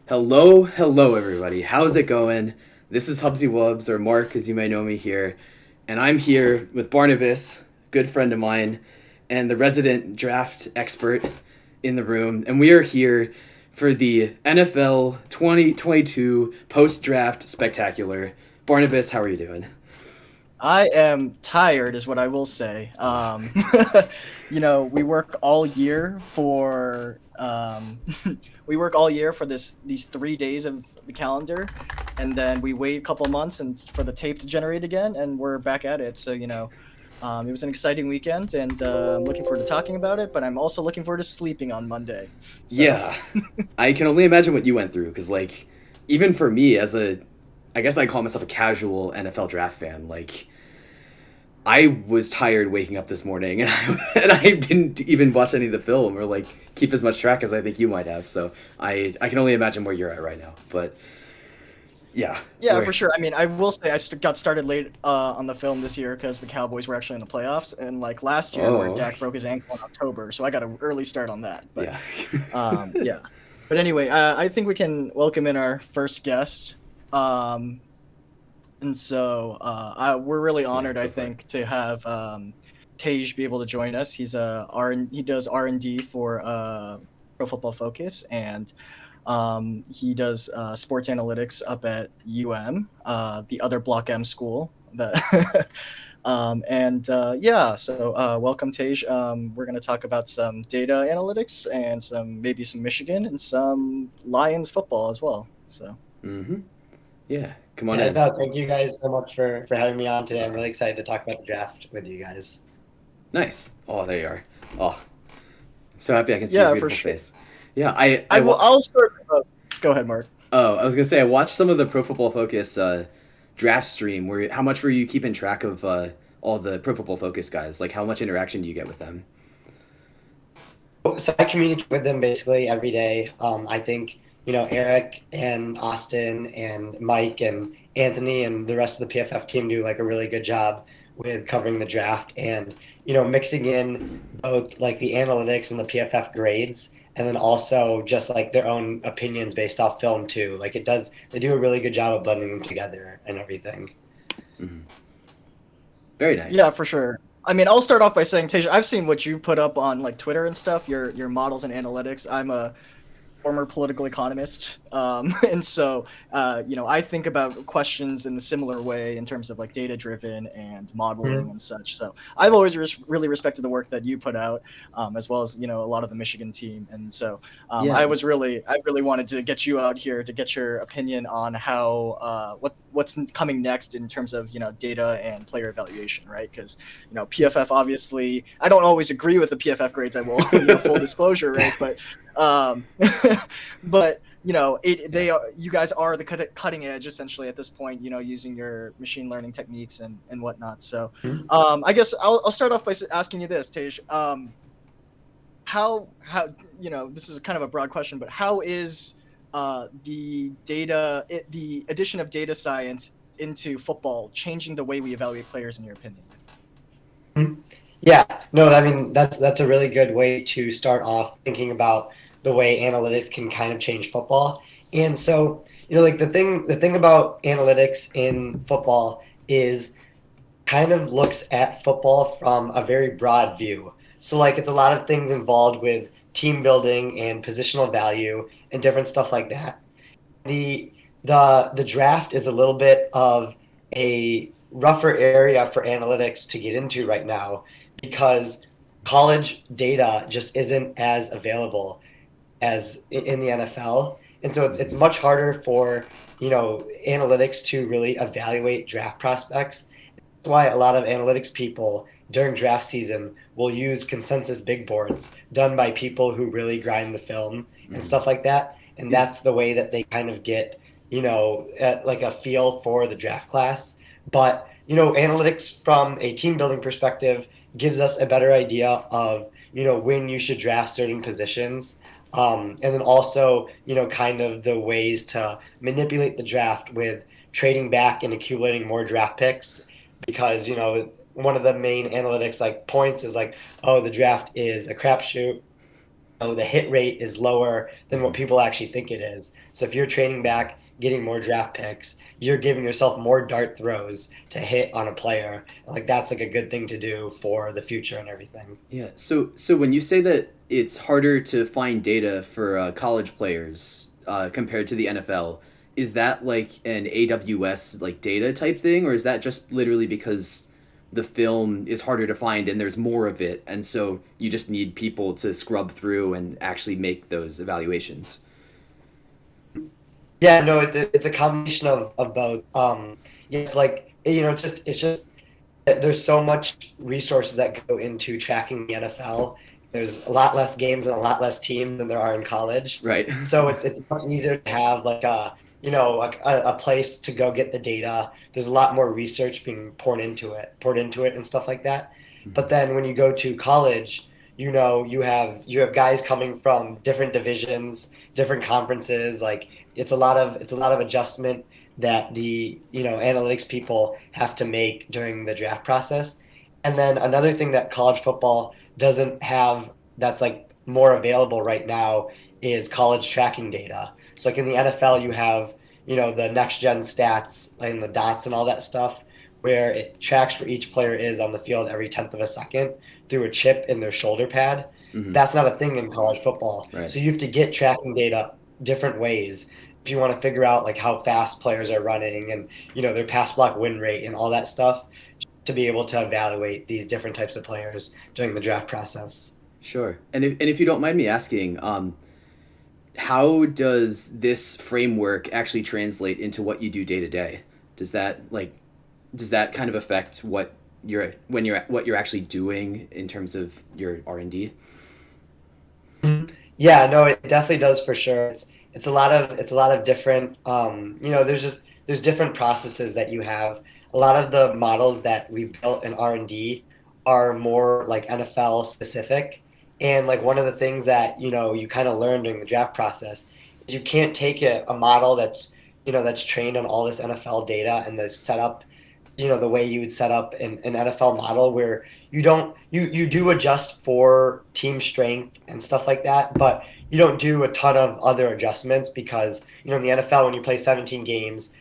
Hello, everybody. How's it going? This is Hubsy Wubs, or Mark, as you may know me here, and I'm here with Barnabas, good friend of mine, and the resident draft expert in the room, and we are here for the NFL 2022 post-draft spectacular. Barnabas, how are you doing? I am tired, is what I will say. We work all year for we work all year for these 3 days of the calendar, and then we wait a couple months and for the tape to generate again, and we're back at it. So it was an exciting weekend, and I'm looking forward to talking about it. But I'm also looking forward to sleeping on Monday. So Yeah, I can only imagine what you went through, because, even for me, I guess I call myself a casual NFL draft fan, I was tired waking up this morning, and I didn't even watch any of the film or keep as much track as I think you might have. So I can only imagine where you're at right now. But yeah, yeah, for sure. I mean, I will say got started late on the film this year because the Cowboys were actually in the playoffs, and like last year where oh Dak broke his ankle in October, so I got an early start on that. But yeah, yeah. But anyway, I think we can welcome in our first guest. Um, we're really yeah. honored, I Go for it. think, to have Tej be able to join us. He does R&D for Pro Football Focus, and he does sports analytics up at the other Block M school. That welcome Tej. We're going to talk about some data analytics and maybe some Michigan and some Lions football as well. So. Mm-hmm. Yeah, come on Yeah, in. no, thank you guys so much for having me on today. I'm really excited to talk about the draft with you guys. Nice. Oh, there you are. Oh, so happy I can see your Yeah, for beautiful sure. face. Yeah, I wa- I'll start. Go ahead, Mark. Oh, I was gonna say I watched some of the Pro Football Focus draft stream. How much were you keeping track of all the Pro Football Focus guys? Like, how much interaction do you get with them? So I communicate with them basically every day. I think, Eric and Austin and Mike and Anthony and the rest of the PFF team do like a really good job with covering the draft and, mixing in both like the analytics and the PFF grades and then also just like their own opinions based off film too. They do a really good job of blending them together and everything. Mm-hmm. Very Yeah, nice. for sure. I mean, I'll start off by saying, Tasia, I've seen what you put up on like Twitter and stuff. Your models and analytics. I'm a former political economist, and so I think about questions in a similar way in terms of like data driven and modeling and such. So I've always really respected the work that you put out, as well as a lot of the Michigan team. And so Yeah. I really wanted to get you out here to get your opinion on how what's coming next in terms of data and player evaluation, right? Because PFF, obviously I don't always agree with the PFF grades. I will, full disclosure, right? But but they are, you guys are the cutting edge essentially at this point, using your machine learning techniques and whatnot. So I guess I'll start off by asking you this, Tej. How this is kind of a broad question, but how is the addition of data science into football changing the way we evaluate players, in your opinion? Yeah, no, I mean that's a really good way to start off thinking about the way analytics can kind of change football. And so, like the thing about analytics in football is kind of looks at football from a very broad view. So like it's a lot of things involved with team building and positional value and different stuff like that. The the draft is a little bit of a rougher area for analytics to get into right now because college data just isn't as available as in the NFL. And so it's much harder for, analytics to really evaluate draft prospects. That's why a lot of analytics people during draft season will use consensus big boards done by people who really grind the film and Mm. stuff like that. And Is that's the way that they kind of get, like a feel for the draft class. But, analytics from a team building perspective gives us a better idea of, when you should draft certain positions. And then also, kind of the ways to manipulate the draft with trading back and accumulating more draft picks because, one of the main analytics like points is like, oh, the draft is a crapshoot. the hit rate is lower than what people actually think it is. So if you're trading back, getting more draft picks, you're giving yourself more dart throws to hit on a player. Like that's like a good thing to do for the future and everything. Yeah. So when you say that it's harder to find data for college players compared to the NFL, is that like an AWS like data type thing, or is that just literally because the film is harder to find and there's more of it, and so you just need people to scrub through and actually make those evaluations? Yeah, no, it's a combination of both. It's like it's just there's so much resources that go into tracking the NFL. There's a lot less games and a lot less teams than there are in college. Right. So it's much easier to have like a place to go get the data. There's a lot more research being poured into it and stuff like that. But then when you go to college, you have guys coming from different divisions, different conferences. Like it's a lot of adjustment that the analytics people have to make during the draft process. And then another thing that college football doesn't have that's like more available right now is college tracking data. So like in the NFL, you have the next gen stats and the dots and all that stuff, where it tracks where each player is on the field every tenth of a second through a chip in their shoulder pad. Mm-hmm. That's not a thing in college football. Right. So you have to get tracking data different ways if you want to figure out like how fast players are running and their pass block win rate and all that stuff to be able to evaluate these different types of players during the draft process. Sure. And if you don't mind me asking, how does this framework actually translate into what you do day to day? Does that kind of affect what you're actually doing in terms of your R&D? Yeah, no, it definitely does for sure. It's a lot of different there's different processes that you have. A lot of the models that we've built in R&D are more like NFL specific. And like one of the things that you kind of learn during the draft process is you can't take a model that's trained on all this NFL data and that's set up the way you would set up an NFL model where you do adjust for team strength and stuff like that, but you don't do a ton of other adjustments because in the NFL when you play 17 games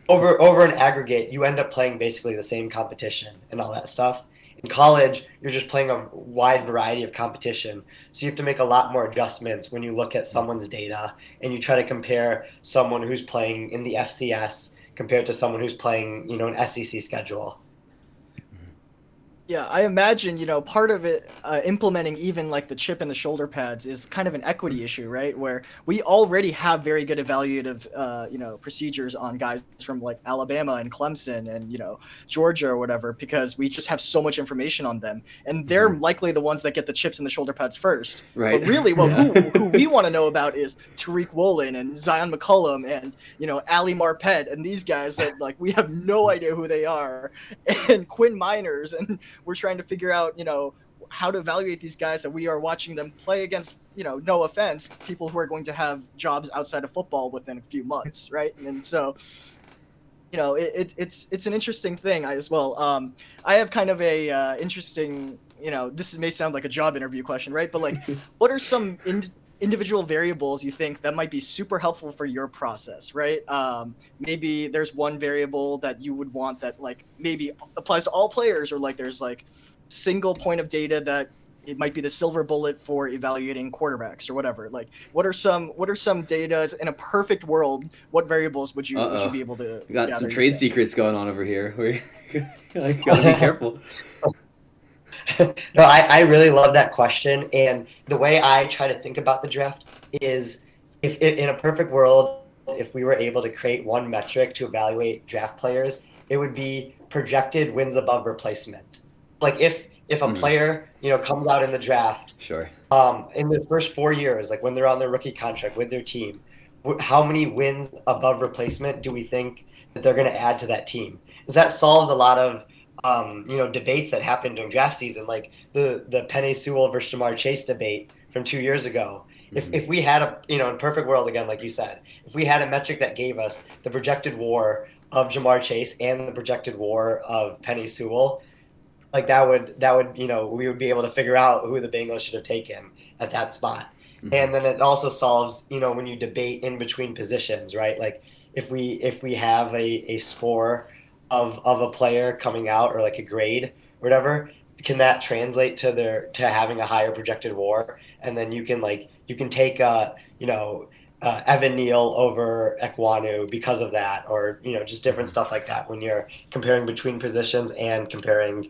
over an aggregate, you end up playing basically the same competition and all that stuff. In college, you're just playing a wide variety of competition. So you have to make a lot more adjustments when you look at someone's data and you try to compare someone who's playing in the FCS compared to someone who's playing, an SEC schedule. Yeah, I imagine, part of it, implementing even like the chip and the shoulder pads is kind of an equity issue, right? Where we already have very good evaluative, procedures on guys from like Alabama and Clemson and, Georgia or whatever, because we just have so much information on them. And they're likely the ones that get the chips and the shoulder pads first. Right. But really, who we want to know about is Tariq Woolen and Zion McCollum and, Ali Marpet and these guys that like we have no idea who they are, and Quinn Miners, and we're trying to figure out, how to evaluate these guys that we are watching them play against, no offense, people who are going to have jobs outside of football within a few months, right? And so, it's an interesting thing as well. I have kind of a interesting, this may sound like a job interview question, right? But like, what are some individual variables you think that might be super helpful for your process, right? Maybe there's one variable that you would want that like maybe applies to all players, or like there's like single point of data that it might be the silver bullet for evaluating quarterbacks or whatever. Like what are some data in a perfect world? What variables would you be able to We got gather, some trade think? secrets going on over here. We gotta be careful. No, I really love that question. And the way I try to think about the draft is if in a perfect world, if we were able to create one metric to evaluate draft players, it would be projected wins above replacement. Like if a player, comes out in the draft, Sure. In the first 4 years, like when they're on their rookie contract with their team, how many wins above replacement do we think that they're going to add to that team? Because that solves a lot of debates that happened during draft season, like the Penei Sewell versus Jamar Chase debate from 2 years ago. If we had a, in perfect world, again, like you said, if we had a metric that gave us the projected WAR of Jamar Chase and the projected WAR of Penei Sewell, like that would we would be able to figure out who the Bengals should have taken at that spot. And then it also solves, when you debate in between positions, right? Like if we have a score of a player coming out, or like a grade or whatever, can that translate to having a higher projected WAR? And then you can take Evan Neal over Ekwonu because of that, or just different stuff like that when you're comparing between positions and comparing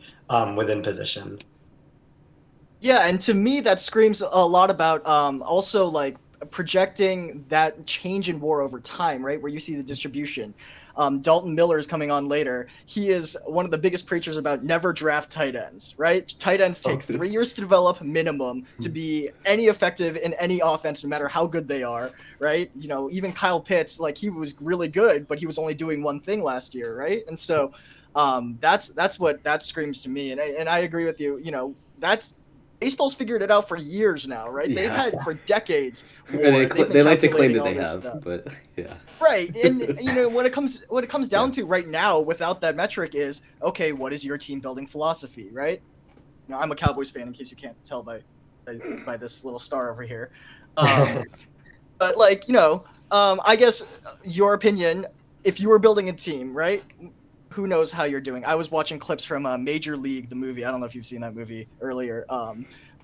within position. Yeah, and to me, that screams a lot about also like projecting that change in war over time, right? Where you see the distribution. Dalton Miller is coming on later. He is one of the biggest preachers about never draft tight ends, right? Tight ends take 3 years to develop minimum to be any effective in any offense, no matter how good they are, right? Even Kyle Pitts, like he was really good, but he was only doing one thing last year, right? And so that's what that screams to me. And I agree with you. That's baseball's figured it out for years now, right? Yeah. They've had for decades. They like to claim that they have, stuff. but yeah. Right, and what it comes down to right now, without that metric, is okay. What is your team building philosophy, right? I'm a Cowboys fan, in case you can't tell by this little star over here. But I guess your opinion, if you were building a team, right? Who knows how you're doing? I was watching clips from Major League, the movie. I don't know if you've seen that movie earlier.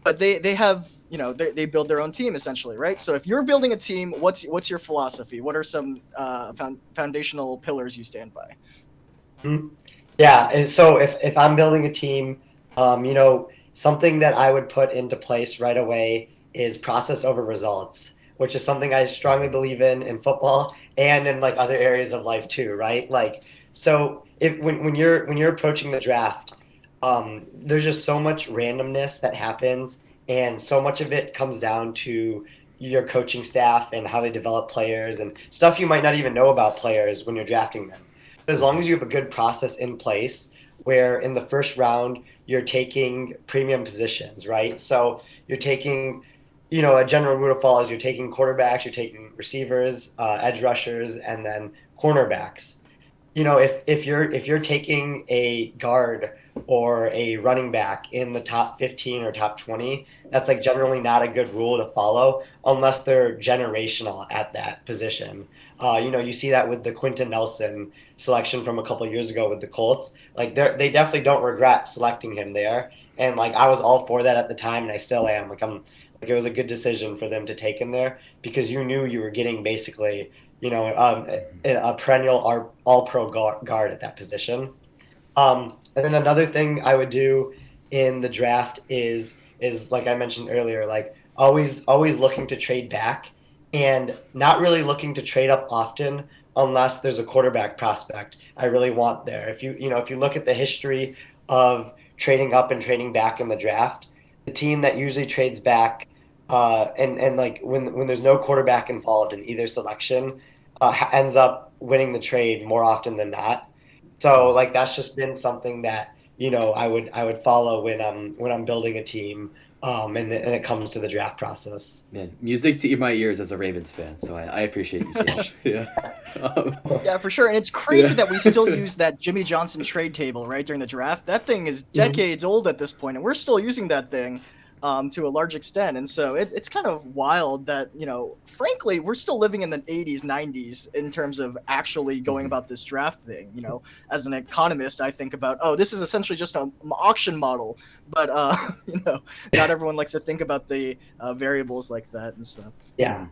But they have, they build their own team essentially, right? So if you're building a team, what's your philosophy? What are some foundational pillars you stand by? Yeah, and so if I'm building a team, something that I would put into place right away is process over results, which is something I strongly believe in football and in like other areas of life too, right? Like, so when you're approaching the draft, there's just so much randomness that happens, and so much of it comes down to your coaching staff and how they develop players and stuff you might not even know about players when you're drafting them. But as long as you have a good process in place, where in the first round you're taking premium positions, right? So you're taking, a general rule of thumb is you're taking quarterbacks, you're taking receivers, edge rushers, and then cornerbacks. If you're taking a guard or a running back in the top 15 or top 20, that's like generally not a good rule to follow unless they're generational at that position. You see that with the Quentin Nelson selection from a couple of years ago with the Colts. Like they definitely don't regret selecting him there, and like I was all for that at the time, and I still am. It was a good decision for them to take him there because you knew you were getting basically a perennial all-pro guard at that position. And then another thing I would do in the draft is like I mentioned earlier, like always looking to trade back and not really looking to trade up often unless there's a quarterback prospect I really want there. If you look at the history of trading up and trading back in the draft, the team that usually trades back and like when there's no quarterback involved in either selection, ends up winning the trade more often than not. So like that's just been something that I would follow when I'm building a team, and it comes to the draft process. Man, music to my ears as a Ravens fan, so I appreciate you, Tej. Yeah. Yeah, for sure. And it's crazy that we still use that Jimmy Johnson trade table right during the draft. That thing is decades old at this point, and we're still using that thing to a large extent. And so it's kind of wild that, frankly, we're still living in the 80s, 90s in terms of actually going about this draft thing. As an economist, I think about, this is essentially just an auction model. But, not everyone likes to think about the variables like that and stuff. Yeah.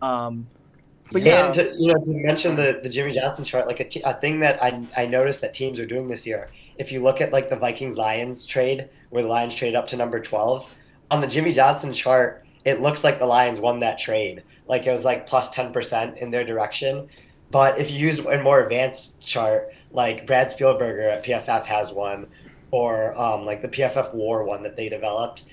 But yeah. And to mention the Jimmy Johnson chart, like a thing that I noticed that teams are doing this year, if you look at like the Vikings-Lions trade, where the Lions trade up to number 12, on the Jimmy Johnson chart, it looks like the Lions won that trade. Like it was like plus 10% in their direction. But if you use a more advanced chart, like Brad Spielberger at PFF has one, or like the PFF War one that they developed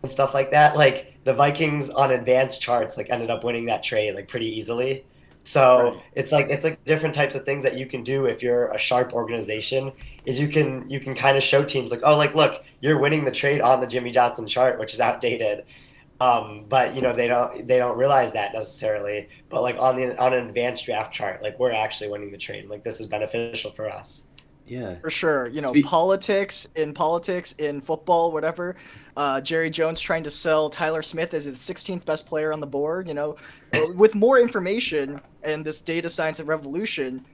and stuff like that, like the Vikings on advanced charts like ended up winning that trade like pretty easily. So right. it's like different types of things that you can do if you're a sharp organization, is you can kind of show teams like, oh, like look, you're winning the trade on the Jimmy Johnson chart, which is outdated. But they don't realize that necessarily. But like on an advanced draft chart, like we're actually winning the trade. Like this is beneficial for us. Yeah. For sure. Politics, in football, whatever. Jerry Jones trying to sell Tyler Smith as his 16th best player on the board. With more information and this data science and revolution,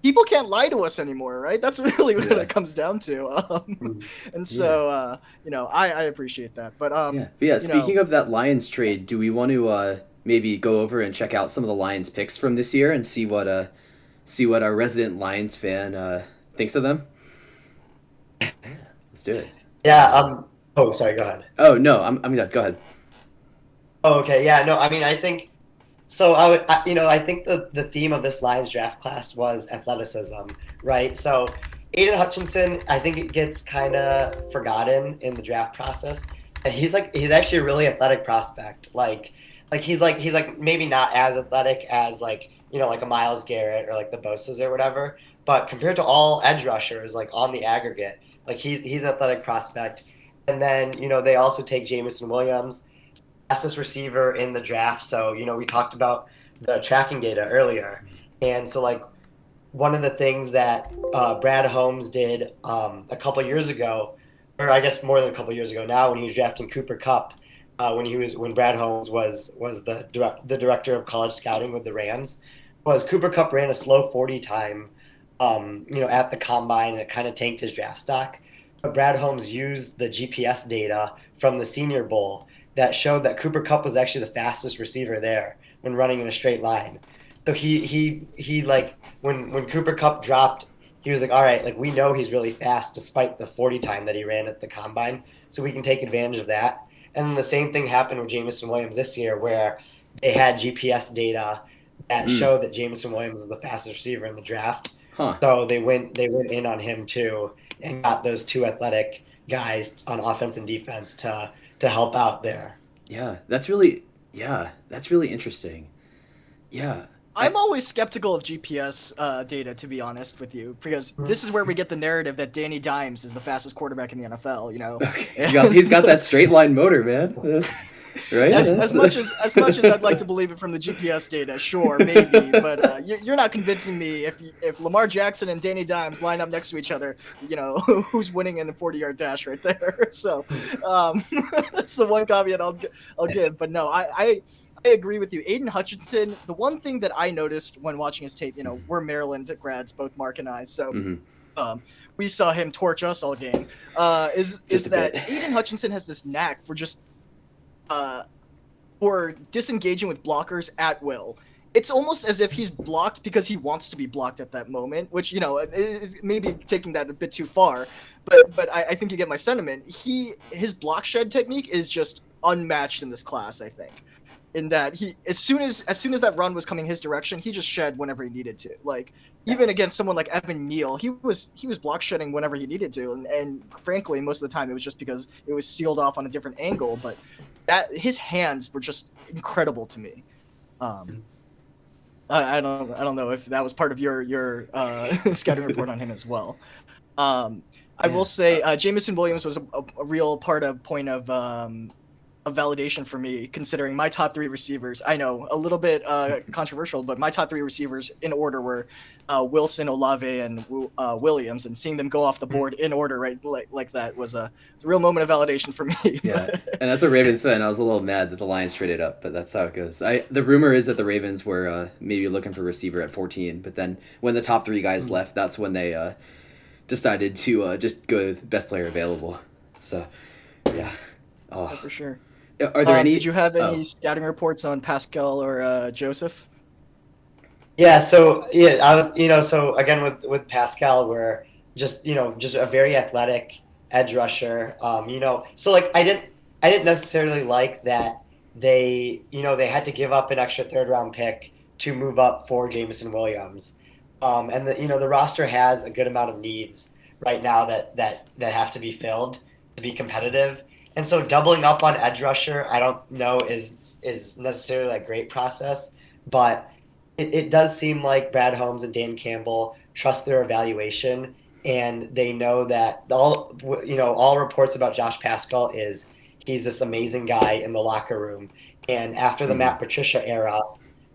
people can't lie to us anymore, right? That's really what it comes down to. And so, I appreciate that. But Speaking of that Lions trade, do we want to maybe go over and check out some of the Lions picks from this year and see what our resident Lions fan thinks of them? Let's do it. Yeah. Oh, sorry. Go ahead. Oh no, I'm good. Go ahead. Oh, okay. Yeah. No. I mean, I think. So I think the theme of this Lions draft class was athleticism, right? So Aiden Hutchinson, I think it gets kind of forgotten in the draft process. And he's actually a really athletic prospect. He's maybe not as athletic as like a Myles Garrett or like the Bosa's or whatever, but compared to all edge rushers, like on the aggregate, like he's an athletic prospect. And then they also take Jameson Williams, fastest receiver in the draft. So, we talked about the tracking data earlier. And so, like, one of the things that Brad Holmes did a couple years ago, or I guess more than a couple years ago now, when he was drafting Cooper Kupp, when Brad Holmes was the director of college scouting with the Rams, was Cooper Kupp ran a slow 40 time, at the combine, and it kind of tanked his draft stock. But Brad Holmes used the GPS data from the Senior Bowl that showed that Cooper Kupp was actually the fastest receiver there when running in a straight line. So he like when Cooper Kupp dropped, he was like, all right, like we know he's really fast despite the 40 time that he ran at the combine, so we can take advantage of that. And then the same thing happened with Jameson Williams this year, where they had GPS data that showed that Jameson Williams was the fastest receiver in the draft. So they went in on him too and got those two athletic guys on offense and defense to help out there. Yeah, that's really interesting. Yeah. I'm always skeptical of GPS data, to be honest with you, because this is where we get the narrative that Danny Dimes is the fastest quarterback in the NFL. Okay. He's got that straight line motor, man. Right? As much as I'd like to believe it from the GPS data, sure, maybe, but you're not convincing me. If Lamar Jackson and Danny Dimes line up next to each other, who's winning in the 40-yard dash right there. So that's the one caveat I'll give. But no, I agree with you. Aiden Hutchinson, the one thing that I noticed when watching his tape, we're Maryland grads, both Mark and I, so we saw him torch us all game, is that Aiden Hutchinson has this knack for just for disengaging with blockers at will. It's almost as if he's blocked because he wants to be blocked at that moment, which, is maybe taking that a bit too far, but I think you get my sentiment. His block shed technique is just unmatched in this class, I think. In that as soon as that run was coming his direction, he just shed whenever he needed to. Like even against someone like Evan Neal, he was block shedding whenever he needed to, and frankly, most of the time it was just because it was sealed off on a different angle. But that his hands were just incredible to me. I don't know if that was part of your scouting report on him as well. I will say Jameson Williams was a real point of validation for me, considering my top three receivers. I know a little bit controversial, but my top three receivers in order were Wilson, Olave, and Williams, and seeing them go off the board in order, right, like that was a real moment of validation for me. Yeah, and as a Ravens fan, I was a little mad that the Lions traded up, but that's how it goes. The rumor is that the Ravens were maybe looking for a receiver at 14, but then when the top three guys left, that's when they decided to just go with the best player available. So, yeah. Oh, for sure. Are there any? Did you have any scouting reports on Pascal or Joseph? Yeah. So I was, so again with Pascal, we're just a very athletic edge rusher. So like I didn't necessarily like that they had to give up an extra third round pick to move up for Jameson Williams. And the roster has a good amount of needs right now that have to be filled to be competitive. And so doubling up on edge rusher, I don't know is necessarily a great process, but it does seem like Brad Holmes and Dan Campbell trust their evaluation, and they know that all reports about Josh Pascal is he's this amazing guy in the locker room. And after the Matt Patricia era,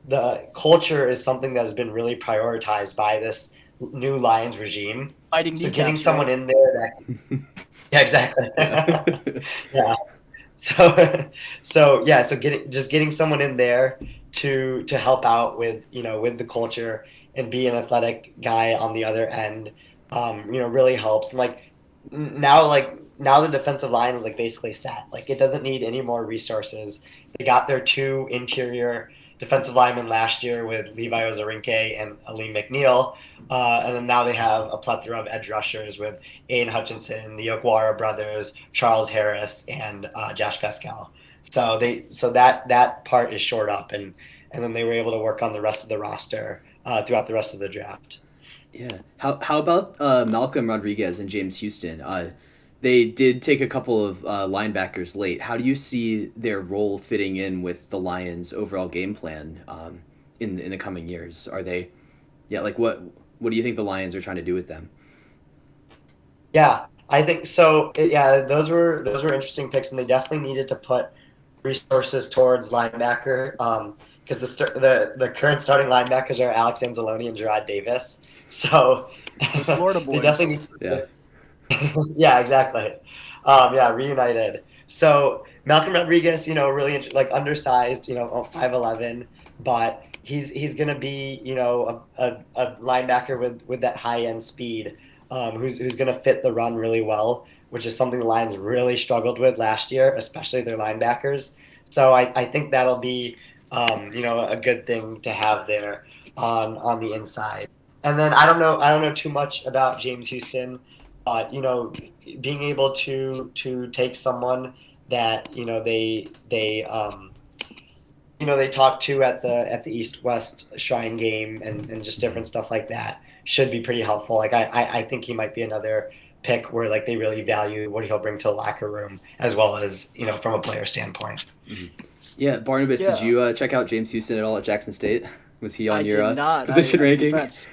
the culture is something that has been really prioritized by this new Lions regime. Fighting So kneecaps, getting someone right? in there that, yeah, exactly. Yeah. Yeah. So getting someone in there to help out with with the culture and be an athletic guy on the other end, really helps. And now the defensive line is like basically set. Like it doesn't need any more resources. They got their two interior defensive linemen last year with Levi Ozarinke and Aleem McNeil, and then now they have a plethora of edge rushers with Aiden Hutchinson, the Okwara brothers, Charles Harris, and Josh Pascal. So that part is shored up, and then they were able to work on the rest of the roster throughout the rest of the draft. Yeah. How about Malcolm Rodriguez and James Houston? They did take a couple of linebackers late. How do you see their role fitting in with the Lions' overall game plan in the coming years? Are they, yeah, like what do you think the Lions are trying to do with them? Yeah, I think so. Yeah, those were interesting picks, and they definitely needed to put resources towards linebacker because the current starting linebackers are Alex Anzalone and Gerard Davis. So Those Florida they boys. definitely need Yeah. yeah, exactly. Yeah, reunited. So Malcolm Rodriguez, really undersized, 5'11", but he's gonna be, a linebacker with that high end speed, who's gonna fit the run really well, which is something the Lions really struggled with last year, especially their linebackers. So I think that'll be, a good thing to have there on the inside. And then I don't know too much about James Houston. Being able to take someone that they talked to at the East West Shrine game and just different stuff like that should be pretty helpful. Like I think he might be another pick where like they really value what he'll bring to the locker room as well as from a player standpoint. Mm-hmm. Yeah, Barnabas, Yeah. did you check out James Houston at all at Jackson State? Was he on I your did not. position I ranking? confess.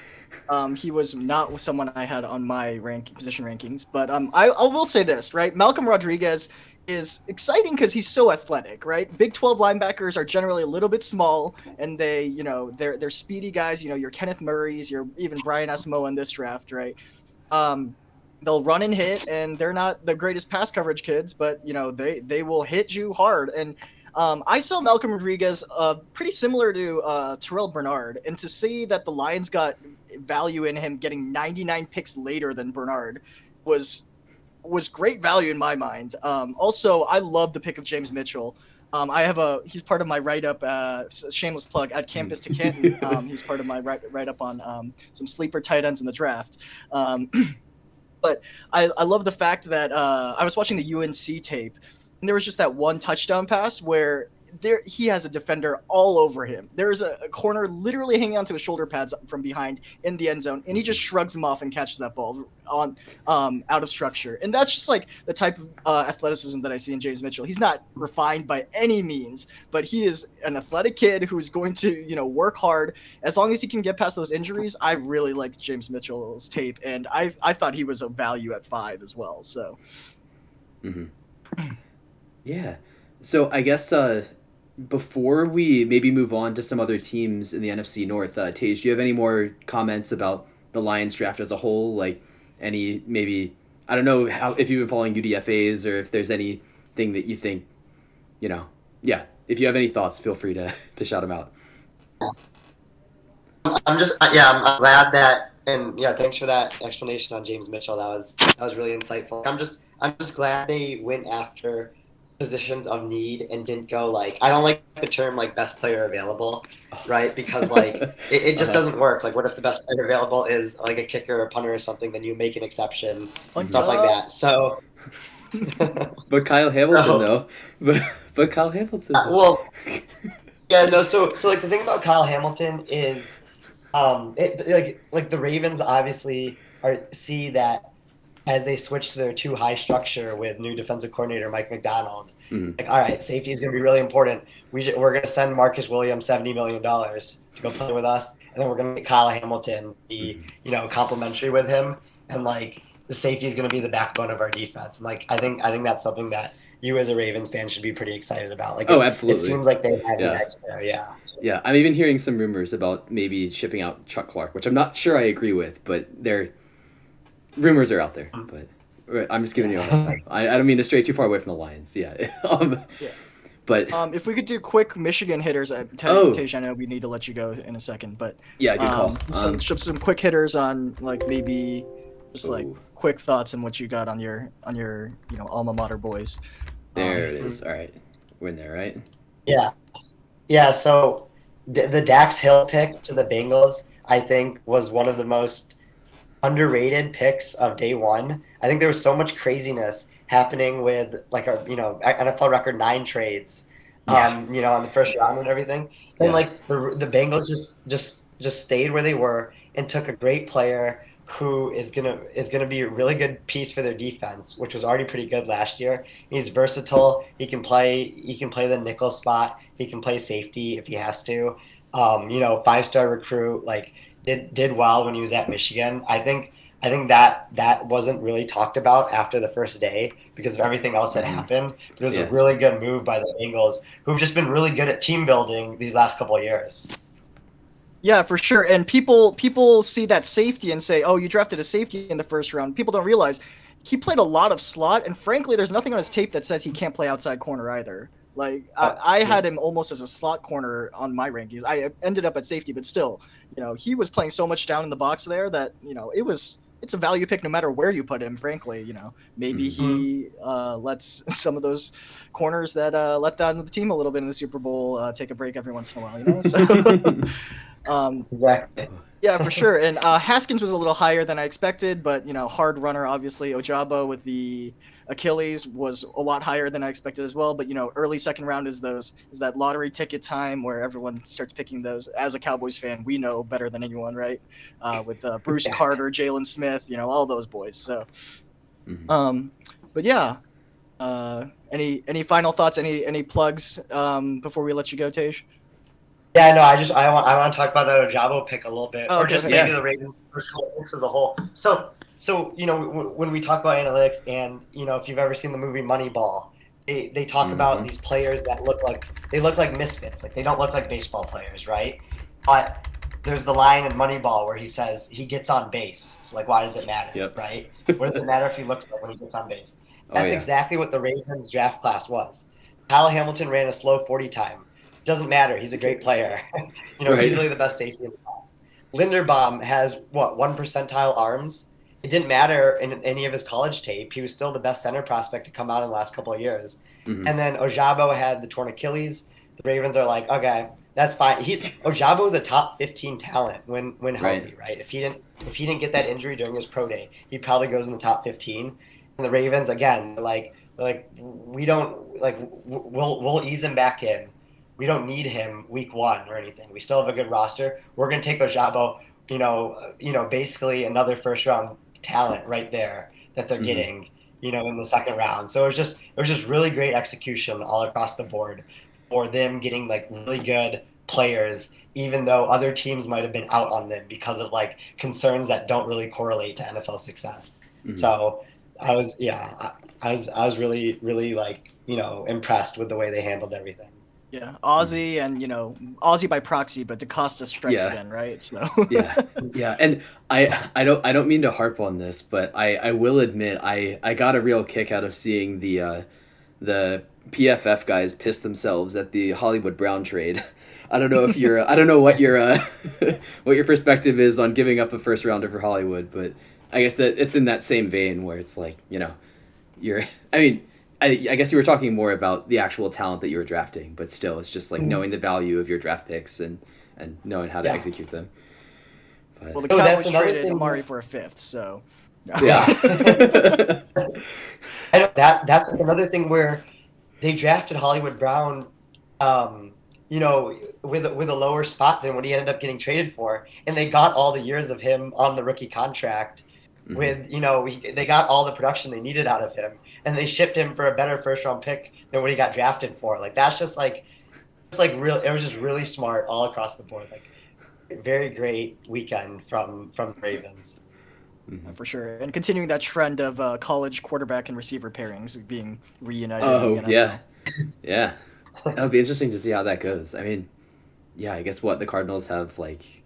He was not someone I had on my position rankings, but I will say this, right? Malcolm Rodriguez is exciting because he's so athletic, right? Big 12 linebackers are generally a little bit small, and they're speedy guys. Your Kenneth Murray's, your even Brian Asamoah in this draft, right? They'll run and hit, and they're not the greatest pass coverage kids, but they will hit you hard. And I saw Malcolm Rodriguez pretty similar to Terrell Bernard, and to see that the Lions got value in him getting 99 picks later than Bernard was great value in my mind. Also, I love the pick of James Mitchell. He's part of my write-up, shameless plug, at Campus to Canton. He's part of my write-up on some sleeper tight ends in the draft. But I love the fact that I was watching the UNC tape, and there was just that one touchdown pass where he has a defender all over him. There's a corner literally hanging onto his shoulder pads from behind in the end zone, and he just shrugs him off and catches that ball on out of structure. And that's just like the type of athleticism that I see in James Mitchell. He's not refined by any means, but he is an athletic kid who's going to work hard. As long as he can get past those injuries, I really like James Mitchell's tape, and I thought he was a value at 5 as well. So, Yeah. So I guess before we maybe move on to some other teams in the NFC North, Tage, do you have any more comments about the Lions draft as a whole? Like any maybe, I don't know if you've been following UDFAs or if there's anything that you think, yeah. If you have any thoughts, feel free to shout them out. I'm glad that, and yeah, thanks for that explanation on James Mitchell. That was really insightful. I'm just glad they went after positions of need and didn't go I don't like the term best player available, right? Because it just doesn't work. What if the best player available is a kicker or a punter or something? Then you make an exception, stuff like that. So, but Kyle Hamilton though, but Kyle Hamilton. Well, yeah, no. So the thing about Kyle Hamilton is, the Ravens obviously see that as they switch to their too high structure with new defensive coordinator Mike McDonald. Mm-hmm. All right, safety is going to be really important. We're going to send Marcus Williams $70 million to go play with us, and then we're going to make Kyle Hamilton be, complimentary with him, and the safety is going to be the backbone of our defense. And I think that's something that you as a Ravens fan should be pretty excited about. Absolutely. It seems like they have an edge there. Yeah. Yeah, I'm even hearing some rumors about maybe shipping out Chuck Clark, which I'm not sure I agree with, but rumors are out there, but I'm just giving you a hard time. I don't mean to stray too far away from the Lions. Yeah. Yeah. But if we could do quick Michigan hitters, Tej, I know we need to let you go in a second, but yeah, good call. Some quick hitters on like maybe just like Ooh. quick thoughts on what you got on your alma mater boys. There it is. All right, we're in there, right? Yeah. So the Dax Hill pick to the Bengals, I think, was one of the most underrated picks of day one. I think there was so much craziness happening with like our NFL record 9 trades, on the first round and everything. And like the Bengals just stayed where they were and took a great player who is gonna be a really good piece for their defense, which was already pretty good last year. He's versatile. He can play the nickel spot. He can play safety if he has to. 5-star recruit, like did well when he was at Michigan. I think that wasn't really talked about after the first day because of everything else that happened. But it was a really good move by the Bengals, who've just been really good at team building these last couple of years. Yeah, for sure. And people see that safety and say, "Oh, you drafted a safety in the first round." People don't realize he played a lot of slot, and frankly, there's nothing on his tape that says he can't play outside corner either. Like I had him almost as a slot corner on my rankings. I ended up at safety, but still, he was playing so much down in the box there that it's a value pick no matter where you put him. Frankly, maybe he lets some of those corners that let down the team a little bit in the Super Bowl take a break every once in a while. So. Exactly. Yeah, for sure. And Haskins was a little higher than I expected, but hard runner obviously. Ojabo with the Achilles was a lot higher than I expected as well. But early second round is that lottery ticket time where everyone starts picking those. As a Cowboys fan, we know better than anyone, right? With Bruce Carter, Jalen Smith, all those boys. So, but yeah. Any final thoughts? Any plugs before we let you go, Tej? Yeah, no, I want to talk about that Ojabo pick a little bit, or just maybe the Ravens first couple picks as a whole. So when we talk about analytics, and if you've ever seen the movie Moneyball, they talk about these players that look like misfits, like they don't look like baseball players, right? But there's the line in Moneyball where he says he gets on base. So like, why does it matter, right? What does it matter if he looks like when he gets on base? That's exactly what the Ravens draft class was. Kyle Hamilton ran a slow 40 time. Doesn't matter. He's a great player. Easily the best safety in the class. Linderbaum has 1 percentile arms. It didn't matter in any of his college tape. He was still the best center prospect to come out in the last couple of years. And then Ojabo had the torn Achilles. The Ravens are like, okay, that's fine. Ojabo was a top 15 talent when healthy, right? If he didn't get that injury during his pro day, he probably goes in the top 15. And the Ravens again, like we don't we'll ease him back in. We don't need him week 1 or anything. We still have a good roster. We're going to take Ojabo, basically another first round talent right there that they're getting, in the second round. So it was just really great execution all across the board for them getting like really good players, even though other teams might have been out on them because of like concerns that don't really correlate to NFL success. So I was really, really like, impressed with the way they handled everything. Yeah, Aussie and Aussie by proxy, but DaCosta strikes again, right? So yeah, and I don't mean to harp on this, but I will admit I got a real kick out of seeing the PFF guys piss themselves at the Hollywood Brown trade. I don't know what your what your perspective is on giving up a first rounder for Hollywood, but I guess that it's in that same vein where it's like I guess you were talking more about the actual talent that you were drafting, but still, it's just like knowing the value of your draft picks and knowing how to execute them. But, well, the Cowboys traded Amari for a 5th, so yeah. That's another thing where they drafted Hollywood Brown, with a lower spot than what he ended up getting traded for, and they got all the years of him on the rookie contract. With they got all the production they needed out of him, and they shipped him for a better first round pick than what he got drafted for. Like that's just like real. It was just really smart all across the board. Like very great weekend from the Ravens. For sure, and continuing that trend of college quarterback and receiver pairings being reunited. Oh yeah. It'll be interesting to see how that goes. I mean, I guess the Cardinals have like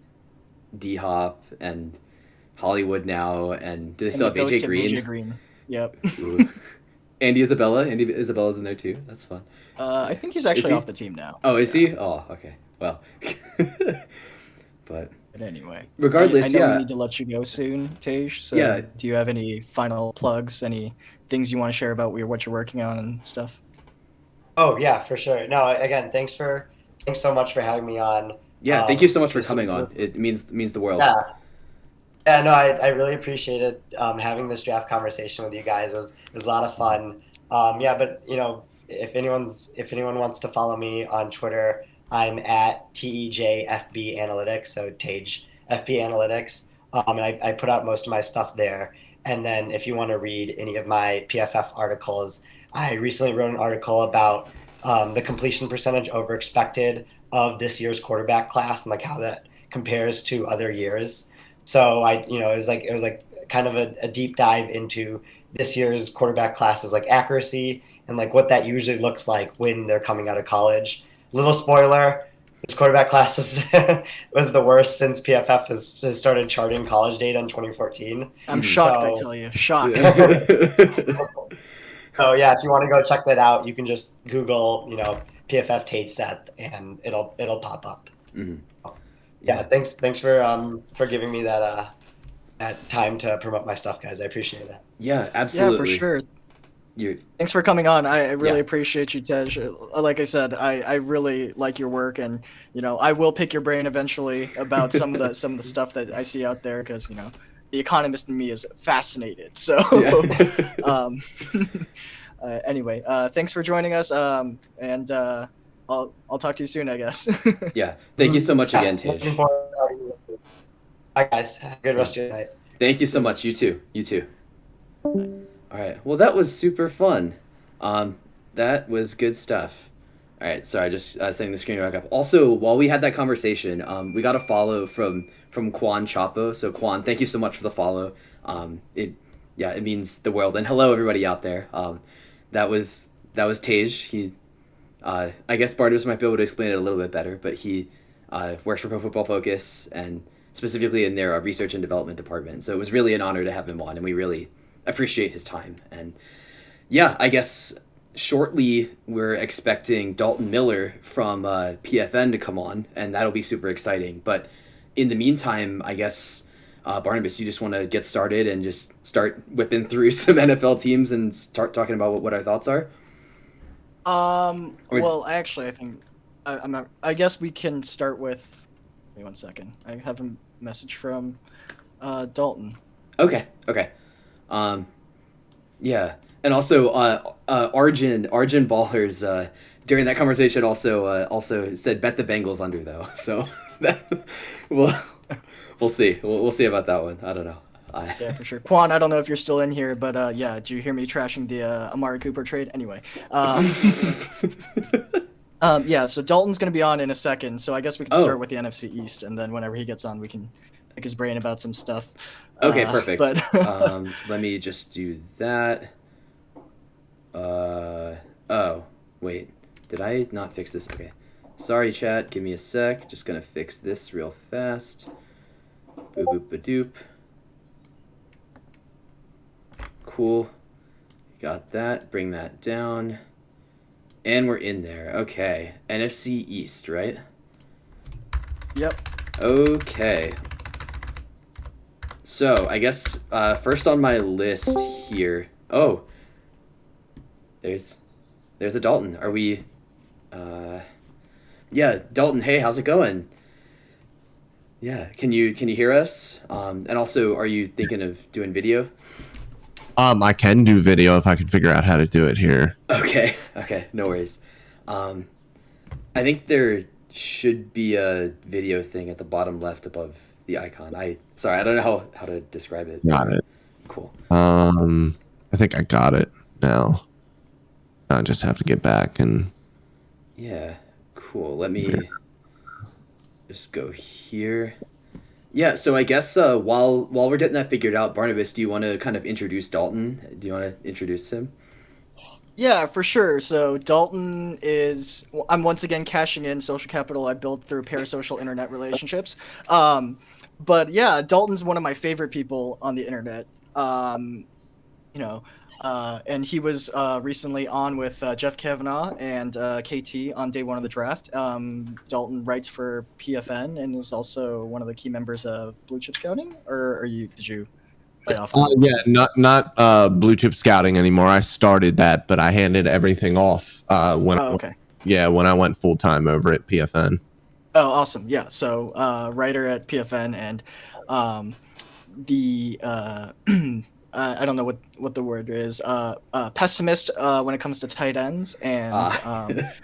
D-Hop and Hollywood now, and do they And still have the ghost AJ of Green? AJ Green. Yep. Ooh. Andy Isabella's in there too. That's fun. I think he's actually he? off the team now. Oh, is he? Oh, okay. Well, but anyway, regardless, I know yeah. we need to let you go soon, Tej. So Yeah. do you have any final plugs? Any things you want to share about what you're working on and stuff? Oh yeah, for sure. No, again, thanks so much for having me on. Yeah, thank you so much for this coming is- on. this- It means the world. Yeah. Yeah, no, I really appreciated having this draft conversation with you guys. It was a lot of fun. Yeah, but if anyone wants to follow me on Twitter, I'm at TEJFB Analytics, so Tej FB Analytics, and I put out most of my stuff there. And then if you want to read any of my PFF articles, I recently wrote an article about the completion percentage over expected of this year's quarterback class and like how that compares to other years. So it was like kind of a deep dive into this year's quarterback classes, like accuracy and like what that usually looks like when they're coming out of college. Little spoiler, this quarterback class was the worst since PFF has started charting college data in 2014. I'm shocked, I tell you. Shocked. So yeah, if you want to go check that out, you can just Google, PFF Tate Seth, and it'll pop up. Mm-hmm. Yeah, thanks for giving me that time to promote my stuff, guys. I appreciate that. Yeah, absolutely. Yeah, for sure. You're... Thanks for coming on. I really appreciate you, Tej. Like I said, I really like your work, and I will pick your brain eventually about some of the stuff that I see out there, because the economist in me is fascinated. So, anyway, thanks for joining us, and I'll talk to you soon, I guess. Yeah, thank you so much again, Tej. Looking forward to having you. Bye, guys. Have a good rest of your night. Thank you so much. You too. All right. Well, that was super fun. That was good stuff. All right. Sorry, just setting the screen back up. Also, while we had that conversation, we got a follow from Quan Chapo. So Quan, thank you so much for the follow. It means the world. And hello everybody out there. That was Tej. He, I guess Barnabas might be able to explain it a little bit better, but he works for Pro Football Focus and specifically in their research and development department. So it was really an honor to have him on, and we really appreciate his time. And yeah, I guess shortly we're expecting Dalton Miller from PFN to come on, and that'll be super exciting. But in the meantime, I guess Barnabas, you just want to get started and just start whipping through some NFL teams and start talking about what our thoughts are? Well, actually, I think I guess we can start with. Give me 1 second. I have a message from Dalton. Okay. Yeah, and also Arjun Ballers during that conversation also said bet the Bengals under though. So we'll see. We'll see about that one. I don't know. Yeah, for sure. Quan, I don't know if you're still in here, but yeah, did you hear me trashing the Amari Cooper trade? Anyway. Yeah, so Dalton's going to be on in a second, so I guess we can start with the NFC East, and then whenever he gets on, we can pick his brain about some stuff. Okay, perfect. But let me just do that. Oh, wait. Did I not fix this? Okay. Sorry, chat. Give me a sec. Just going to fix this real fast. Boop, boop, ba-doop. Cool. Got that. Bring that down. And we're in there. Okay. NFC East, right? Yep. Okay. So, I guess first on my list here. Oh. There's a Dalton. Are we yeah, Dalton, hey, how's it going? Yeah, can you hear us? And also, are you thinking of doing video? I can do video if I can figure out how to do it here. Okay, no worries. I think there should be a video thing at the bottom left above the icon. Sorry, I don't know how to describe it. Got it. Cool. I think I got it now. I just have to get back and. Yeah, cool. Let me just go here. Yeah, so I guess while we're getting that figured out, Barnabas, do you want to kind of introduce Dalton? Do you want to introduce him? Yeah, for sure. So Dalton is, I'm once again cashing in social capital I built through parasocial internet relationships. But yeah, Dalton's one of my favorite people on the internet. You know, and he was recently on with Jeff Kavanaugh and KT on day one of the draft. Dalton writes for PFN and is also one of the key members of Blue Chip Scouting. Or did you lay off? Yeah, not blue chip scouting anymore. I started that, but I handed everything off when okay. when I went full time over at PFN. Oh, awesome! Yeah, so writer at PFN and the I don't know what the word is. Pessimist when it comes to tight ends and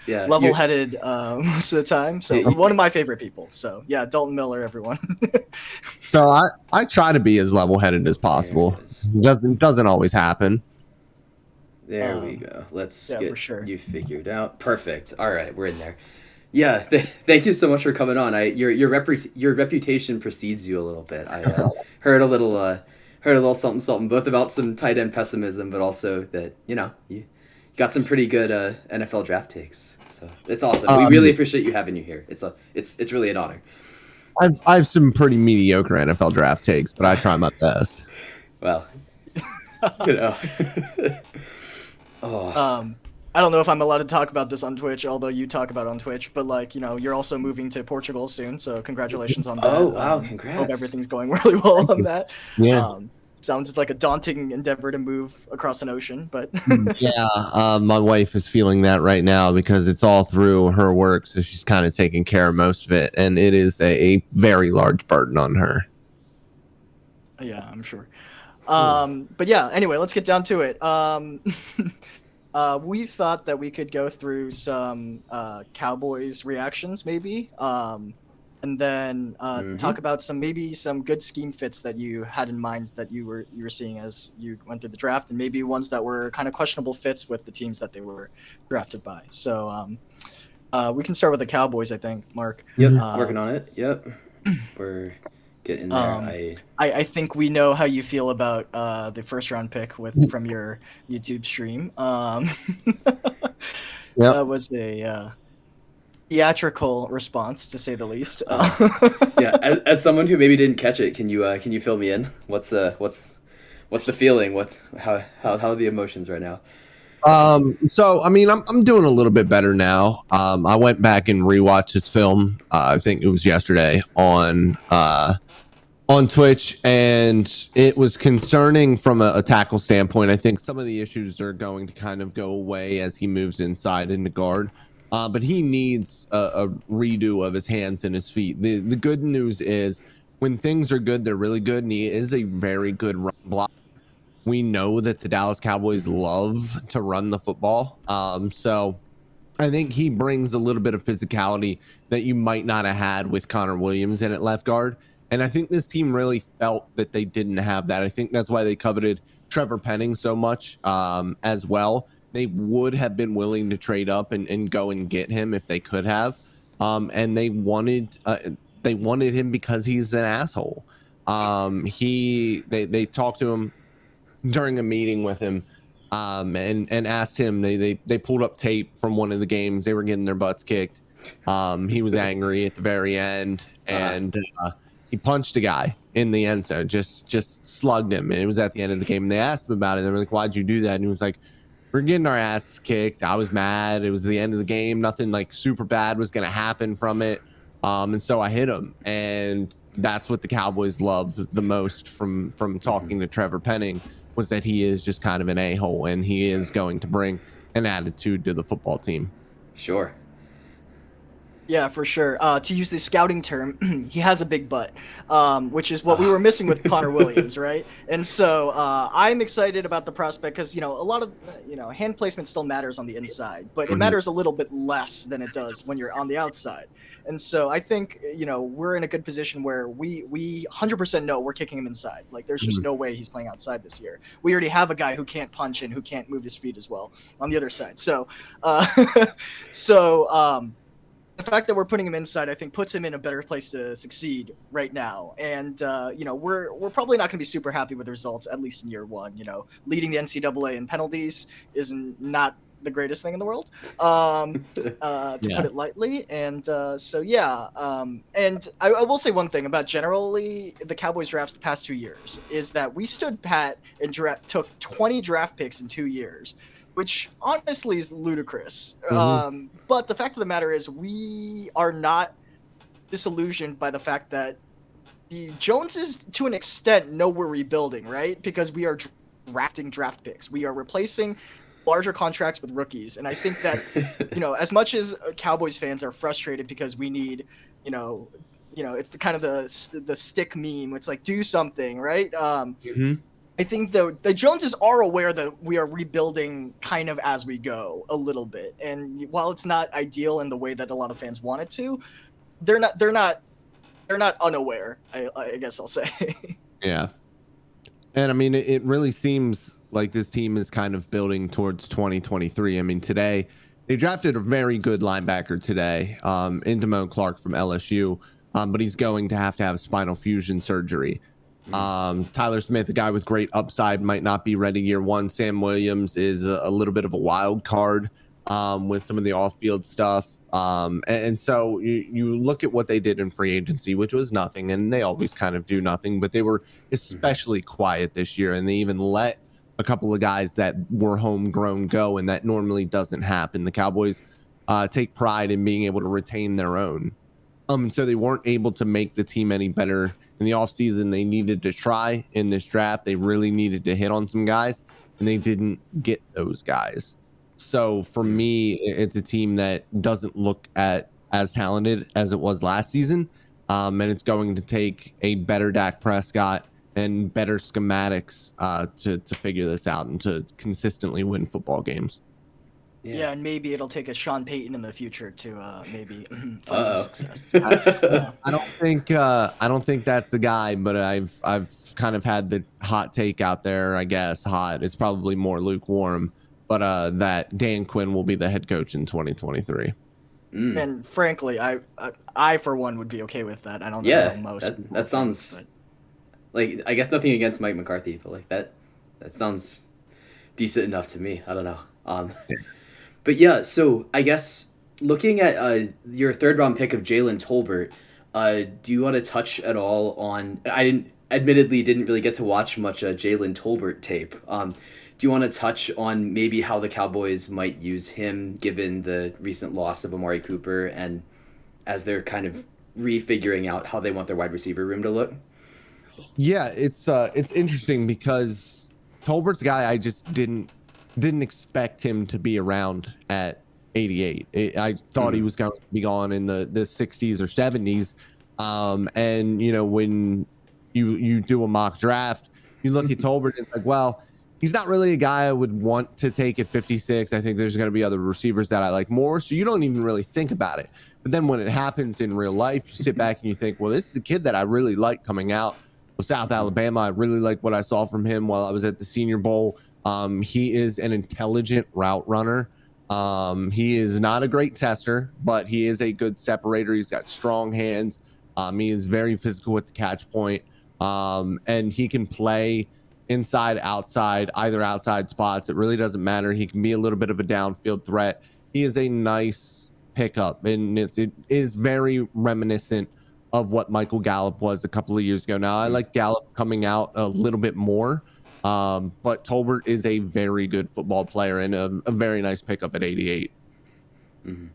yeah, level-headed most of the time. So one of my favorite people. So yeah, Dalton Miller, everyone. So I try to be as level-headed as possible. Doesn't always happen. There we go. Let's get for sure. you figured out. Perfect. All right, we're in there. Yeah, thank you so much for coming on. Your reputation precedes you a little bit. I heard a little something both about some tight end pessimism, but also that you got some pretty good NFL draft takes. So it's awesome. We really appreciate you having you here. It's really an honor. I have some pretty mediocre NFL draft takes, but I try my best. Well, I don't know if I'm allowed to talk about this on Twitch, although you talk about it on Twitch, but you're also moving to Portugal soon, so congratulations on that. Oh, wow, congrats. Hope everything's going really well on that. Yeah. Sounds like a daunting endeavor to move across an ocean, but yeah, my wife is feeling that right now because it's all through her work, so she's kind of taking care of most of it, and it is a very large burden on her. Yeah, I'm sure. But yeah, anyway, let's get down to it. We thought that we could go through some Cowboys reactions, maybe, and then talk about some good scheme fits that you had in mind that you were seeing as you went through the draft, and maybe ones that were kind of questionable fits with the teams that they were drafted by. So we can start with the Cowboys, I think, Mark. Yep, working on it. Yep, we're getting there. I think we know how you feel about the first round pick from your YouTube stream. That was a theatrical response, to say the least. Yeah, as someone who maybe didn't catch it, can you fill me in? What's the feeling? How are the emotions right now? So I mean, I'm doing a little bit better now. I went back and rewatched this film. I think it was yesterday on Twitch, and it was concerning from a tackle standpoint. I think some of the issues are going to kind of go away as he moves inside into guard. But he needs a redo of his hands and his feet. The good news is when things are good, they're really good, and he is a very good run block. We know that the Dallas Cowboys love to run the football. So I think he brings a little bit of physicality that you might not have had with Connor Williams in at left guard. And I think this team really felt that they didn't have that. I think that's why they coveted Trevor Penning so much as well. They would have been willing to trade up and go and get him if they could have. And they wanted him because he's an asshole. They talked to him during a meeting with him and asked him, they pulled up tape from one of the games. They were getting their butts kicked. He was angry at the very end, and he punched a guy in the end zone, just slugged him. And it was at the end of the game. And they asked him about it. They were like, "Why'd you do that?" And he was like, "We're getting our asses kicked. I was mad. It was the end of the game. Nothing like super bad was going to happen from it. And so I hit him." And that's what the Cowboys love the most from talking to Trevor Penning, was that he is just kind of an a-hole, and he is going to bring an attitude to the football team. Sure. Yeah, for sure. To use the scouting term, he has a big butt, which is what we were missing with Connor Williams, right? And so I'm excited about the prospect because, a lot of, hand placement still matters on the inside, but it matters a little bit less than it does when you're on the outside. And so I think, we're in a good position where we 100% know we're kicking him inside. Like, there's just no way he's playing outside this year. We already have a guy who can't punch and who can't move his feet as well on the other side. So, the fact that we're putting him inside, I think, puts him in a better place to succeed right now. And, we're probably not going to be super happy with the results, at least in year one. Leading the NCAA in penalties is not the greatest thing in the world, to put it lightly. And and I will say one thing about generally the Cowboys drafts the past 2 years is that we stood pat and took 20 draft picks in 2 years, which honestly is ludicrous. But the fact of the matter is we are not disillusioned by the fact that the Joneses, to an extent, know we're rebuilding, right? Because we are drafting draft picks. We are replacing larger contracts with rookies. And I think that, as much as Cowboys fans are frustrated because we need, it's the kind of the stick meme. It's like, do something, right? I think the Joneses are aware that we are rebuilding kind of as we go a little bit. And while it's not ideal in the way that a lot of fans want it to, they're not unaware, I guess I'll say. Yeah. And I mean, it really seems like this team is kind of building towards 2023. I mean, today they drafted a very good linebacker today, in Damone Clark from LSU, but he's going to have spinal fusion surgery. Tyler Smith, a guy with great upside, might not be ready year one. Sam Williams is a little bit of a wild card with some of the off-field stuff. And so you look at what they did in free agency, which was nothing, and they always kind of do nothing, but they were especially quiet this year, and they even let a couple of guys that were homegrown go, and that normally doesn't happen. The Cowboys take pride in being able to retain their own. So they weren't able to make the team any better in the offseason. They needed to try in this draft. They really needed to hit on some guys, and they didn't get those guys. So for me, it's a team that doesn't look as talented as it was last season. And it's going to take a better Dak Prescott and better schematics to figure this out and to consistently win football games. Yeah, and maybe it'll take a Sean Payton in the future to maybe find some success. I don't think that's the guy, but I've kind of had the hot take out there. I guess hot. It's probably more lukewarm, but that Dan Quinn will be the head coach in 2023. And frankly, I for one would be okay with that. I don't know most. That sounds like, I guess nothing against Mike McCarthy, but like that sounds decent enough to me. I don't know. But yeah, so I guess looking at your third round pick of Jalen Tolbert, do you want to touch at all on? I admittedly didn't really get to watch much Jalen Tolbert tape. Do you want to touch on maybe how the Cowboys might use him given the recent loss of Amari Cooper and as they're kind of refiguring out how they want their wide receiver room to look? Yeah, it's interesting because Tolbert's a guy I just didn't expect him to be around at 88. I thought he was going to be gone in the 60s or 70s. And when you do a mock draft, you look at Tolbert and it's like, well, he's not really a guy I would want to take at 56. I think there's going to be other receivers that I like more. So you don't even really think about it. But then when it happens in real life, you sit back and you think, well, this is a kid that I really like coming out of South Alabama. I really like what I saw from him while I was at the Senior Bowl. He is an intelligent route runner. He is not a great tester, but he is a good separator. He's got strong hands. He is very physical at the catch point. And he can play inside, outside, either outside spots. It really doesn't matter. He can be a little bit of a downfield threat. He is a nice pickup, and it is very reminiscent of what Michael Gallup was a couple of years ago. Now, I like Gallup coming out a little bit more, but Tolbert is a very good football player and a very nice pickup at 88. Mm-hmm.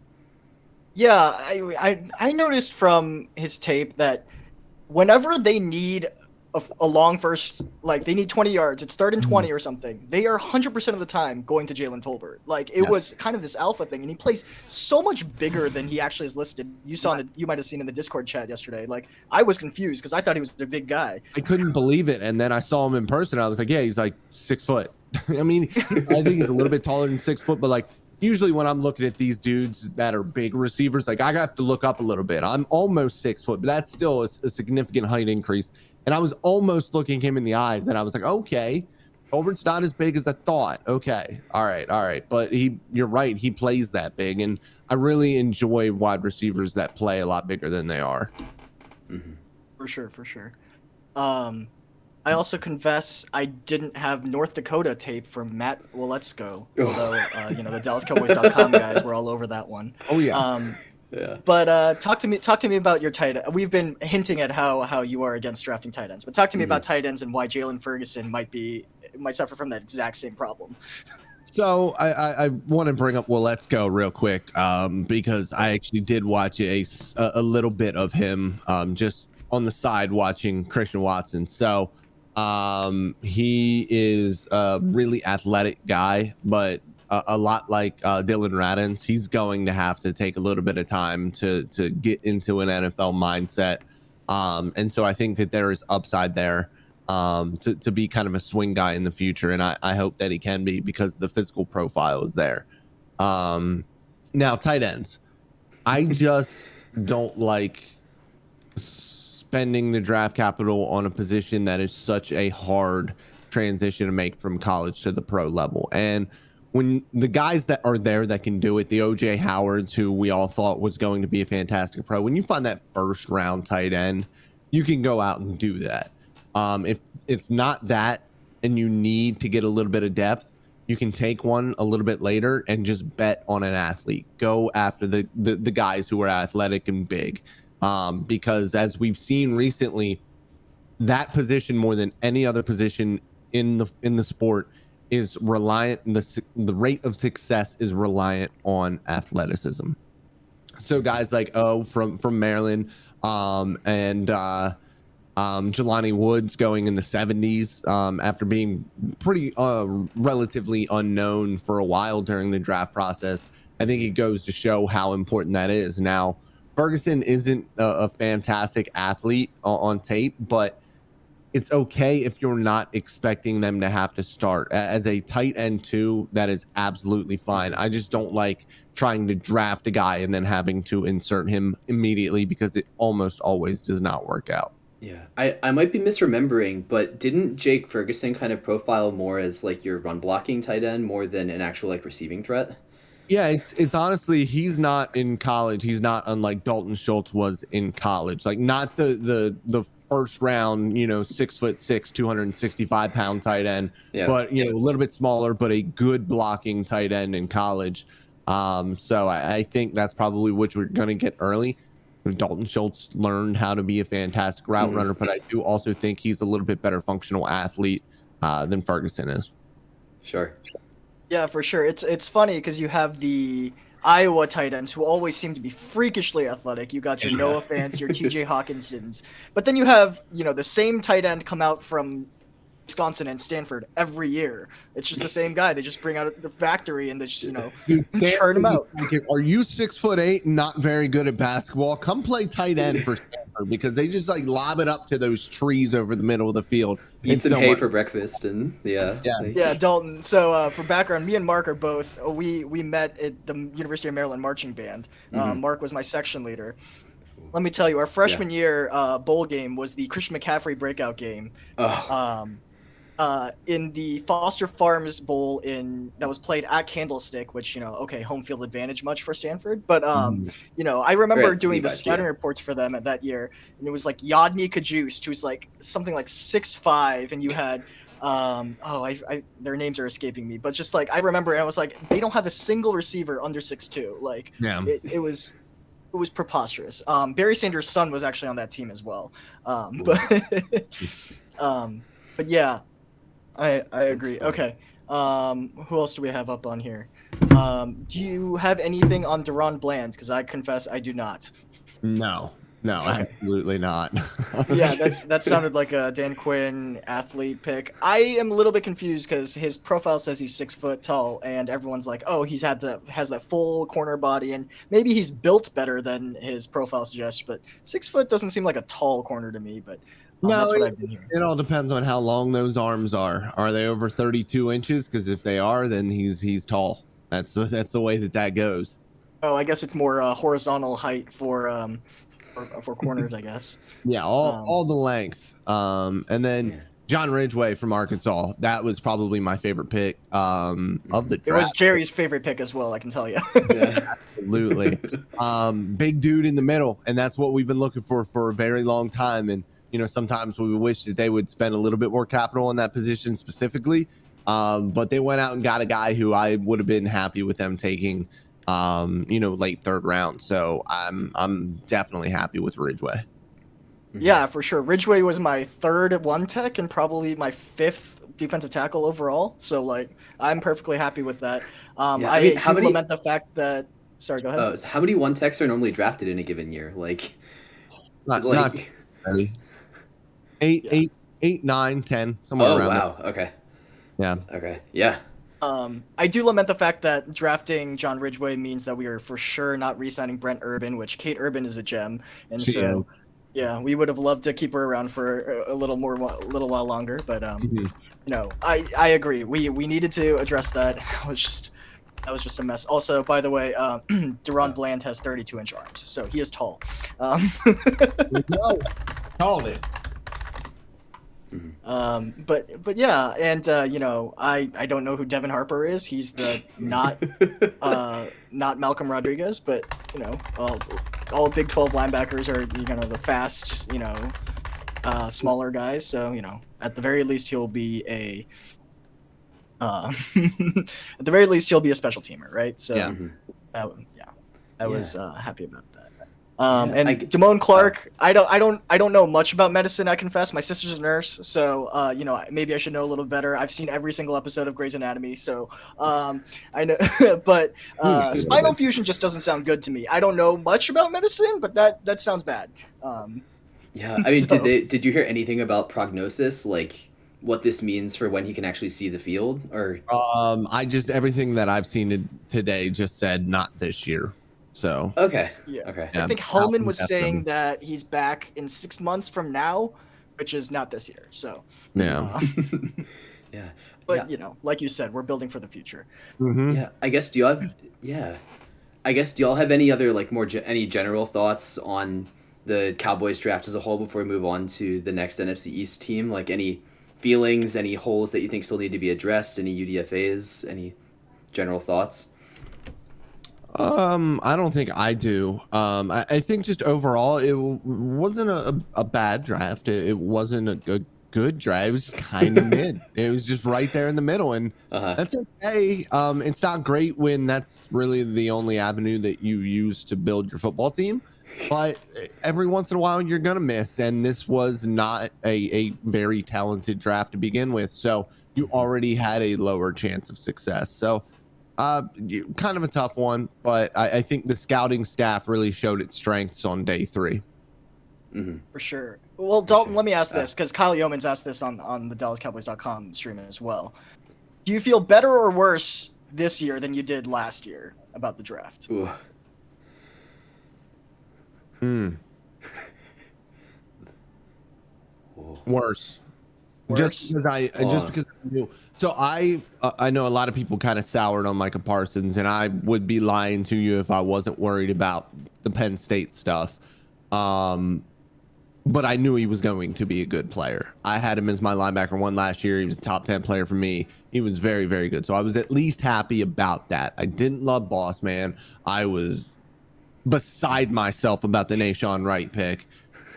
Yeah, I noticed from his tape that whenever they need a long first, like they need 20 yards, it's third and 20 or something, they are 100% of the time going to Jalen Tolbert. Like it was kind of this alpha thing, and he plays so much bigger than he actually is listed. You might have seen in the Discord chat yesterday. Like I was confused because I thought he was a big guy. I couldn't believe it, and then I saw him in person. I was like, yeah, he's like 6 foot. I mean, I think he's a little bit taller than 6 foot, but like usually when I'm looking at these dudes that are big receivers, like I have to look up a little bit. I'm almost 6 foot, but that's still a significant height increase. And I was almost looking him in the eyes, and I was like, okay, Tolbert's not as big as I thought. Okay, all right. But you're right, he plays that big, and I really enjoy wide receivers that play a lot bigger than they are. Mm-hmm. For sure. I also confess I didn't have North Dakota tape from Matt Waletzko, although the DallasCowboys.com guys were all over that one. Oh yeah. Yeah. But talk to me about your tight end. We've been hinting at how you are against drafting tight ends, but talk to me about tight ends and why Jalen Ferguson might suffer from that exact same problem. So I want to bring up Let's Go real quick because I actually did watch a little bit of him just on the side watching Christian Watson. So he is a really athletic guy, but a lot like Dylan Radins, he's going to have to take a little bit of time to get into an NFL mindset. And so I think that there is upside there to be kind of a swing guy in the future. And I hope that he can be because the physical profile is there. Now, tight ends. I just don't like spending the draft capital on a position that is such a hard transition to make from college to the pro level. And when the guys that are there that can do it, the OJ Howards, who we all thought was going to be a fantastic pro, when you find that first round tight end, you can go out and do that. If it's not that and you need to get a little bit of depth, you can take one a little bit later and just bet on an athlete. Go after the guys who are athletic and big. Because as we've seen recently, that position more than any other position in the sport is reliant, the rate of success is reliant on athleticism. So guys like from Maryland and Jelani Woods going in the 70s after being pretty relatively unknown for a while during the draft process. I think it goes to show how important that is. Now, Ferguson isn't a fantastic athlete on tape, but it's okay if you're not expecting them to have to start. As a tight end too, that is absolutely fine. I just don't like trying to draft a guy and then having to insert him immediately because it almost always does not work out. Yeah, I might be misremembering, but didn't Jake Ferguson kind of profile more as like your run blocking tight end more than an actual like receiving threat? Yeah, it's honestly, he's not in college. He's not unlike Dalton Schultz was in college. Like not the first round, 6'6", 265-pound tight end, but a little bit smaller, but a good blocking tight end in college. So I think that's probably what we're gonna get early. Dalton Schultz learned how to be a fantastic route runner, but I do also think he's a little bit better functional athlete than Ferguson is. Sure. Yeah, for sure. It's funny because you have the Iowa tight ends who always seem to be freakishly athletic. You got your Noah Fants, your TJ Hawkinsons, but then you have the same tight end come out from Wisconsin and Stanford every year. It's just the same guy. They just bring out the factory and they just churn him out. Are you 6'8" and not very good at basketball? Come play tight end for Stanford because they just like lob it up to those trees over the middle of the field. Eat some hay for breakfast and yeah, Dalton. So for background, me and Mark are both we met at the University of Maryland marching band. Mark was my section leader. Let me tell you, our freshman year bowl game was the Christian McCaffrey breakout game. In the Foster Farms Bowl that was played at Candlestick, which home field advantage much for Stanford, but I remember doing the scouting reports for them at that year, and it was like Yadni Kajust, who's like something like 6'5", and you had their names are escaping me, but just like I remember, and I was like, they don't have a single receiver under 6'2". Like it was preposterous. Barry Sanders' son was actually on that team as well, but yeah. I agree. Okay. Who else do we have up on here? Do you have anything on Deron Bland? Because I confess I do not. No, okay. Absolutely not. Yeah, that sounded like a Dan Quinn athlete pick. I am a little bit confused because his profile says he's 6 foot tall, and everyone's like, oh, has that full corner body, and maybe he's built better than his profile suggests. But 6 foot doesn't seem like a tall corner to me. But no, it all depends on how long those arms are. Are they over 32 inches? Because if they are, then he's tall. That's the way that goes. Oh, I guess it's more horizontal height for corners, I guess. Yeah, all the length. And then John Ridgway from Arkansas. That was probably my favorite pick of the draft. It was Jerry's favorite pick as well, I can tell you. Yeah. Absolutely. Big dude in the middle, and that's what we've been looking for a very long time. And sometimes we wish that they would spend a little bit more capital on that position specifically. But they went out and got a guy who I would have been happy with them taking, late third round. So I'm definitely happy with Ridgeway. Yeah, for sure. Ridgeway was my third one tech and probably my fifth defensive tackle overall. So like, I'm perfectly happy with that. I lament the fact that. Sorry, go ahead. So how many one techs are normally drafted in a given year? Like, not really. 8, 9, 10, somewhere around there. Wow. Okay. Yeah. Okay. Yeah. I do lament the fact that drafting John Ridgeway means that we are for sure not re-signing Brent Urban, which Kate Urban is a gem, and so yeah, we would have loved to keep her around for a little while longer. But I agree. We needed to address that. That was just a mess. Also, by the way, Deron Bland has 32-inch arms, so he is tall. Called it. But yeah, and I don't know who Devin Harper is. He's the not Malcolm Rodriguez, but all Big 12 linebackers are the fast, smaller guys. So at the very least he'll be a special teamer, right? So I was happy about that. Damone Clark, I don't know much about medicine, I confess. My sister's a nurse, so maybe I should know a little better. I've seen every single episode of Grey's Anatomy, so I know. But spinal fusion just doesn't sound good to me. I don't know much about medicine, but that sounds bad. Yeah, I mean, did you hear anything about prognosis, like what this means for when he can actually see the field? Or everything that I've seen today just said not this year. So okay. I think Hellman was saying that he's back in 6 months from now, which is not this year. So yeah, yeah. But like you said, we're building for the future. Mm-hmm. Yeah, I guess do y'all have any other any general thoughts on the Cowboys draft as a whole before we move on to the next NFC East team? Like any feelings, any holes that you think still need to be addressed, any UDFAs, any general thoughts? I don't think I do. I think just overall, it wasn't a bad draft. It wasn't a good draft. It was just kind of mid. It was just right there in the middle, and that's okay. It's not great when that's really the only avenue that you use to build your football team, but every once in a while you're gonna miss, and this was not a very talented draft to begin with, so you already had a lower chance of success. So kind of a tough one, but I think the scouting staff really showed its strengths on day 3. Mm-hmm. For sure. Well, Dalton, let me ask this, because Kyle Yeomans asked this on the DallasCowboys.com stream as well. Do you feel better or worse this year than you did last year about the draft? Ooh. Worse. Just because I knew. So I know a lot of people kind of soured on Micah Parsons, and I would be lying to you if I wasn't worried about the Penn State stuff. But I knew he was going to be a good player. I had him as my linebacker 1 last year. He was a top 10 player for me. He was very, very good. So I was at least happy about that. I didn't love Boss Man. I was beside myself about the Nahshon Wright pick.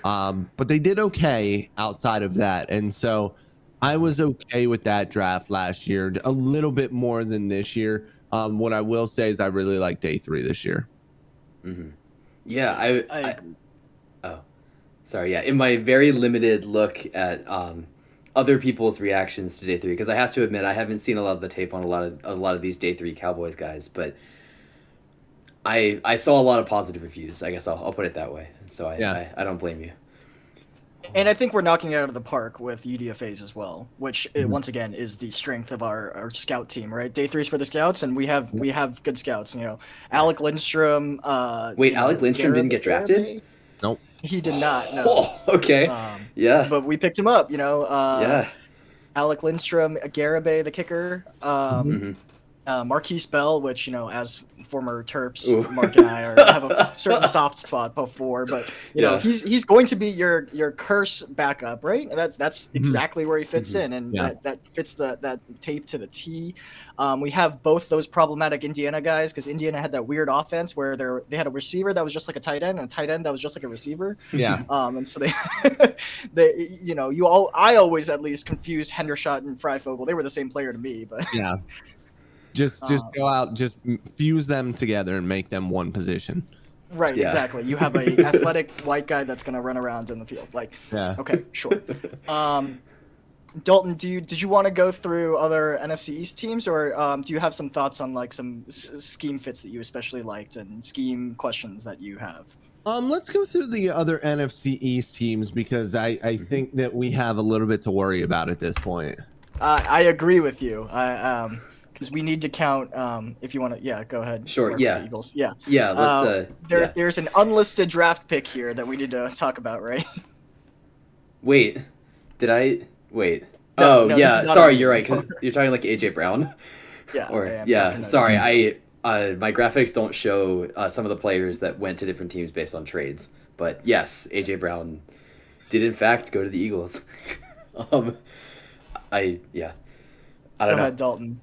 But they did okay outside of that. And so I was okay with that draft last year, a little bit more than this year. What I will say is I really like day 3 this year. Mm-hmm. Yeah, I sorry, yeah. In my very limited look at other people's reactions to day 3, because I have to admit I haven't seen a lot of the tape on a lot of these day 3 Cowboys guys, but I saw a lot of positive reviews. I guess I'll put it that way. So I don't blame you. And I think we're knocking it out of the park with UDFAs as well, which once again is the strength of our scout team, right? Day 3 is for the scouts, and we have good scouts. Alec Lindstrom. Wait, Alec Lindstrom didn't get drafted? Nope. He did not. No. Oh, okay. Yeah. But we picked him up. Yeah. Alec Lindstrom, Garibay, the kicker. Marquise Bell, which, as former Terps, Ooh. Mark and I have a certain soft spot before, but he's going to be your curse backup, right? That's exactly where he fits in, and that fits that tape to the T. We have both those problematic Indiana guys, because Indiana had that weird offense where they had a receiver that was just like a tight end and a tight end that was just like a receiver. Yeah. And so I always at least confused Hendershot and Freifogel. They were the same player to me, but yeah. Just go out, just fuse them together and make them one position. Right, exactly. You have a athletic white guy that's going to run around in the field. Okay, sure. Dalton, did you want to go through other NFC East teams, or do you have some thoughts on some scheme fits that you especially liked and scheme questions that you have? Let's go through the other NFC East teams, because I think that we have a little bit to worry about at this point. I agree with you. Because we need to count. If you want to, go ahead. Sure. Yeah. Eagles. Yeah. Yeah. Let's. There's an unlisted draft pick here that we need to talk about, right? Wait. Did I? Wait. No, yeah. Sorry, you're right. 'Cause you're talking like AJ Brown. Yeah. Sorry, my graphics don't show some of the players that went to different teams based on trades. But yes, AJ Brown did in fact go to the Eagles. I don't know. Go ahead, Dalton.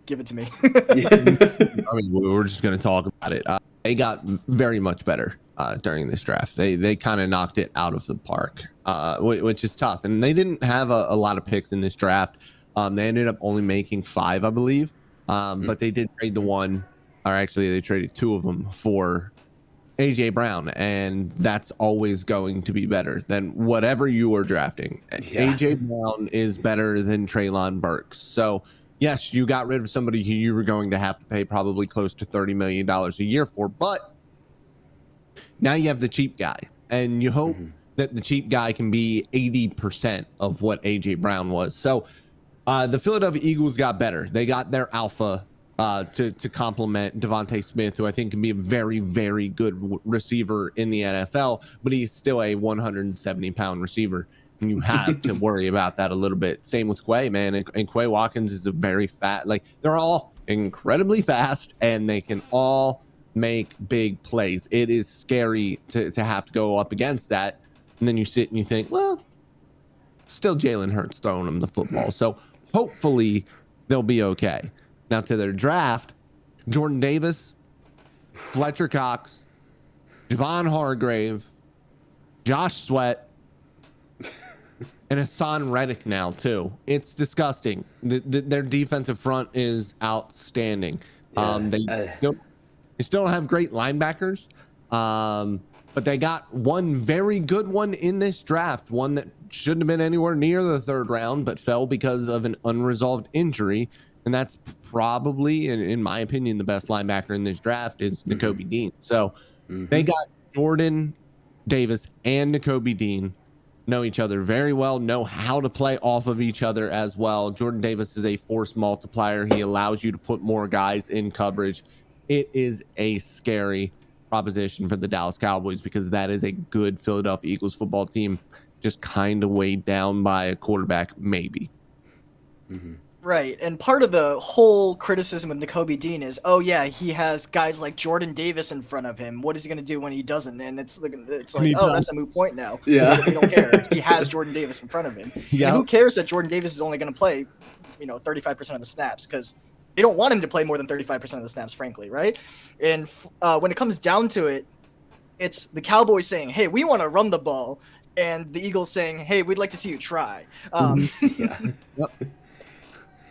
Give it to me. I mean, we're just going to talk about it. They got very much better during this draft. They kind of knocked it out of the park, which is tough. And they didn't have a lot of picks in this draft. They ended up only making 5, I believe. But they did trade they traded 2 of them for AJ Brown, and that's always going to be better than whatever you are drafting. Yeah. AJ Brown is better than Treylon Burks. So yes, you got rid of somebody who you were going to have to pay probably close to $30 million a year for, but now you have the cheap guy, and you hope that the cheap guy can be 80% of what AJ Brown was. So the Philadelphia Eagles got better. They got their alpha to complement Devontae Smith, who I think can be a very, very good receiver in the NFL, but he's still a 170-pound receiver, and you have to worry about that a little bit. Same with Quay, man, and Quay Watkins is a very fat. They're all incredibly fast, and they can all make big plays. It is scary to have to go up against that, and then you sit and you think, well, still Jalen Hurts throwing them the football, so hopefully they'll be okay. Now to their draft, Jordan Davis, Fletcher Cox, Javon Hargrave, Josh Sweat, and Hassan Reddick now too. It's disgusting. Their defensive front is outstanding. They still don't have great linebackers, but they got one very good one in this draft, one that shouldn't have been anywhere near the 3rd round, but fell because of an unresolved injury. And that's probably, in my opinion, the best linebacker in this draft is Nakobe Dean. So they got Jordan Davis and Nakobe Dean, know each other very well, know how to play off of each other as well. Jordan Davis is a force multiplier. He allows you to put more guys in coverage. It is a scary proposition for the Dallas Cowboys, because that is a good Philadelphia Eagles football team, just kind of weighed down by a quarterback, maybe. Right, and part of the whole criticism of Nakobe Dean is, he has guys like Jordan Davis in front of him. What is he going to do when he doesn't? And it's like, that's a moot point now. Yeah, they don't care. He has Jordan Davis in front of him. Yeah. And who cares that Jordan Davis is only going to play, 35% of the snaps, because they don't want him to play more than 35% of the snaps, frankly, right? And when it comes down to it, it's the Cowboys saying, "Hey, we want to run the ball," and the Eagles saying, "Hey, we'd like to see you try."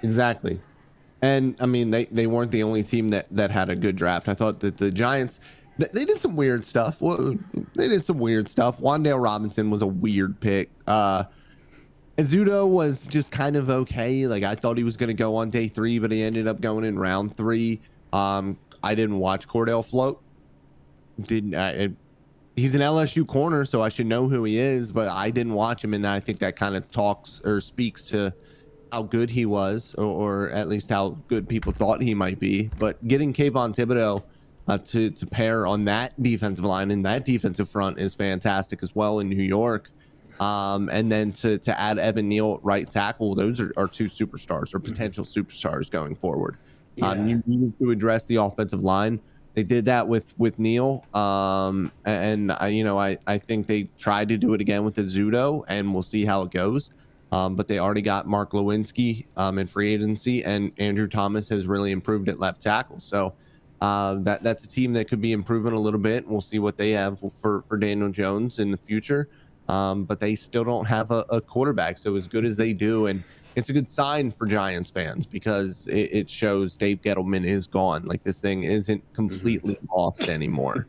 Exactly. And I mean, they weren't the only team that had a good draft. I thought that the Giants, they did some weird stuff. Well, they did some weird stuff. Wandale Robinson was a weird pick. Azudo was just kind of okay. I thought he was going to go on day 3, but he ended up going in round 3. I didn't watch Cordell Float. He's an LSU corner, so I should know who he is, but I didn't watch him, and I think that kind of talks or speaks to how good he was, or at least how good people thought he might be. But getting Kayvon Thibodeau to pair on that defensive line and that defensive front is fantastic as well in New York. And then to add Evan Neal at right tackle, those are 2 superstars or potential superstars going forward. Yeah. You needed to address the offensive line. They did that with Neil, and I think they tried to do it again with the Zudo, and we'll see how it goes. But they already got Mark Lewinsky in free agency, and Andrew Thomas has really improved at left tackle. So that's a team that could be improving a little bit. We'll see what they have for Daniel Jones in the future. But they still don't have a quarterback. So as good as they do, and it's a good sign for Giants fans because it shows Dave Gettleman is gone. Like this thing isn't completely lost anymore.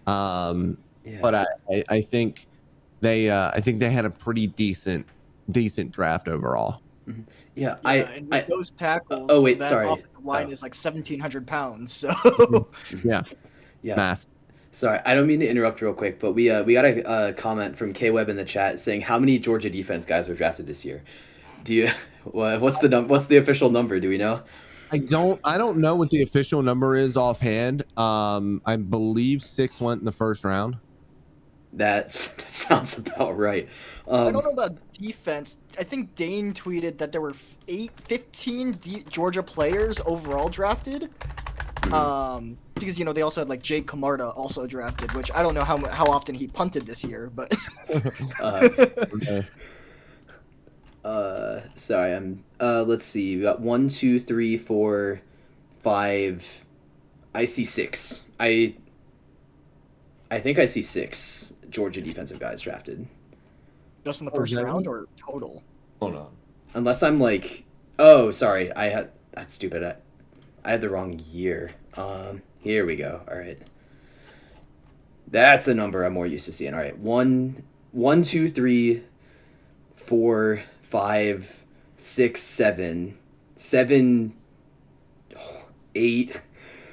But I think they had a pretty decent draft overall. Yeah, and with those tackles, oh wait, that sorry. offensive line is like 1,700 pounds. So yeah, mass. Sorry, I don't mean to interrupt real quick, but we got a comment from K Web in the chat saying how many Georgia defense guys were drafted this year. Do you what's the official number? Do we know? I don't know what the official number is offhand. I believe 6 went in the first round. That sounds about right. I don't know about defense. I think Dane tweeted that there were 15 Georgia players overall drafted. Because they also had like Jake Camarda also drafted, which I don't know how often he punted this year, but sorry, I'm let's see. We got 1, 2, 3, 4, 5. I see 6. I think I see 6 Georgia defensive guys drafted. Just in the first round or total? Hold on. Unless I'm like, oh, sorry, that's stupid. I had the wrong year. Here we go. All right. That's a number I'm more used to seeing. All right. 1, 2, 3, 4, 5, 6, 7, 7, 8.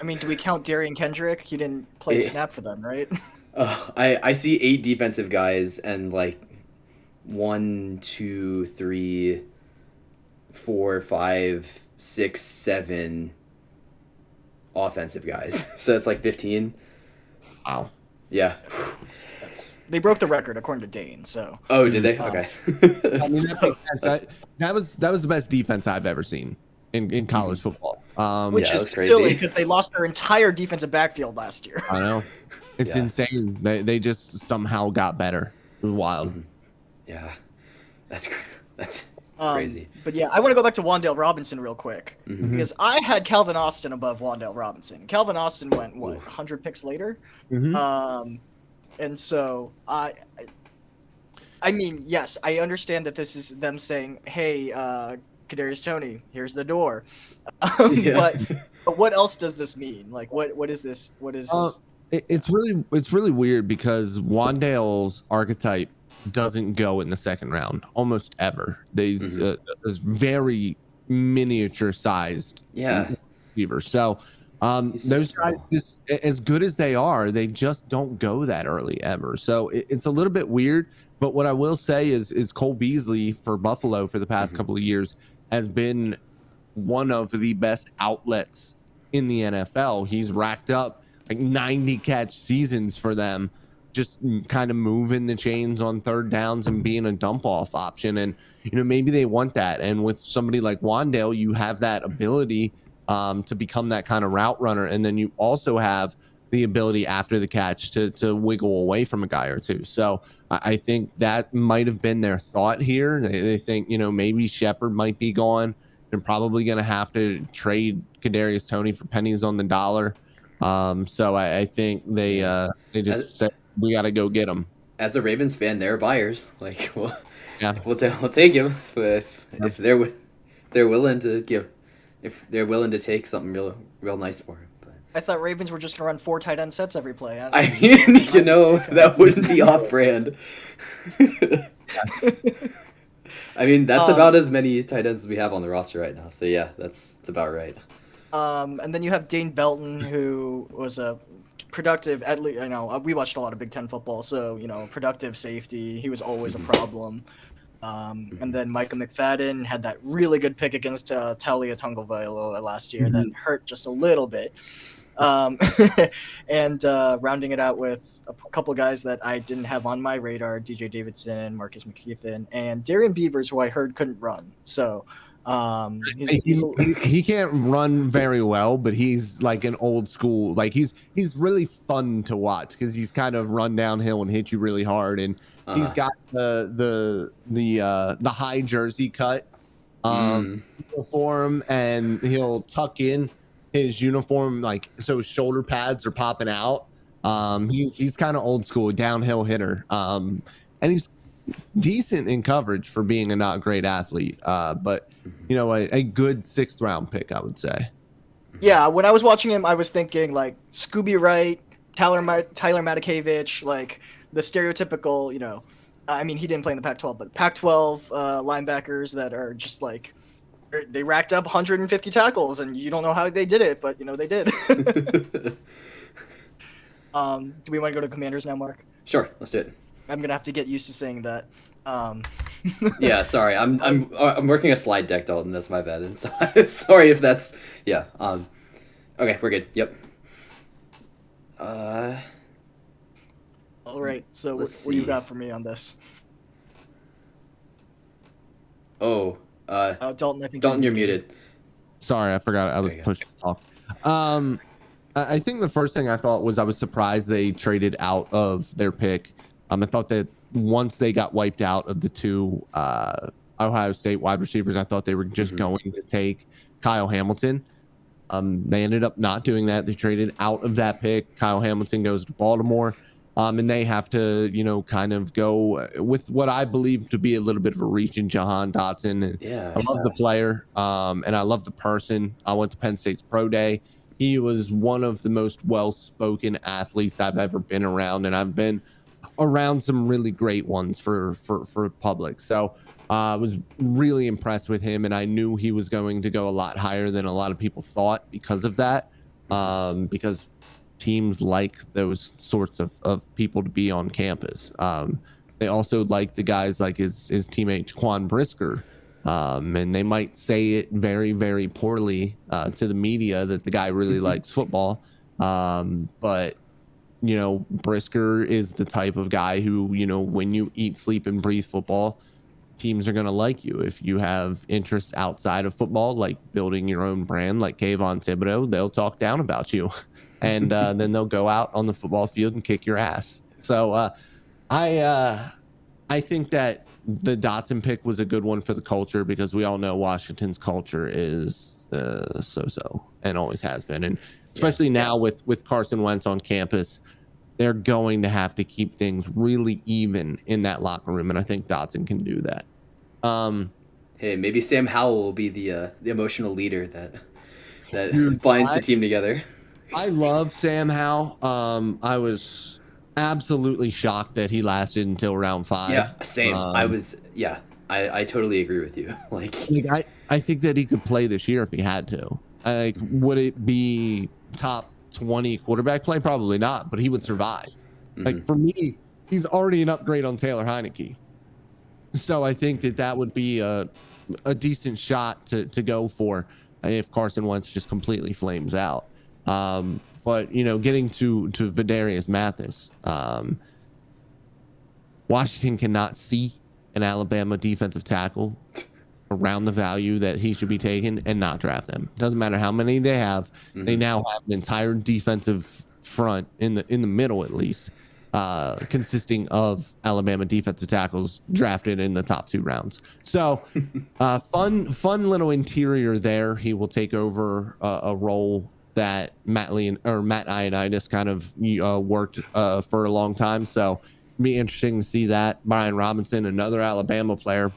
I mean, do we count Darian Kendrick? He didn't play a snap for them, right? I see 8 defensive guys and like 1, 2, 3, 4, 5, 6, 7 offensive guys. So it's like 15. Wow. Yeah. They broke the record according to Dane. So. Oh, did they? Okay. I mean, that makes sense. That was the best defense I've ever seen in college football. Which is silly because they lost their entire defensive backfield last year. I know. It's insane. They just somehow got better. It was wild. Yeah. That's crazy. But yeah, I want to go back to Wan'Dale Robinson real quick because I had Calvin Austin above Wan'Dale Robinson. Calvin Austin went 100 picks later, and so I mean, yes, I understand that this is them saying, "Hey, Kadarius Toney, here's the door," but what else does this mean? Like, what is this? What is? It's really weird because Wan'Dale's archetype doesn't go in the second round almost ever. These very miniature sized receivers. So those guys, just as good as they are, they just don't go that early ever. So it's a little bit weird. But what I will say is Cole Beasley for Buffalo for the past couple of years has been one of the best outlets in the NFL. He's racked up like 90 catch seasons for them, just kind of moving the chains on third downs and being a dump off option. And, maybe they want that. And with somebody like Wan'Dale, you have that ability to become that kind of route runner. And then you also have the ability after the catch to wiggle away from a guy or two. So I think that might have been their thought here. They think, maybe Shepard might be gone. They're probably going to have to trade Kadarius Toney for pennies on the dollar. So I think they just said, we got to go get them. As a Ravens fan, they're buyers. Like, we'll take him if they're willing to take something real nice for him. But I thought Ravens were just gonna run 4 tight end sets every play. That wouldn't be off brand. I mean, that's about as many tight ends as we have on the roster right now. So yeah, that's about right. And then you have Dane Belton, who was a productive, at least, we watched a lot of Big Ten football, so, productive safety. He was always a problem. And then Micah McFadden had that really good pick against Talia Tagovailoa last year that hurt just a little bit. And rounding it out with a couple guys that I didn't have on my radar, DJ Davidson, Marcus McKeithen, and Darian Beavers, who I heard couldn't run. So He can't run very well, but he's like an old school. Like he's really fun to watch because he's kind of run downhill and hit you really hard, and he's got the high jersey cut uniform, and he'll tuck in his uniform like so his shoulder pads are popping out. He's kind of old school downhill hitter, and he's decent in coverage for being a not great athlete, but a good 6th round pick, I would say. Yeah, when I was watching him, I was thinking like Scooby Wright, Tyler Matakevich, like the stereotypical, I mean, he didn't play in the Pac-12, but Pac-12 linebackers that are just like, they racked up 150 tackles, and you don't know how they did it, but they did. Do we want to go to Commanders now, Mark? Sure, let's do it. I'm gonna have to get used to saying that. Yeah, sorry. I'm working a slide deck, Dalton. That's my bad. And so, sorry if that's okay, we're good. Yep. All right. So what do you got for me on this? Oh. Dalton, I think you're muted. Sorry, I forgot. I was pushed to talk. I think the first thing I thought was I was surprised they traded out of their pick. I thought that once they got wiped out of the 2 Ohio State wide receivers, I thought they were just going to take Kyle Hamilton. They ended up not doing that. They traded out of that pick. Kyle Hamilton goes to Baltimore, and they have to, kind of go with what I believe to be a little bit of a reach in Johan Dodson. I love the player, and I love the person. I went to Penn State's Pro Day. He was one of the most well-spoken athletes I've ever been around, and I've been around some really great ones for public. So I was really impressed with him, and I knew he was going to go a lot higher than a lot of people thought because of that, because teams like those sorts of people to be on campus. They also like the guys like his teammate Quan Brisker, and they might say it very, very poorly to the media that the guy really likes football, but Brisker is the type of guy who, when you eat, sleep, and breathe football, teams are going to like you. If you have interests outside of football, like building your own brand, like Kayvon Thibodeau, they'll talk down about you. And then they'll go out on the football field and kick your ass. So I think that the Dotson pick was a good one for the culture, because we all know Washington's culture is so-so and always has been. And especially now with Carson Wentz on campus, they're going to have to keep things really even in that locker room, and I think Dotson can do that. Hey, maybe Sam Howell will be the emotional leader that binds the team together. I love Sam Howell. I was absolutely shocked that he lasted until round 5. Yeah, same. I totally agree with you. I think that he could play this year if he had to. Would it be top 20 quarterback play? Probably not, but he would survive. For me, he's already an upgrade on Taylor Heineke. So I think that would be a decent shot to go for if Carson Wentz just completely flames out. But getting to Vidarius Mathis, Washington cannot see an Alabama defensive tackle around the value that he should be taken and not draft them. Doesn't matter how many they have. They now have an entire defensive front in the middle, at least, consisting of Alabama defensive tackles drafted in the top 2 rounds. So fun little interior there. He will take over a role that Matt Ioannidis kind of worked for a long time. So it'll be interesting to see that. Brian Robinson, another Alabama player,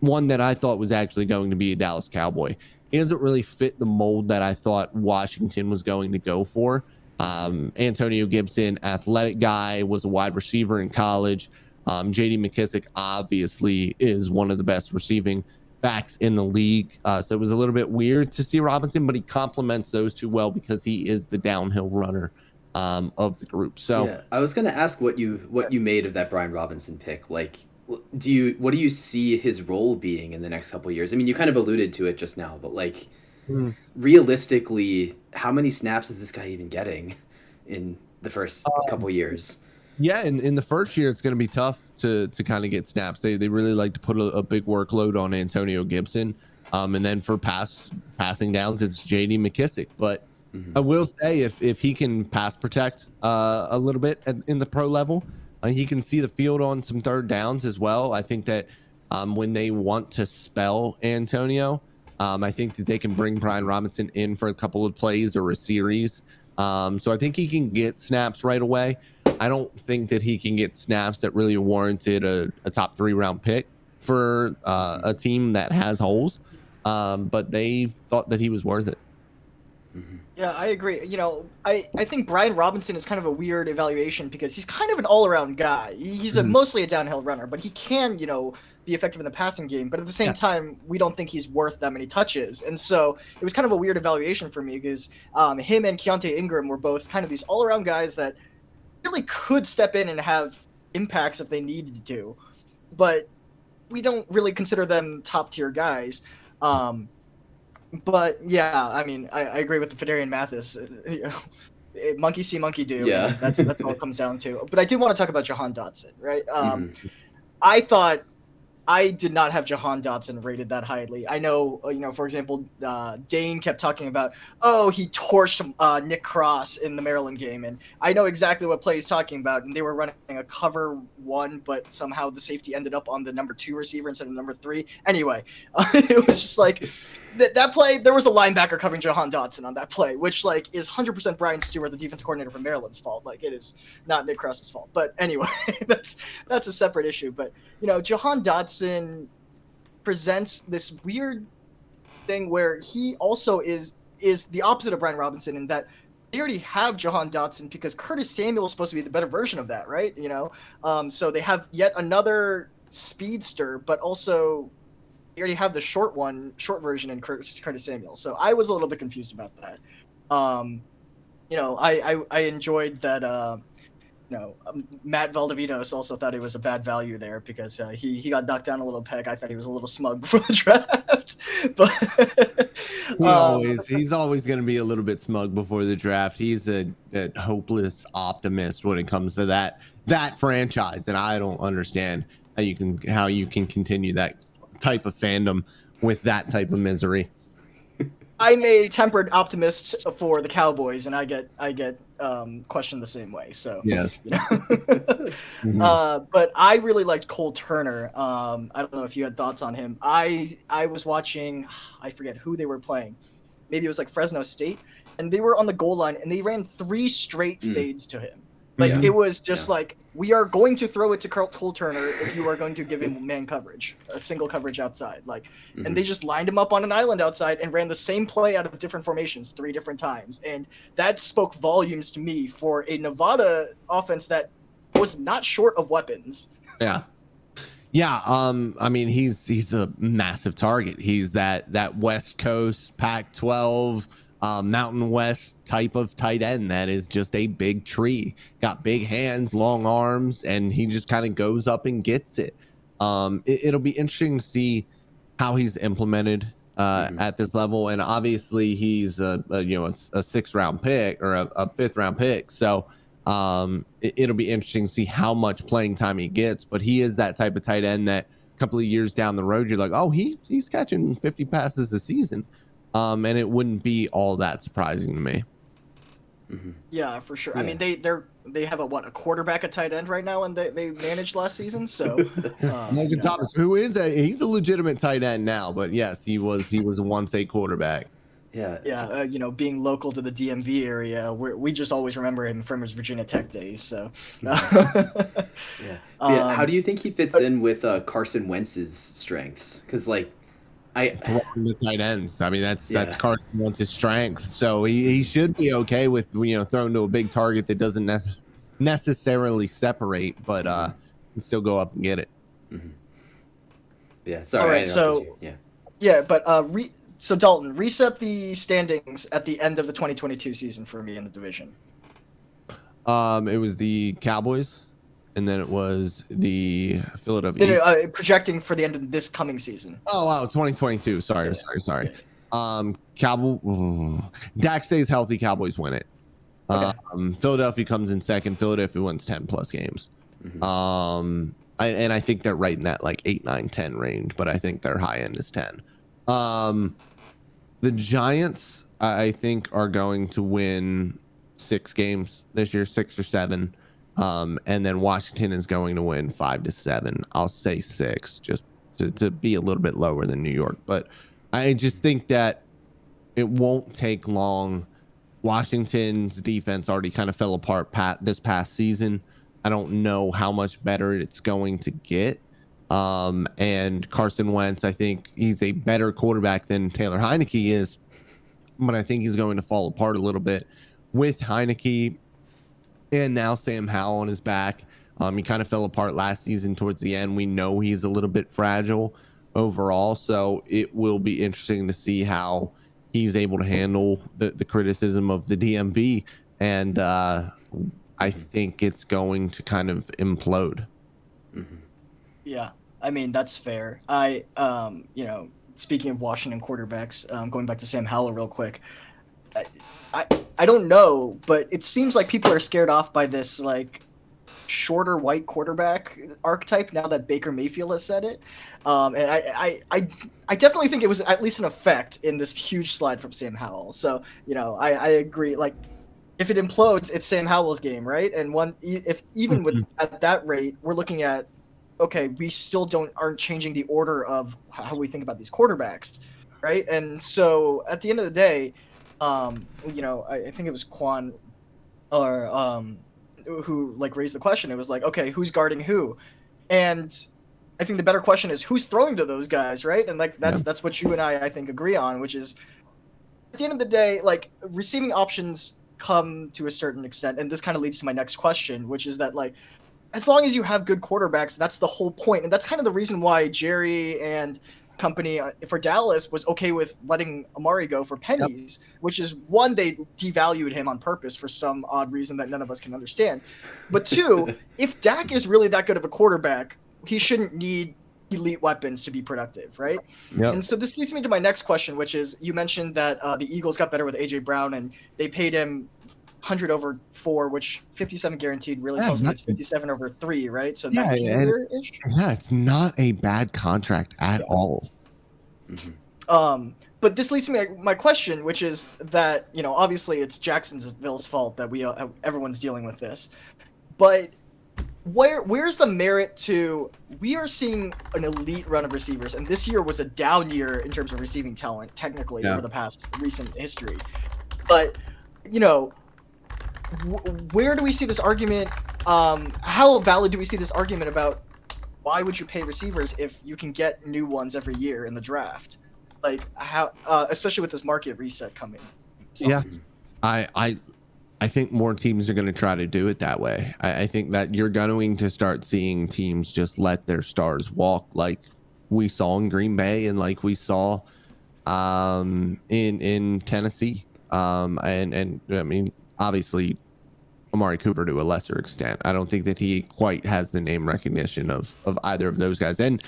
one that I thought was actually going to be a Dallas Cowboy. He doesn't really fit the mold that I thought Washington was going to go for. Antonio Gibson, athletic guy, was a wide receiver in college. J.D. McKissick obviously is one of the best receiving backs in the league. So it was a little bit weird to see Robinson, but he complements those two well because he is the downhill runner of the group. So I was going to ask what you made of that Brian Robinson pick. What do you see his role being in the next couple of years? I mean, you kind of alluded to it just now, but realistically, how many snaps is this guy even getting in the first couple of years? Yeah, in the first year, it's going to be tough to kind of get snaps. They really like to put a big workload on Antonio Gibson. And then for passing downs, it's J.D. McKissick. But I will say if he can pass protect a little bit in the pro level, he can see the field on some third downs as well. I think that when they want to spell Antonio, I think that they can bring Brian Robinson in for a couple of plays or a series. So I think he can get snaps right away. I don't think that he can get snaps that really warranted a top 3 round pick for a team that has holes. But they thought that he was worth it. Yeah, I agree. I think Brian Robinson is kind of a weird evaluation because he's kind of an all-around guy. He's mostly a downhill runner, but he can, be effective in the passing game. But at the same time, we don't think he's worth that many touches. And so it was kind of a weird evaluation for me because him and Keontae Ingram were both kind of these all-around guys that really could step in and have impacts if they needed to. But we don't really consider them top-tier guys. But yeah, I mean, I agree with the Fedarian Mathis. Monkey see, monkey do. Yeah, that's all it comes down to. But I do want to talk about Johan Dodson, right? I thought I did not have Johan Dodson rated that highly. I know, for example, Dane kept talking about, he torched Nick Cross in the Maryland game, and I know exactly what play he's talking about. And they were running a cover 1, but somehow the safety ended up on the number 2 receiver instead of number 3. Anyway, it was just like that play. There was a linebacker covering Johan Dodson on that play, which is 100% Brian Stewart, the defense coordinator from Maryland's fault. It is not Nick Cross's fault. But anyway, that's a separate issue. But Johan Dodson presents this weird thing where he also is the opposite of Brian Robinson in that they already have Johan Dodson because Curtis Samuel is supposed to be the better version of that, right? So they have yet another speedster, but also they already have the short version in Curtis Samuel. So I was a little bit confused about that. I enjoyed that. Matt Valdivinos also thought it was a bad value there because he got knocked down a little peg. I thought he was a little smug before the draft, but he's always going to be a little bit smug before the draft. He's a hopeless optimist when it comes to that franchise, and I don't understand how you can continue that type of fandom with that type of misery. I'm a tempered optimist for the Cowboys, and I get questioned the same way. So yes. But I really liked Cole Turner. I don't know if you had thoughts on him. I was watching, I forget who they were playing. Maybe it was Fresno State, and they were on the goal line, and they ran 3 straight fades to him. It was just we are going to throw it to Cole Turner if you are going to give him man coverage, a single coverage outside. And they just lined him up on an island outside and ran the same play out of different formations 3 different times. And that spoke volumes to me for a Nevada offense that was not short of weapons. Yeah. Yeah. I mean, he's a massive target. He's that West Coast Pac-12 Mountain West type of tight end that is just a big tree, got big hands, long arms, and he just kind of goes up and gets it. It'll be interesting to see how he's implemented at this level, and obviously he's a 6th round pick or a 5th round pick, so it'll be interesting to see how much playing time he gets. But he is that type of tight end that a couple of years down the road you're like, he's catching 50 passes a season. And it wouldn't be all that surprising to me. Yeah, for sure. Yeah. I mean, they have a quarterback, a tight end right now, and they managed last season. So Logan Thomas, who he's a legitimate tight end now, but yes, he was a once a quarterback. Yeah. Being local to the DMV area, we just always remember him from his Virginia Tech days. So How do you think he fits in with Carson Wentz's strengths? Because throwing the tight ends. I mean, that's Carson Wentz's strength. So he should be okay with throwing to a big target that doesn't necessarily separate, but can still go up and get it. Yeah. Sorry. All right. So so Dalton, reset the standings at the end of the 2022 season for me in the division. It was the Cowboys. And then it was the Philadelphia. Projecting for the end of this coming season. Oh, wow. 2022. Sorry. Dak stays healthy. Cowboys win it. Okay. Philadelphia comes in second. Philadelphia wins 10 plus games. And I think they're right in that 8, 9, 10 range, but I think their high end is 10. The Giants, I think, are going to win 6 games this year, 6 or 7. And then Washington is going to win 5 to 7. I'll say 6 just to be a little bit lower than New York. But I just think that it won't take long. Washington's defense already kind of fell apart this past season. I don't know how much better it's going to get. And Carson Wentz, I think he's a better quarterback than Taylor Heineke is, but I think he's going to fall apart a little bit with Heineke and now Sam Howell on his back. He kind of fell apart last season towards the end. We know he's a little bit fragile overall, so it will be interesting to see how he's able to handle the criticism of the DMV, and I think it's going to kind of implode. Yeah, I mean, that's fair. Speaking of Washington quarterbacks, going back to Sam Howell real quick, I don't know, but it seems like people are scared off by this like shorter white quarterback archetype now that Baker Mayfield has said it. And I definitely think it was at least an effect in this huge slide from Sam Howell. So, I agree. Like, if it implodes, it's Sam Howell's game, right? And if even with at that rate, we're looking at, okay, we still aren't changing the order of how we think about these quarterbacks, right? And so at the end of the day, I think it was Quan or who like raised the question. It was like, okay, who's guarding who? And I think the better question is who's throwing to those guys, right? And like that's what you and I think agree on, which is at the end of the day, like receiving options come to a certain extent, and this kind of leads to my next question, which is that like as long as you have good quarterbacks, that's the whole point. And that's kind of the reason why Jerry and company for Dallas was okay with letting Amari go for pennies, which is one, they devalued him on purpose for some odd reason that none of us can understand. But two, if Dak is really that good of a quarterback, he shouldn't need elite weapons to be productive, right? Yep. And so this leads me to my next question, which is you mentioned that the Eagles got better with AJ Brown and they paid him 100 over 4, which 57 guaranteed really tells me it's 57 over 3, right? So 19-ish. Yeah, it's not a bad contract at all. But this leads to my question, which is that, obviously it's Jacksonville's fault that everyone's dealing with this. But where's the merit to we are seeing an elite run of receivers, and this year was a down year in terms of receiving talent, technically, over the past recent history. But, where do we see this argument? How valid do we see this argument about why would you pay receivers if you can get new ones every year in the draft? Like how, especially with this market reset coming. Yeah, I think more teams are going to try to do it that way. I think that you're going to start seeing teams just let their stars walk, like we saw in Green Bay and like we saw in Tennessee. And I mean, obviously Amari Cooper to a lesser extent. I don't think that he quite has the name recognition of either of those guys. And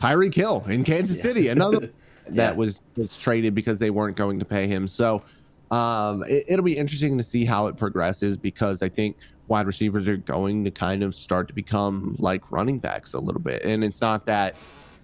Tyreek Hill in Kansas City, another that was traded because they weren't going to pay him. So it'll be interesting to see how it progresses, because I think wide receivers are going to kind of start to become like running backs a little bit. And it's not that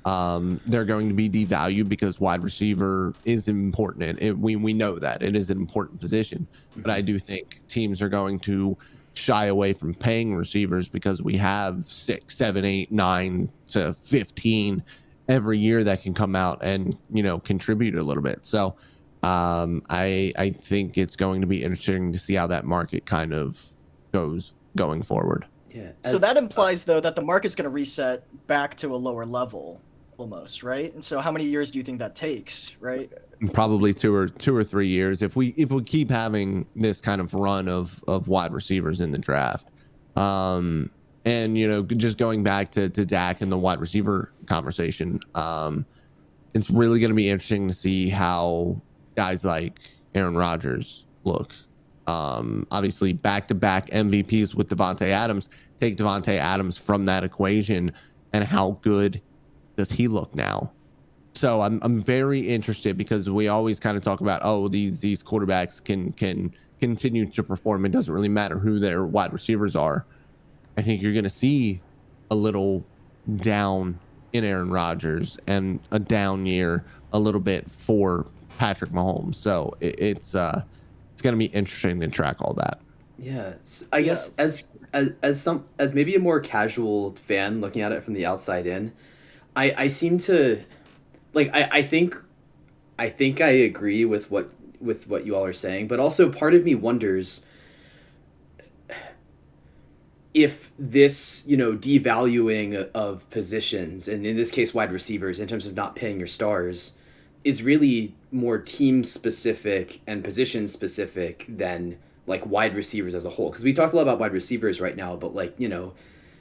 they're going to be devalued, because wide receiver is important. And we know that it is an important position, but I do think teams are going to shy away from paying receivers because we have 6, 7, 8, 9 to 15 every year that can come out and, contribute a little bit. So I think it's going to be interesting to see how that market kind of goes going forward. Yeah. So that implies, though, that the market's going to reset back to a lower level almost, right? And so how many years do you think that takes, right? Probably two or 3 years if we keep having this kind of run of wide receivers in the draft. And just going back to Dak and the wide receiver conversation, it's really going to be interesting to see how guys like Aaron Rodgers look. Obviously back-to-back MVPs with Devontae Adams. Take Devontae Adams from that equation, and how good does he look now? So I'm very interested, because we always kind of talk about, these quarterbacks can continue to perform. It doesn't really matter who their wide receivers are. I think you're going to see a little down in Aaron Rodgers and a down year a little bit for Patrick Mahomes. So it's going to be interesting to track all that. Yeah, I guess as maybe a more casual fan looking at it from the outside in, I seem to like I think I agree with what you all are saying, but also part of me wonders if this, devaluing of positions, and in this case wide receivers, in terms of not paying your stars, is really more team specific and position specific than like wide receivers as a whole. Because we talked a lot about wide receivers right now, but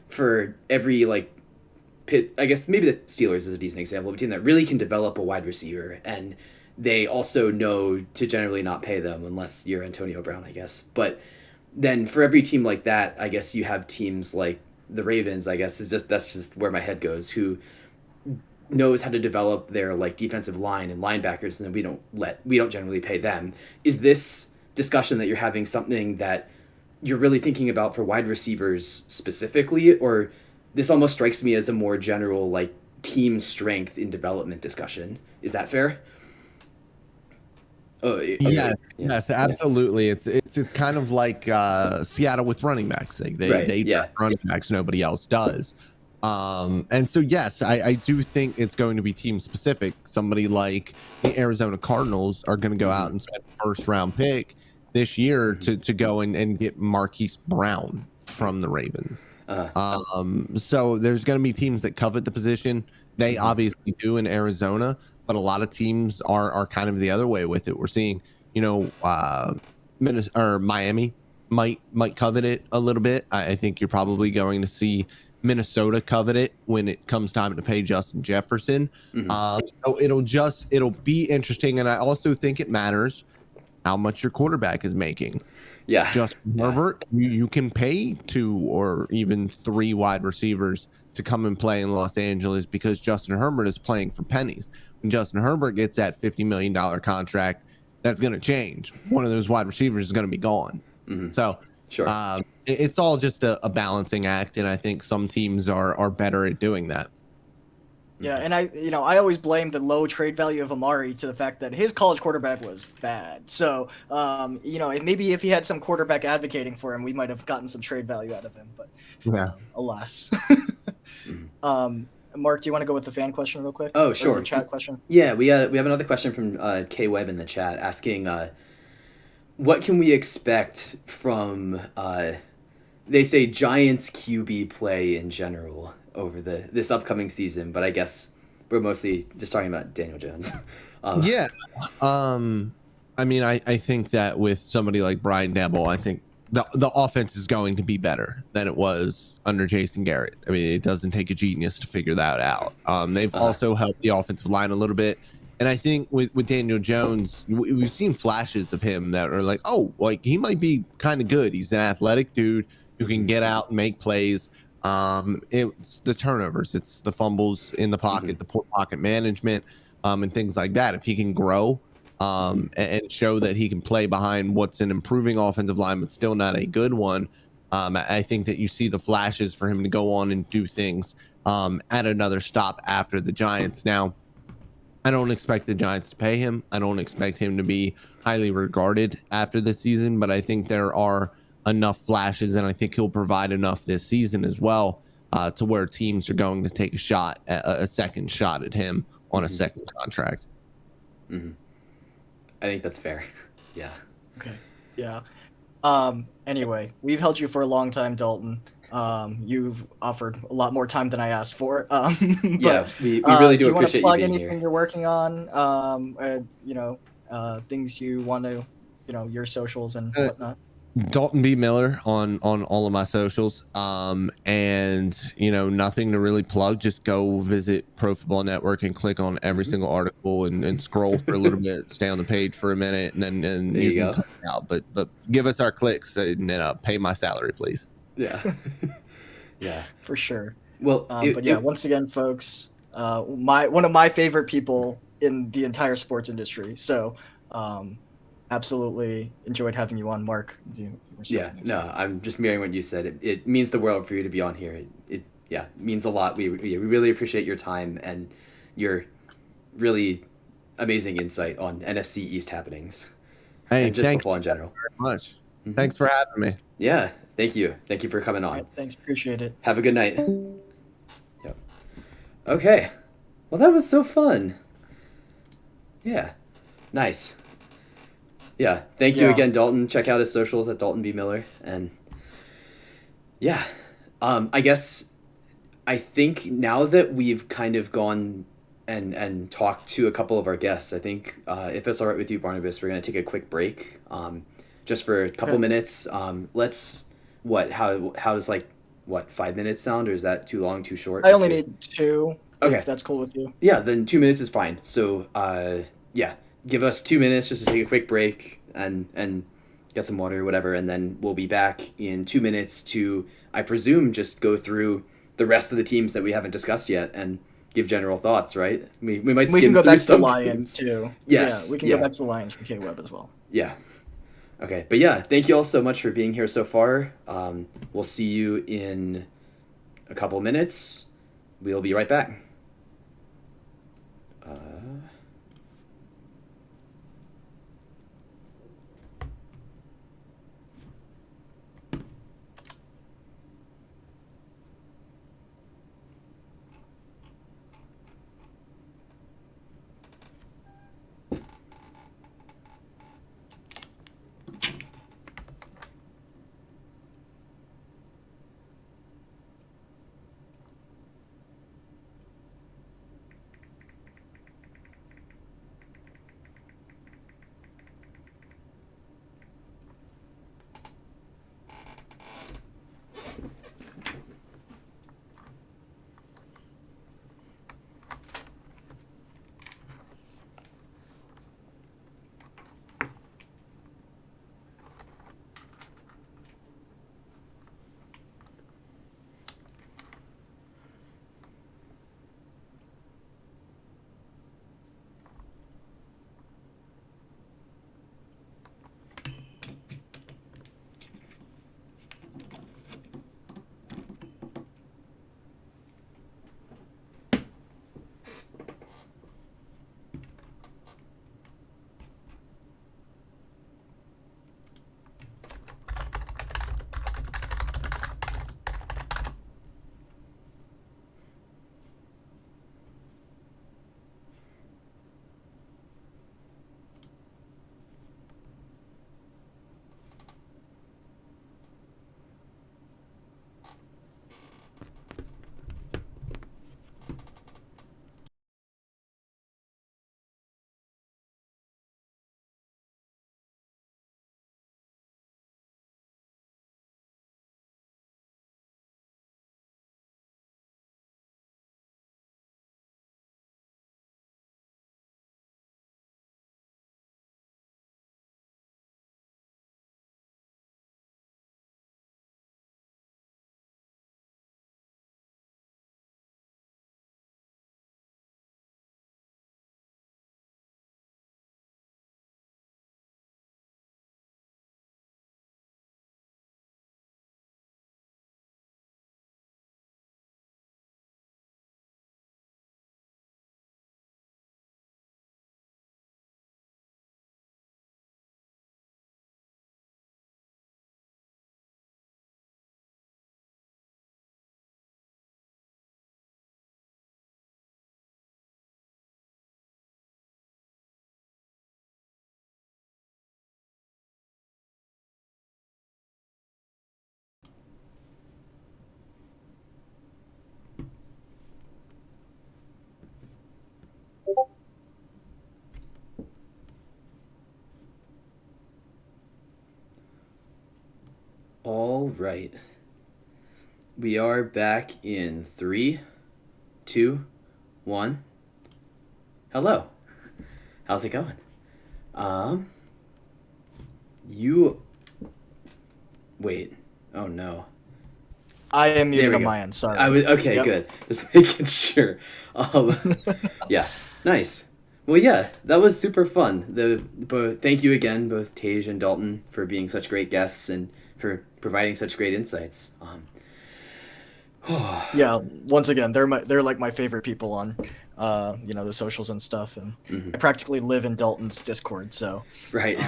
for every I guess maybe the Steelers is a decent example of a team that really can develop a wide receiver, and they also know to generally not pay them unless you're Antonio Brown, I guess. But then for every team like that, I guess you have teams like the Ravens, I guess that's just where my head goes, who knows how to develop their defensive line and linebackers, and then we don't generally pay them. Is this discussion that you're having something that you're really thinking about for wide receivers specifically, or this almost strikes me as a more general team strength in development discussion? Is that fair? Oh, okay. Yes, absolutely. Yeah. It's kind of like Seattle with running backs. They running backs, nobody else does. And so yes, I do think it's going to be team specific. Somebody like the Arizona Cardinals are going to go out and spend a first round pick this year to go and get Marquise Brown from the Ravens. So there's going to be teams that covet the position. They obviously do in Arizona, but a lot of teams are kind of the other way with it. We're seeing, Minnesota or Miami might covet it a little bit. I think you're probably going to see Minnesota covet it when it comes time to pay Justin Jefferson. So it'll be interesting, and I also think it matters how much your quarterback is making. Yeah, Justin Herbert, you can pay 2 or even 3 wide receivers to come and play in Los Angeles because Justin Herbert is playing for pennies. When Justin Herbert gets that $50 million contract, that's going to change. One of those wide receivers is going to be gone. So sure. It's all just a balancing act, and I think some teams are better at doing that. Yeah, and I always blame the low trade value of Amari to the fact that his college quarterback was bad. So, maybe if he had some quarterback advocating for him, we might have gotten some trade value out of him. But alas. Mark, do you want to go with the fan question real quick? Oh, sure. Or the chat question? Yeah, we have another question from K Webb in the chat asking, what can we expect from they say Giants QB play in general over this upcoming season, but I guess we're mostly just talking about Daniel Jones. I mean, I think that with somebody like Brian Daboll, I think the offense is going to be better than it was under Jason Garrett. I mean, it doesn't take a genius to figure that out. They've also helped the offensive line a little bit. And I think with Daniel Jones, we've seen flashes of him that are he might be kind of good. He's an athletic dude who can get out and make plays. It's the turnovers, it's the fumbles in the pocket, the poor pocket management, and things like that. If he can grow and show that he can play behind what's an improving offensive line, but still not a good one, I think that you see the flashes for him to go on and do things at another stop after the Giants. Now, I don't expect the Giants to pay him. I don't expect him to be highly regarded after this season, but I think there are enough flashes, and I think he'll provide enough this season as well to where teams are going to take a second shot at him on a second contract. I think that's fair. Yeah. Okay. Yeah. Anyway, we've held you for a long time, Dalton. You've offered a lot more time than I asked for. But, we really do appreciate you being here. Do you want to plug anything you're working on? Things you want to, your socials and whatnot. Dalton B. Miller on all of my socials. And nothing to really plug. Just go visit Pro Football Network and click on every single article and scroll for a little bit, stay on the page for a minute, and then you can click out. But give us our clicks and pay my salary, please. Yeah. Yeah. For sure. Well, once again, folks, one of my favorite people in the entire sports industry. So, absolutely enjoyed having you on, Mark. I'm just mirroring what you said. It means the world for you to be on here. yeah, means a lot. We really appreciate your time and your really amazing insight on NFC East happenings Hey, and just thank football you in general. very much. Mhm. Thanks for having me. Yeah, thank you. Thank you for coming All on. right, thanks, appreciate it. Have a good night. Yep. Okay. Well, that was so fun. Yeah. Nice. Yeah. Thank you Yeah. again, Dalton. Check out his socials at Dalton B. Miller. And yeah. I guess I think now that we've kind of gone and talked to a couple of our guests, I think if it's all right with you, Barnabas, we're gonna take a quick break, just for a couple Okay. minutes. Let's how does 5 minutes sound, or is that too long, too short? I only Two? need 2. Okay. If that's cool with you. Yeah, then 2 minutes is fine. So yeah, give us 2 minutes just to take a quick break and get some water or whatever, and then we'll be back in 2 minutes to, I presume, just go through the rest of the teams that we haven't discussed yet and give general thoughts, right? We might We skim can go through back to the some Lions teams. too. Yes, Yeah, we can yeah. go back to the Lions from K-Web as well. Yeah. Okay, but yeah, thank you all so much for being here so far. We'll see you in a couple minutes. We'll be right back. All right. We are back in 3, 2, 1. Hello. How's it going? You wait. Oh no. I am There muted we on go. my end. Sorry. I was okay. Yep. Good. Just making sure. Yeah. Nice. Well, yeah, that was super fun. Thank you again, both Tej and Dalton, for being such great guests and for providing such great insights. Yeah, once again, they're like my favorite people on the socials and stuff, and I practically live in Dalton's Discord, so Right.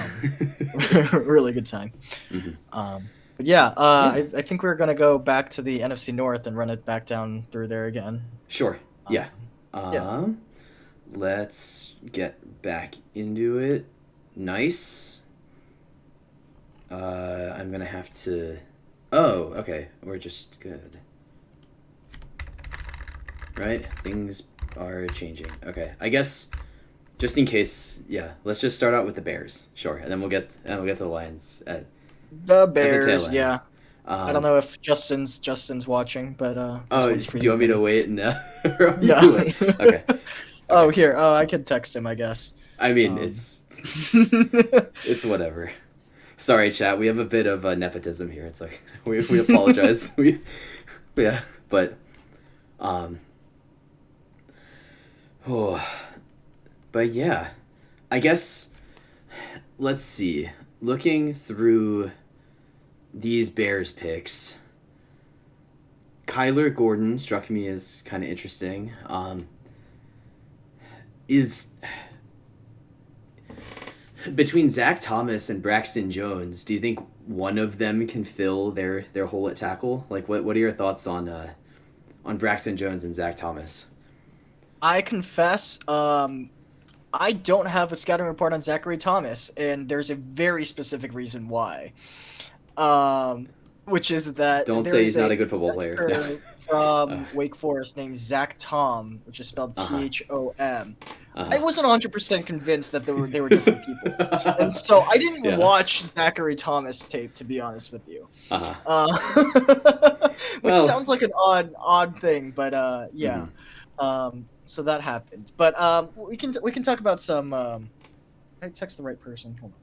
really good time. But yeah, I think we're gonna go back to the NFC North and run it back down through there again. Sure. Yeah. Yeah. Let's get back into it. Nice. I'm gonna have to. Oh, okay. We're just good. Right? Things are changing. Okay. I guess just in case, yeah, let's just start out with the Bears. Sure. And then we'll get to the Lions at The tail Bears, end. yeah. I don't know if Justin's watching, but this one's for do you want me to wait? No. No. Okay. Oh, here. Oh, I could text him, I guess. I mean, it's whatever. Sorry, chat. We have a bit of nepotism here. It's like we apologize. Yeah, but but yeah, I guess let's see. Looking through these Bears picks, Kyler Gordon struck me as kind of interesting. Is between Zach Thomas and Braxton Jones, do you think one of them can fill their hole at tackle? Like, what are your thoughts on Braxton Jones and Zach Thomas? I confess, I don't have a scouting report on Zachary Thomas, and there's a very specific reason why. Which is that don't say he's not a good football player. Yeah. From Wake Forest named Zach Tom, which is spelled Thom. I wasn't 100% convinced that they were different people, and so I didn't watch Zachary Thomas tape, to be honest with you. Which sounds like an odd thing, but yeah. So that happened, but we can talk about some. I text the right person. Hold on.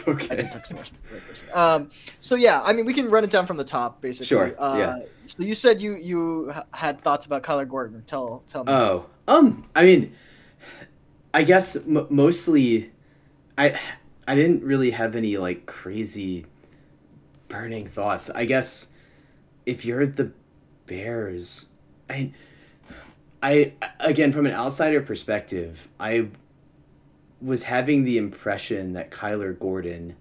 Okay. I did text the right person. So yeah, I mean, we can run it down from the top, basically. Sure. Yeah. So you said you had thoughts about Kyler Gordon. Tell me. Oh. I mean, I guess mostly, I didn't really have any like crazy burning thoughts. I guess if you're the Bears, I again, from an outsider perspective, I was having the impression that Kyler Gordon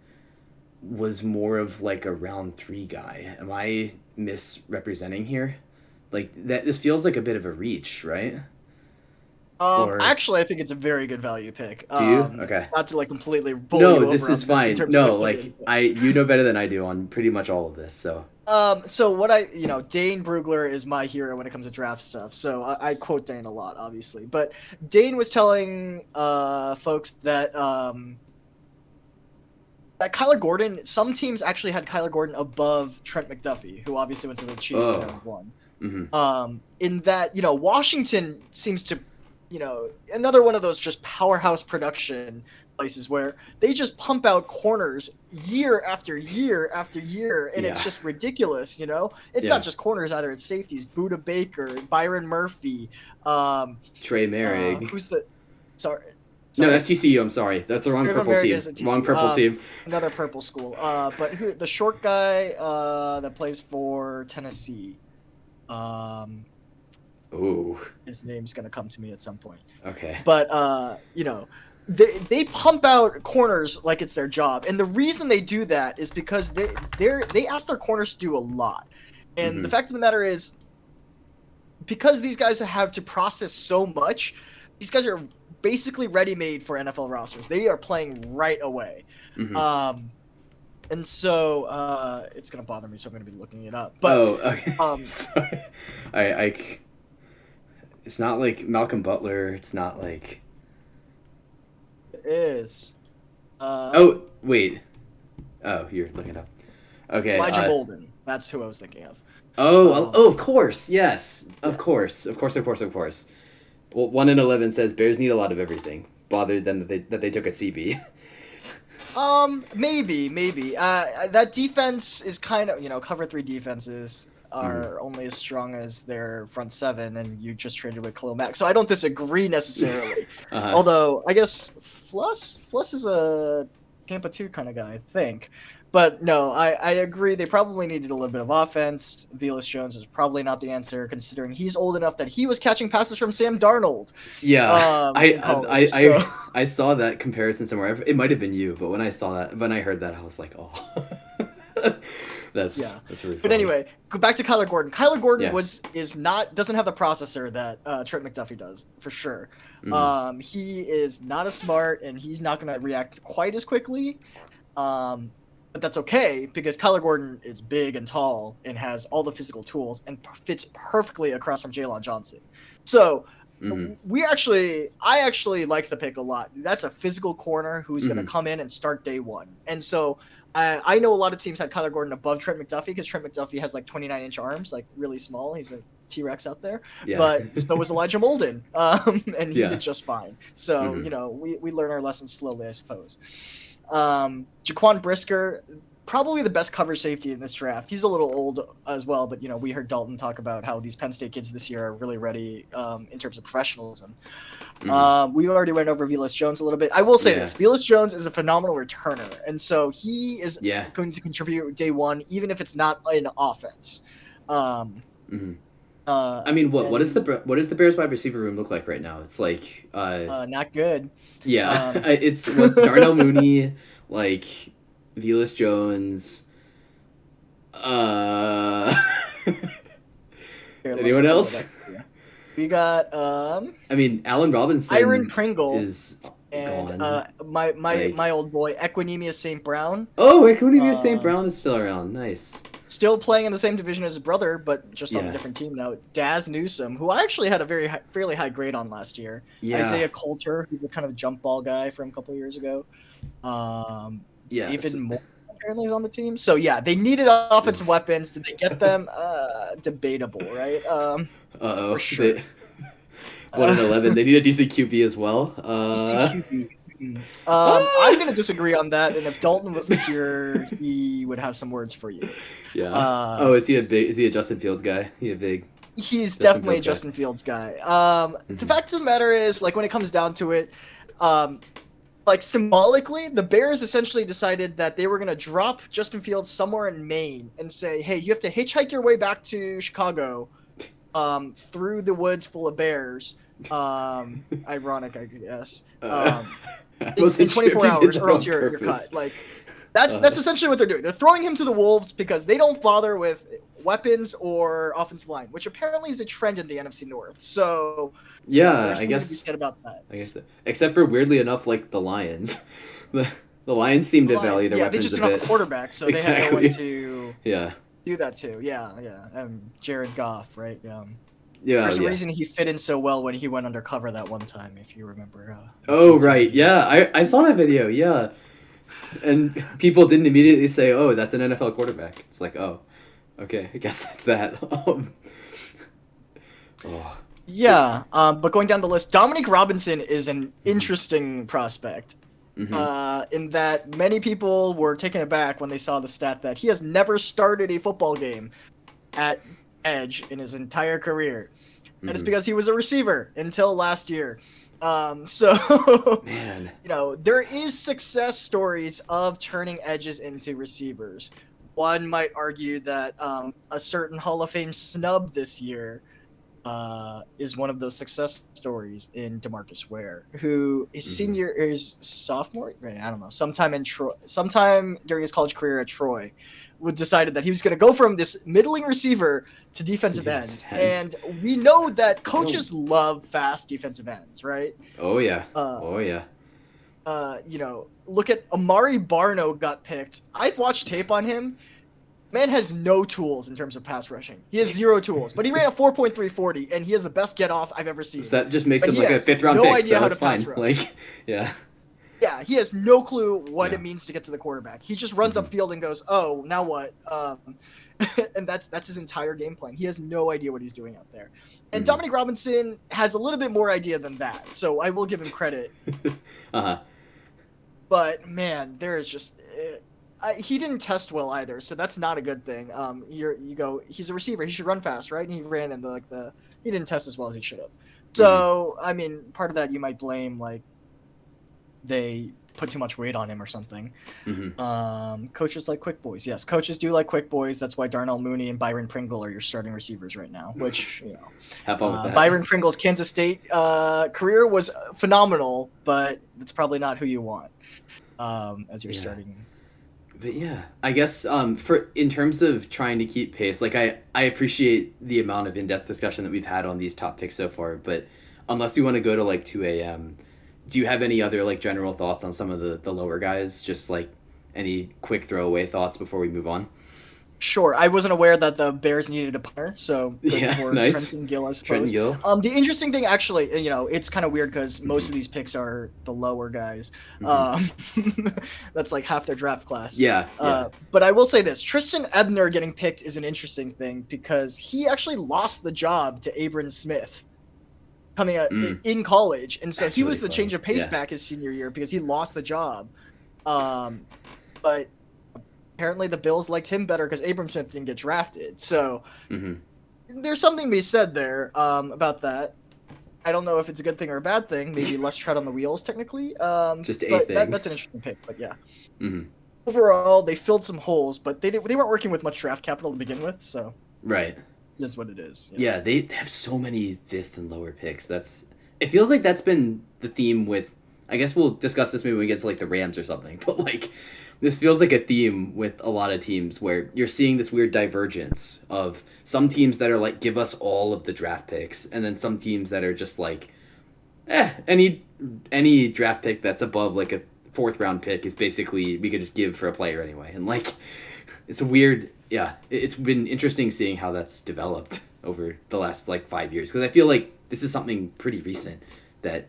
was more of like a round 3 guy. Am I misrepresenting here? Like that, this feels like a bit of a reach, right? Actually, I think it's a very good value pick. Do you? Okay. Not to like completely bully you over this is fine. No, like you know better than I do on pretty much all of this. So. So what Dane Brugler is my hero when it comes to draft stuff. So I quote Dane a lot, obviously. But Dane was telling folks that that Kyler Gordon, some teams actually had Kyler Gordon above Trent McDuffie, who obviously went to the Chiefs and won. Mm-hmm. In that, Washington seems to, another one of those just powerhouse production places where they just pump out corners year after year after year, and it's just ridiculous. It's not just corners either; it's safeties. Buda Baker, Byron Murphy, Trey Merrick. Who's the? Sorry. No, that's TCU. I'm sorry, that's the wrong purple team. Wrong purple team. Another purple school. But who? The short guy that plays for Tennessee. Ooh. His name's gonna come to me at some point. Okay. But they pump out corners like it's their job, and the reason they do that is because they ask their corners to do a lot, and the fact of the matter is, because these guys have to process so much, these guys are basically ready-made for NFL rosters. They are playing right away, and so it's gonna bother me, so I'm gonna be looking it up. But okay. Sorry. I it's not like Malcolm Butler. It's not like. Is. Oh, wait. Oh, you're looking it up. Okay. Elijah Bolden. That's who I was thinking of. Of course. Yes. Of course. Well, 1-11 says Bears need a lot of everything. Bothered them that they took a CB. Maybe. That defense is kind of, cover 3 defenses are only as strong as their front 7, and you just traded with Khalil Mack. So I don't disagree necessarily. Although I guess Fluss is a Tampa 2 kind of guy, I think. But no, I agree. They probably needed a little bit of offense. Velus Jones is probably not the answer, considering he's old enough that he was catching passes from Sam Darnold. Yeah, in college, so. I saw that comparison somewhere. It might have been you, but when I heard that, I was like, oh, that's really funny. But anyway, go back to Kyler Gordon. Kyler Gordon doesn't have the processor that Trent McDuffie does, for sure. Mm. He is not as smart, and he's not going to react quite as quickly. But that's okay, because Kyler Gordon is big and tall and has all the physical tools and fits perfectly across from Jalen Johnson. So I actually like the pick a lot. That's a physical corner who's going to come in and start day one. And so I know a lot of teams had Kyler Gordon above Trent McDuffie, because Trent McDuffie has like 29-inch arms, like really small. He's a T-Rex out there. Yeah. But so was Elijah Molden, and he did just fine. So, we learn our lessons slowly, I suppose. Jaquan Brisker, probably the best cover safety in this draft. He's a little old as well, but we heard Dalton talk about how these Penn State kids this year are really ready in terms of professionalism. We already went over Velus Jones a little bit. I will say this: Velus Jones is a phenomenal returner, and so he is going to contribute day one, even if it's not in offense. I mean, what does the Bears wide receiver room look like right now? It's like not good. Yeah, it's with Darnell Mooney, like Velus Jones. Anyone else? We got I mean, Allen Robinson. Iron Pringle is and gone. my old boy Equinemius St. Brown. Oh, Equinemius St. Brown is still around. Nice. Still playing in the same division as his brother, but just on a different team now. Daz Newsome, who I actually had a fairly high grade on last year. Yeah. Isaiah Coulter, who's a kind of jump ball guy from a couple of years ago. Even more apparently is on the team. So yeah, they needed offensive weapons. Did they get them? Debatable, right? For sure. 1-11. They need a decent QB as well. Decent QB. I'm going to disagree on that, and if Dalton wasn't here, he would have some words for you. Yeah. Is he a Justin Fields guy? He's definitely a Justin Fields guy. The fact of the matter is, like, when it comes down to it, like, symbolically, the Bears essentially decided that they were going to drop Justin Fields somewhere in Maine and say, hey, you have to hitchhike your way back to Chicago through the woods full of bears. Ironic, I guess. In 24 hours, or else you're cut. Like, that's essentially what they're doing. They're throwing him to the wolves because they don't bother with weapons or offensive line, which apparently is a trend in the NFC North. So I guess be said about that. I guess so. Except for, weirdly enough, like the Lions, the Lions seem to value their weapons a bit. They just didn't have a quarterback, so they had no one to do that to. Yeah. Jared Goff, right? There's a reason he fit in so well when he went undercover that one time, if you remember. Right. Yeah, I saw that video. Yeah, and people didn't immediately say, "Oh, that's an NFL quarterback." It's like, oh, okay, I guess that's that. Yeah, but going down the list, Dominique Robinson is an interesting prospect. In that many people were taken aback when they saw the stat that he has never started a football game at edge in his entire career. And it's because he was a receiver until last year. Man. There is success stories of turning edges into receivers. One might argue that a certain Hall of Fame snub this year is one of those success stories in DeMarcus Ware, who his sophomore, I don't know, sometime during his college career at Troy, decided that he was going to go from this middling receiver to defensive end. And we know that coaches love fast defensive ends, right? Oh, yeah. Look at Amari Barno got picked. I've watched tape on him. Man has no tools in terms of pass rushing. He has zero tools, but he ran a 4.340, and he has the best get off I've ever seen. So that just makes him like a 5th round pick, so it's fine. Yeah, he has no clue what it means to get to the quarterback. He just runs upfield and goes, "Oh, now what?" And that's his entire game plan. He has no idea what he's doing out there. And Dominique Robinson has a little bit more idea than that, so I will give him credit. But man, there is just he didn't test well either, so that's not a good thing. He's a receiver. He should run fast, right? And he ran in he didn't test as well as he should have. So I mean, part of that you might blame they put too much weight on him or something. Mm-hmm. Coaches like quick boys. Yes, coaches do like quick boys. That's why Darnell Mooney and Byron Pringle are your starting receivers right now. Which Have fun with that. Byron Pringle's Kansas State career was phenomenal, but that's probably not who you want as your starting. But yeah, I guess for in terms of trying to keep pace, like I appreciate the amount of in-depth discussion that we've had on these top picks so far, but unless we want to go to like 2 a.m., do you have any other like general thoughts on some of the lower guys? Just like any quick throwaway thoughts before we move on? Sure, I wasn't aware that the Bears needed a punter, so good for nice. Trenton Gill, I suppose. Trenton Gill. The interesting thing, actually, it's kind of weird because most of these picks are the lower guys. That's like half their draft class. Yeah. But I will say this: Tristan Ebner getting picked is an interesting thing because he actually lost the job to Abram Smith coming out in college, and so That's he really was the funny. change of pace back his senior year because he lost the job. But apparently the Bills liked him better because Abram Smith didn't get drafted. So there's something to be said there about that. I don't know if it's a good thing or a bad thing. Maybe less tread on the wheels, technically. Just a but thing. That's an interesting pick, but yeah. Mm-hmm. Overall, they filled some holes, but they weren't working with much draft capital to begin with, so Right. that's what it is. Yeah, they have so many fifth and lower picks. It feels like that's been the theme with. I guess we'll discuss this maybe when we get to like the Rams or something, but like this feels like a theme with a lot of teams where you're seeing this weird divergence of some teams that are like, give us all of the draft picks, and then some teams that are just like, any draft pick that's above like a 4th round pick is basically we could just give for a player anyway. And like, it's a weird, it's been interesting seeing how that's developed over the last like 5 years, because I feel like this is something pretty recent that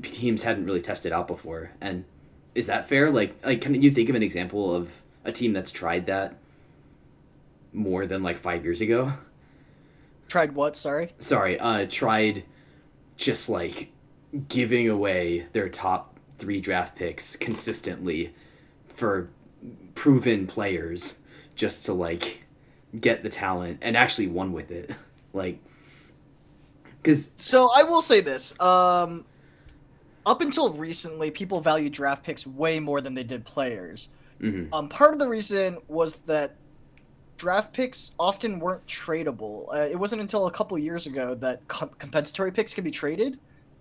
teams hadn't really tested out before. And is that fair? Like can you think of an example of a team that's tried that more than like 5 years ago? Tried what? Sorry, tried just like giving away their top 3 draft picks consistently for proven players just to like get the talent and actually won with it. Like, so I will say this. Up until recently, people valued draft picks way more than they did players. Part of the reason was that draft picks often weren't tradable. It wasn't until a couple years ago that compensatory picks could be traded.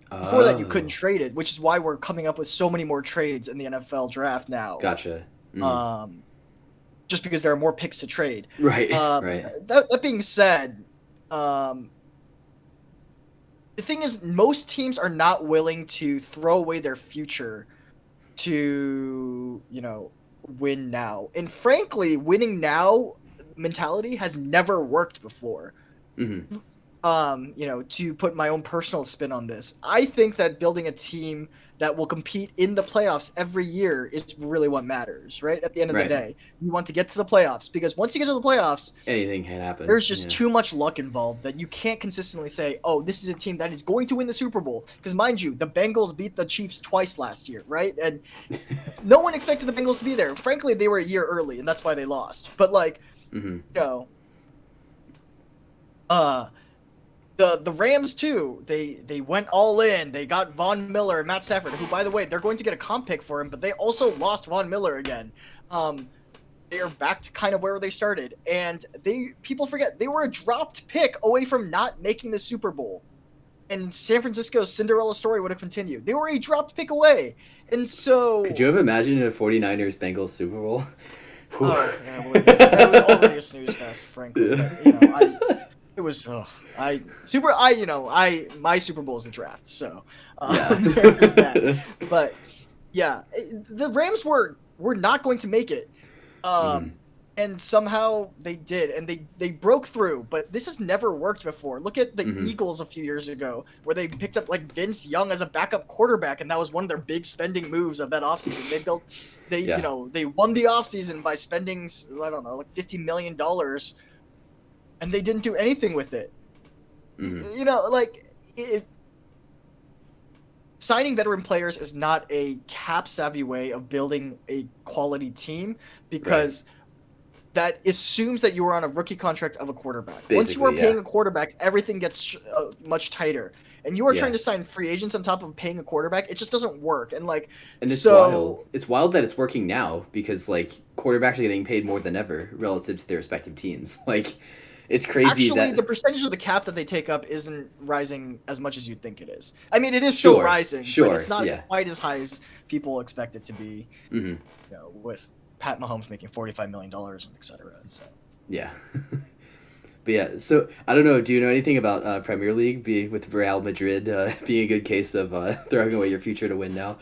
Before that, you couldn't trade it, which is why we're coming up with so many more trades in the NFL draft now. Gotcha. Just because there are more picks to trade. Right. Right. That being said, the thing is, most teams are not willing to throw away their future to, win now. And frankly, winning now mentality has never worked before. To put my own personal spin on this, I think that building a team that will compete in the playoffs every year is really what matters, right? At the end of the day, you want to get to the playoffs, because once you get to the playoffs, anything can happen. There's just too much luck involved that you can't consistently say, oh, this is a team that is going to win the Super Bowl. Because mind you, the Bengals beat the Chiefs twice last year, right? And no one expected the Bengals to be there. Frankly, they were a year early, and that's why they lost. But The Rams too, they went all in. They got Von Miller and Matt Stafford, who, by the way, they're going to get a comp pick for him, but they also lost Von Miller again. They are back to kind of where they started, and people forget they were a dropped pick away from not making the Super Bowl, and San Francisco's Cinderella story would have continued. They were a dropped pick away, and so could you have imagined a 49ers Bengals Super Bowl? Oh, yeah, that was already a snooze fest, frankly. But, it was my Super Bowl is the draft, so there is that. But yeah, the Rams were not going to make it, and somehow they did, and they broke through. But this has never worked before. Look at the Eagles a few years ago, where they picked up like Vince Young as a backup quarterback, and that was one of their big spending moves of that offseason. They won the offseason by spending like $50 million. And they didn't do anything with it. Signing veteran players is not a cap-savvy way of building a quality team, because that assumes that you are on a rookie contract of a quarterback. Once you are paying a quarterback, everything gets much tighter. and you are Yeah. trying to sign free agents on top of paying a quarterback. It just doesn't work. And like, And it's so wild. It's wild that it's working now because like quarterbacks are getting paid more than ever relative to their respective teams. Like, it's crazy actually, that the percentage of the cap that they take up isn't rising as much as you'd think it is. I mean, it is still rising, but it's not quite as high as people expect it to be. Mm-hmm. You know, with Pat Mahomes making $45 million and et cetera. So. Yeah. But yeah, so I don't know. Do you know anything about Premier League being with Real Madrid being a good case of throwing away your future to win now?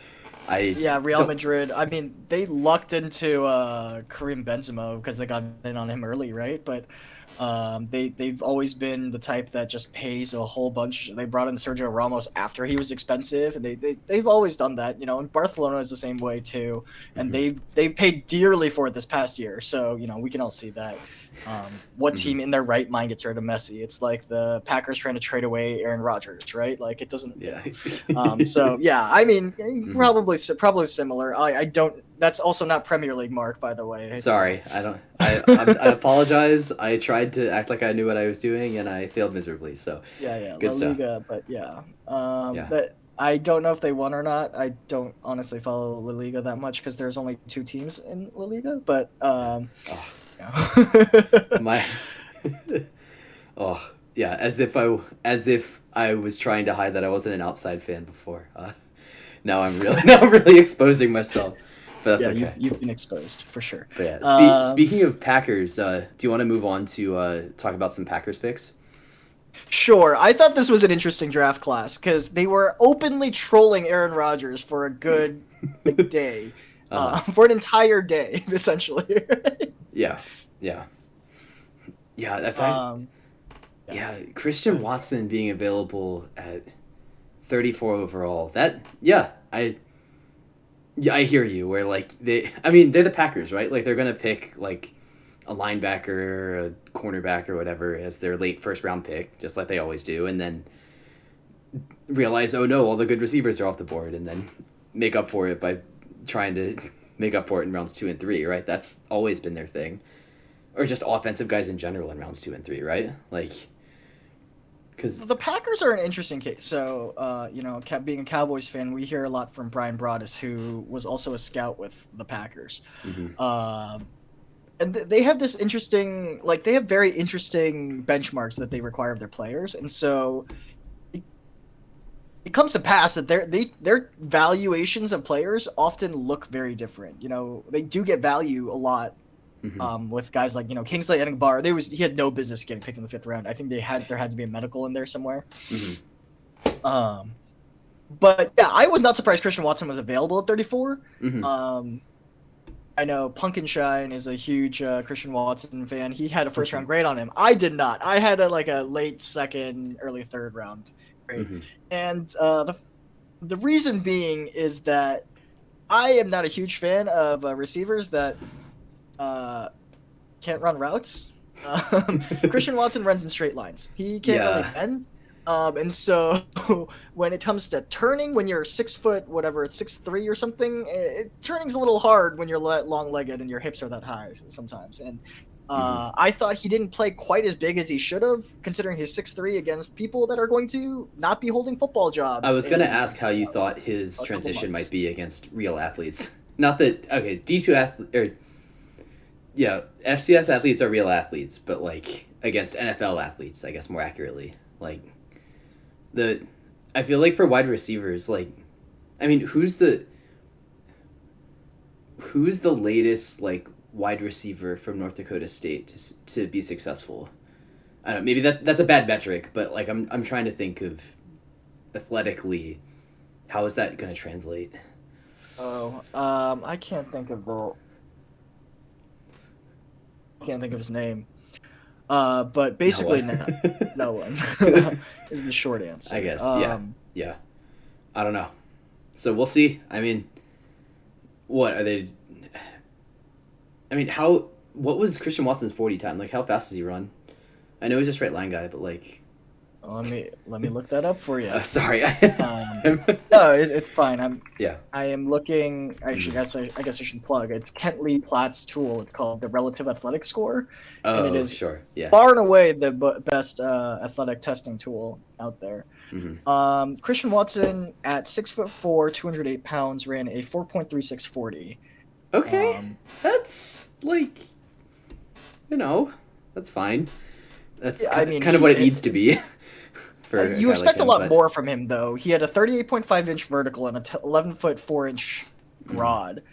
Real Madrid. I mean, they lucked into Karim Benzema because they got in on him early, right? But they've always been the type that just pays a whole bunch. They brought in Sergio Ramos after he was expensive, and they've always done that. You know, and Barcelona is the same way too, and they've paid dearly for it this past year. So you know, we can all see that. What team in their right mind gets rid of Messi? It's like the Packers trying to trade away Aaron Rodgers, right? Like it doesn't. Yeah. So yeah, I mean, probably similar. I don't. That's also not Premier League, Mark. By the way. Sorry, I don't. I apologize. I tried to act like I knew what I was doing, and I failed miserably. So yeah, good La stuff. Liga, but but I don't know if they won or not. I don't honestly follow La Liga that much because there's only 2 teams in La Liga. But as if I was trying to hide that I wasn't an outside fan before. Now I'm really exposing myself. But that's okay. You've been exposed for sure. But yeah, speaking of Packers, do you want to move on to talk about some Packers picks? Sure. I thought this was an interesting draft class because they were openly trolling Aaron Rodgers for a good day, for an entire day, essentially. Yeah. That's Christian Watson being available at 34 overall. I hear you. Where like they're the Packers, right? Like they're gonna pick like a linebacker, a cornerback, or whatever as their late first round pick, just like they always do, and then realize, oh no, all the good receivers are off the board, and then make up for it by trying to make up for it in rounds 2 and 3, right? That's always been their thing, or just offensive guys in general in rounds 2 and 3, right? Like. Because the Packers are an interesting case. So, being a Cowboys fan, we hear a lot from Brian Broaddus, who was also a scout with the Packers. And they have this interesting, they have very interesting benchmarks that they require of their players. And so it comes to pass that their valuations of players often look very different. You know, they do get value a lot. With guys like Kingsley Enagbare, he had no business getting picked in the 5th round. I think there had to be a medical in there somewhere. But yeah, I was not surprised Christian Watson was available at 34. I know Punkenshine is a huge Christian Watson fan. He had a 1st round grade on him. I did not. I had a late 2nd, early 3rd round grade. And the reason being is that I am not a huge fan of receivers that can't run routes. Christian Watson runs in straight lines. He can't really bend. And so when it comes to turning, when you're 6 foot, whatever, 6'3" or something, turning's a little hard when you're long-legged and your hips are that high sometimes. And I thought he didn't play quite as big as he should have, considering his 6'3" against people that are going to not be holding football jobs. I was going to ask how you thought his transition might be against real athletes. Not that, okay, D2 FCS athletes are real athletes, but like against NFL athletes, I guess more accurately. Like I feel like for wide receivers, like, I mean, who's the latest like wide receiver from North Dakota State to be successful? I don't know, maybe that's a bad metric, but like I'm trying to think of athletically, how is that going to translate? I can't think of his name. But basically no one is the short answer. I guess. Yeah. I don't know. So we'll see. I mean, what are they? I mean, what was Christian Watson's 40 time? Like, how fast does he run? I know he's a straight line guy, but like. Let me look that up for you. Sorry. No, it's fine. I am looking. I guess I should plug. It's Kent Lee Platt's tool. It's called the Relative Athletic Score. Oh, and it is sure. Yeah. Far and away the best athletic testing tool out there. Christian Watson at 6'4", 208 pounds, ran a 4.3640. Okay, that's like, that's fine. That's kind of what it needs to be. You expect a lot more from him, though. He had a 38.5-inch vertical and a 11-foot 4-inch broad.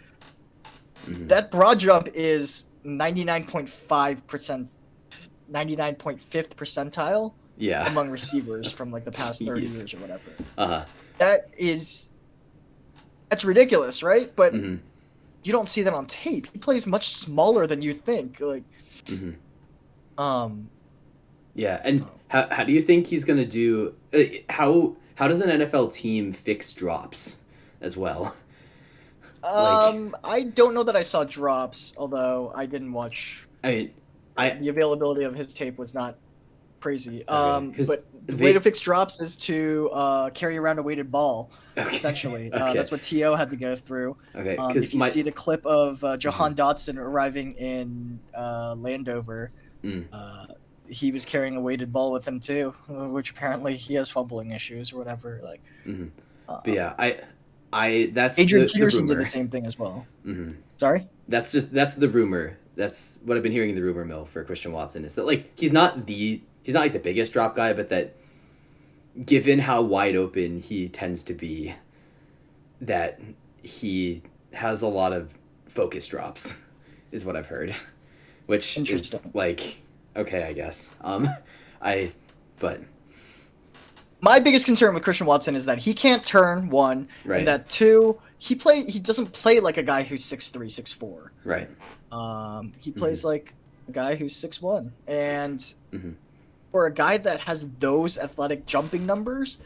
That broad jump is 99.5%, 99.5th percentile among receivers from like the past 30 years or whatever. That's ridiculous, right? But you don't see that on tape. He plays much smaller than you think. Like, yeah, and how do you think he's gonna do? How does an NFL team fix drops as well? I don't know that I saw drops, although I didn't watch. The availability of his tape was not crazy. But the way to fix drops is to carry around a weighted ball. Essentially, that's what T.O. had to go through. If you see the clip of Johan Dodson arriving in Landover, he was carrying a weighted ball with him too, which apparently he has fumbling issues or whatever. Like, but yeah, that's Adrian Peterson did the same thing as well. Sorry, that's the rumor. That's what I've been hearing in the rumor mill for Christian Watson is that like he's not like the biggest drop guy, but that given how wide open he tends to be, that he has a lot of focus drops, is what I've heard, which is like okay, I guess. But my biggest concern with Christian Watson is that he can't turn, one, and that two, he doesn't play like a guy who's 6'3", 6'4". Right. He plays like a guy who's 6'1", and for a guy that has those athletic jumping numbers,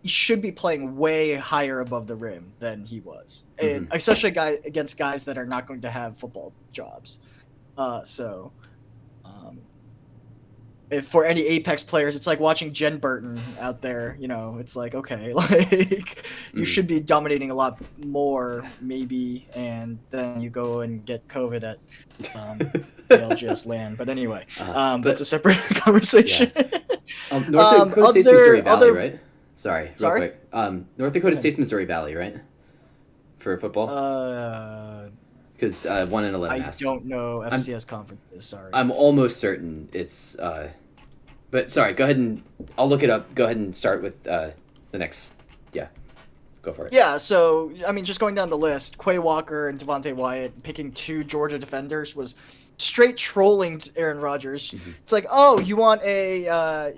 he should be playing way higher above the rim than he was, and especially against guys that are not going to have football jobs. If for any Apex players, it's like watching Jen Burton out there. It's like, okay, like you should be dominating a lot more, maybe, and then you go and get COVID at LGS land. But anyway, that's a separate conversation. Yeah. North Dakota State's Missouri Valley, right? Sorry, real quick. North Dakota State's Missouri Valley, right? For football. Because 1-11 I don't know FCS conferences. Sorry, I'm almost certain it's. But sorry, go ahead and I'll look it up. Go ahead and start with the next. Yeah, go for it. Yeah, so I mean, just going down the list, Quay Walker and Devontae Wyatt picking two Georgia defenders was straight trolling Aaron Rodgers. It's like, oh, you want a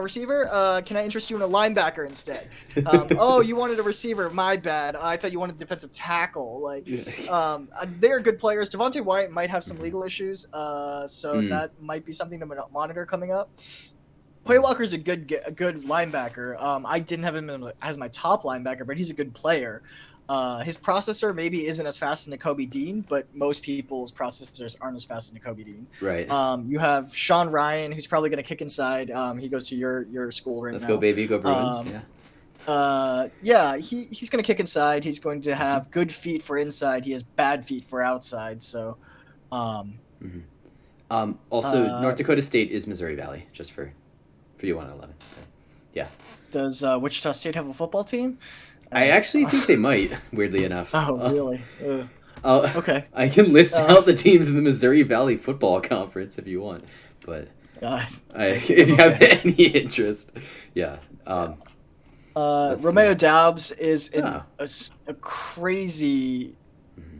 receiver? Can I interest you in a linebacker instead? Oh, you wanted a receiver? My bad. I thought you wanted a defensive tackle. Like, they're good players. Devontae Wyatt might have some legal issues, so that might be something to monitor coming up. Quay Walker's a good linebacker. I didn't have him as my top linebacker, but he's a good player. His processor maybe isn't as fast as Nakobe Dean, but most people's processors aren't as fast as Nakobe Dean. Right. You have Sean Ryan, who's probably going to kick inside. He goes to your school right now. Let's go, baby. Go Bruins. He's going to kick inside. He's going to have good feet for inside. He has bad feet for outside. So, also, North Dakota State is Missouri Valley, just for you 1-11. Yeah. Does Wichita State have a football team? I actually think they might, weirdly enough. Oh, really? Okay. I can list out the teams in the Missouri Valley Football Conference if you want, but if you have any interest, yeah. Romeo Doubs is a crazy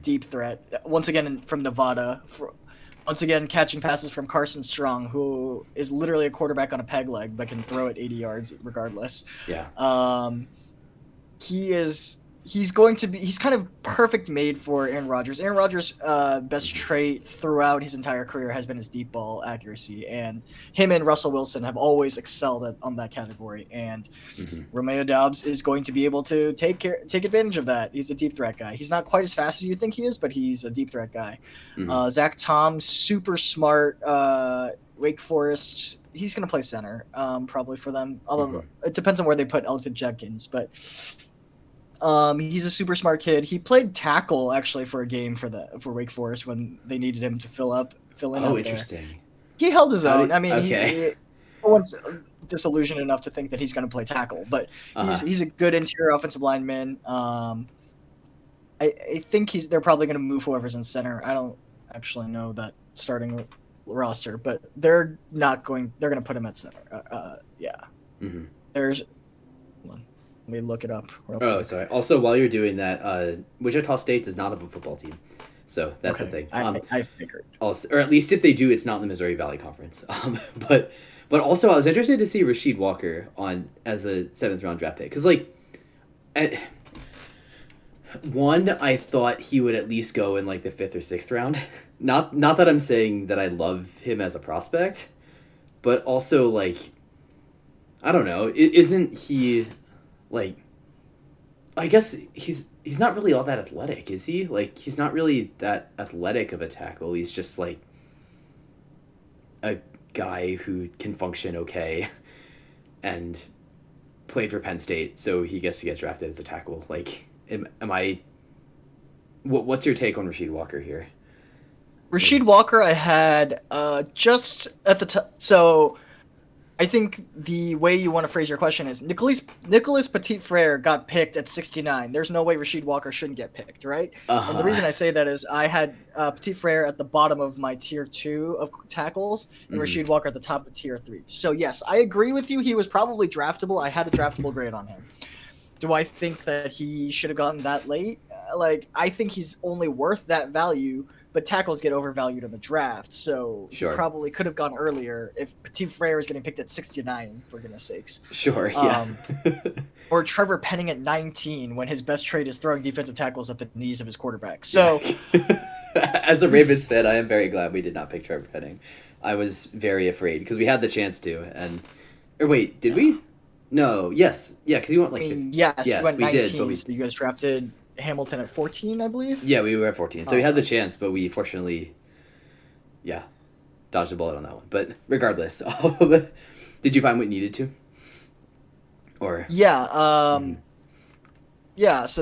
deep threat. Once again, from Nevada. Once again, catching passes from Carson Strong, who is literally a quarterback on a peg leg, but can throw it 80 yards regardless. Yeah. He's kind of perfect made for Aaron Rodgers. Aaron Rodgers' best trait throughout his entire career has been his deep ball accuracy, and him and Russell Wilson have always excelled on that category. And Romeo Doubs is going to be able to take advantage of that. He's a deep threat guy. He's not quite as fast as you think he is, but he's a deep threat guy. Zach Tom, super smart. Wake Forest, he's going to play center probably for them. Although it depends on where they put Elton Jenkins, but he's a super smart kid. He played tackle actually for a game for Wake Forest when they needed him to fill in. Oh, interesting. He held his own. I mean, he, for one's disillusioned enough to think that he's going to play tackle, but he's a good interior offensive lineman. I think they're probably going to move whoever's in center. I don't actually know that starting roster, but they're going to put him at center. There's, hold on, let me look it up. Sorry. Also, while you're doing that, Wichita State does not have a football team. So that's the thing. I figured. Also, or at least if they do, it's not in the Missouri Valley Conference. But also, I was interested to see Rasheed Walker as a 7th round draft pick, because I thought he would at least go in like the 5th or 6th round. Not that I'm saying that I love him as a prospect, but also like, I don't know, isn't he like? I guess he's not really all that athletic, is he? Like, he's not really that athletic of a tackle. He's just like a guy who can function okay and played for Penn State, so he gets to get drafted as a tackle. Like, am I... What's your take on Rasheed Walker here? Rasheed Walker, I had just at the top. So I think the way you want to phrase your question is Nicholas Petit Frere got picked at 69. There's no way Rasheed Walker shouldn't get picked, right? And the reason I say that is I had Petit Frere at the bottom of my tier 2 of tackles and Rasheed Walker at the top of tier 3. So yes, I agree with you. He was probably draftable. I had a draftable grade on him. Do I think that he should have gotten that late? I think he's only worth that value, but tackles get overvalued in the draft, so he probably could have gone earlier if Petit Frere is getting picked at 69, for goodness sakes. Sure, yeah. Or Trevor Penning at 19, when his best trait is throwing defensive tackles at the knees of his quarterback. So, as a Ravens fan, I am very glad we did not pick Trevor Penning. I was very afraid, because we had the chance to, or wait, did we? No, yes. Yeah, because he went yes, he went 19, we did, but so you guys drafted Hamilton at 14, I believe? Yeah, we were at 14. So we had the chance, but we fortunately, dodged the bullet on that one. But regardless, did you find what you needed to? Or so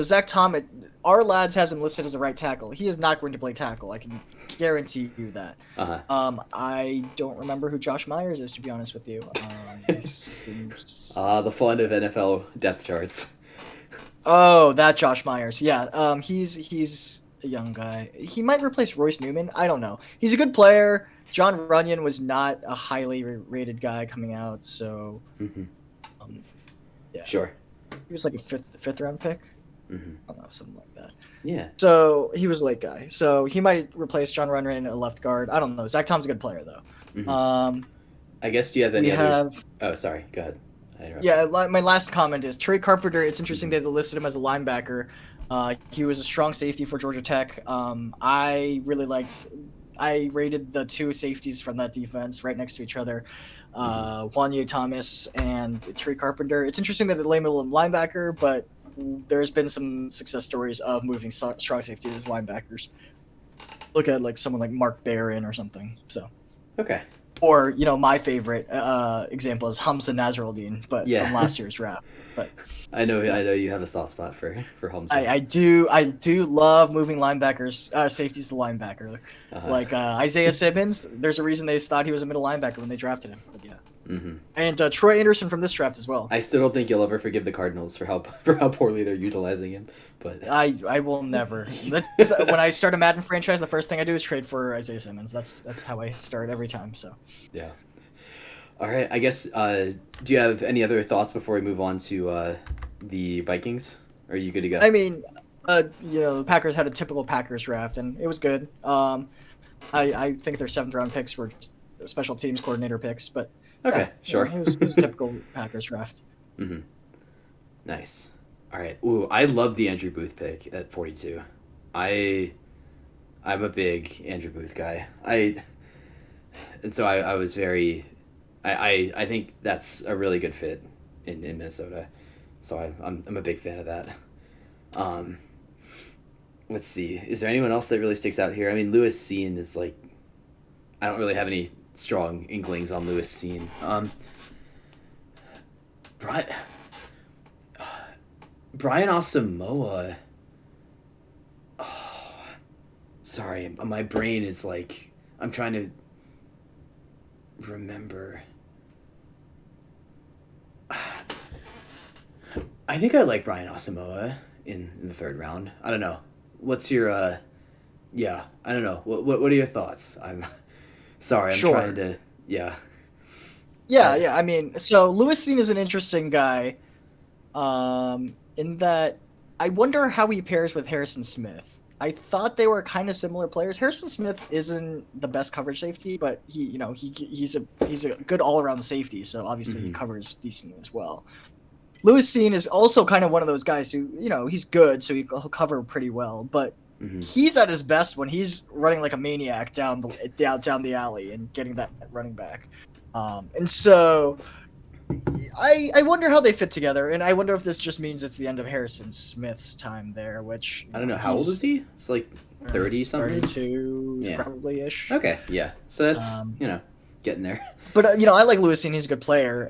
Zach Tom, our lads has him listed as a right tackle. He is not going to play tackle. I can guarantee you that. I don't remember who Josh Myers is, to be honest with you. The fun of NFL depth charts. Oh, that Josh Myers. Yeah, he's a young guy. He might replace Royce Newman. I don't know. He's a good player. John Runyon was not a highly rated guy coming out, so Sure. He was like a fifth round pick. I don't know, something like that. Yeah. So he was a late guy. So he might replace John Runyon at left guard. I don't know. Zach Tom's a good player though. I guess, do you have any other... Oh, sorry. Go ahead. Yeah, my last comment is Trey Carpenter. It's interesting they listed him as a linebacker. He was a strong safety for Georgia Tech. I rated the 2 safeties from that defense right next to each other, Juanye Thomas and Trey Carpenter. It's interesting that they label him linebacker, but there's been some success stories of moving strong safeties as linebackers. Look at someone like Mark Barron or something. So okay. Or, my favorite example is Hamza Nasruddin, but from last year's draft. But I know you have a soft spot for Hamza. I do love moving linebackers, safeties to linebacker. Isaiah Simmons, there's a reason they thought he was a middle linebacker when they drafted him. But yeah. And Troy Anderson from this draft as well. I still don't think you'll ever forgive the Cardinals for how poorly they're utilizing him. But I will never. When I start a Madden franchise, the first thing I do is trade for Isaiah Simmons. That's how I start every time. So yeah. All right. I guess. Do you have any other thoughts before we move on to the Vikings? Or are you good to go? I mean, the Packers had a typical Packers draft, and it was good. I think their 7th round picks were special teams coordinator picks, but. Okay, sure. It was typical Packers draft. Nice. All right. Ooh, I love the Andrew Booth pick at 42. I'm a big Andrew Booth guy. I was very. I think that's a really good fit in Minnesota. So I'm a big fan of that. Let's see. Is there anyone else that really sticks out here? I mean, Lewis Cine is I don't really have any strong inklings on Lewis Cine. Brian Asamoah. Oh, sorry, my brain is I'm trying to remember. I think I like Brian Asamoah in the third round. I don't know. What's your yeah, I don't know. What are your thoughts? I'm sorry, I'm Sure. trying to yeah. Yeah. I mean, so Lewis Seen is an interesting guy, in that I wonder how he pairs with Harrison Smith. I thought they were kind of similar players. Harrison Smith isn't the best coverage safety, but he's a good all around safety. So obviously he covers decently as well. Lewis Seen is also kind of one of those guys who, he's good, so he'll cover pretty well. But he's at his best when he's running like a maniac down the alley and getting that running back. And so I wonder how they fit together, and I wonder if this just means it's the end of Harrison Smith's time there, which I don't know. How old is he? It's like 30 something? 32 Yeah. probably-ish. Okay, yeah. So that's, getting there. But I like Lewis Seen. He's a good player.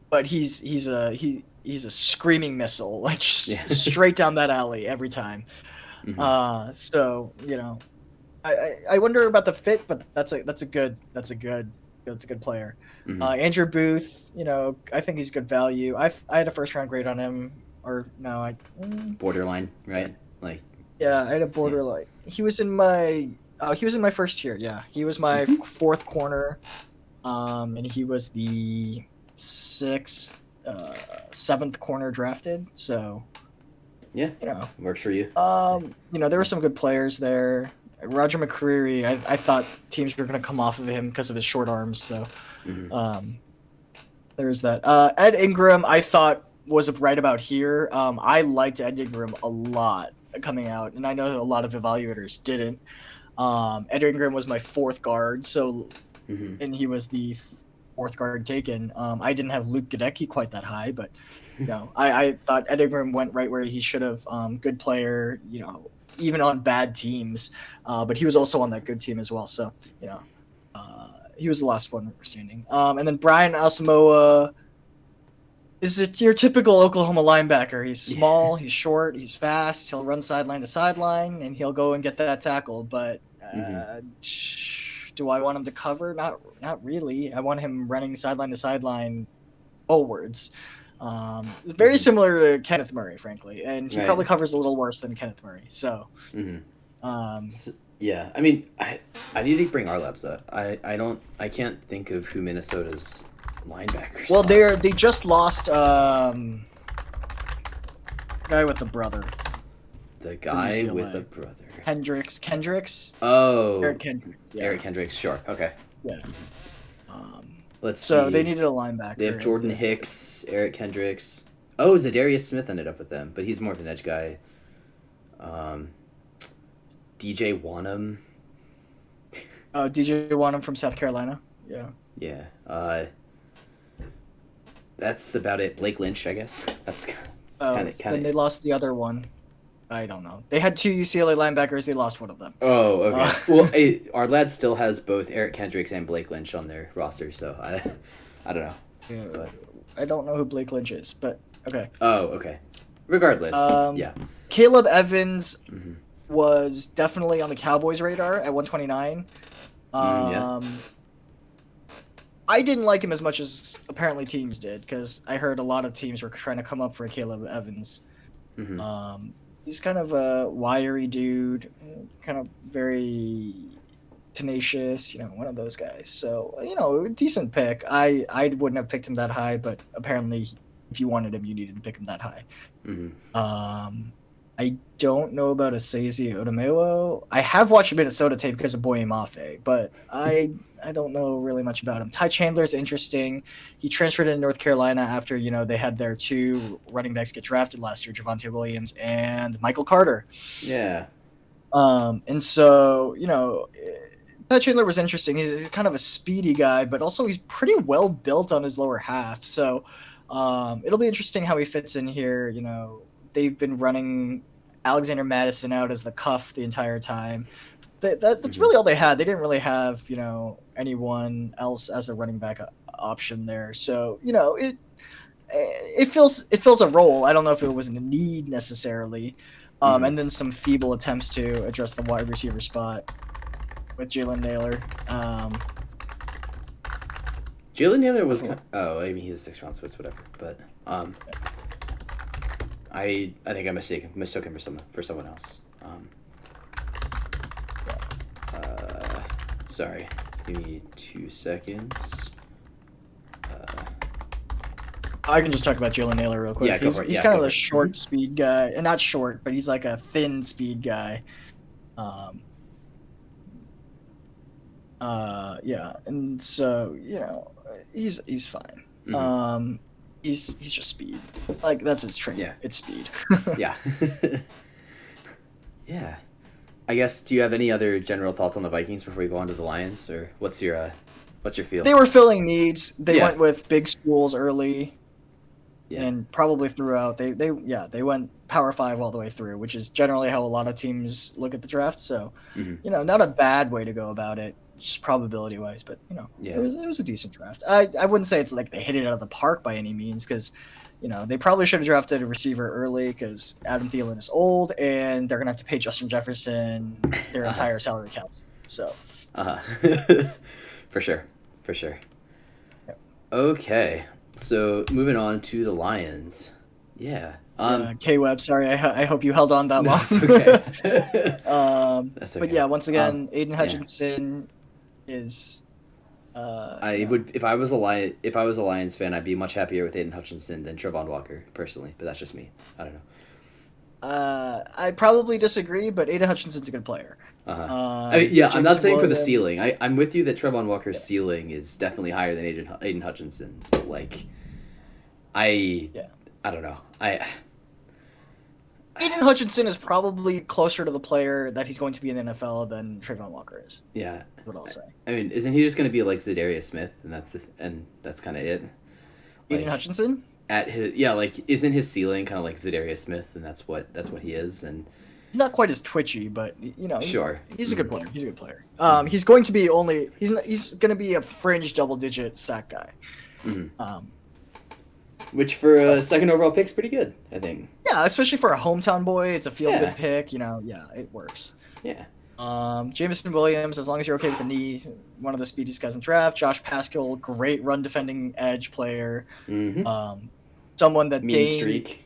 But he's a screaming missile, like just straight down that alley every time. So I wonder about the fit, but that's a good player. Andrew Booth, I think he's good value. I had a first round grade on him, or no, Borderline, right? Like yeah, I had a borderline. He was in my first year. Yeah, he was my fourth corner, and he was the seventh corner drafted. So yeah, works for you. There were some good players there. Roger McCreary, I thought teams were going to come off of him because of his short arms. So there's that. Ed Ingram, I thought was right about here. I liked Ed Ingram a lot coming out, and I know a lot of evaluators didn't. Ed Ingram was my fourth guard, so and he was the fourth guard taken. I didn't have Luke Gadecki quite that high, but I thought Ed Ingram went right where he should have. Good player, even on bad teams, but he was also on that good team as well. So he was the last one standing. And then Brian Asamoah is your typical Oklahoma linebacker. He's small, he's short, he's fast. He'll run sideline to sideline, and he'll go and get that tackle. But do I want him to cover? Not really. I want him running sideline to sideline forwards. Very similar to Kenneth Murray, frankly, and he probably covers a little worse than Kenneth Murray. So, yeah, I mean, I need to bring our labs up. I can't think of who Minnesota's linebackers. Well, they just lost guy with the brother. The guy with a brother. Kendricks. Oh, Eric Kendricks. Yeah. Eric Kendricks. Sure. Okay. Yeah. Let's so see. They needed a linebacker. They have Jordan Hicks, Eric Kendricks. Oh, Zadarius Smith ended up with them, but he's more of an edge guy. DJ Wanham. DJ Wanham from South Carolina. Yeah. Yeah. That's about it. Blake Lynch, I guess. That's kind of. Then they lost the other one. I don't know. They had two UCLA linebackers. They lost one of them. Oh, okay. Well, hey, our lad still has both Eric Kendricks and Blake Lynch on their roster, so I don't know. Yeah, but I don't know who Blake Lynch is, but okay. Oh, okay. Regardless, yeah. Caleb Evans was definitely on the Cowboys' radar at 129. Yeah. I didn't like him as much as apparently teams did, because I heard a lot of teams were trying to come up for Caleb Evans. He's kind of a wiry dude, kind of very tenacious, one of those guys. So, decent pick. I wouldn't have picked him that high, but apparently if you wanted him, you needed to pick him that high. I don't know about Asazi Odomeo. I have watched Minnesota tape because of Boye Mafe, but I don't know really much about him. Ty Chandler's interesting. He transferred in North Carolina after, they had their two running backs get drafted last year, Javonte Williams and Michael Carter. Yeah. And so, Ty Chandler was interesting. He's kind of a speedy guy, but also he's pretty well built on his lower half. So it'll be interesting how he fits in here. They've been running Alexander Madison out as the cuff the entire time. That's really all they had. They didn't really have, anyone else as a running back option there. So, it fills a role. I don't know if it was a need necessarily. And then some feeble attempts to address the wide receiver spot with Jalen Naylor. Jalen Naylor was I mean, he's a 6th round, so it's whatever. But Um, I think I mistook him for someone else. Sorry, give me 2 seconds. I can just talk about Jalen Naylor real quick. Yeah, go for it. He's Yeah, kind go of for a it. short speed guy, and not short, but he's like a thin speed guy. Yeah, and so he's fine. Mhm. He's just speed. Like that's his training. Yeah. It's speed. Yeah. Yeah. I guess, do you have any other general thoughts on the Vikings before we go on to the Lions, or what's your feel? They were filling needs. They Yeah. went with big schools early. Yeah. And probably throughout they went Power 5 all the way through, which is generally how a lot of teams look at the draft. So, Mhm. not a bad way to go about it, just probability wise. But Yeah. it was a decent draft. I wouldn't say it's like they hit it out of the park by any means, because they probably should have drafted a receiver early, because Adam Thielen is old and they're gonna have to pay Justin Jefferson their entire salary cap. So, For sure. Yep. Okay. So moving on to the Lions. Yeah. K-Web, sorry, I hope you held on that long. That's okay. That's But okay. yeah, once again, Aiden Hutchinson is. I would, if I was a Lions fan, I'd be much happier with Aiden Hutchinson than Trevon Walker personally, but that's just me. I don't know. I probably disagree, but Aiden Hutchinson's a good player. I'm not saying for the Williams- ceiling. I'm with you that Trevon Walker's ceiling is definitely higher than Aiden Hutchinson's, but like, I don't know. Aiden Hutchinson is probably closer to the player that he's going to be in the NFL than Trayvon Walker is. Yeah, That's what I'll say. I mean, isn't he just going to be like Zadarius Smith, and that's kind of it? Aiden Hutchinson? Isn't his ceiling kind of like Zadarius Smith, and that's what he is, and He's not quite as twitchy, but sure, he's a good player. He's a good player. He's going to be he's going to be a fringe double-digit sack guy. which for a second overall pick's pretty good, I think. Yeah, especially for a hometown boy, it's a feel-good pick. It works. Yeah. Jameson Williams, as long as you're okay with the knee, one of the speediest guys in the draft. Josh Pascal, great run defending edge player. Someone that Mean streak.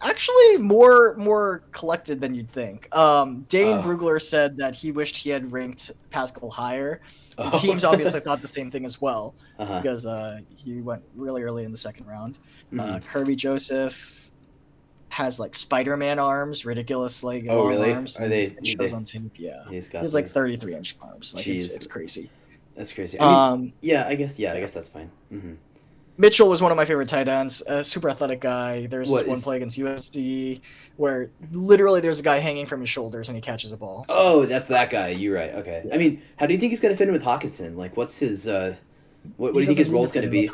Actually more collected than you'd think. Dane Oh. Brugler said that he wished he had ranked Pascal higher. The teams obviously thought the same thing as well, because he went really early in the second round. Kirby Joseph has like Spider-Man arms, ridiculous like Oh, long really? arms. Are they? It shows on tape. Yeah, He's like 33-inch arms. Like Jeez. it's crazy. That's crazy. I guess that's fine. Mitchell was one of my favorite tight ends. A super athletic guy. There's What one is- play against USD where literally there's a guy hanging from his shoulders and he catches a ball. So, Oh, that's that guy. You're right. Okay. I mean, how do you think he's gonna fit in with Hawkinson? Like, what's his what do you think his role's gonna be?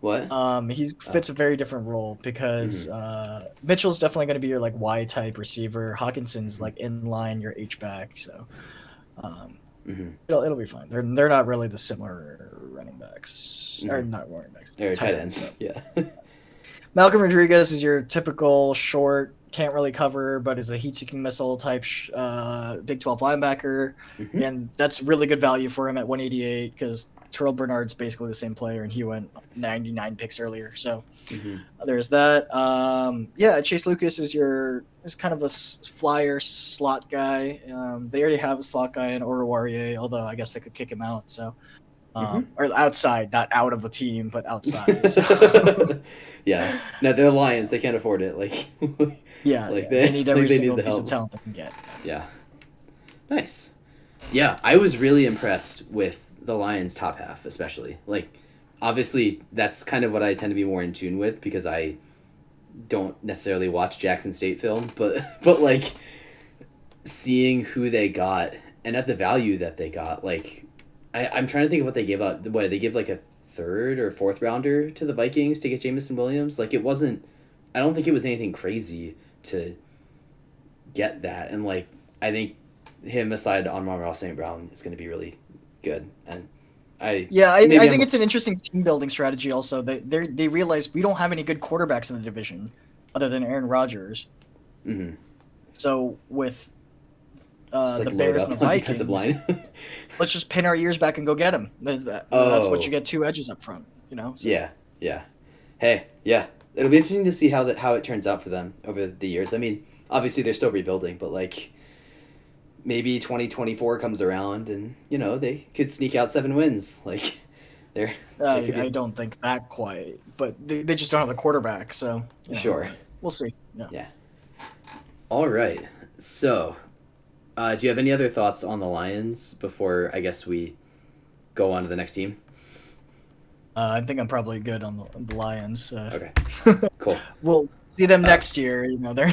What? He fits a very different role because Mitchell's definitely going to be your like Y type receiver. Hawkinson's like in line your H back, so it'll be fine. They're not really the similar running backs or not running backs. Or tight ends. So. Yeah. Malcolm Rodriguez is your typical short, can't really cover, but is a heat-seeking missile type Big 12 linebacker, and that's really good value for him at 188 because Terrell Bernard's basically the same player, and he went 99 picks earlier. So there's that. Chase Lucas is kind of a flyer slot guy. They already have a slot guy in Oruwariye, although I guess they could kick him out. So or outside, not out of the team, but outside. So. Yeah. No, they're Lions. They can't afford it. Like. They need every single the piece help. of talent they can get. Yeah. Nice. Yeah, I was really impressed with the Lions' top half, especially. Like, obviously, that's kind of what I tend to be more in tune with because I don't necessarily watch Jackson State film, but like seeing who they got and at the value that they got, like I'm trying to think of what they gave out. What they give like a third or fourth rounder to the Vikings to get Jameson Williams. Like it wasn't. I don't think it was anything crazy to get that, and like I think him aside on Ross St. Brown is going to be really good, and I think it's an interesting team building strategy. Also, they realize we don't have any good quarterbacks in the division other than Aaron Rodgers. So with the Bears and the Vikings, line. let's just pin our ears back and go get him. That's what you get, two edges up front. So. Yeah, Yeah. Hey, yeah. It'll be interesting to see how it turns out for them over the years. I mean, obviously they're still rebuilding, but like maybe 2024 comes around and they could sneak out 7 wins. Like they're I don't think that quite, but they just don't have the quarterback, so sure. We'll see. Yeah. All right. So, do you have any other thoughts on the Lions before I guess we go on to the next team? I think I'm probably good on the Lions. Okay. Cool. We'll see them next year. They're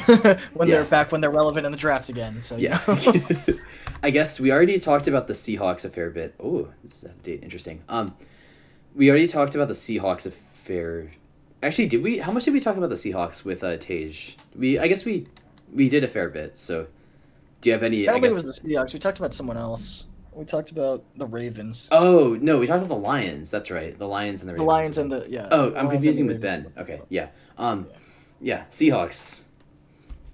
they're back when they're relevant in the draft again. So yeah. I guess we already talked about the Seahawks a fair bit. Oh, this is out of date. Interesting. We already talked about the Seahawks a fair. Actually, did we? How much did we talk about the Seahawks with Tage? I guess we did a fair bit. So, do you have any? I don't think it was the Seahawks. We talked about someone else. We talked about the Ravens. Oh no, we talked about the Lions. That's right, the Lions and the Ravens. The Lions and the Oh, I'm confusing with Ben. Okay, yeah. Yeah, Seahawks.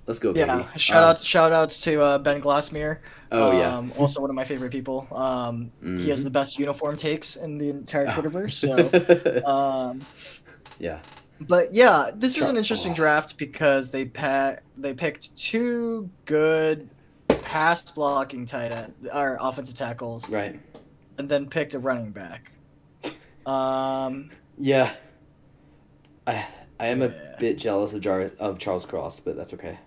Let's go, baby. Yeah, shout outs to Ben Glassmere. Oh yeah. Also one of my favorite people. He has the best uniform takes in the entire Twitterverse. So, yeah. But yeah, this is an interesting draft because they picked 2 good pass blocking tight end or offensive tackles, right, and then picked a running back. Yeah. I am a bit jealous of Charles Cross, but that's okay.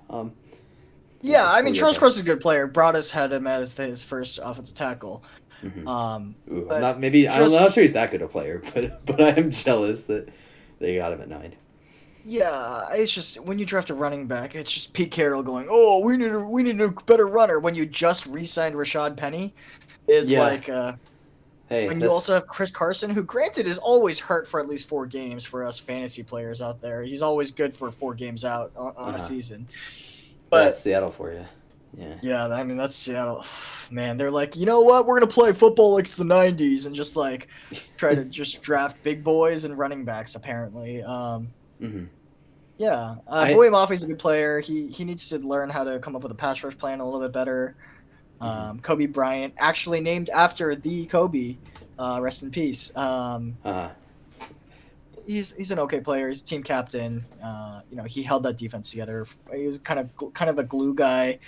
Yeah, I mean Charles Cross is a good player. Broadus had him as his first offensive tackle. Mm-hmm. I'm not sure he's that good a player, but I am jealous that they got him at 9. Yeah, it's just when you draft a running back, it's just Pete Carroll going, "Oh, we need a better runner." When you just re-signed Rashad Penny, when you also have Chris Carson, who granted is always hurt for at least 4 games for us fantasy players out there. He's always good for 4 games out on a season. But that's Seattle for you. Yeah. Yeah, I mean that's Seattle. Man, they're like, you know what? We're gonna play football like it's the '90s and just like try to just draft big boys and running backs. Apparently, yeah. Boye Mafi's a good player. He needs to learn how to come up with a pass rush plan a little bit better. Kobe Bryant, actually named after the Kobe, rest in peace. He's an okay player. He's a team captain. He held that defense together. He was kind of a glue guy.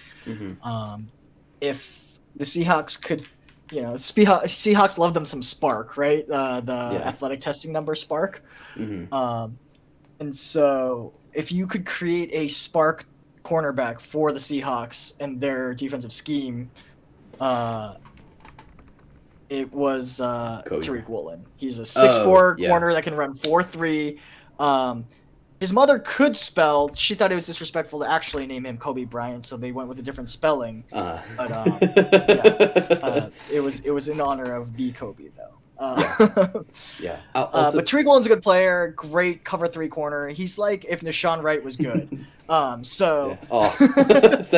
If the Seahawks could, Seahawks love them some spark, right? The athletic testing number spark. And so if you could create a spark cornerback for the Seahawks and their defensive scheme, it was Tariq Woolen. He's a 6'4" corner that can run 4.3. His mother could spell. She thought it was disrespectful to actually name him Kobe Bryant, so they went with a different spelling. But it was in honor of the Kobe though. But Tariq Woolen's a good player. Great cover 3 corner. He's like if Nashawn Wright was good. Said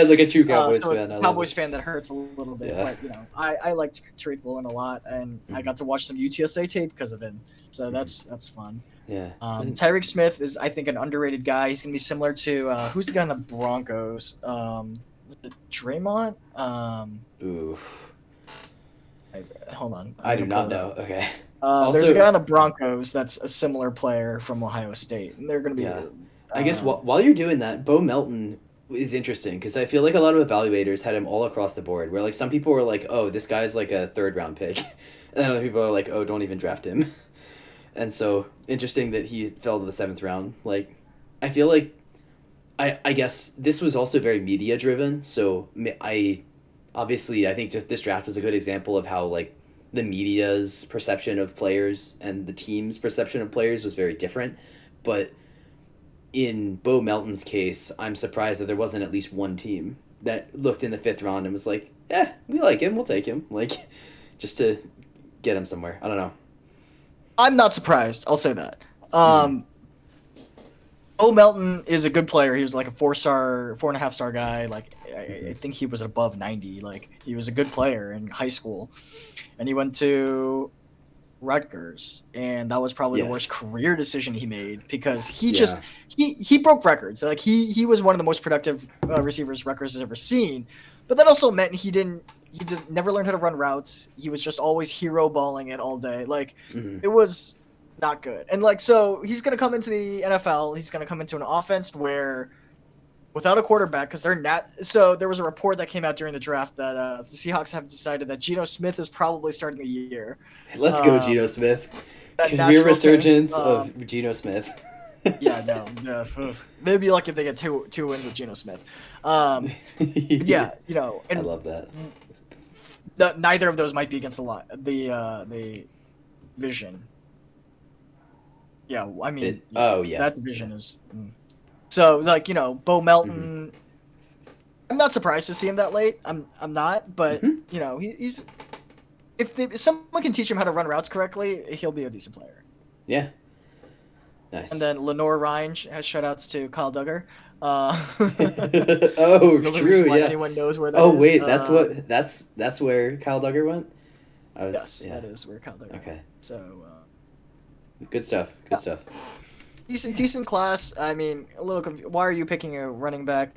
like a true Cowboys fan. Cowboys fan that hurts a little bit, but I liked Tariq Woolen a lot, and I got to watch some UTSA tape because of him. So that's fun. Yeah. Tyreek Smith is, I think, an underrated guy. He's gonna be similar to who's the guy in the Broncos? Is it Draymond? Hold on. I do not know. Okay. There's a guy on the Broncos that's a similar player from Ohio State, and they're gonna be. I guess while you're doing that, Bo Melton is interesting because I feel like a lot of evaluators had him all across the board. Where like some people were like, "Oh, this guy's like a 3rd round pick," and then other people are like, "Oh, don't even draft him." And so interesting that he fell to the 7th round. Like, I feel like, I guess this was also very media driven. So I think this draft was a good example of how like the media's perception of players and the team's perception of players was very different. But in Bo Melton's case, I'm surprised that there wasn't at least one team that looked in the 5th round and was like, we like him, we'll take him. Like, just to get him somewhere. I don't know. I'm not surprised. I'll say that. Bo Melton is a good player. He was like a 4.5-star guy. Like I think he was above 90. Like he was a good player in high school, and he went to Rutgers, and that was probably the worst career decision he made because he broke records. Like he was one of the most productive receivers Rutgers has ever seen, but that also meant he never learned how to run routes. He was just always hero balling it all day. Like it was not good. And like, so he's going to come into the NFL. He's going to come into an offense where, without a quarterback, because they're not. So there was a report that came out during the draft that the Seahawks have decided that Geno Smith is probably starting the year. Let's go, Geno Smith. Career natural resurgence thing, of Geno Smith. Yeah, no, they'd be lucky if they get two wins with Geno Smith. Yeah, you know, and I love that. neither of those might be against the division. Yeah, I mean, that division is. So, like, you know, Bo Melton. I'm not surprised to see him that late. I'm not, but you know, he's if someone can teach him how to run routes correctly, he'll be a decent player. Yeah. Nice. And then Lenore Ryan has shutouts to Kyle Duggar. Oh, true. Yeah. Anyone knows where that is. Oh wait, that's where Kyle Duggar went. Yes, that is where Kyle Duggar. Okay. So. Good stuff. Good stuff. Decent class. I mean, a little. Why are you picking a running back?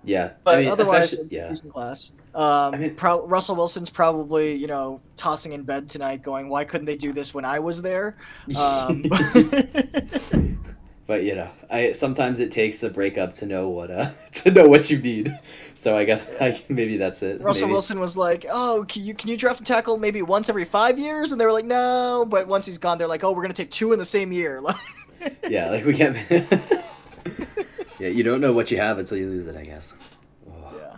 Yeah, but I mean, otherwise, yeah. decent class. I mean, Russell Wilson's probably, you know, tossing in bed tonight, going, "Why couldn't they do this when I was there?" But you know, sometimes it takes a breakup to know what you need. So I guess maybe that's it. Russell Wilson was like, "Oh, can you draft a tackle maybe once every 5 years?" And they were like, "No." But once he's gone, they're like, "Oh, we're gonna take 2 in the same year." Yeah, like we can't. Yeah, you don't know what you have until you lose it, I guess. Oh. Yeah.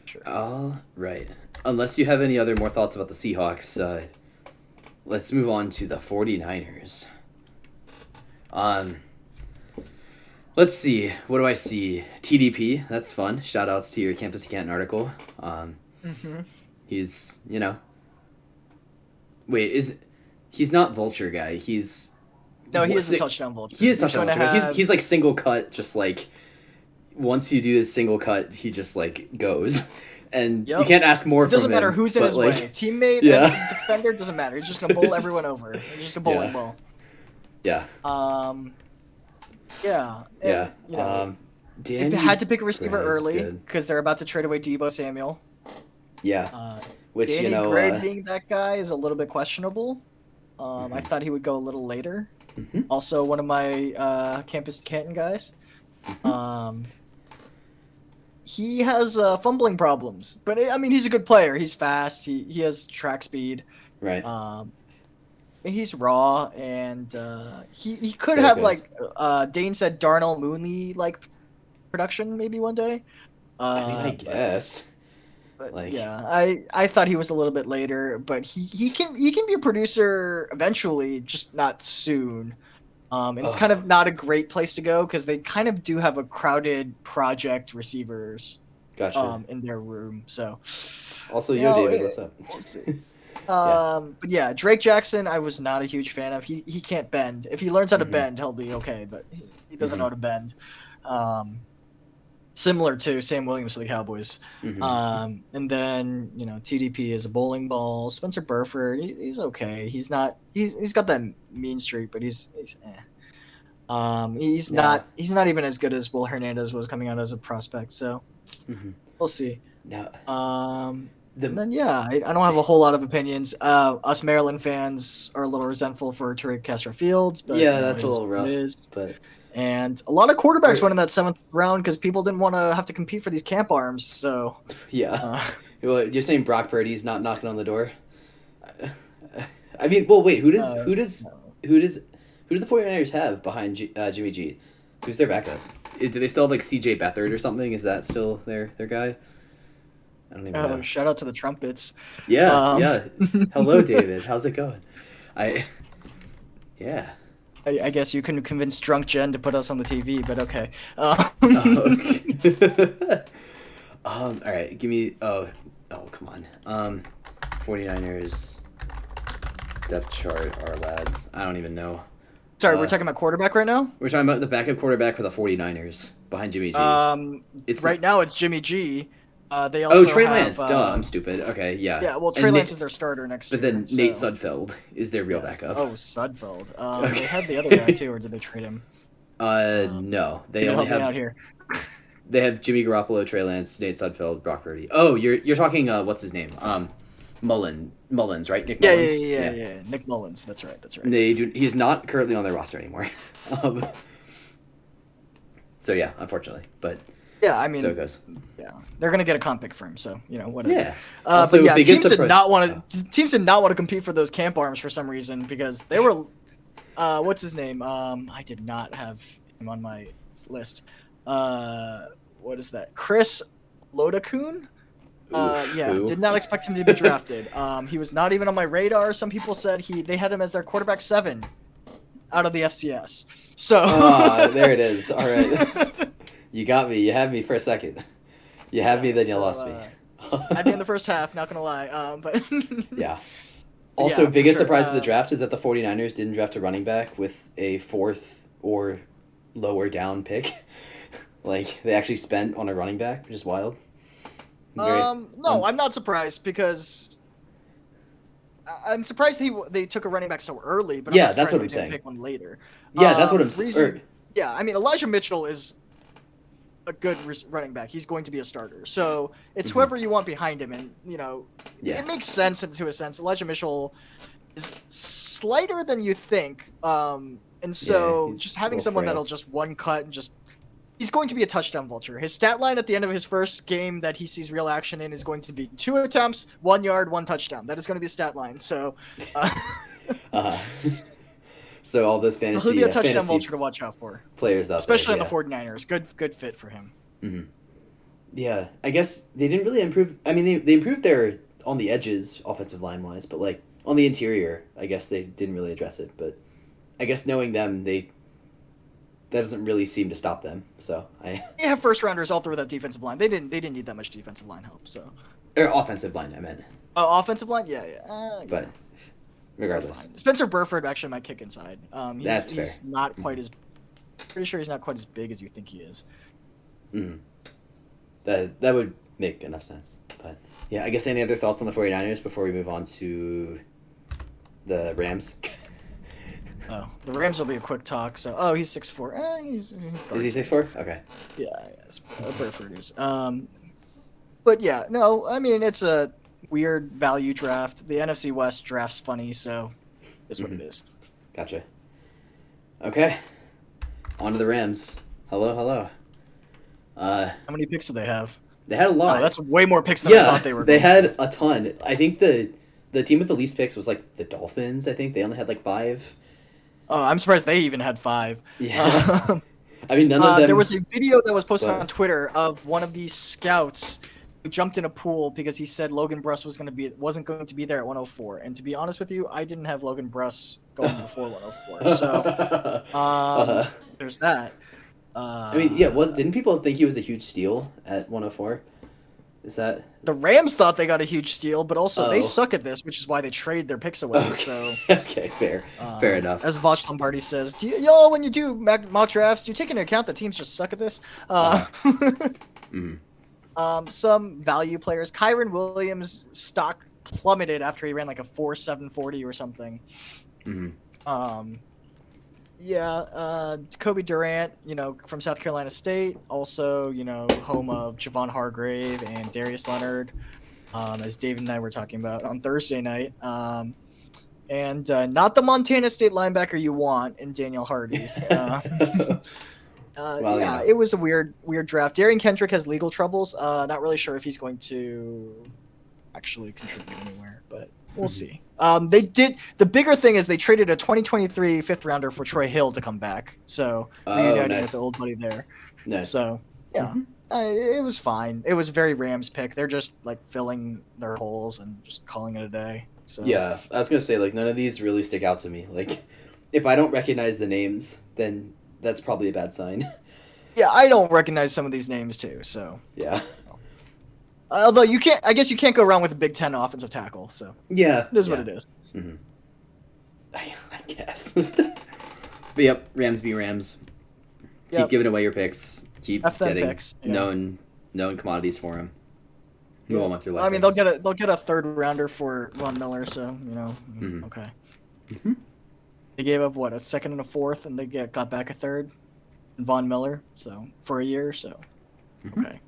Sure. All right. Unless you have any more thoughts about the Seahawks, let's move on to the 49ers. Let's see. What do I see? TDP. That's fun. Shout outs to your Campus Canton article. He's, you know. Wait, he's not Vulture guy. He's. No, he is a touchdown vulture. He is touchdown vulture. He's like single cut, just like once you do his single cut, he just like goes. And you can't ask more from him. It doesn't matter who's in his way. Teammate and defender doesn't matter. He's just gonna bowl everyone over. It's just a bowling ball. Yeah. Yeah. Yeah. You know, they had to pick a receiver early because they're about to trade away Deebo Samuel. Yeah. Which, Danny you know, Gray being that guy is a little bit questionable. I thought he would go a little later. Also, one of my Campus Canton guys. He has fumbling problems, but I mean, he's a good player. He's fast. He has track speed. Right. He's raw, and he could have like Dane said, Darnell Mooney like production maybe one day. I mean, I guess. But like, yeah, I thought he was a little bit later, but he can be a producer eventually, just not soon. And it's kind of not a great place to go because they kind of do have a crowded project receivers in their room. So also, David, what's up? We'll see. But yeah, Drake Jackson, I was not a huge fan of. He can't bend. If he learns how to bend, he'll be okay. But he doesn't know how to bend. Similar to Sam Williams for the Cowboys. And then, you know, TDP is a bowling ball. Spencer Burford, he's okay. He's not. He's got that mean streak, but he's not even as good as Will Hernandez was coming out as a prospect. So we'll see. No. And then I don't have a whole lot of opinions. Us Maryland fans are a little resentful for Tariq Castro Fields, but that's a little rough. But and a lot of quarterbacks went in that 7th round because people didn't want to have to compete for these camp arms. So well, you're saying Brock Purdy's not knocking on the door? I mean, well, wait, who do the 49ers have behind Jimmy G? Who's their backup? Do they still have like CJ Beathard or something? Is that still their guy? I don't even know. Shout out to the Trumpets. Yeah. Hello, David. How's it going? I guess you couldn't convince Drunk Jen to put us on the TV, but okay. Okay. All right, give me. Oh, come on. 49ers depth chart. Our lads. I don't even know. Sorry, we're talking about quarterback right now. We're talking about the backup quarterback for the 49ers behind Jimmy G. Now it's Jimmy G. They also Trey Lance. Duh, I'm stupid. Okay, yeah. Yeah, well, Trey Lance is their starter next year. But then Nate Sudfeld is their real backup. Oh, Sudfeld. They had the other guy too, or did they trade him? No, they only have. Out here. They have Jimmy Garoppolo, Trey Lance, Nate Sudfeld, Brock Purdy. Oh, you're talking what's his name? Mullins, right? Nick Yeah, Mullins. yeah. Nick Mullins. That's right. He's not currently on their roster anymore. Um, so yeah, unfortunately, but Yeah, I mean, so it goes. Yeah, they're gonna get a comp pick for him, so whatever. Yeah. But yeah, teams did surprise- not want to compete for those camp arms for some reason because they were, what's his name? I did not have him on my list. What is that? Chris Lodakun? Who? Did not expect him to be drafted. He was not even on my radar. Some people said they had him as their quarterback 7 out of the FCS. So there it is. All right. You got me. You had me for a second. You had me, then you lost me. Had me in the first half, not gonna lie. But yeah. Also, biggest sure. surprise of the draft is that the 49ers didn't draft a running back with a 4th or lower down pick. Like, they actually spent on a running back, which is wild. No, I'm not surprised because I'm surprised they took a running back so early. But yeah, that's what I'm saying. Pick one later. Yeah, that's what I'm saying. Yeah, I mean Elijah Mitchell is a good running back. He's going to be a starter. So it's whoever you want behind him, and it makes sense to a sense. Elijah Mitchell is slighter than you think, and so just having someone that'll just one cut and just. He's going to be a touchdown vulture. His stat line at the end of his first game that he sees real action in is going to be 2 attempts, 1 yard, 1 touchdown. That is going to be a stat line. So, so all this fantasy, he'll be a touchdown vulture to watch out for. Players out especially there, on the 49ers. Good fit for him. Mm-hmm. Yeah, I guess they didn't really improve. I mean, they improved their on the edges, offensive line wise, but like on the interior, I guess they didn't really address it. But I guess knowing them, that doesn't really seem to stop them. So they have first rounders all through that defensive line. They didn't need that much defensive line help. So or offensive line, I meant. Oh, offensive line, yeah. But regardless, Spencer Burford actually might kick inside. That's fair. He's not quite as. Pretty sure he's not quite as big as you think he is. Mm-hmm. That would make enough sense. But yeah, I guess any other thoughts on the 49ers before we move on to the Rams? Oh, the Rams will be a quick talk. So, he's 6'4". He's is he 6'4"? Okay. Yeah, yes. Burford is. But yeah, no, I mean it's a weird value draft. The NFC West draft's funny, so it's what it is. Gotcha. Okay. On to the Rams. Hello. How many picks do they have? They had a lot. Oh, that's way more picks than I thought they were. They had a ton. I think the team with the least picks was like the Dolphins. I think they only had like 5. Oh, I'm surprised they even had 5. Yeah. I mean, none of them. There was a video that was posted on Twitter of one of these scouts who jumped in a pool because he said Logan Bruss wasn't going to be there at 104. And to be honest with you, I didn't have Logan Bruss going before 104. So there's that. I mean, yeah. Didn't people think he was a huge steal at 104? Is that the Rams thought they got a huge steal, but also they suck at this, which is why they trade their picks away. Okay. So okay, fair enough. As Voch Lombardi says, y'all when you do mock drafts, do you take into account that teams just suck at this? Some value players, Kyron Williams' stock plummeted after he ran like a 4.740 or something. Kobe Durant, from South Carolina State, also, home of Javon Hargrave and Darius Leonard, as David and I were talking about on Thursday night. And not the Montana State linebacker you want in Daniel Hardy. It was a weird draft. Darian Kendrick has legal troubles. Not really sure if he's going to actually contribute anywhere, but we'll see. The bigger thing is they traded a 2023 5th rounder for Troy Hill to come back. So reuniting with the old buddy there. Nice. So yeah, it was fine. It was a very Rams pick. They're just like filling their holes and just calling it a day. So yeah, I was gonna say like none of these really stick out to me. Like if I don't recognize the names, then that's probably a bad sign. Yeah, I don't recognize some of these names too. So yeah. Although I guess you can't go wrong with a Big Ten offensive tackle. So yeah, it is what it is. Mm-hmm. I guess. But yep, Rams be Rams. Keep giving away your picks. Keep getting picks, known commodities for them. Move on with your life. I mean, they'll get a 3rd rounder for Von Miller. So okay. Mm-hmm. They gave up a 2nd and a 4th, and they got back a 3rd. And Von Miller, so for a year. So okay.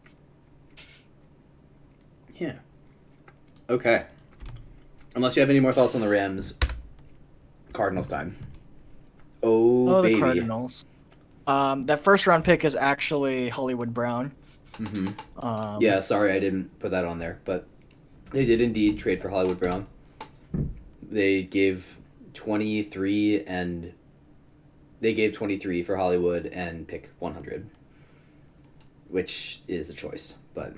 Yeah. Okay. Unless you have any more thoughts on the Rams, Cardinals time. Oh, baby. the Cardinals. That first round pick is actually Hollywood Brown. Mm-hmm. Yeah, sorry I didn't put that on there, but they did indeed trade for Hollywood Brown. They gave 23 for Hollywood and pick 100, which is a choice, but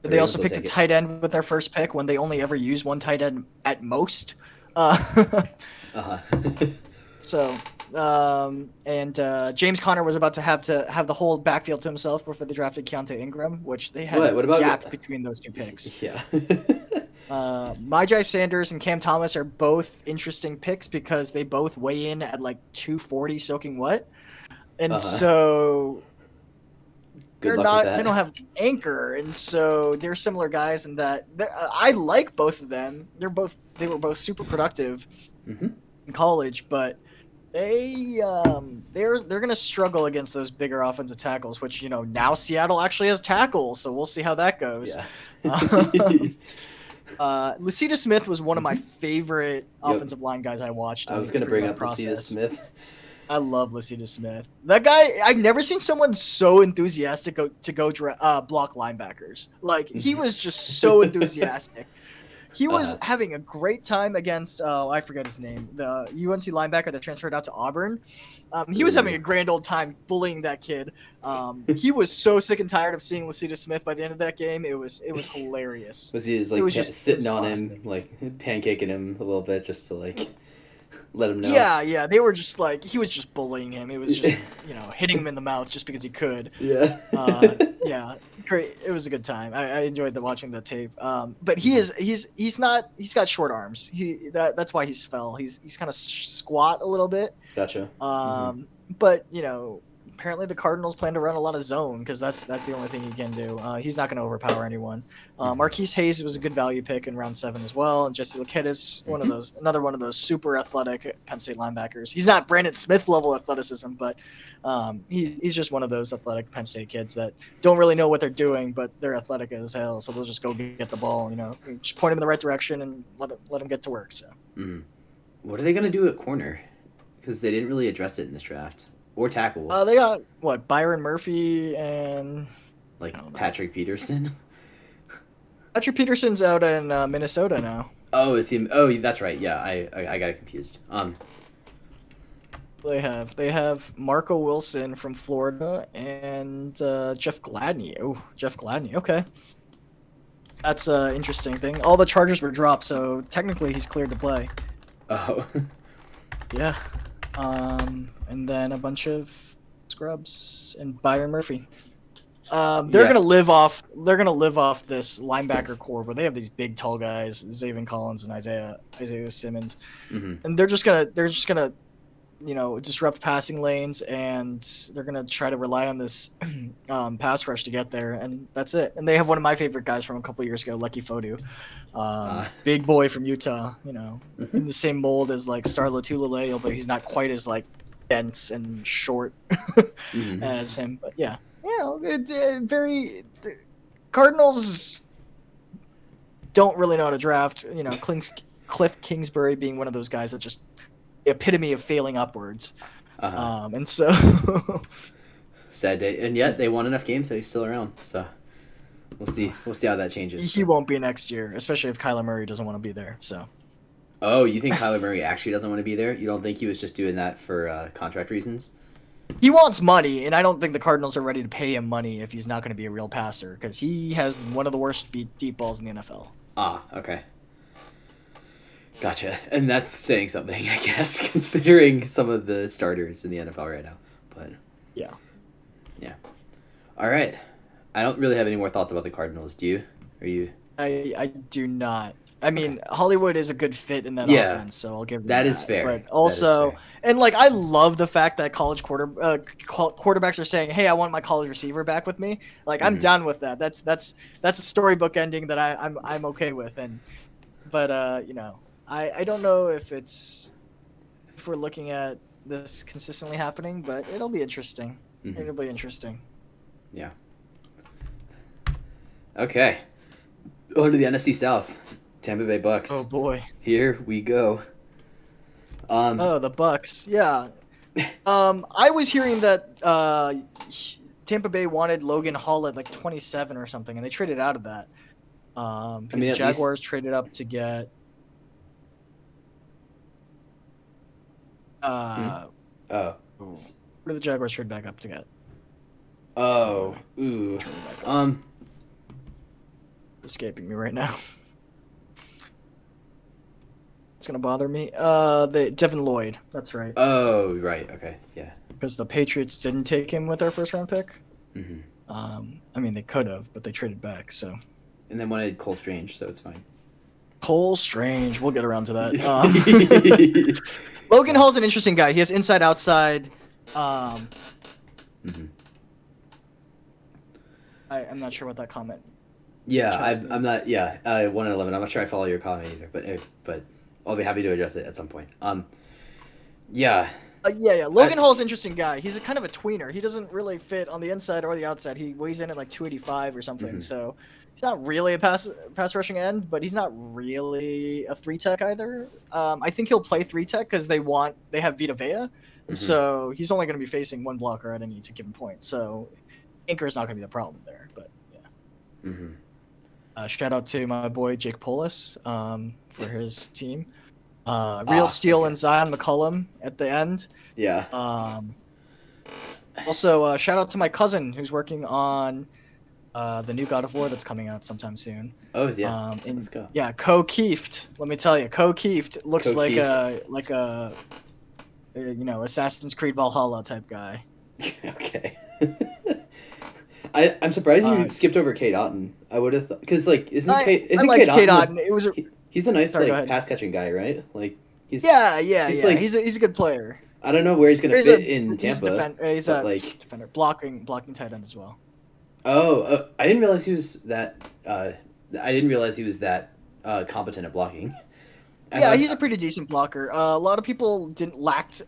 they also picked a tight end with their first pick when they only ever use one tight end at most. So, James Conner was about to have the whole backfield to himself before they drafted Keontae Ingram, which they had a gap between those two picks. Yeah. Myjai Sanders and Cam Thomas are both interesting picks because they both weigh in at like 240 soaking wet. And so they don't have anchor, and so they're similar guys in that I like both of them. They were both super productive in college, but they're gonna struggle against those bigger offensive tackles, which now Seattle actually has tackles, so we'll see how that goes. Yeah. Lacita Smith was one of my favorite offensive line guys I watched. I was gonna bring up Lacita Smith. I love Lacita Smith. That guy, I've never seen someone so enthusiastic to go block linebackers. Like, he was just so enthusiastic. He was having a great time against, I forget his name, the UNC linebacker that transferred out to Auburn. He was having a grand old time bullying that kid. He was so sick and tired of seeing Lacita Smith by the end of that game. It was hilarious. Was he just sitting on him, like pancaking him a little bit just to like let him know? Yeah. They were just like, he was just bullying him. It was just, hitting him in the mouth just because he could. Yeah. Yeah. Great. It was a good time. I enjoyed watching the tape. But he's got short arms. That's why he's fell. He's kind of squat a little bit. Gotcha. But apparently the Cardinals plan to run a lot of zone because that's the only thing he can do. He's not going to overpower anyone. Marquise Hayes was a good value pick in round 7 as well, and Jesse Lukidis, another one of those super athletic Penn State linebackers. He's not Brandon Smith level athleticism, but he's just one of those athletic Penn State kids that don't really know what they're doing, but they're athletic as hell, so they'll just go get the ball, just point him in the right direction and let him get to work. So, what are they going to do at corner? Because they didn't really address it in this draft. Or tackle. They got Byron Murphy and Patrick Peterson. Patrick Peterson's out in Minnesota now. Oh, is he? Oh, that's right. Yeah, I got it confused. They have Marco Wilson from Florida and Jeff Gladney. Oh, Jeff Gladney. Okay, that's an interesting thing. All the charges were dropped, so technically he's cleared to play. Oh. Yeah. And then a bunch of scrubs and Byron Murphy. They're gonna live off this linebacker core, but they have these big tall guys, Zaven Collins and Isaiah Simmons, and they're just gonna disrupt passing lanes, and they're gonna try to rely on this pass rush to get there, and that's it. And they have one of my favorite guys from a couple of years ago, Lucky Fodu, big boy from Utah, in the same mold as like Star Lotulelei, but he's not quite as like dense and short as him. But yeah, Cardinals don't really know how to draft. Cliff Kingsbury being one of those guys that just epitome of failing upwards. And so sad day, and yet they won enough games that he's still around. So we'll see how that changes. He won't be next year, especially if Kyler Murray doesn't want to be there. So. Oh, you think Kyler Murray actually doesn't want to be there? You don't think he was just doing that for contract reasons? He wants money, and I don't think the Cardinals are ready to pay him money if he's not going to be a real passer, because he has one of the worst deep balls in the NFL. Okay. Gotcha. And that's saying something, I guess, considering some of the starters in the NFL right now. But yeah. All right. I don't really have any more thoughts about the Cardinals. Do you? Are you? I do not. I mean, Hollywood is a good fit in that offense, so I'll give them that. That is fair. But also, and I love the fact that college quarterbacks are saying, "Hey, I want my college receiver back with me." I'm down with that. That's a storybook ending that I'm okay with. But I don't know if we're looking at this consistently happening, but it'll be interesting. It'll be interesting. Yeah. Okay. On to the NFC South. Tampa Bay Bucks. Oh boy. Here we go. Oh, the Bucks. Yeah. I was hearing that Tampa Bay wanted Logan Hall at like 27 or something, and they traded out of that. Because the Jaguars traded up to get. Oh. What did the Jaguars trade back up to get? Oh. Ooh. Escaping me right now. It's gonna bother me. The Devin Lloyd. That's right. Oh, right. Okay. Yeah. Because the Patriots didn't take him with their first round pick. Mm-hmm. I mean, they could have, but they traded back. So. And then wanted Cole Strange, so it's fine. Cole Strange. We'll get around to that. Logan Hall's an interesting guy. He has inside outside. Mm-hmm. I'm not sure what that comment. Yeah, I'm not. Yeah, 1-11. I'm not sure I follow your comment either, but I'll be happy to address it at some point. Yeah. Yeah. Logan Hall's an interesting guy. He's a kind of a tweener. He doesn't really fit on the inside or the outside. He weighs in at like 285 or something. Mm-hmm. So he's not really a pass rushing end, but he's not really a 3-tech either. I think he'll play 3-tech because they have Vita Vea, Mm-hmm. so he's only going to be facing one blocker at any given point. So anchor's not going to be the problem there. But yeah. Mm-hmm. Shout out to my boy Jake Polis for his team. Real Steel and Zion McCollum at the end. Yeah. Also, shout out to my cousin who's working on the new God of War that's coming out sometime soon. Oh yeah. Let's go. Yeah, Kieft. Let me tell you, Kieft looks like a Assassin's Creed Valhalla type guy. Okay. I'm surprised you skipped over K. Dalton. I would have thought because isn't K Dalton? He's a nice pass catching guy, right? Like he's he's a good player. I don't know where he's gonna fit in Tampa. He's a defender, blocking tight end as well. Oh, I didn't realize he was that. I didn't realize he was that competent at blocking. He's a pretty decent blocker. A lot of people lacked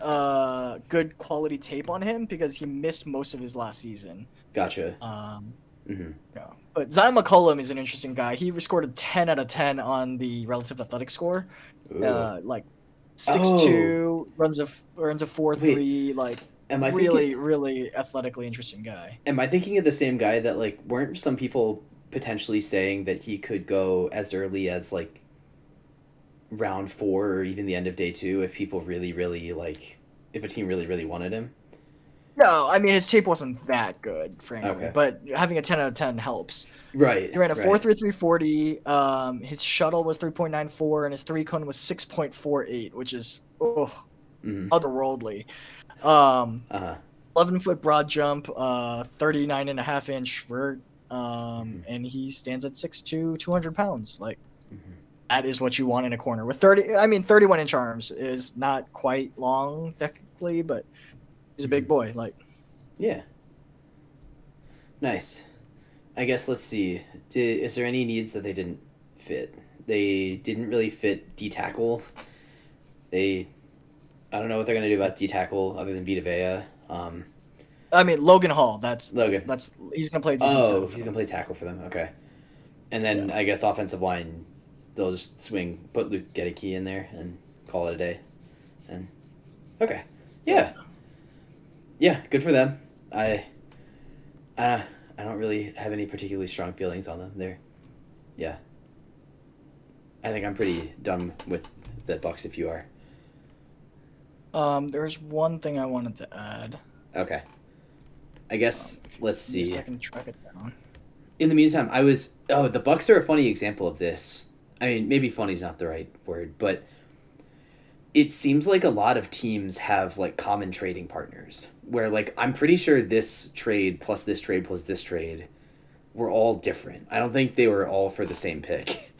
good quality tape on him because he missed most of his last season. Gotcha. Yeah. But Zion McCollum is an interesting guy. He scored a 10 out of 10 on the relative athletic score. 6'2", runs a 4.3. Really athletically interesting guy. Am I thinking of the same guy that weren't some people potentially saying that he could go as early as round 4 or even the end of day 2 if people really if a team really wanted him? No, I mean his tape wasn't that good, frankly. Okay. But having a 10 out of 10 helps. Right. He ran a 4.33 40. His shuttle was 3.94 and his 3-cone was 6.48, which is otherworldly. 11-foot broad jump, 39.5-inch vert, and he stands at 6'2", 200 pounds. That is what you want in a corner. With 31-inch arms is not quite long technically, but he's a big boy. Yeah. Nice. I guess let's see. Is there any needs that they didn't fit? They didn't really fit D-tackle. I don't know what they're gonna do about D-tackle other than Vita Vea. Logan Hall. That's Logan. He's gonna play defense. He's gonna play tackle for them. Okay. And then I guess offensive line, they'll just put Luke Gedeke in there and call it a day. And okay, yeah, good for them. I don't really have any particularly strong feelings on them. I think I'm pretty done with the Bucks. If you are. There's one thing I wanted to add. Okay. I guess let's see. I can track it down. In the meantime, the Bucks are a funny example of this. I mean, maybe funny is not the right word, but it seems like a lot of teams have common trading partners where I'm pretty sure this trade plus this trade plus this trade were all different. I don't think they were all for the same pick.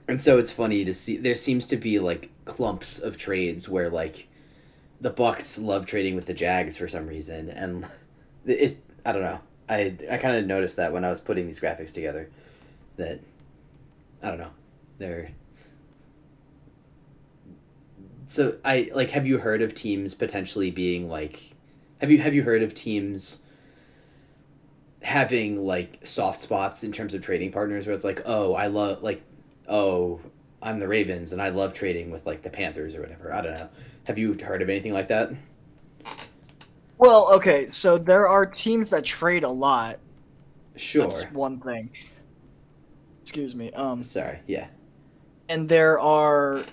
And so it's funny to see there seems to be clumps of trades where the Bucks love trading with the Jags for some reason, and I don't know. I kind of noticed that when I was putting these graphics together that I don't know. They're so have you heard of teams potentially being have you heard of teams having soft spots in terms of trading partners where it's I love oh, I'm the Ravens and I love trading with like the Panthers or whatever. I don't know. Have you heard of anything like that? Well, okay, so there are teams that trade a lot. Sure. That's one thing. Excuse me. Sorry. Yeah. And there are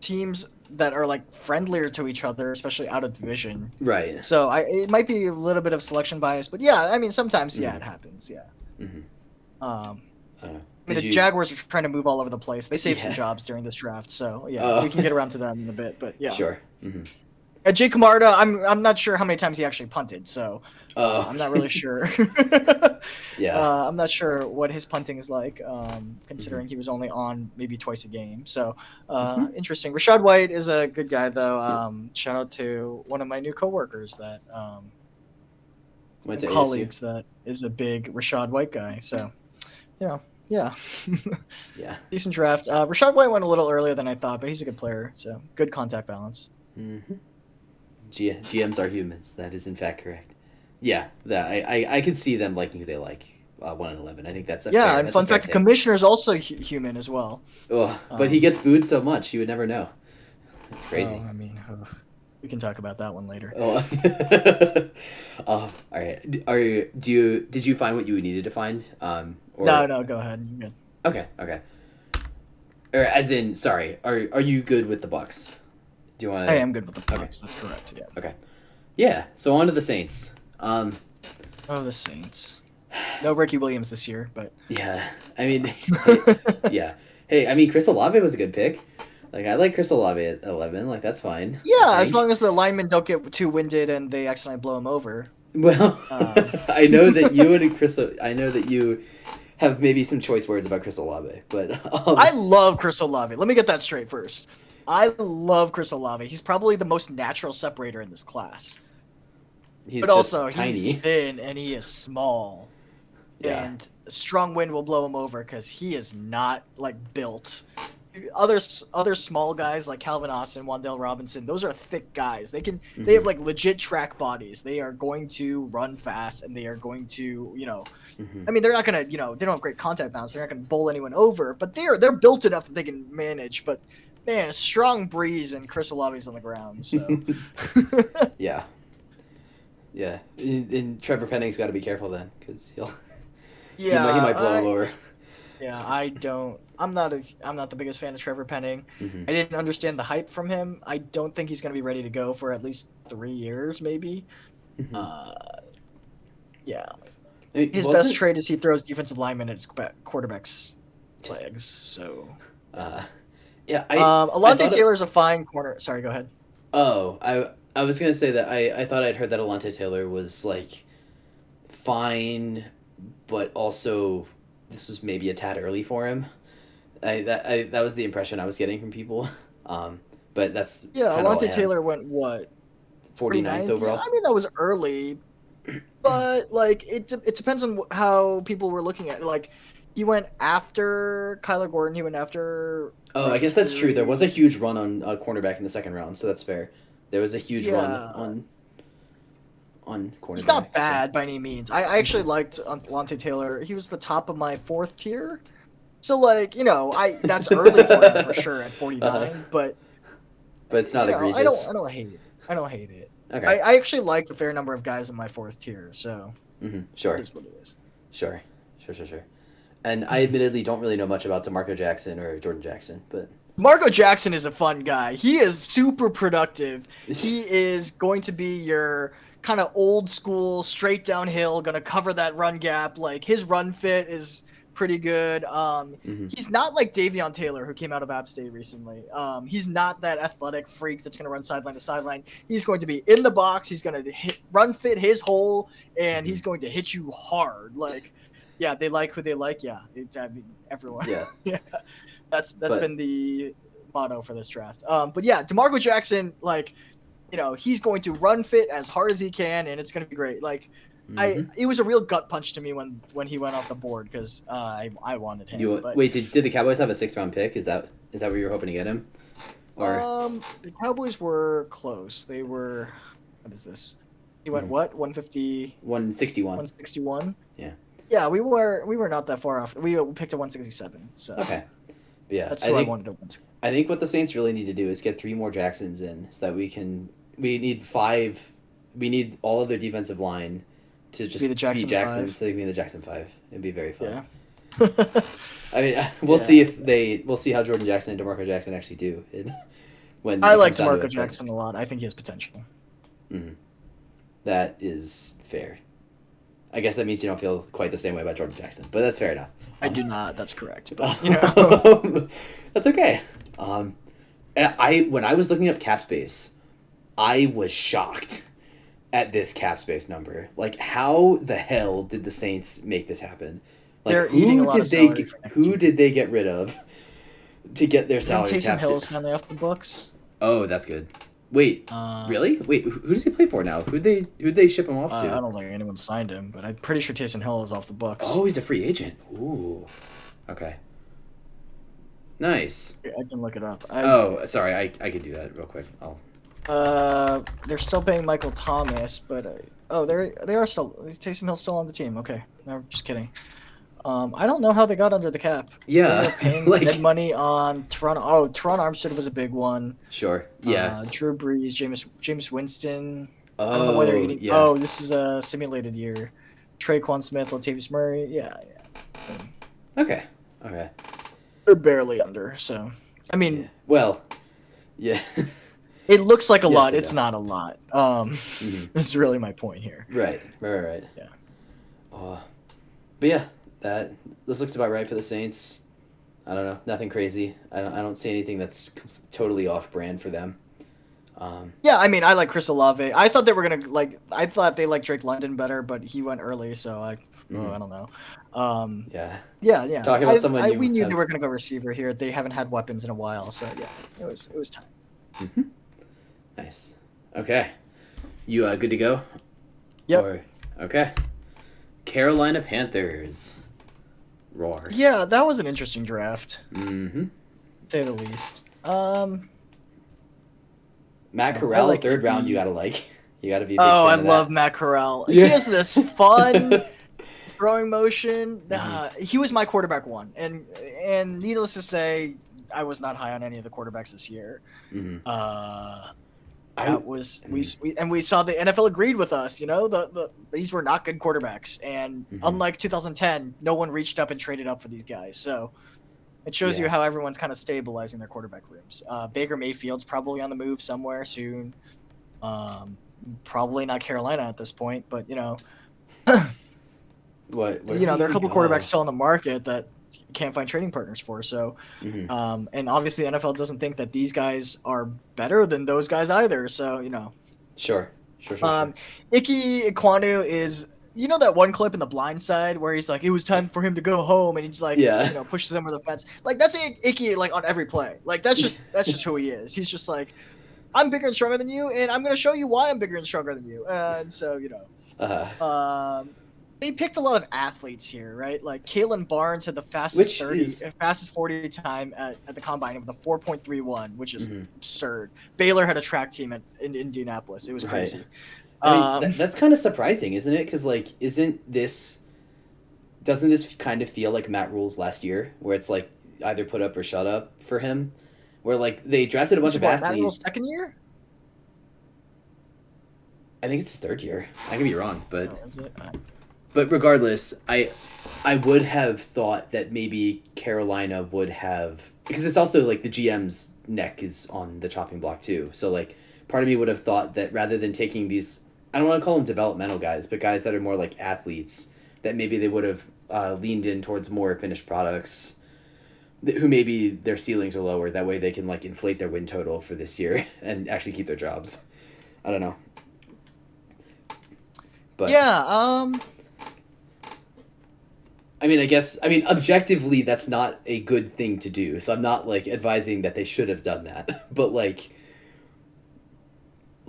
teams that are like friendlier to each other, especially out of division. Right. So it might be a little bit of selection bias, but yeah, I mean sometimes it happens. Yeah. Mm-hmm. I mean, Did the you- Jaguars are trying to move all over the place. They saved some Yeah. jobs during this draft, so yeah, Oh. we can get around to them in a bit. But yeah, Sure. Mm-hmm. Jake Camarda, I'm not sure how many times he actually punted, so I'm not really sure. Yeah. I'm not sure what his punting is like, considering he was only on maybe twice a game. So interesting. Rashad White is a good guy, though. Shout out to one of my new coworkers that Went to colleagues that is a big Rashad White guy. So yeah. ASU. Yeah. Decent draft. Rashad White went a little earlier than I thought, but he's a good player. So good contact balance. Mm-hmm. GMs are humans. That is in fact correct. Yeah, that I could see them liking who they like. 1-11. I think that's a Yeah, fair, and that's fun a fair fact, the take. commissioner's also human as well. Oh, but he gets booed so much, you would never know. It's crazy. Oh, I mean, we can talk about that one later. Oh, all right. Did you find what you needed to find? Or... No, go ahead. You're good. Okay. Or as in, sorry. Are you good with the Bucks? Do you want? I am good with the Okay. Bucks. That's correct. Yeah. Okay. Yeah. So on to the Saints. Oh, the Saints. No Ricky Williams this year, but Yeah. I mean, yeah. Hey, I mean, Chris Olave was a good pick. Like, I like Chris Olave at 11. Like, that's fine. yeah, I as think. long as the linemen don't get too winded and they accidentally blow him over. Well, I know that you and Chris. I know that you have maybe some choice words about Chris Olave, but I love Chris Olave. Let me get that straight first. I love Chris Olave. He's probably the most natural separator in this class. he's But just also, tiny. he's thin and he is small. Yeah. And a strong wind will blow him over because he is not like built. Other small guys like Calvin Austin, Wandale Robinson, those are thick guys. They Mm-hmm. have like legit track bodies. They are going to run fast and they are going to, Mhm. I mean, they're not gonna, they don't have great contact balance. They're not gonna bowl anyone over, but they're built enough that they can manage. But man, a strong breeze and Chris Olave's on the ground. So Yeah. Yeah. And Trevor Penning's got to be careful then, because he might blow him over. Yeah, I'm not the biggest fan of Trevor Penning. Mhm. I didn't understand the hype from him. I don't think he's going to be ready to go for at least 3 years, maybe. Mhm. Yeah. I mean, His best trait is he throws defensive linemen at his quarterback's legs. So. Yeah. Alontae thought Taylor's a fine corner. Sorry, go ahead. I was gonna say that I thought I'd heard that Alontae Taylor was like fine, but also this was maybe a tad early for him. That was the impression I was getting from people. But that's Yeah, kinda all I Alontae had. Taylor went what? 49th overall. Yeah, I mean, that was early, but like it depends on how people were looking at it. Like he went after Kyler Gordon. He went after. Oh, I guess that's true. There was a huge run on cornerback in the second round, so that's fair. There was a huge run on cornerback. He's not bad by any means. I actually liked Alontae Taylor. He was the top of my fourth tier. So like that's early for him for sure at 49, but it's not egregious. I don't hate it. I don't hate it. Okay. I actually liked a fair number of guys in my fourth tier, so Sure. it is what it is. Sure. And I admittedly don't really know much about DeMarco Jackson or Jordan Jackson, but Marco Jackson is a fun guy. He is super productive. He is going to be your kind of old school, straight downhill, going to cover that run gap. Like his run fit is pretty good. He's not like Davion Taylor, who came out of App State recently. He's not that athletic freak that's going to run sideline to sideline. He's going to be in the box. He's going to run fit his hole, and he's going to hit you hard. Like, yeah, they like who they like. Yeah, I mean, everyone. yeah. Yeah, that's been the motto for this draft. But yeah, DeMarco Jackson, like, he's going to run fit as hard as he can, and it's going to be great. Like, it was a real gut punch to me when he went off the board because I wanted him. Wait, did the Cowboys have a 6th round pick? Is that where you were hoping to get him? Or the Cowboys were close. They were. What is this? He went what? 150. 161. 161. Yeah. Yeah, we were not that far off. We picked a 167. So. Okay. Yeah, That's who I wanted to win. I think what the Saints really need to do is get 3 more Jacksons in so that we need 5. We need all of their defensive line to just be Jackson so they can be the Jackson 5. It'd be very fun. Yeah. I mean, we'll see how Jordan Jackson and DeMarco Jackson actually do. I like DeMarco Jackson a lot. I think he has potential. Mm-hmm. That is fair. I guess that means you don't feel quite the same way about Jordan Jackson, but that's fair enough. I do not. That's correct. But, you know. That's okay. And when I was looking up cap space, I was shocked at this cap space number. Like, how the hell did the Saints make this happen? Like, They're eating a lot of salary. Who did they get rid of to get their salary cap? Taysom Hill's finally off the books. Oh, that's good. Wait, really? Wait, who does he play for now? Who'd they ship him off to? I don't think anyone signed him, but I'm pretty sure Taysom Hill is off the books. Oh, he's a free agent. Ooh. Okay. Nice. I can look it up. Sorry, I can do that real quick. They're still paying Michael Thomas, but they are still Taysom Hill's still on the team. Okay, no, just kidding. I don't know how they got under the cap. Yeah, they were paying dead money on Toronto. Oh, Teron Armstead was a big one. Sure. Yeah. Drew Brees, Jameis Winston. Oh, I don't know why they're eating. Yeah. Oh, this is a simulated year. Traquan Smith, Latavius Murray. Yeah. Okay. They're barely under, so I mean. Yeah. Well. Yeah. It looks like a lot. It's not a lot. That's really my point here. Right. Yeah. But yeah, this looks about right for the Saints. I don't know, nothing crazy. I don't see anything that's totally off brand for them. Yeah, I mean, I like Chris Olave. I thought they were gonna I thought they liked Drake London better, but he went early, so I don't know. Yeah. Talking about someone we knew they were gonna go receiver here. They haven't had weapons in a while, so yeah, it was time. Mm-hmm. Nice. Okay. You good to go? Yep. Okay. Carolina Panthers. Roar. Yeah, that was an interesting draft. Mm-hmm. To say the least. Matt Corral, third round, you gotta like. You gotta be a big Oh, I fan of love that. Matt Corral. Yeah. He has this fun throwing motion. He was my quarterback one. And needless to say, I was not high on any of the quarterbacks this year. Mm-hmm. We saw the NFL agreed with us. You know, these were not good quarterbacks, and unlike 2010, no one reached up and traded up for these guys. So it shows you how everyone's kind of stabilizing their quarterback rooms. Baker Mayfield's probably on the move somewhere soon. Probably not Carolina at this point, but you know, what there are a couple quarterbacks still on the market that can't find trading partners for. So, and obviously the NFL doesn't think that these guys are better than those guys either. So, you know. Sure. Ike Ekwonu is, you know, that one clip in The Blind Side where he's like, it was time for him to go home, and he's like, you know, pushes him over the fence. Like, that's Ike, like, on every play. Like, that's just who he is. He's just like, I'm bigger and stronger than you, and I'm going to show you why I'm bigger and stronger than you. And so, you know. They picked a lot of athletes here, right? Like Kalen Barnes had the fastest 40 time at the combine with a 4.31, which is absurd. Baylor had a track team in Indianapolis. It was crazy. Right. I mean, that's kind of surprising, isn't it? Because like, doesn't this kind of feel like Matt Rule's last year, where it's like either put up or shut up for him, where like they drafted a bunch of athletes. Matt Rule's second year? I think it's his third year. I could be wrong, but. Oh, is it? But regardless, I would have thought that maybe Carolina would have, because it's also like the GM's neck is on the chopping block too. So like part of me would have thought that rather than taking these, I don't want to call them developmental guys, but guys that are more like athletes, that maybe they would have leaned in towards more finished products who maybe their ceilings are lower. That way they can like inflate their win total for this year and actually keep their jobs. I don't know. But yeah, I mean, objectively, that's not a good thing to do. So I'm not, like, advising that they should have done that. But, like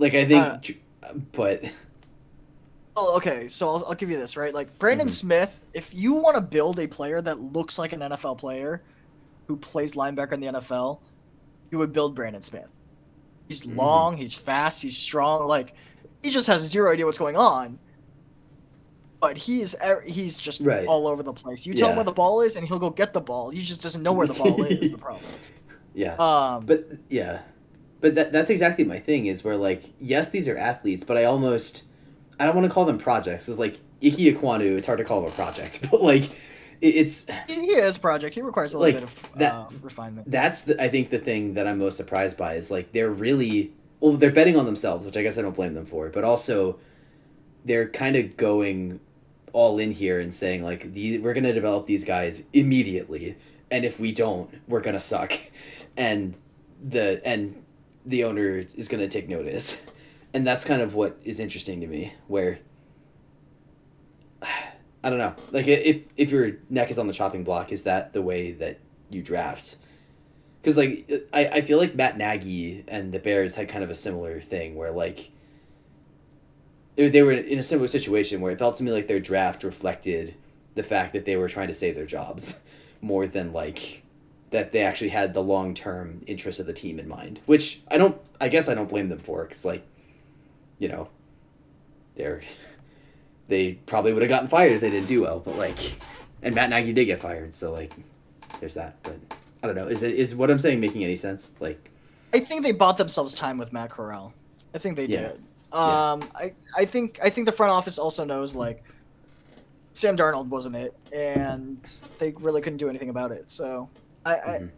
I think, but... Oh, okay, so I'll give you this, right? Like, Brandon Smith, if you want to build a player that looks like an NFL player who plays linebacker in the NFL, you would build Brandon Smith. He's long, he's fast, he's strong. Like, he just has zero idea what's going on. but he's just Right. all over the place. You tell him Yeah. where the ball is, and he'll go get the ball. He just doesn't know where the ball is. The problem. Yeah. But But that's exactly my thing is where, like, yes, these are athletes, but I don't want to call them projects. It's like Ike Ekwonu, it's hard to call him a project, but like it's he is a project. He requires a little bit of refinement. That's I think the thing that I'm most surprised by is like they're betting on themselves, which I guess I don't blame them for, but also they're kind of going all in here and saying like we're going to develop these guys immediately, and if we don't, we're going to suck, and the owner is going to take notice. And that's kind of what is interesting to me, where I don't know, like if your neck is on the chopping block, is that the way that you draft? Because like I feel like Matt Nagy and the Bears had kind of a similar thing where like they were in a similar situation where it felt to me like their draft reflected the fact that they were trying to save their jobs more than like that they actually had the long-term interest of the team in mind, which I guess I don't blame them for, because like, you know, they probably would have gotten fired if they didn't do well, but like, and Matt Nagy did get fired, so like there's that. But I don't know, is what I'm saying making any sense? Like, I think they bought themselves time with Matt Corral. I think they did. I think the front office also knows like Sam Darnold wasn't it, and they really couldn't do anything about it. So I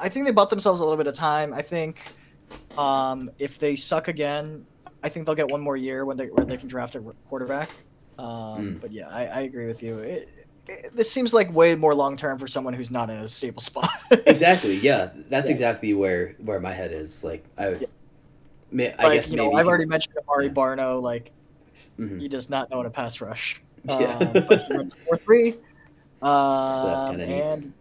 think they bought themselves a little bit of time. I think if they suck again, I think they'll get one more year where they can draft a quarterback. But yeah, I agree with you. This seems like way more long term for someone who's not in a stable spot. Exactly. Yeah, that's exactly where my head is. Like I guess maybe I've already mentioned Amari Barno. Like he does not know how to pass rush. But he runs a 4.3. So that's kind of neat. And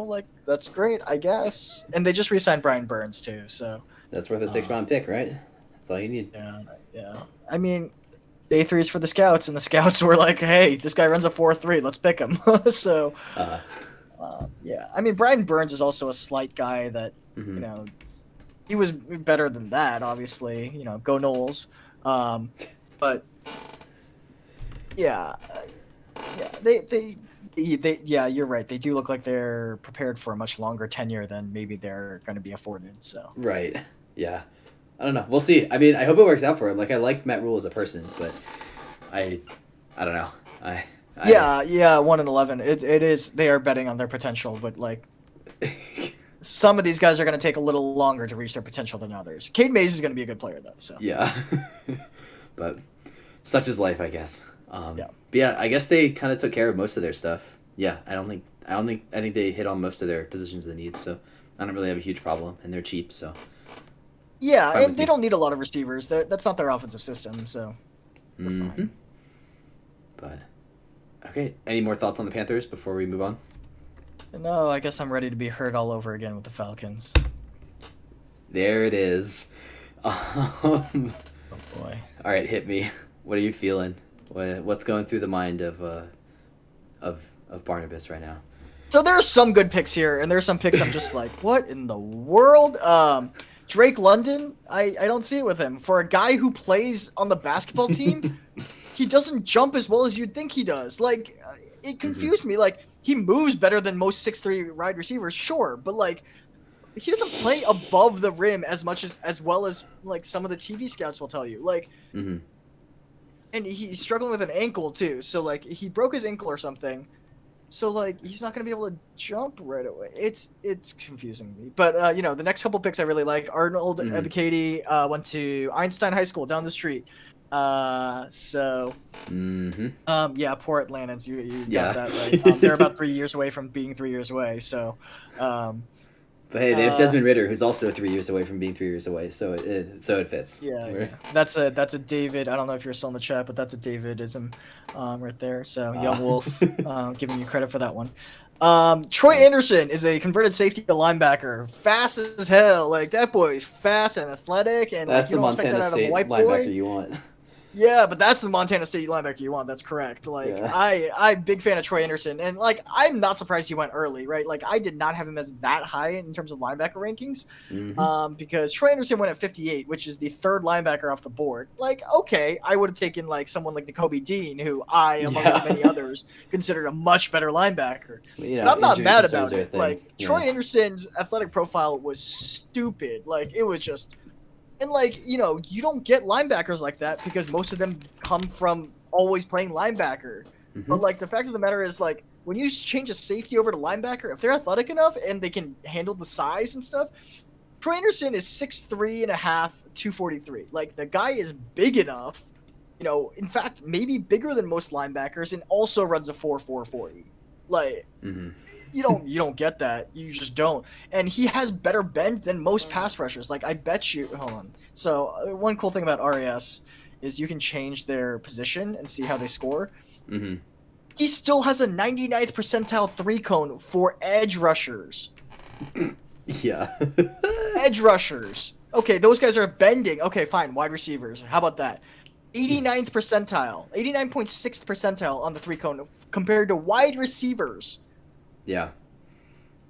like that's great, I guess. And they just re-signed Brian Burns too, so that's worth a 6th-round pick, right? That's all you need. Yeah. I mean, day 3 is for the scouts, and the scouts were like, "Hey, this guy runs a 4.3. Let's pick him." So, yeah. I mean, Brian Burns is also a slight guy that he was better than that. Obviously, go Knowles. But yeah, yeah, you're right. They do look like they're prepared for a much longer tenure than maybe they're going to be afforded. So right, yeah. I don't know. We'll see. I mean, I hope it works out for him. Like, I like Matt Rule as a person, but I don't know. Yeah, 1-11. It is. They are betting on their potential, but like, some of these guys are going to take a little longer to reach their potential than others. Cade Mays is going to be a good player though. So yeah, but such is life, I guess. Yeah. But yeah, I guess they kind of took care of most of their stuff. Yeah, I think they hit on most of their positions of need. So I don't really have a huge problem, and they're cheap. So yeah, and they don't need a lot of receivers. That's not their offensive system. So they're fine. But okay, any more thoughts on the Panthers before we move on? No, I guess I'm ready to be hurt all over again with the Falcons. There it is. Oh boy! All right, hit me. What are you feeling? What's going through the mind of Barnabas right now? So there's some good picks here, and there's some picks I'm just like, what in the world? Drake London, I don't see it with him. For a guy who plays on the basketball team, he doesn't jump as well as you'd think he does. Like, it confused me. Like, he moves better than most 6'3" wide receivers, sure, but like, he doesn't play above the rim as much as well as like some of the TV scouts will tell you. Like. And he's struggling with an ankle too, so like he broke his ankle or something, so like he's not gonna be able to jump right away. It's confusing me, but the next couple picks I really like. Arnold Ebiketie went to Einstein High School down the street, yeah, poor Atlantans, you got that right. They're about 3 years away from being 3 years away, so. But hey, they have Desmond Ridder, who's also 3 years away from being 3 years away, so it fits. Yeah. That's a David. I don't know if you're still in the chat, but that's a Davidism, right there. So Young Wolf, giving you credit for that one. Troy Anderson is a converted safety linebacker, fast as hell. Like that boy is fast and athletic, and that's like, the Montana State linebacker you want. Yeah, but that's the Montana State linebacker you want. That's correct. Like Yeah. I'm big fan of Troy Anderson, and like I'm not surprised he went early, right? Like I did not have him as that high in terms of linebacker rankings, because Troy Anderson went at 58, which is the third linebacker off the board. Like okay, I would have taken like someone like Nakobe Dean, who I, among Yeah. many others, considered a much better linebacker. You And know, I'm not injury mad concerns about are a it. thing. Like Yeah. Troy Anderson's athletic profile was stupid. Like it was just. And like, you don't get linebackers like that because most of them come from always playing linebacker. But like the fact of the matter is like when you change a safety over to linebacker, if they're athletic enough and they can handle the size and stuff, Troy Anderson is 6'3 and a half, 243. Like the guy is big enough, in fact, maybe bigger than most linebackers and also runs a 4.40. Like you don't get that. You just don't. And he has better bend than most pass rushers. Like I bet you. Hold on. So one cool thing about RAS is you can change their position and see how they score. He still has a 99th percentile 3-cone for edge rushers. Yeah. Edge rushers. Okay, those guys are bending. Okay, fine. Wide receivers. How about that? 89th percentile, 89.6th percentile on the 3-cone compared to wide receivers. Yeah.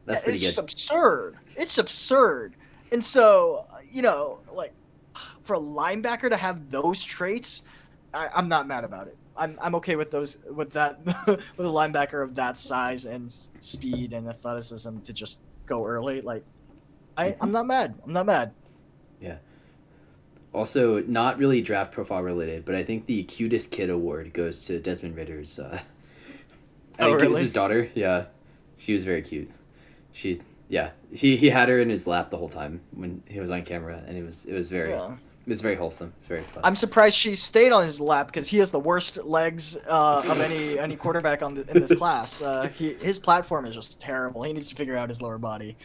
That's pretty good. It's just absurd. It's absurd. And so, like for a linebacker to have those traits, I'm not mad about it. I'm okay with that with a linebacker of that size and speed and athleticism to just go early. Like I'm not mad. I'm not mad. Yeah. Also, not really draft profile related, but I think the cutest kid award goes to Desmond Ritter's. I think it was his daughter. Yeah, she was very cute. He had her in his lap the whole time when he was on camera, and it was very wholesome. It's very fun. I'm surprised she stayed on his lap because he has the worst legs of any quarterback in this class. His platform is just terrible. He needs to figure out his lower body.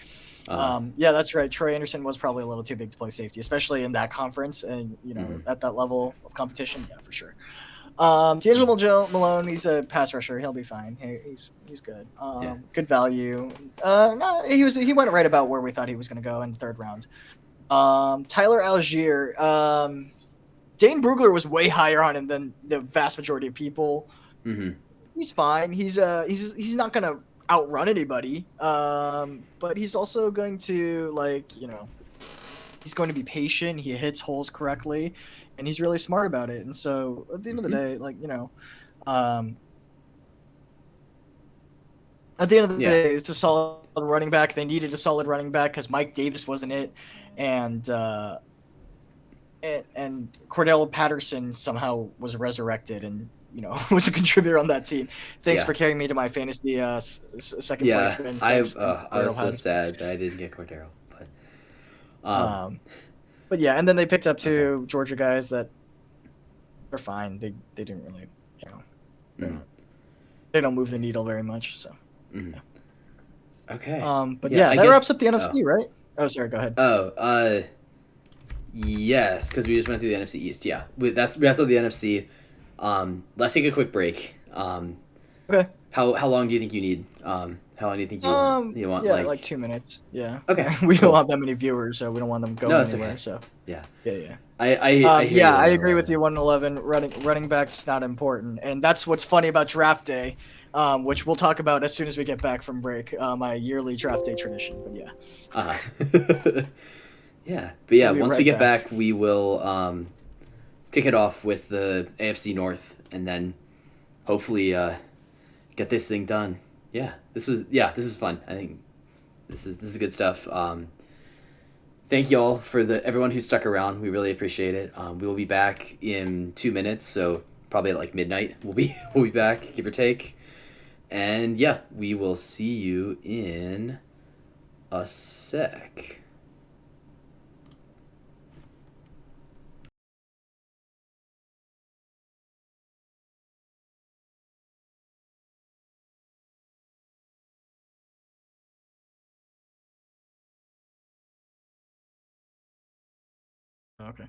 Yeah, that's right. Troy Anderson was probably a little too big to play safety, especially in that conference and at that level of competition. Yeah, for sure. D'Angelo Malone, he's a pass rusher. He'll be fine. He's good. Good value. No, he went right about where we thought he was going to go in the third round. Tyler Algier. Dane Brugler was way higher on him than the vast majority of people. He's fine. He's not going to outrun anybody. But he's also going to he's going to be patient. He hits holes correctly, and he's really smart about it. And so at the end of the day, at the end of the day, it's a solid running back. They needed a solid running back because Mike Davis wasn't it, and Cordell Patterson somehow was resurrected and was a contributor on that team. Thanks for carrying me to my fantasy second place win. I was so sad that I didn't get Cordero, but yeah, and then they picked up two Georgia guys that are fine. They didn't really, they don't move the needle very much. So. Yeah. Okay. But that wraps up the NFC, right? Oh, sorry. Go ahead. Yes, because we just went through the NFC East. Yeah, that's wraps up the NFC. Let's take a quick break. Okay. How long do you think you need? How long do you think you want? Yeah, like 2 minutes. Yeah. Okay. We don't have that many viewers, so we don't want them going anywhere. Okay. So. Yeah. Yeah. I agree with you. 111 running backs not important, and that's what's funny about draft day, which we'll talk about as soon as we get back from break. My yearly draft day tradition, but yeah. Yeah, but yeah, We'll be once right we get back. back, we will kick it off with the AFC North, and then hopefully get this thing done. Yeah, this is fun. I think this is good stuff. Thank you all for everyone who stuck around. We really appreciate it. We will be back in 2 minutes, so probably at like midnight we'll be back, give or take. And yeah, we will see you in a sec. Okay.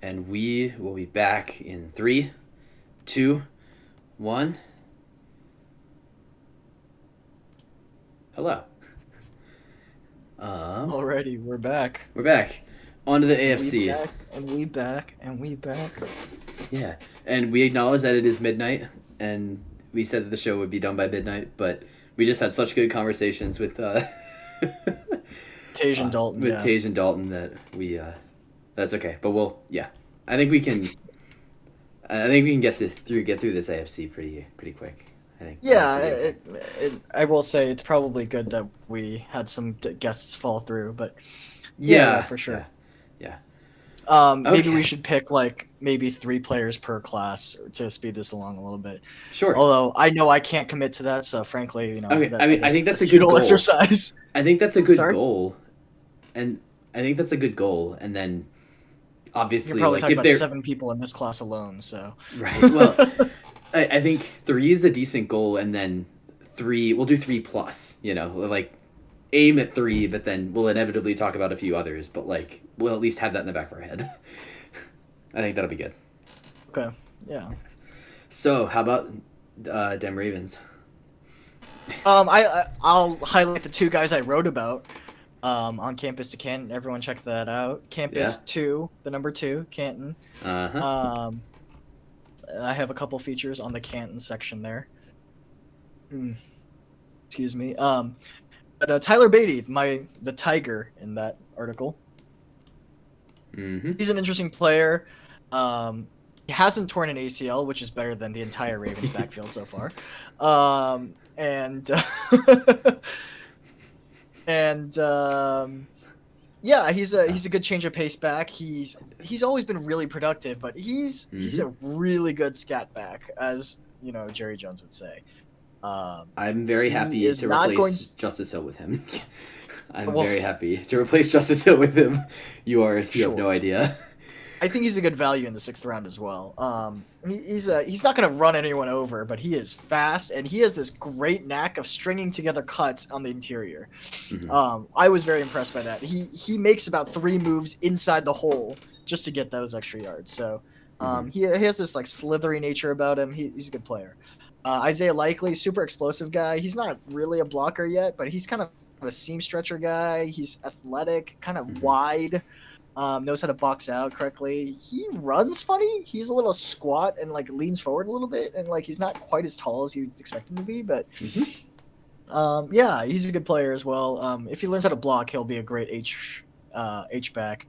And we will be back in 3, 2, 1. Hello. Alrighty, we're back. We're back. On to the AFC. We back. Yeah. And we acknowledge that it is midnight, and we said that the show would be done by midnight, but we just had such good conversations with Tage and Dalton. With Tage and Dalton that we that's okay. But I think we can get through this AFC pretty quick. I think. Yeah, I will say it's probably good that we had some guests fall through, but yeah, for sure. Yeah. Maybe we should pick maybe 3 players per class to speed this along a little bit. Sure. Although I know I can't commit to that, so frankly, Okay. I think that's a good futile goal. exercise. I think that's a good goal, and and then obviously you're probably talking if about 7 people in this class alone. So right. Well, I think 3 is a decent goal, and then 3 we'll do 3 plus. Aim at 3, but then we'll inevitably talk about a few others. But we'll at least have that in the back of our head. I think that'll be good. Okay. Yeah. So how about Dem Ravens? I'll highlight the 2 guys I wrote about on Campus to Canton. Everyone check that out. Campus 2, the number 2, Canton. Uh-huh. I have a couple features on the Canton section there. Excuse me. But Tyler Beatty, the Tiger in that article. Mm-hmm. He's an interesting player. He hasn't torn an ACL, which is better than the entire Ravens backfield so far. Yeah, he's a good change of pace back. He's always been really productive, but he's a really good scat back, as Jerry Jones would say. I'm very happy to replace Justice Hill with him. Very happy to replace Justice Hill with him. You have no idea. I think he's a good value in the 6th round as well. He's not going to run anyone over, but he is fast, and he has this great knack of stringing together cuts on the interior. Mm-hmm. I was very impressed by that. He makes about 3 moves inside the hole just to get those extra yards. So he has this slithery nature about him. He's a good player. Isaiah Likely, super explosive guy. He's not really a blocker yet, but he's kind of a seam stretcher guy. He's athletic, kind of wide, knows how to box out correctly. He runs funny. He's a little squat and leans forward a little bit, and he's not quite as tall as you'd expect him to be. But yeah, he's a good player as well. If he learns how to block, he'll be a great H back.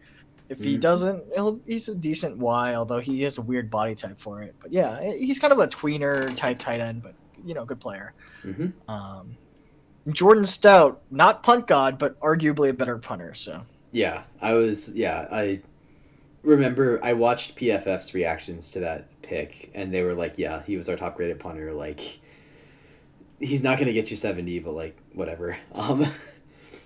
If he doesn't, he's a decent Y, although he has a weird body type for it. But yeah, he's kind of a tweener type tight end, but good player. Jordan Stout, not punt god, but arguably a better punter. So I remember I watched PFF's reactions to that pick, and they were like, yeah, he was our top graded punter. He's not gonna get you 70, but whatever.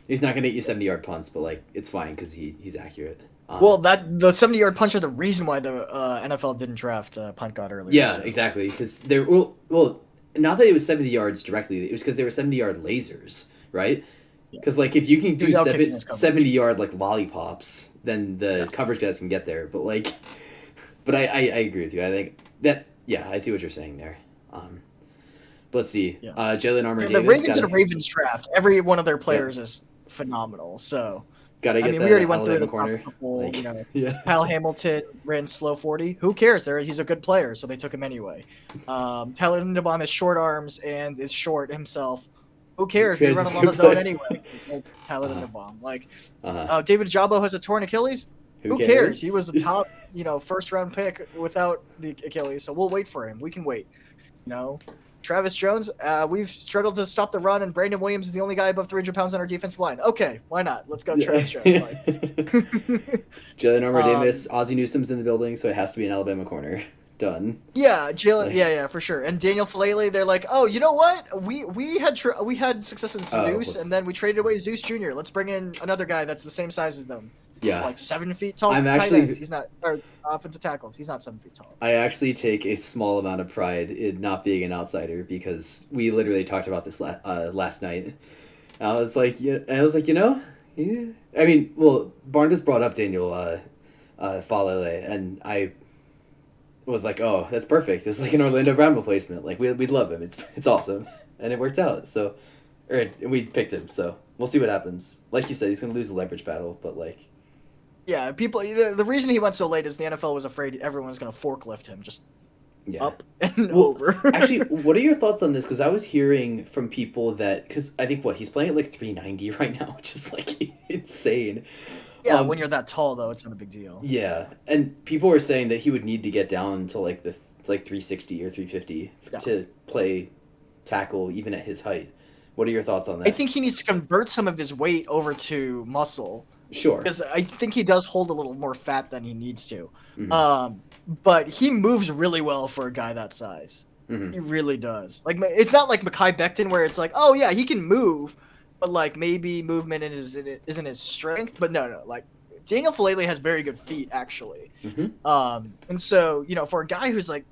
He's not gonna get you 70-yard punts, but it's fine because he's accurate. Well, the 70-yard punch are the reason why the NFL didn't draft punt god earlier. Yeah, so. Exactly. Because they not that it was 70 yards directly. It was because they were 70-yard lasers, right? Because if you can do 70-yard lollipops, then the coverage guys can get there. But I agree with you. I think that I see what you're saying there. Let's see. Yeah. Jalen Armour-Davis. The Ravens in a Ravens draft, every one of their players is phenomenal. So. Gotta get we already went through the corner. Couple, Kyle Hamilton ran slow 40. Who cares? He's a good player, so they took him anyway. Tyler Linderbaum has short arms and is short himself. Who cares? We run him on his own anyway. Tyler Linderbaum. David Ajabo has a torn Achilles. Who cares? He was a top, first round pick without the Achilles, so we'll wait for him. We can wait. Travis Jones, we've struggled to stop the run, and Brandon Williams is the only guy above 300 pounds on our defensive line. Okay, why not? Let's go Travis Jones. Jalen Armour-Davis, Ozzie Newsome's in the building, so it has to be an Alabama corner. Done. Yeah, Jalen. Yeah, for sure. And Daniel Falele, they're like, oh, you know what? We had success with Zeus, and then we traded away Zeus Jr. Let's bring in another guy that's the same size as them. Yeah. 7 feet tall. He's not, or offensive tackles. He's not 7 feet tall. I actually take a small amount of pride in not being an outsider because we literally talked about this last night. I was like, Barnabas brought up Daniel Falele, and I was like, oh, that's perfect. It's like an Orlando Brown replacement. Like we'd love him. It's awesome, and it worked out. So, we picked him. So we'll see what happens. Like you said, he's gonna lose the leverage battle, but like. Yeah, the reason he went so late is the NFL was afraid everyone was going to forklift him just up and over. Actually, what are your thoughts on this? Because I was hearing from people that, because I think he's playing at like 390 right now, which is like insane. Yeah, when you're that tall though, it's not a big deal. Yeah, and people were saying that he would need to get down to like 360 or 350 to play tackle even at his height. What are your thoughts on that? I think he needs to convert some of his weight over to muscle. Sure. Because I think he does hold a little more fat than he needs to. Mm-hmm. But he moves really well for a guy that size. Mm-hmm. He really does. Like, it's not like Mekhi Becton where it's like, oh yeah, he can move, but like maybe movement isn't his strength. But no. Like Daniel Falele has very good feet actually. Mm-hmm. And so for a guy who's like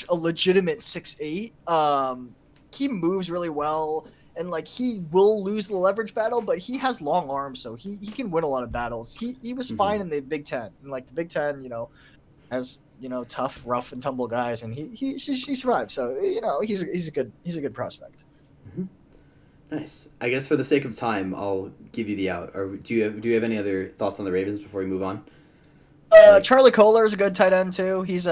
a legitimate 6'8", he moves really well. And like he will lose the leverage battle, but he has long arms, so he can win a lot of battles. He was fine in the Big Ten, and like the Big Ten, has tough, rough and tumble guys, and he survived. So he's a good prospect. Mm-hmm. Nice. I guess for the sake of time, I'll give you the out. Or do you have any other thoughts on the Ravens before we move on? Charlie Kohler is a good tight end too. He's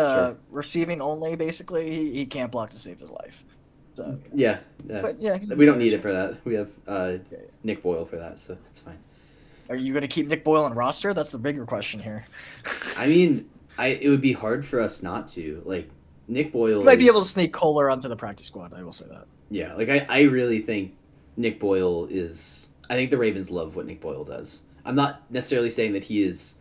receiving only basically. He can't block to save his life. So, yeah. But yeah, we don't need it for that. We have Nick Boyle for that, so it's fine. Are you going to keep Nick Boyle on roster? That's the bigger question here. I mean, it would be hard for us not to. Like, Nick Boyle you might be able to sneak Kohler onto the practice squad, I will say that. Yeah, like I really think Nick Boyle is... I think the Ravens love what Nick Boyle does. I'm not necessarily saying that he is...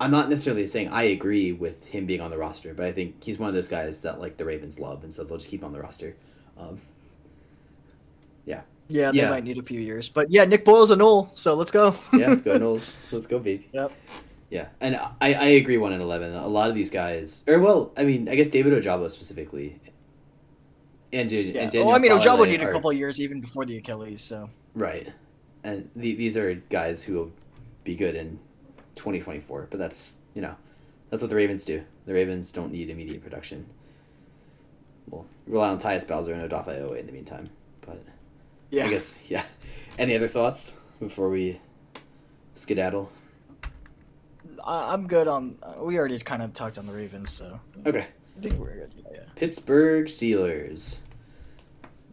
I'm not necessarily saying I agree with him being on the roster, but I think he's one of those guys that like the Ravens love, and so they'll just keep him on the roster. Yeah. Yeah, they might need a few years, but yeah, Nick Boyle's a null, so let's go. Yeah, go Knowles. Let's go, baby. Yep. Yeah, and I agree 1-11. A lot of these guys, I guess David Ojabo specifically, and Daniel Ojabo needed a couple of years even before the Achilles, so. Right, and these are guys who will be good in 2024, but that's what the Ravens do. The Ravens don't need immediate production. We'll rely on Tyus Bowser and Odafe Owe in the meantime, but I guess Any other thoughts before we skedaddle? I'm good on. We already kind of talked on the Ravens, so okay. I think we're good. Yeah. Pittsburgh Steelers.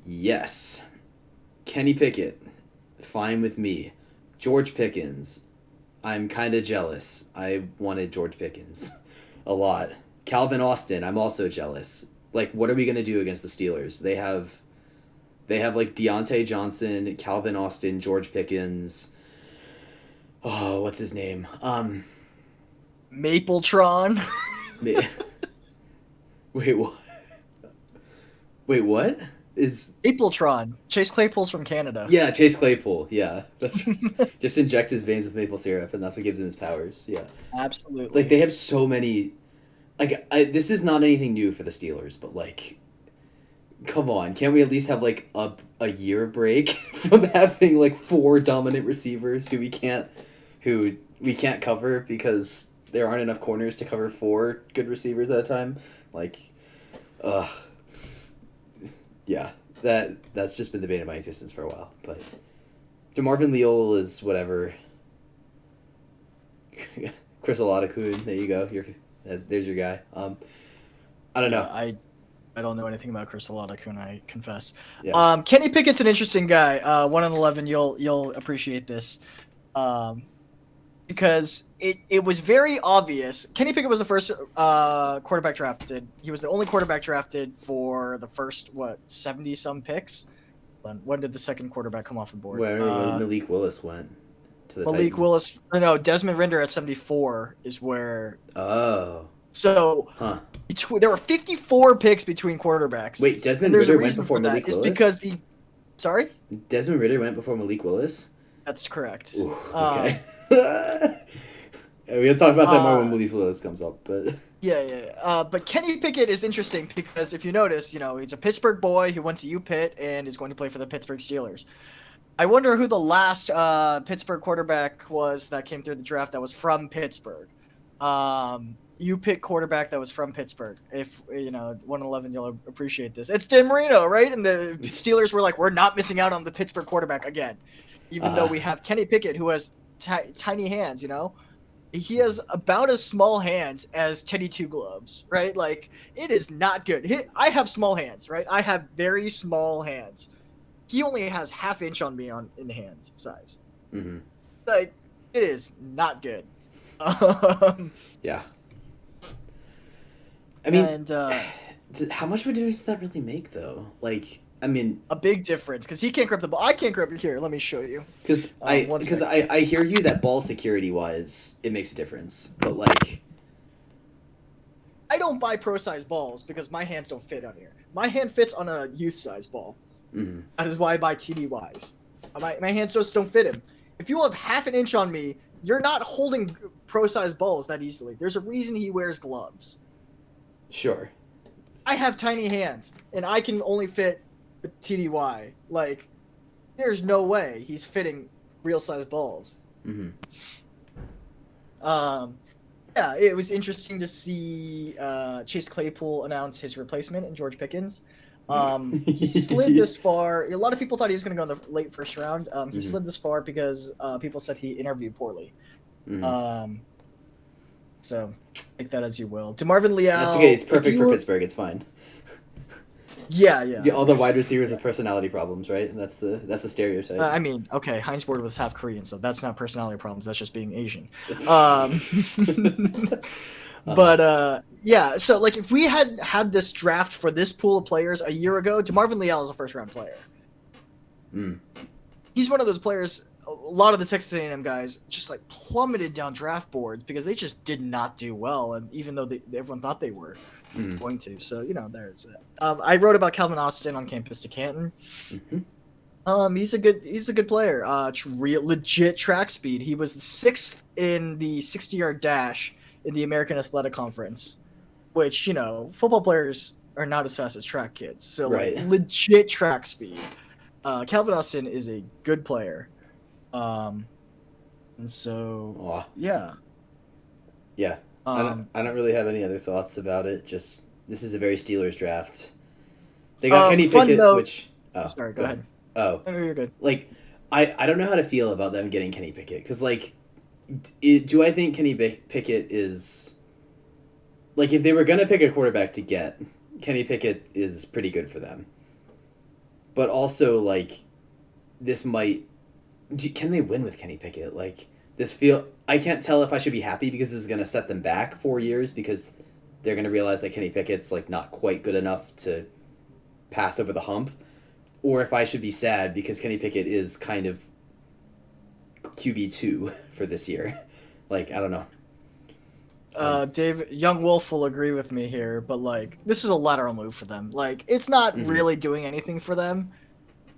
Yes. Kenny Pickett. Fine with me. George Pickens. I'm kind of jealous. I wanted George Pickens a lot. Calvin Austin, I'm also jealous. Like, what are we going to do against the Steelers? They have like Deontay Johnson, Calvin Austin, George Pickens. Oh, what's his name? Mapletron. Wait, what? Wait, what? Is Mapletron. Chase Claypool's from Canada. Yeah, Chase Claypool. Yeah, that's just inject his veins with maple syrup, and that's what gives him his powers. Yeah, absolutely. Like they have so many. Like this is not anything new for the Steelers, but like, come on, can't we at least have like a year break from having like 4 dominant receivers who we can't cover because there aren't enough corners to cover 4 good receivers at a time? Like, yeah, that's just been the bane of my existence for a while. But DeMarvin Leal is whatever. Chris Oladipo, there you go. There's your guy. I don't know. I don't know anything about Chris Oladipo, I confess. Yeah. Kenny Pickett's an interesting guy. 1-11. You'll appreciate this. Because it was very obvious. Kenny Pickett was the first quarterback drafted. He was the only quarterback drafted for the first 70-some picks. When did the second quarterback come off the board? Where Malik Willis went to the Malik Titans. Willis. No, Desmond Rinder at 74 is where. Oh. So there were 54 picks between quarterbacks. Wait, Desmond Ritter went before Malik Willis? Because Sorry? Desmond Ritter went before Malik Willis? That's correct. Ooh, okay. We'll talk about that more when Malik Willis comes up, but but Kenny Pickett is interesting because if you notice, he's a Pittsburgh boy who went to UPitt and is going to play for the Pittsburgh Steelers. I wonder who the last Pittsburgh quarterback was that came through the draft that was from Pittsburgh. You pick quarterback that was from Pittsburgh. If, 111, you'll appreciate this. It's Dan Marino, right? And the Steelers were like, we're not missing out on the Pittsburgh quarterback again. Even though we have Kenny Pickett, who has tiny hands, He has about as small hands as Teddy Two Gloves, right? Like, it is not good. I have small hands, right? I have very small hands. He only has half inch on me in hand size. Mm-hmm. Like, it is not good. Yeah. I mean, and how much of a difference does that really make, though? Like, I mean, a big difference because he can't grab the ball. I can't grab it here. Let me show you. Because I hear you that ball security wise, it makes a difference, but like, I don't buy pro size balls because my hands don't fit on here. My hand fits on a youth size ball. Mm-hmm. That is why I buy TDYs. My hands just don't fit him. If you have half an inch on me, you're not holding pro size balls that easily. There's a reason he wears gloves. Sure. I have tiny hands, and I can only fit a TDY. Like, there's no way he's fitting real size balls. Mm-hmm. Yeah, it was interesting to see Chase Claypool announce his replacement in George Pickens. He slid this far. A lot of people thought he was going to go in the late first round. He slid this far because people said he interviewed poorly. Mm-hmm. So take that as you will. DeMarvin Leal. That's okay. It's perfect for Pittsburgh. It's fine. Yeah. All the wide receivers with personality problems, right? And that's the stereotype. I mean, okay, Heinz Ward was half Korean, so that's not personality problems. That's just being Asian. But yeah, so like if we had this draft for this pool of players a year ago, DeMarvin Leal is a first-round player. Mm. He's one of those players. A lot of the Texas A&M guys just like plummeted down draft boards because they just did not do well, and even though everyone thought they were going to. So there's that. I wrote about Calvin Austin on Campus to Canton. Mm-hmm. He's a good player. Legit track speed. He was 6th in the 60-yard dash in the American Athletic Conference, which football players are not as fast as track kids. So right. like legit track speed. Calvin Austin is a good player. And so yeah. I don't really have any other thoughts about it. Just this is a very Steelers draft. They got Kenny Pickett, which sorry, go ahead. Oh, no, you're good. Like I don't know how to feel about them getting Kenny Pickett because like, do I think Kenny Pickett is like if they were gonna pick a quarterback to get, Kenny Pickett is pretty good for them. But also like, this might. Can they win with Kenny Pickett? Like I can't tell if I should be happy because this is going to set them back 4 years because they're going to realize that Kenny Pickett's like not quite good enough to pass over the hump, or if I should be sad because Kenny Pickett is kind of QB2 for this year. Like, I don't know. Dave, Young Wolf will agree with me here, but like this is a lateral move for them. Like it's not really doing anything for them,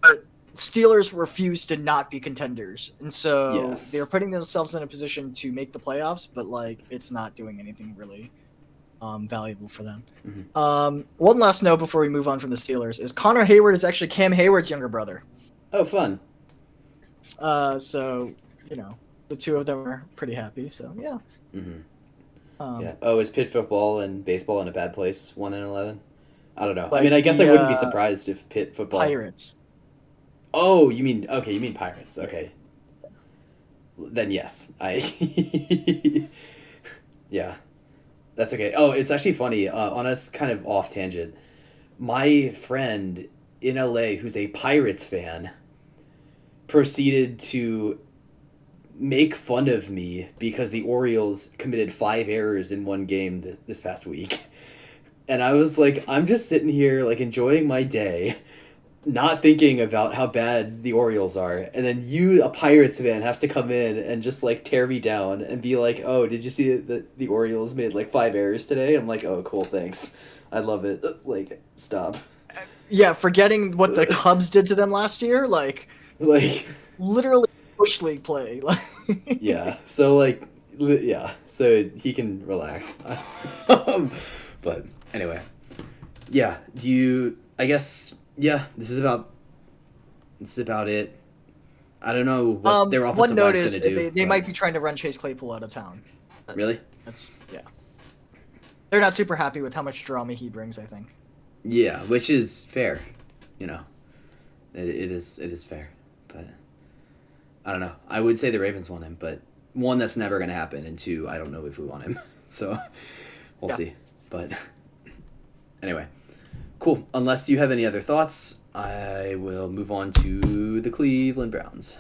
but Steelers refused to not be contenders, and so they're putting themselves in a position to make the playoffs, but like it's not doing anything really valuable for them. One last note before we move on from the Steelers is Connor Hayward is actually Cam Hayward's younger brother. Oh, fun. So the two of them are pretty happy. So yeah. Yeah. Oh, is Pitt football and baseball in a bad place? 1-11. I don't know. Like I mean, I guess I wouldn't be surprised if Pitt football. Pirates. Oh, you mean Pirates? Okay. Then yes, yeah, that's okay. Oh, it's actually funny. On a kind of off tangent, my friend in LA who's a Pirates fan proceeded to make fun of me because the Orioles committed 5 errors in one game this past week, and I was like, I'm just sitting here like enjoying my day, not thinking about how bad the Orioles are, and then you, a Pirates fan, have to come in and just like tear me down and be like, oh, did you see that the Orioles made like 5 errors today? I'm like, oh, cool, thanks, I love it. Like, stop. Yeah, forgetting what the Cubs did to them last year, like literally bush league play. Yeah, so so he can relax. But anyway, yeah. I guess. Yeah, this is about it. I don't know what their one offensive note line's is going to do. they might be trying to run Chase Claypool out of town. Really? Yeah. They're not super happy with how much drama he brings, I think. Yeah, which is fair. You know, it is fair, but I don't know. I would say the Ravens want him, but one, that's never going to happen, and two, I don't know if we want him. So we'll see. But anyway, cool. Unless you have any other thoughts, I will move on to the Cleveland Browns.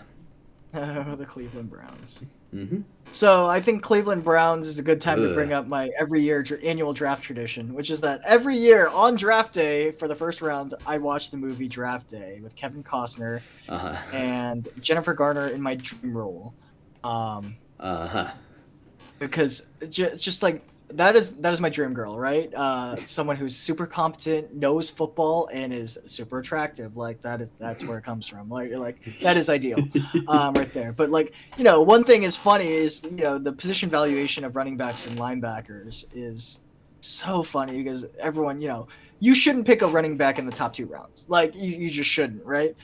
The Cleveland Browns. Mm-hmm. So I think Cleveland Browns is a good time to bring up my every year annual draft tradition, which is that every year on draft day for the first round, I watch the movie Draft Day with Kevin Costner and Jennifer Garner in my dream role. Because just like that is my dream girl, right? Someone who's super competent, knows football, and is super attractive. Like that's where it comes from. Like that is ideal, right there. But like, you know, one thing is funny is, you know, the position valuation of running backs and linebackers is so funny because everyone, you know, you shouldn't pick a running back in the top 2 rounds. Like you just shouldn't, right?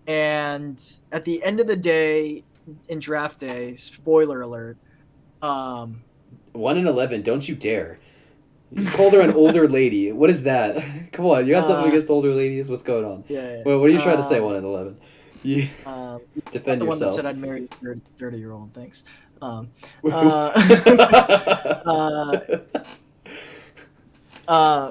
And at the end of the day, in draft day, spoiler alert, 1 in 11, don't you dare. He's called her an older lady. What is that? Come on, you got something against older ladies? What's going on? Yeah. Well, what are you trying to say, 1 in 11? You defend the yourself. one that said I'd marry a 30-year-old, thanks. What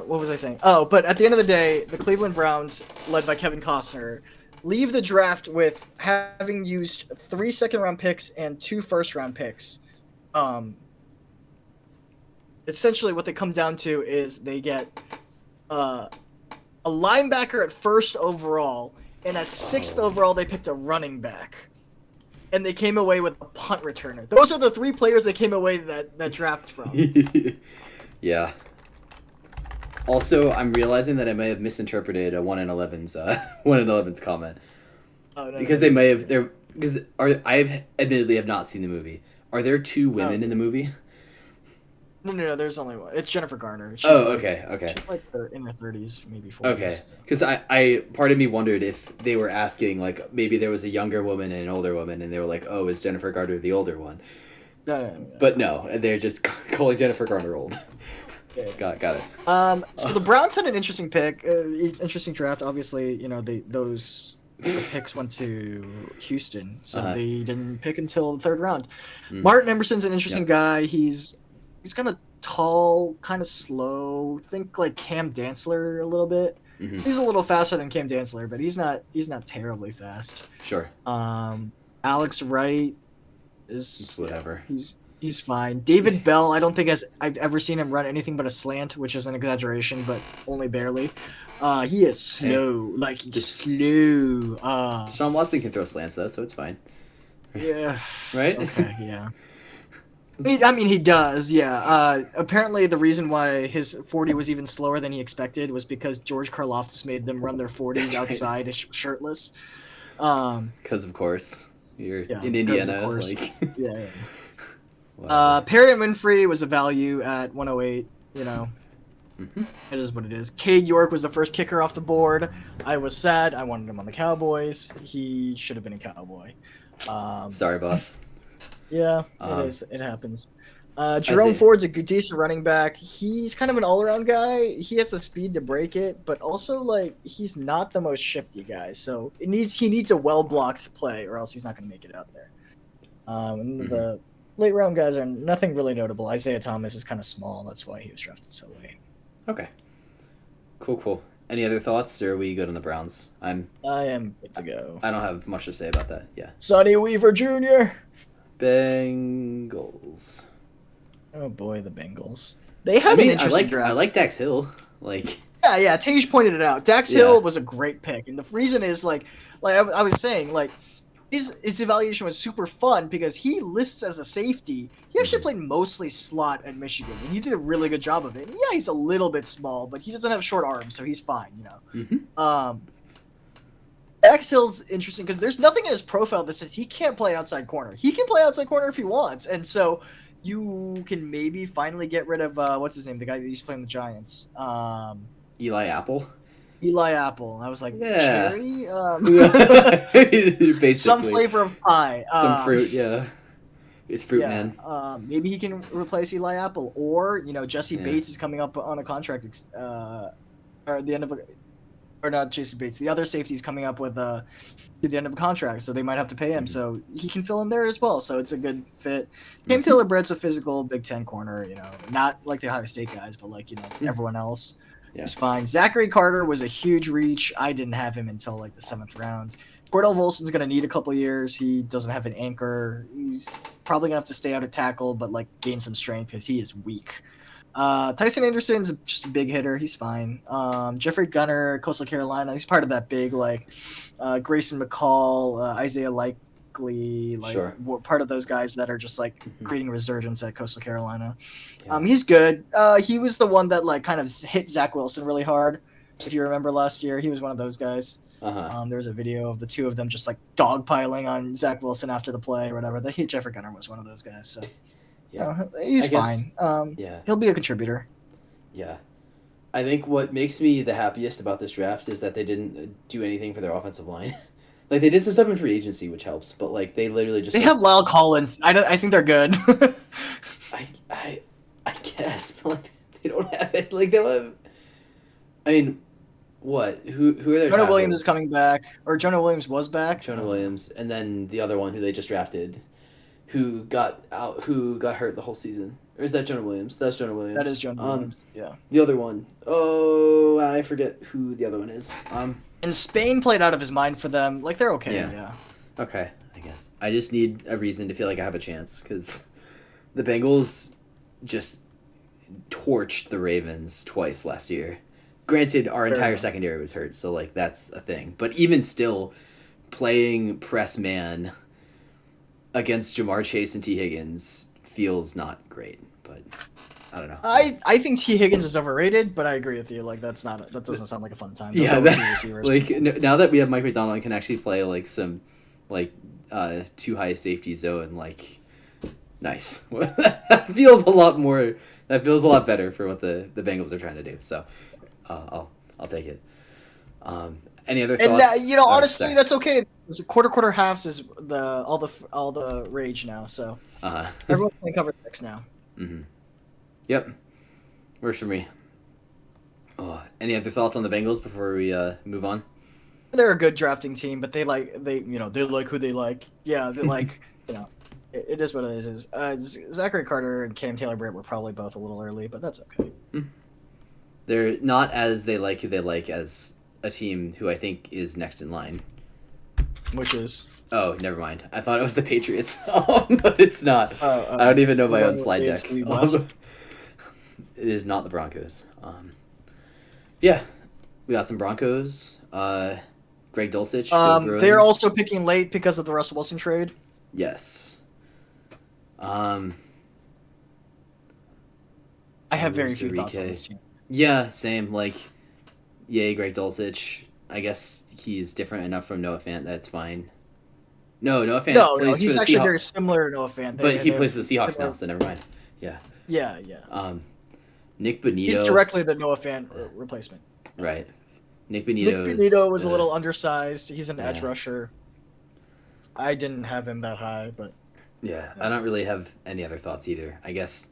was I saying? Oh, but at the end of the day, the Cleveland Browns, led by Kevin Costner, leave the draft with having used 3 second-round picks and 2 first-round picks. Essentially what they come down to is they get a linebacker at 1st overall, and at 6th overall they picked a running back, and they came away with a punt returner. Those are the 3 players they came away that draft from. Yeah. Also, I'm realizing that I may have misinterpreted a 1 in 11's comment. Because I admittedly have not seen the movie. Are there 2 women in the movie? No, there's only one. It's Jennifer Garner. She's okay. She's like in her 30s, maybe 40s. Okay, because I part of me wondered if they were asking, like, maybe there was a younger woman and an older woman, and they were like, oh, is Jennifer Garner the older one? No. But no, they're just calling Jennifer Garner old. Yeah. Got it. So the Browns had an interesting pick, interesting draft. Obviously, you know, those picks went to Houston, so they didn't pick until the 3rd round. Martin Emerson's an interesting guy. He's kind of tall, kind of slow. Think like Cam Dantzler a little bit. Mm-hmm. He's a little faster than Cam Dantzler, but he's not terribly fast. Sure. Alex Wright is whatever. He's fine. David Bell, I don't think I've ever seen him run anything but a slant, which is an exaggeration, but only barely. He is slow, slow. Deshaun Watson can throw slants though, so it's fine. Yeah. Right? Okay, yeah. I mean, he does, yeah. Apparently, the reason why his 40 was even slower than he expected was because George Karlaftis made them run their 40s outside shirtless. Because, of course, you're in Indiana. Yeah. Perry and Winfrey was a value at 108, you know. Mm-hmm. It is what it is. Cade York was the first kicker off the board. I was sad. I wanted him on the Cowboys. He should have been a Cowboy. Sorry, boss. Yeah, it is. It happens. Jerome Ford's a decent running back. He's kind of an all-around guy. He has the speed to break it, but also, like, he's not the most shifty guy. So he needs a well-blocked play, or else he's not going to make it out there. The late-round guys are nothing really notable. Isaiah Thomas is kind of small. That's why he was drafted so late. Okay. Cool. Any other thoughts, or are we good on the Browns? I am good to go. I don't have much to say about that. Yeah. Sonny Weaver Jr. Bengals. Oh boy, the Bengals. They had an interesting draft. I like Dax Hill. Like. Yeah. Tej pointed it out. Dax Hill was a great pick, and the reason is like I was saying, like his evaluation was super fun because he lists as a safety. He actually played mostly slot at Michigan, and he did a really good job of it. And yeah, he's a little bit small, but he doesn't have short arms, so he's fine, you know. Mm-hmm. Dax Hill's interesting because there's nothing in his profile that says he can't play outside corner. He can play outside corner if he wants, and so you can maybe finally get rid of what's his name, the guy that used to play in the Giants. Eli Apple. Eli Apple. I was like, Yeah. cherry? Basically. Some flavor of pie. Some fruit, yeah. It's fruit, man. Maybe he can replace Eli Apple, or Jesse Yeah. Bates is coming up on a contract, or the end of or not Jesse Bates. The other safety is coming up with to the end of a contract, so they might have to pay him. So he can fill in there as well. So it's a good fit. Cam Taylor Britt's a physical Big Ten corner. Not like the Ohio State guys, but like everyone else. Yeah. It's fine. Zachary Carter was a huge reach. I didn't have him until like the 7th round. Cordell Volson's going to need a couple years. He doesn't have an anchor. He's probably going to have to stay out of tackle, but like gain some strength because he is weak. Tyson Anderson's just a big hitter. He's fine. Jeffrey Gunner, Coastal Carolina. He's part of that big Grayson McCall, Isaiah Likely, Sure. part of those guys that are just like creating resurgence at Coastal Carolina. Yeah. He's good. He was the one that like kind of hit Zach Wilson really hard. If you remember last year, he was one of those guys. There was a video of the two of them just like dogpiling on Zach Wilson after the play or whatever. Jeffrey Gunner was one of those guys. So he's fine. He'll be a contributor. Yeah. I think what makes me the happiest about this draft is that they didn't do anything for their offensive line. Like they did some stuff in free agency, which helps, but like they literally just have Lyle Collins. I think they're good. I guess, but like they don't have it. Like they don't have. I mean, what? Who are their? Jonah Williams is coming back, or Jonah Williams was back. Jonah Williams, and then the other one who they just drafted, who got hurt the whole season. Or is that Jonah Williams? That's Jonah Williams. That is Jonah Williams. Yeah. The other one. Oh, I forget who the other one is. And Spain played out of his mind for them. Like they're okay. Yeah. Okay, I guess. I just need a reason to feel like I have a chance because the Bengals just torched the Ravens twice last year. Granted, our entire secondary was hurt, so like that's a thing. But even still, playing press man against Jamar Chase and T. Higgins feels not great. But I don't know. I think T. Higgins is overrated, but I agree with you. Like that doesn't sound like a fun time. Like now that we have Mike McDonald and can actually play like some too high safety zone, like nice. That feels a lot better for what the Bengals are trying to do. So I'll take it. Any other thoughts? And honestly, that's okay. Quarter halves is all the rage now. So everyone's playing cover 6 now. Mm-hmm. Yep, works for me. Oh, any other thoughts on the Bengals before we move on? They're a good drafting team, but they like who they like. Yeah, they like it is what it is. Zachary Carter and Cam Taylor Britt were probably both a little early, but that's okay. They're not as they like who they like as a team who I think is next in line. Which is? Oh, never mind. I thought it was the Patriots, but it's not. I don't even know my own slide deck. It is not the Broncos. Yeah, we got some Broncos. Greg Dulcich. They're also picking late because of the Russell Wilson trade. Yes. I have very few thoughts on this team. Yeah, same. Like, yay, Greg Dulcich. I guess he's different enough from Noah Fant that it's fine. No, Noah Fant plays he's for the actually Seahawks. Very similar to Noah Fant. But he plays for the Seahawks now, so never mind. Yeah. Yeah. Nick Bonito. He's directly the Noah Fant replacement. Right. Nick Bonito was a little undersized. He's an edge rusher. I didn't have him that high, but... Yeah, I don't really have any other thoughts either. I guess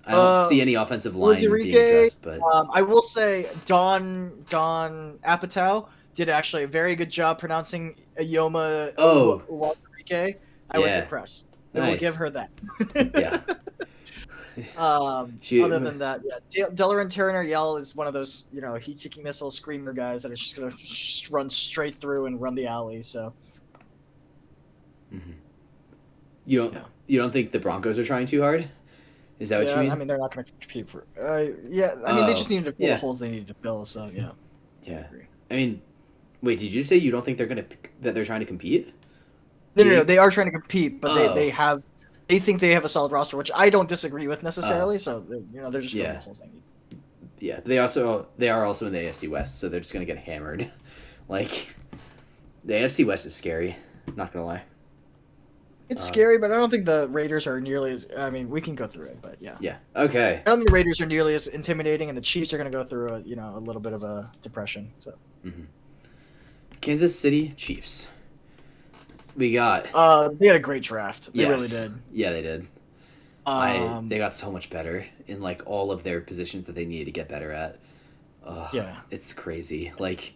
I don't see any offensive line being addressed, but... I will say Don Apatow did actually a very good job pronouncing Ioma Uwazurike. I was impressed. I will give her that. Yeah. Other than that, Delaran Turner Yell is one of those, heat-seeking missile screamer guys that is just going to run straight through and run the alley, so... Mm-hmm. You don't think the Broncos are trying too hard? Is that what you mean? I mean, they're not going to compete for... they just needed to fill the holes they needed to fill, so, yeah. Yeah. I mean, wait, did you say you don't think they're trying to compete? No, they are trying to compete, but they think they have a solid roster, which I don't disagree with necessarily, so, they're just filling the holes they need. Yeah, but they are also in the AFC West, so they're just going to get hammered. Like, the AFC West is scary, not going to lie. It's scary, but I don't think the Raiders are nearly as. I mean, we can go through it, but yeah. Yeah. Okay. I don't think the Raiders are nearly as intimidating, and the Chiefs are going to go through a little bit of a depression. So. Kansas City Chiefs. We got. They had a great draft. They really did. Yeah, they did. They got so much better in like all of their positions that they needed to get better at. Yeah, it's crazy. Like,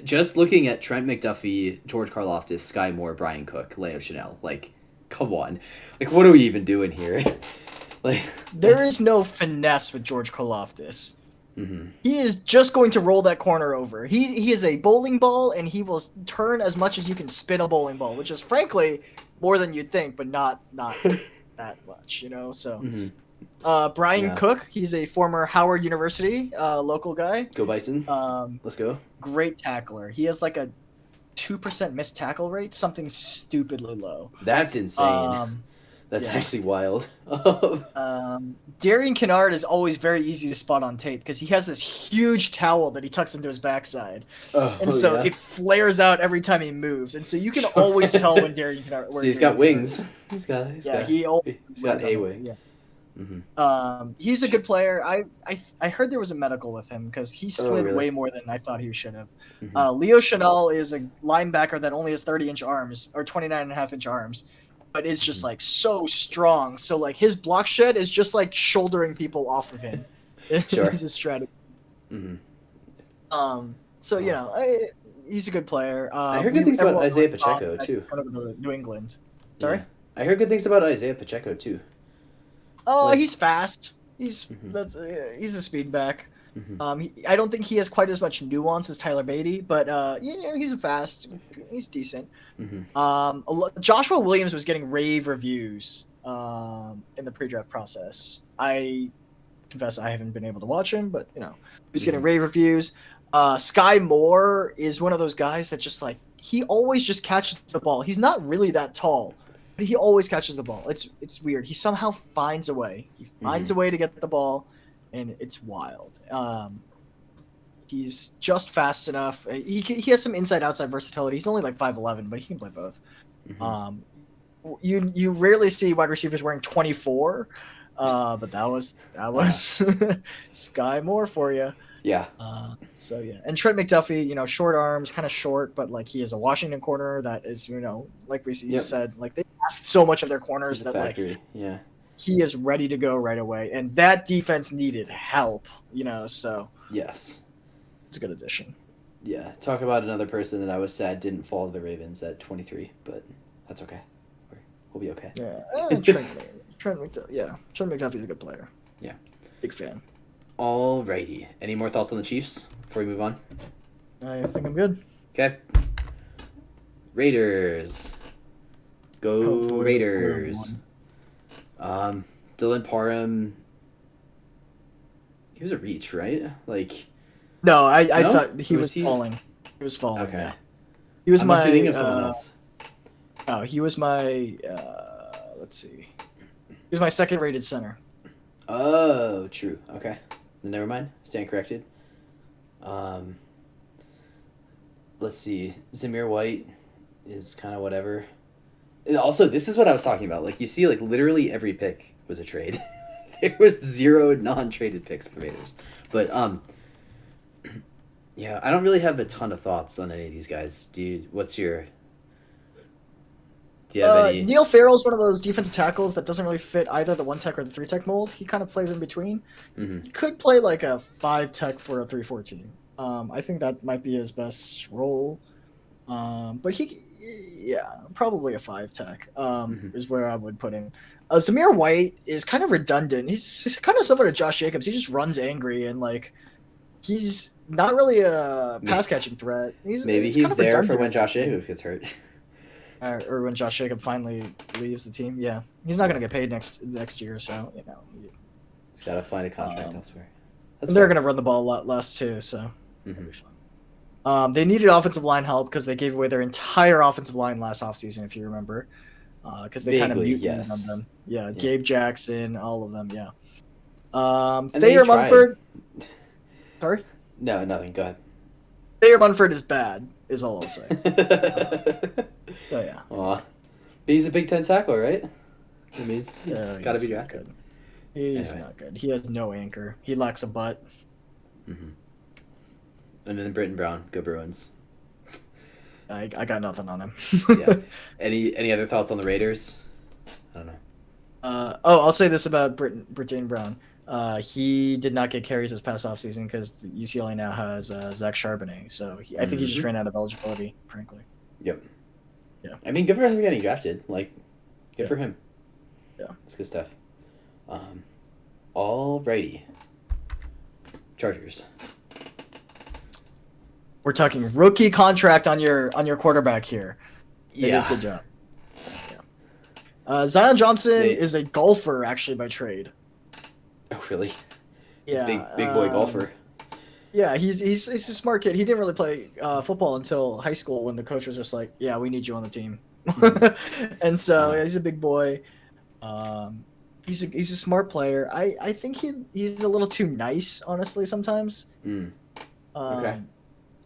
just looking at Trent McDuffie, George Karlaftis, Sky Moore, Brian Cook, Leo Chanel. Like, come on. Like, what are we even doing here? Like, there is no finesse with George Karlaftis. He is just going to roll that corner over. He is a bowling ball, and he will turn as much as you can spin a bowling ball, which is frankly more than you'd think, but not that much, So, Brian Cook, he's a former Howard University local guy. Go Bison. Let's go. Great tackler. He has like a 2% missed tackle rate, something stupidly low. That's insane. That's actually wild. Darian Kennard is always very easy to spot on tape because he has this huge towel that he tucks into his backside. It flares out every time he moves. And so you can always tell when Darian Kennard... He's got wings. He's got a wing. Yeah. He's a good player. I heard there was a medical with him because he slid way more than I thought he should have. Leo Chanel is a linebacker that only has 30-inch arms, or 29.5-inch arms. But is just like so strong. So like his block shed is just like shouldering people off of him. Sure. It's his strategy. He's a good player. I heard good things about Isaiah Pacheco too. New England. Sorry. Yeah. I heard good things about Isaiah Pacheco too. Oh, he's fast. He's a speed back. I don't think he has quite as much nuance as Tyler Beatty, but he's decent. Joshua Williams was getting rave reviews in the pre-draft process. I confess I haven't been able to watch him, but he was getting rave reviews. Sky Moore is one of those guys that just like he always just catches the ball. He's not really that tall, but he always catches the ball. It's weird. He somehow finds a way. He finds a way to get the ball. And it's wild. He's just fast enough. He has some inside-outside versatility. He's only like 5'11", but he can play both. You rarely see wide receivers wearing 24, but that was Sky Moore for you. Yeah. And Trent McDuffie, short arms, kind of short, but like he is a Washington corner that is, like we said, like they ask so much of their corners that factory. Like he is ready to go right away, and that defense needed help, so yes, it's a good addition. Yeah, talk about another person that I was sad didn't fall to the Ravens at 23, but that's okay. We'll be okay. Yeah, Trent McDuffie's a good player. Yeah, big fan. Alrighty, any more thoughts on the Chiefs before we move on? I think I'm good. Okay. Raiders. Go Raiders. Dylan Parham, he was a reach, right? Like, no, I thought he was falling. He was falling. Okay, yeah. He was my. Thinking of someone else. Oh, he was my. Let's see. He was my second-rated center. Oh, true. Okay, then never mind. Stand corrected. Let's see. Zamir White is kind of whatever. And also, this is what I was talking about. Like, you see, like, literally every pick was a trade. There was 0 non-traded picks for Raiders. But, yeah, I don't really have a ton of thoughts on any of these guys. Do you have any? Neil Farrell's one of those defensive tackles that doesn't really fit either the 1-tech or the 3-tech mold. He kind of plays in between. He could play like a 5-tech for a 3-4 team. I think that might be his best role. But probably a 5-tech is where I would put him. Zamir White is kind of redundant. He's kind of similar to Josh Jacobs. He just runs angry and like he's not really a pass catching threat. Maybe he's there for when Josh Jacobs gets hurt. Or when Josh Jacobs finally leaves the team. Yeah, he's not going to get paid next year, so he's got to find a contract elsewhere. They're going to run the ball a lot less too, so it'll be fun. They needed offensive line help because they gave away their entire offensive line last offseason, if you remember. Because they kind of mutilated them. Yeah, Gabe Jackson, all of them, yeah. Thayer Munford. Sorry? No, nothing. Go ahead. Thayer Munford is bad, is all I'll say. So, yeah. Aw. He's a Big Ten tackle, right? I mean, he's got to be not drafted. good. He's Anyway. not good. He has no anchor. He lacks a butt. Mm-hmm. And then Britton Brown, go Bruins. I got nothing on him. Yeah. Any other thoughts on the Raiders? I don't know. I'll say this about Britton Brown. He did not get carries this past offseason because UCLA now has Zach Charbonnet. So I think he just ran out of eligibility, frankly. Yep. Yeah. I mean, good for him getting drafted. Like, good for him. Yeah. It's good stuff. Alrighty. Chargers. We're talking rookie contract on your quarterback here. They did Yeah. a good job. Yeah. Zion Johnson is a golfer actually by trade. Oh, really? Yeah. Big boy golfer. Yeah, he's a smart kid. He didn't really play football until high school when the coach was just like, "Yeah, we need you on the team," and so he's a big boy. He's a smart player. I think he's a little too nice, honestly, sometimes. Okay.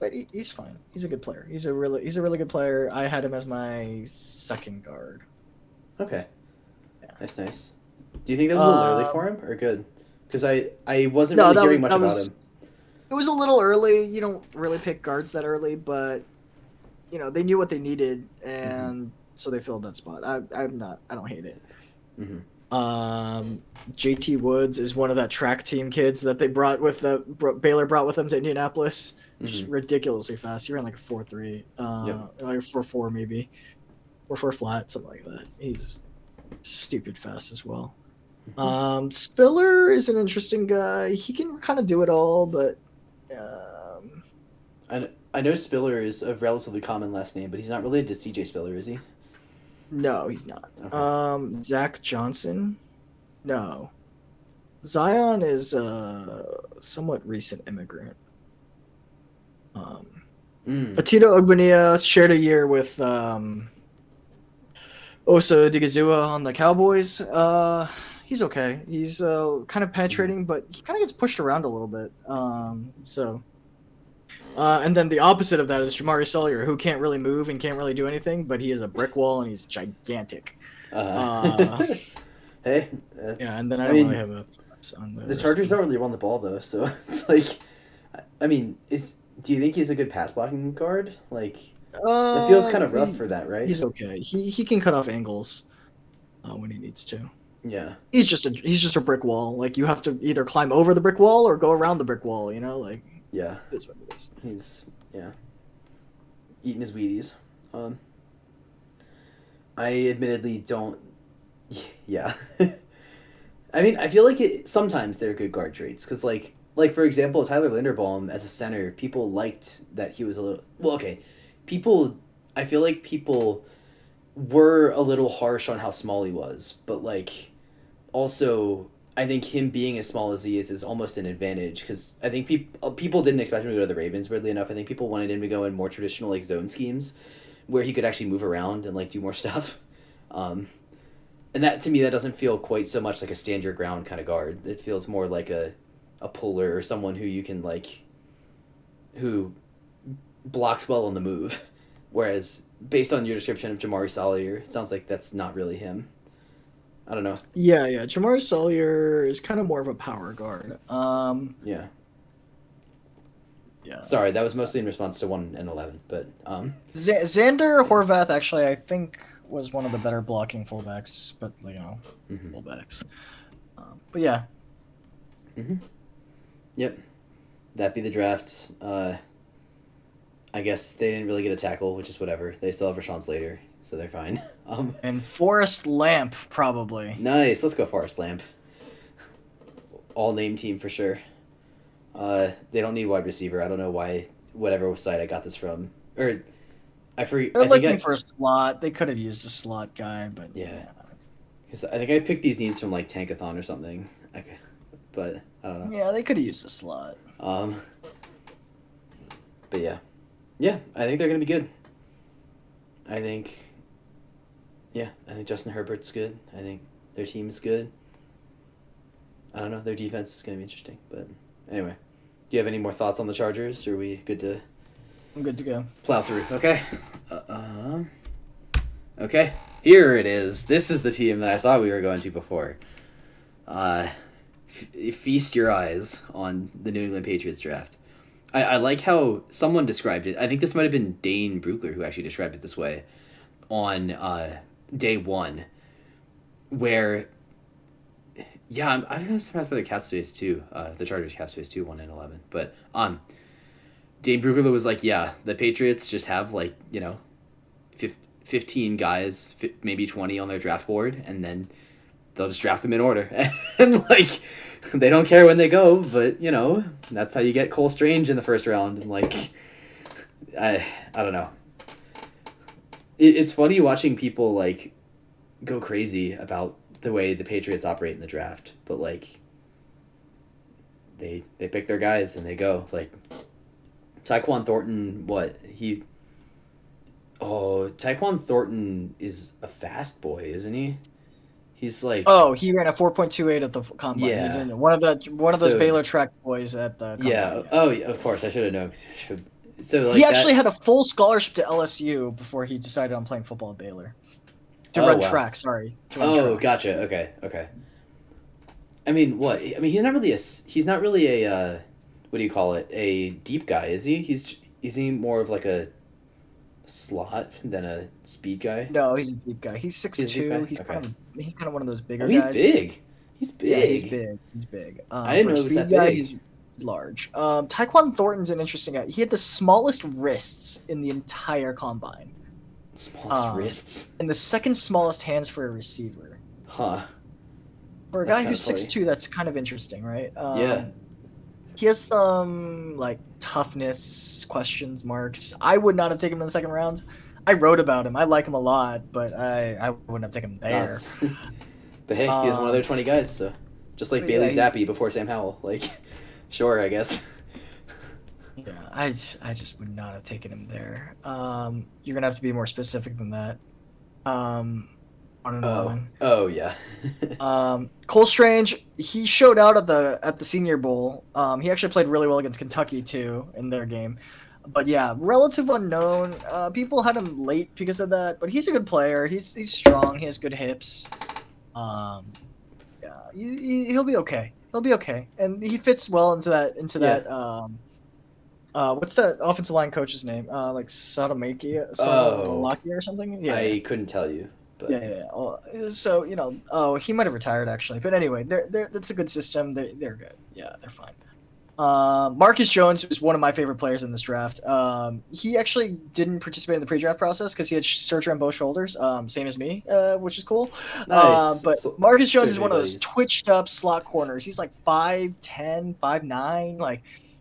But he's fine. He's a good player. He's a really good player. I had him as my second guard. Okay. Yeah. That's nice. Do you think that was a little early for him or good? Because I wasn't really hearing much about him. It was a little early. You don't really pick guards that early, but they knew what they needed, and so they filled that spot. I don't hate it. JT Woods is one of that track team kids that they brought with Baylor brought with them to Indianapolis. Just ridiculously fast. He ran like a 4.3, like a 4.4 maybe, 4.4 flat, something like that. He's stupid fast as well. Spiller is an interesting guy. He can kind of do it all, but I know Spiller is a relatively common last name, but he's not related to CJ Spiller, is he? no, he's not. Okay. Zach Johnson, no. Zion is a somewhat recent immigrant. Petito Ogbania shared a year with Osa Digizua on the Cowboys. He's okay. He's kind of penetrating, but he kind of gets pushed around a little bit. And then the opposite of that is Jamari Sawyer, who can't really move and can't really do anything, but he is a brick wall and he's gigantic. Hey. Yeah, and then I don't really have a thoughts on the Chargers don't really run the ball though, so it's like, I mean, do you think he's a good pass blocking guard? Like, it feels kind of rough for that, right? He's okay. He can cut off angles when he needs to. Yeah. He's just a brick wall. Like, you have to either climb over the brick wall or go around the brick wall. Like. Yeah. It is what it is. He's eating his Wheaties. I admittedly don't. Yeah. I mean, I feel like sometimes they're good guard traits because like for example, Tyler Linderbaum as a center, people liked that he was a little okay. I feel like people were a little harsh on how small he was, but like also I think him being as small as he is almost an advantage because I think people didn't expect him to go to the Ravens. Weirdly enough, I think people wanted him to go in more traditional like zone schemes where he could actually move around and like do more stuff. And that to me, that doesn't feel quite so much like a stand your ground kind of guard. It feels more like a puller or someone who you can like, who blocks well on the move. Whereas based on your description of Jamari Sawyer, it sounds like that's not really him. I don't know. Yeah. Jamari Sawyer is kind of more of a power guard. Yeah. Yeah. Sorry, that was mostly in response to 1 and 11, but Xander Horvath actually I think was one of the better blocking fullbacks, but fullbacks. But yeah. Yep. That be the draft. I guess they didn't really get a tackle, which is whatever. They still have Rashawn Slater, so they're fine. And Forrest Lamp probably. Nice. Let's go Forrest Lamp. All name team for sure. They don't need wide receiver. I don't know why. Whatever site I got this from, or I forget. They're looking for a slot. They could have used a slot guy, but yeah. Because I think I picked these needs from like Tankathon or something. Okay, but I don't know. Yeah, they could have used a slot. But yeah, I think they're gonna be good. I think Justin Herbert's good. I think their team is good. I don't know. Their defense is gonna be interesting, but anyway. Do you have any more thoughts on the Chargers? Or are we good to? I'm good to go. Plow through. Okay. Okay. Here it is. This is the team that I thought we were going to before. Feast your eyes on the New England Patriots draft. I like how someone described it. I think this might have been Dane Brugler who actually described it this way on day one, where, yeah, I'm kind of surprised by the cap space too. The Chargers cap space too, 1 and 11. But Dane Brugler was like, yeah, the Patriots just have 15 guys, maybe 20 on their draft board, and then they'll just draft them in order. And they don't care when they go, but that's how you get Cole Strange in the first round. And I don't know. It's funny watching people go crazy about the way the Patriots operate in the draft, but they pick their guys and they go. Tyquan Thornton, Tyquan Thornton is a fast boy, isn't he? He's he ran a 4.28 at the combine. Yeah. He's in one of those Baylor track boys at the combine. Yeah. Oh, of course. I should have known. So he actually had a full scholarship to LSU before he decided on playing football at Baylor. To run track. Gotcha. Okay. I mean, what? I mean, he's not really a what do you call it? A deep guy, is he? Is he more of a slot than a speed guy? No, he's a deep guy. He's 6'2". He's kind of one of those bigger guys. Guys. Big. He's big. Yeah, he's big. I didn't know he was that big. He's large. Tyquan Thornton's an interesting guy. He had the smallest wrists in the entire combine. Smallest wrists? And the second smallest hands for a receiver. Huh. For a guy who's 6'2", that's kind of interesting, right? Yeah. He has some toughness questions marks. I would not have taken him in the second round. I wrote about him. I like him a lot, but I wouldn't have taken him there. But hey, he was one of their 20 guys, so just like Bailey Zappi before Sam Howell. Sure, I guess. Yeah, I just would not have taken him there. You're gonna have to be more specific than that. On an 11. Oh yeah. Cole Strange, he showed out at the Senior Bowl. He actually played really well against Kentucky too in their game. But yeah, relative unknown. People had him late because of that, but he's a good player. He's strong. He has good hips. Yeah, he'll be okay. He'll be okay, and he fits well into that. What's that offensive line coach's name? Sadamaki or something. Yeah, I couldn't tell you. But... Yeah. So he might have retired actually, but anyway, that's a good system. They're good. Yeah, they're fine. Marcus Jones is one of my favorite players in this draft. He actually didn't participate in the pre-draft process because he had surgery on both shoulders, same as me, which is cool. Nice. But So, Marcus Jones is one of those buddies. twitched up slot corners. He's 5'10", 5'9",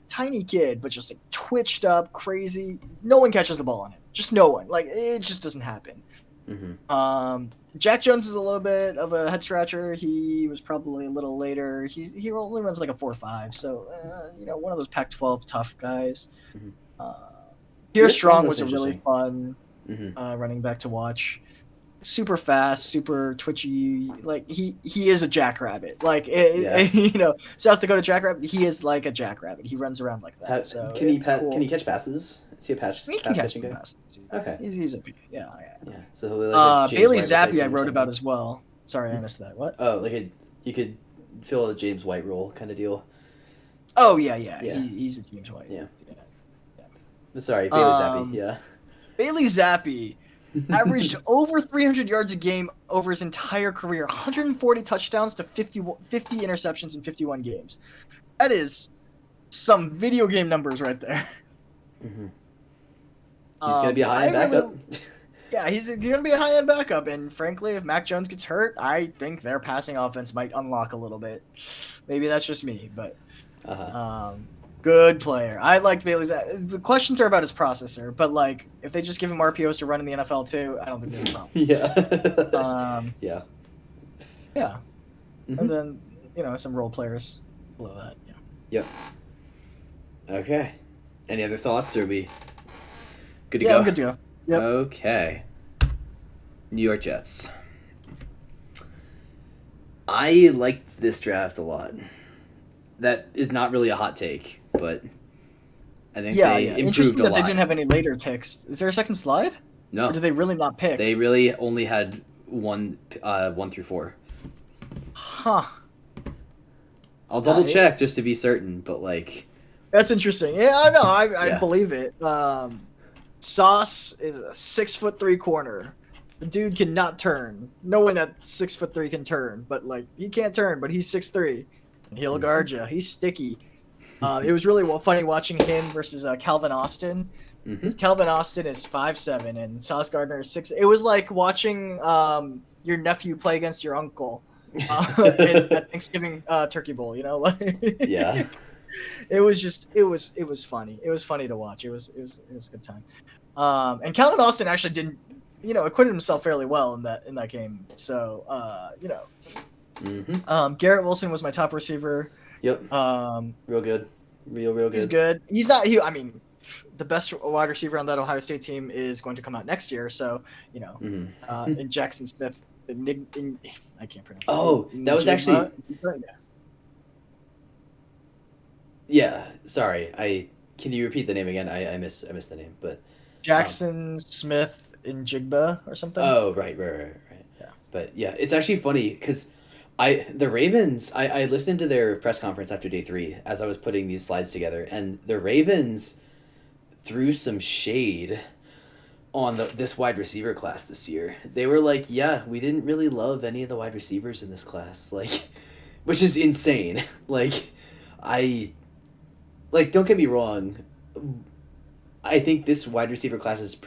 tiny kid, but just twitched up, crazy. No one catches the ball on him. Just no one. It just doesn't happen. Mm-hmm. Jack Jones is a little bit of a head scratcher. He was probably a little later. He only runs a 4.5, so one of those Pac-12 tough guys. Mm-hmm. Pierre Strong was a interesting. really fun running back to watch. Super fast, super twitchy. He is a jackrabbit. South Dakota jackrabbit. He is like a jackrabbit. He runs around like that. Can he catch passes? Is he a pass catching guy? Passes. Okay. He's okay. Yeah. So James Bailey White Zappi I replacement or wrote about something? as well. Sorry, I missed that. What? Oh, you could fill a James White role kind of deal. Oh yeah. Yeah. He's a James White. Yeah. Sorry, Bailey Zappi. Yeah. Bailey Zappi averaged over 300 yards a game over his entire career, 140 touchdowns to 50 interceptions in 51 games. That is some video game numbers right there. Mm-hmm. He's gonna be a high-end backup. Yeah, he's going to be a high-end backup, and frankly, if Mac Jones gets hurt, I think their passing offense might unlock a little bit. Maybe that's just me, but good player. I liked Bailey's. The questions are about his processor, but if they just give him RPOs to run in the NFL too, I don't think there's a problem. Yeah. Yeah. Mm-hmm. And then, some role players below that. Yeah. Yep. Okay. Any other thoughts, or are we good to Yeah, go? I'm good to go. Yep. Okay. New York Jets. I liked this draft a lot. That is not really a hot take, but I think they improved Interesting a that lot. they didn't have any later picks. Is there a second slide? No. Or did they really not pick? They really only had 1 through 4. Huh. I'll double check just to be certain, but like that's interesting. Yeah, I know. I Yeah. believe it. Sauce is a 6'3" corner. The dude cannot turn. No one at 6'3" can turn, but like he can't turn, but he's 6'3", and he'll guard you. He's sticky. It was really funny watching him versus Calvin Austin. Because Calvin Austin is 5'7", and Sauce Gardner is 6. It was like watching your nephew play against your uncle at Thanksgiving Turkey Bowl. You know, like yeah. it was funny. It was funny to watch. It was a good time. And Calvin Austin actually didn't, acquitted himself fairly well in that game. So Garrett Wilson was my top receiver. Yep. Real good. Real good. He's good. He's not. I mean, the best wide receiver on that Ohio State team is going to come out next year. So and Jackson Smith. I can't pronounce. Oh, that was actually. Yeah. Sorry. Can you repeat the name again? I missed the name, but. Jackson Smith in Jigba or something. Oh, right. Yeah. But yeah, it's actually funny because the Ravens, I listened to their press conference after day 3 as I was putting these slides together, and the Ravens threw some shade on this wide receiver class this year. They were like, yeah, we didn't really love any of the wide receivers in this class, like, which is insane. Like, don't get me wrong, I think this wide receiver class is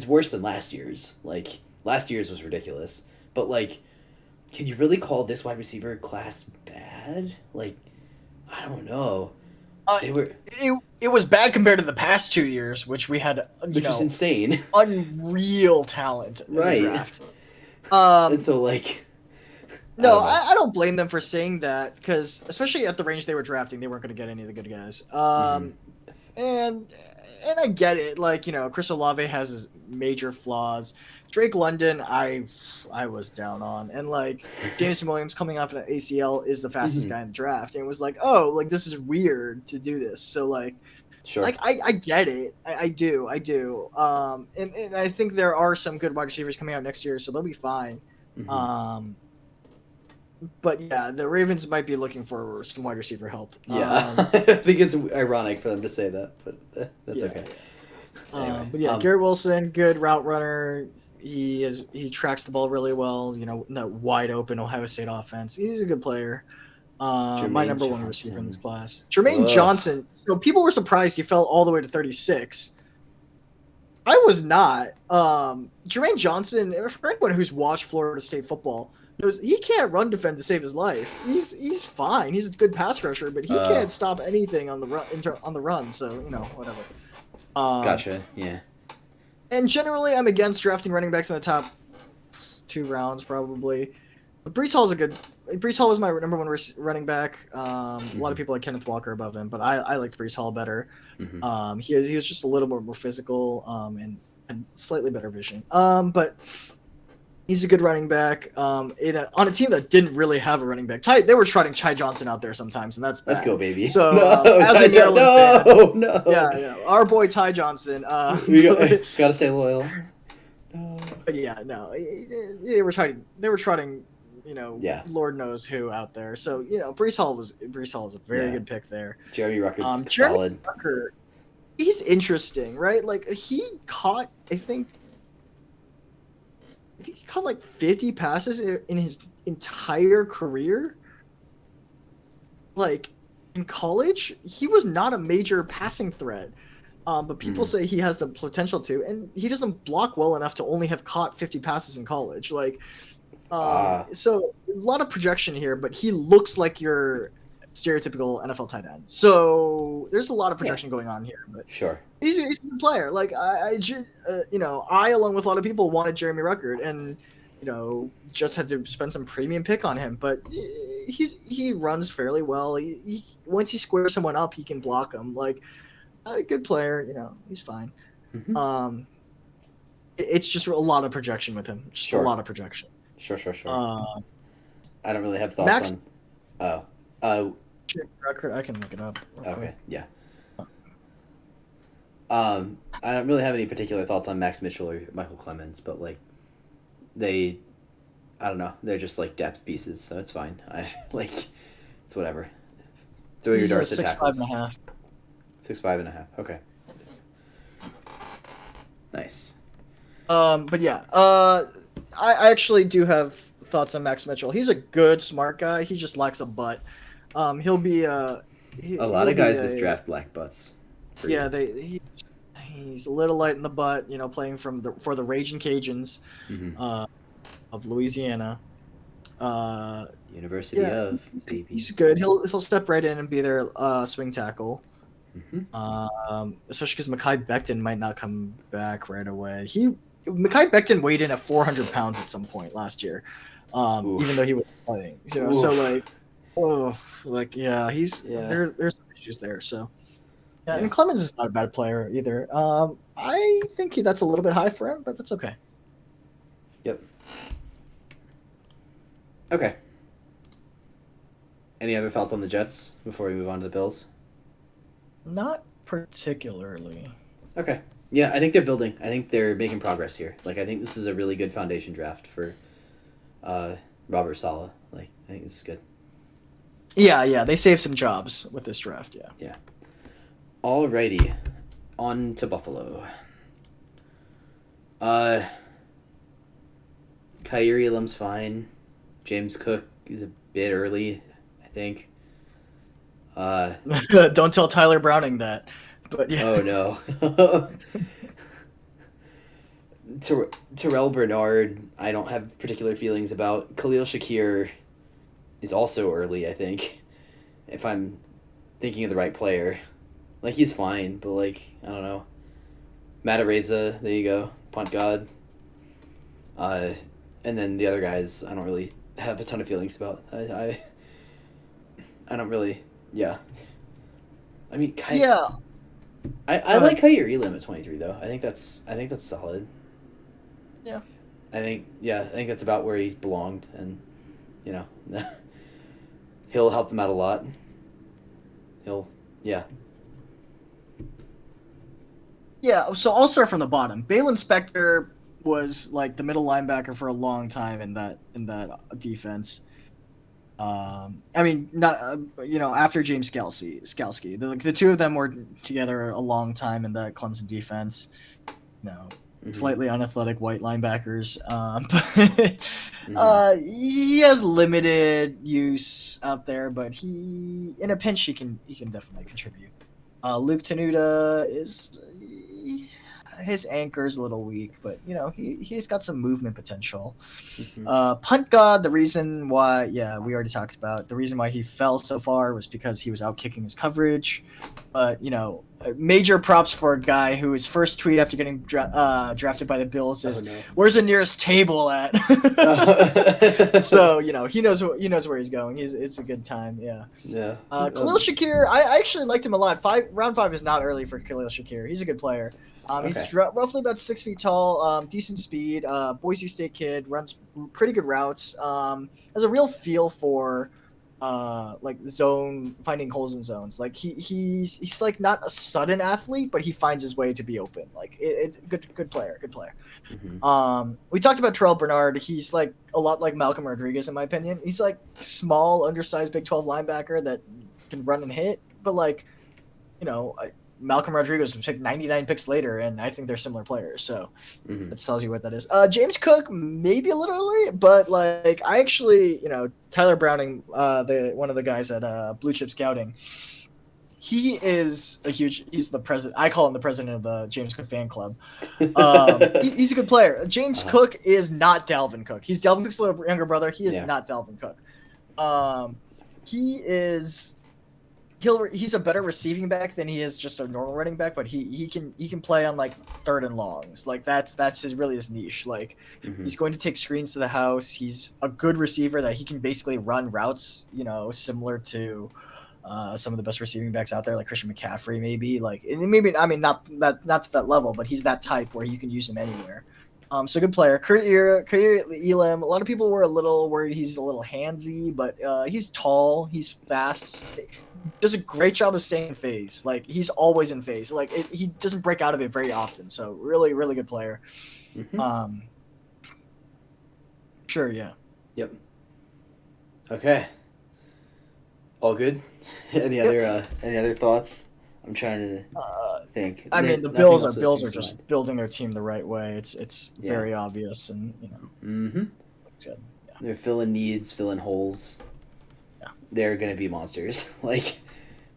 worse than last year's. Like, last year's was ridiculous. But, like, can you really call this wide receiver class bad? Like, I don't know. It was bad compared to the past 2 years, which we had, which was insane. Unreal talent in the draft. And so, like... No, I don't blame them for saying that, because especially at the range they were drafting, they weren't going to get any of the good guys. And I get it. Like, Chris Olave has his major flaws. Drake London, I was down on. And, like, Jameson Williams coming off an ACL is the fastest guy in the draft. And it was like, oh, like, this is weird to do this. So, like, sure. Like, I get it. I do. And I think there are some good wide receivers coming out next year, so they'll be fine. But yeah, the Ravens might be looking for some wide receiver help. Yeah, I think it's ironic for them to say that, but that's okay. Anyway, but yeah, Garrett Wilson, good route runner. He tracks the ball really well. In that wide open Ohio State offense, he's a good player. My number one receiver in this class, Jermaine Johnson. So people were surprised he fell all the way to 36. I was not. Jermaine Johnson, for anyone who's watched Florida State football, he can't run defend to save his life. He's fine. He's a good pass rusher, but he can't stop anything on the run. So whatever. Gotcha. Yeah. And generally, I'm against drafting running backs in the top 2 rounds, probably. But Breece Hall was my number one running back. A lot of people had Kenneth Walker above him, but I liked Breece Hall better. He was just a little more physical and had slightly better vision. But he's a good running back. On a team that didn't really have a running back, they were trotting Ty Johnson out there sometimes, and that's bad. Let's go, baby. So as a Maryland fan, no. Yeah, our boy Ty Johnson. We gotta stay loyal. Yeah, no, they were trotting. Lord knows who out there. So Breece Hall was a very good pick there. Jeremy Rucker's solid. Rucker, he's interesting, right? Like he caught, I think he caught like 50 passes in his entire career. Like in college, he was not a major passing threat. But people say he has the potential to, and he doesn't block well enough to only have caught 50 passes in college. Like, so a lot of projection here, but he looks like your stereotypical NFL tight end. So there's a lot of projection going on here. But sure, he's a good player. Like I along with a lot of people wanted Jeremy Ruckert, and just had to spend some premium pick on him. But he runs fairly well. He once he squares someone up, he can block them. Like a good player. He's fine. It's just a lot of projection with him. Just a lot of projection. Sure. I don't really have thoughts on. Ruckert, I can look it up. Okay, yeah. I don't really have any particular thoughts on Max Mitchell or Michael Clemens, but like, they I don't know. They're just like depth pieces, so it's fine. It's whatever. Throw your He's darts at 6'5" tackles. and a half. 6'5.5". Okay. Nice. But yeah, I actually do have thoughts on Max Mitchell. He's a good, smart guy. He just lacks a butt. He'll be A lot of guys this draft black butts. Yeah, he's a little light in the butt. Playing for the Raging Cajuns of Louisiana. University of baby. He's good. He'll step right in and be their swing tackle. Especially because Mekhi Becton might not come back right away. Mekhi Becton weighed in at 400 pounds at some point last year, even though he was playing. So there's some issues there. So and Clemens is not a bad player either. I think that's a little bit high for him, but that's okay. Yep. Okay. Any other thoughts on the Jets before we move on to the Bills? Not particularly. Okay. Yeah, I think they're building. I think they're making progress here. I think this is a really good foundation draft for Robert Saleh. I think this is good. Yeah, they saved some jobs with this draft, yeah. Yeah. Alrighty. On to Buffalo. Kyrie Elam's fine. James Cook is a bit early, I think. Don't tell Tyler Browning that. But yeah. Oh no. Terrell Bernard, I don't have particular feelings about. Khalil Shakir is also early, I think. If I'm thinking of the right player. He's fine, but I don't know. Matt Araiza, there you go. Punt God. And then the other guys, I don't really have a ton of feelings about. I don't really, yeah. I mean, I like Kyrie Elam at 23 though. I think that's solid. Yeah. I think that's about where he belonged, and he'll help them out a lot. Yeah, so I'll start from the bottom. Balin Spector was the middle linebacker for a long time in that defense. I mean, not after James Skalski, the two of them were together a long time in that Clemson defense. Slightly unathletic white linebackers. But he has limited use out there, but in a pinch he can definitely contribute. Luke Tenuta his anchor's a little weak, but he's got some movement potential. Punt God, the reason why, we already talked about the reason why he fell so far was because he was out kicking his coverage. But major props for a guy who his first tweet after getting drafted by the Bills is, "Where's the nearest table at?" So he knows where he's going. It's a good time. Yeah. Khalil Shakir, I actually liked him a lot. Round 5 is not early for Khalil Shakir. He's a good player. He's roughly about 6 feet tall, decent speed, Boise State kid, runs pretty good routes, has a real feel for zone, finding holes in zones. He's not a sudden athlete, but he finds his way to be open. Good player. We talked about Terrell Bernard. He's a lot like Malcolm Rodriguez in my opinion. He's small, undersized Big 12 linebacker that can run and hit, but Malcolm Rodriguez was picked 99 picks later, and I think they're similar players. So that tells you what that is. James Cook, maybe a little early, but I actually, Tyler Browning, one of the guys at Blue Chip Scouting, he's the president. I call him the president of the James Cook fan club. He's a good player. James Cook is not Dalvin Cook. He's Dalvin Cook's little younger brother. He is not Dalvin Cook. He's a better receiving back than he is just a normal running back, but he can play on third and longs. That's his niche. He's going to take screens to the house. He's a good receiver that he can basically run routes, similar to some of the best receiving backs out there, like Christian McCaffrey, maybe. Not to that level, but he's that type where you can use him anywhere. So good player. Kyrie Elam, a lot of people were a little worried he's a little handsy, but he's tall, he's fast, does a great job of staying in phase. He's always in phase. He doesn't break out of it very often. So really, really good player. Sure, yeah. Yep. Okay. All good. Any other thoughts? I'm trying to think. I mean, the Nothing Bills else that are springs to just mind. building their team the right way. It's Yeah. very obvious, and Mm-hmm. it's good. Yeah. They're filling needs, filling holes. Yeah. They're gonna be monsters. Like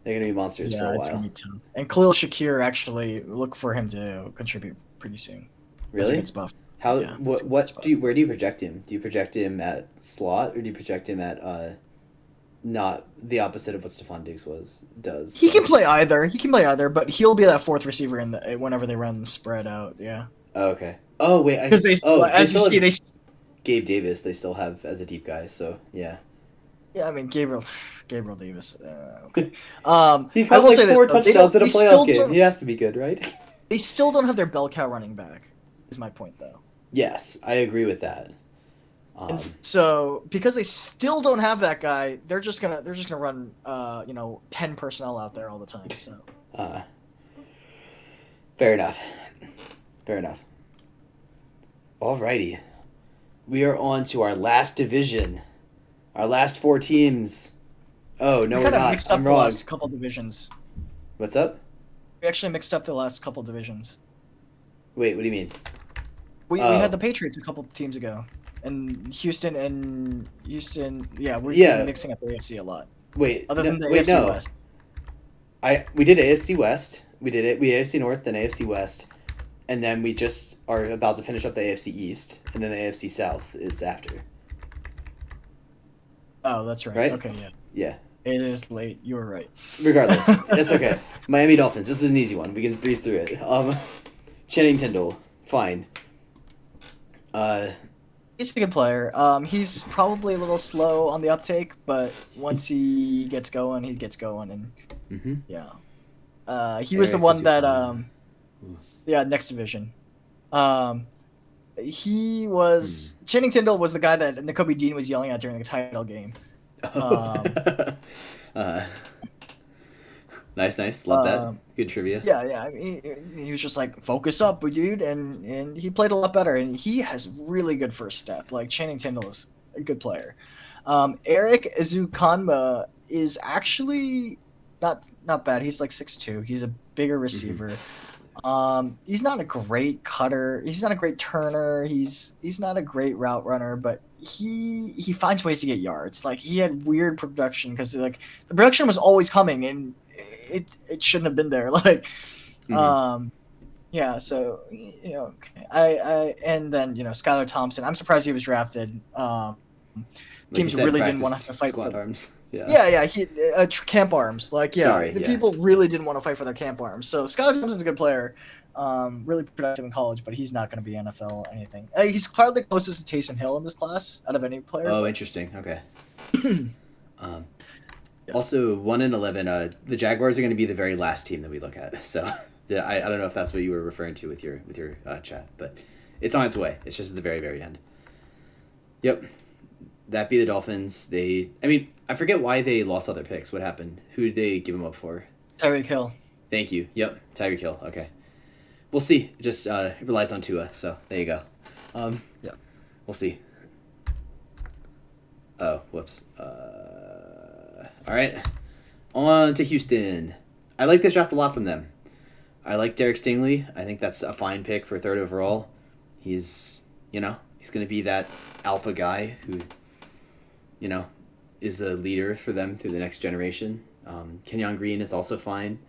they're gonna be monsters for a It's gonna while. be tough. And Khalil Shakir, actually, look for him to contribute pretty soon. That's a Really? good spot. How? Yeah, it's a good What spot. do you? Where do you project him? Do you project him at slot, or do you project him at not the opposite of what Stephon Diggs does? He can play either. But he'll be that fourth receiver whenever they run the spread out. Yeah. Oh, okay. Oh wait. Because they still see, have they. Gabe Davis. They still have as a deep guy. So yeah. Yeah, I mean Gabriel Davis. Okay. He I caught will like say this, 4 though, touchdowns in a they playoff still game. don't- He has to be good, right? They still don't have their bell cow running back. Is my point though. Yes, I agree with that. And so because they still don't have that guy, they're just gonna run 10 personnel out there all the time. So Fair enough. Fair enough. Alrighty. We are on to our last division. Our last 4 teams. Oh, no, we we're kind of not. mixed up I'm the wrong. last couple divisions. What's up? We actually mixed up the last couple divisions. Wait, what do you mean? We Oh. had the Patriots a couple teams ago, and Houston. Yeah, we're Yeah. mixing up the AFC a lot. Wait, Other than the wait, AFC no. West. We did AFC West. We did it. We AFC North, then AFC West. And then we just are about to finish up the AFC East. And then the AFC South is after. Oh, that's right. Right? Okay, yeah. Yeah. It is late. You were right. Regardless, it's okay. Miami Dolphins. This is an easy one. We can breeze through it. Channing Tindall. Fine. He's a good player. He's probably a little slow on the uptake, but once he gets going, and Mm-hmm. yeah. He was the Eric, one is your that phone? next division. He was Channing Tindall was the guy that Nakobe Dean was yelling at during the title game. Nice. Love that. Good trivia. Yeah. I mean, he was just like, focus up, dude, and he played a lot better, and he has really good first step. Like Channing Tindall is a good player. Eric Ezukanma is actually not bad. He's like 6'2". He's a bigger receiver. He's not a great cutter. He's not a great turner. He's not a great route runner, but he finds ways to get yards. Like he had weird production because like the production was always coming and it shouldn't have been there. Like, yeah. So okay. I and then Skylar Thompson. I'm surprised he was drafted. Like Teams you said, really didn't want practice to fight squat for arms. Yeah. He camp arms. Like Sorry, the yeah. people really didn't want to fight for their camp arms. So Skylar Thompson's a good player. Really productive in college, but he's not going to be NFL anything. He's probably the closest to Taysom Hill in this class out of any player. Oh, interesting. Okay. Also, 1-11. The Jaguars are going to be the very last team that we look at. So, I don't know if that's what you were referring to with your chat, but it's on its way. It's just at the very, very end. Yep. That be the Dolphins. I forget why they lost all their picks. What happened? Who did they give them up for? Tyreek Hill. Thank you. Yep. Tyreek Hill. Okay. We'll see. It just it relies on Tua. So there you go. Yeah. We'll see. Oh, whoops. All right. On to Houston. I like this draft a lot from them. I like Derek Stingley. I think that's a fine pick for 3rd overall. He's going to be that alpha guy who, is a leader for them through the next generation. Kenyon Green is also fine.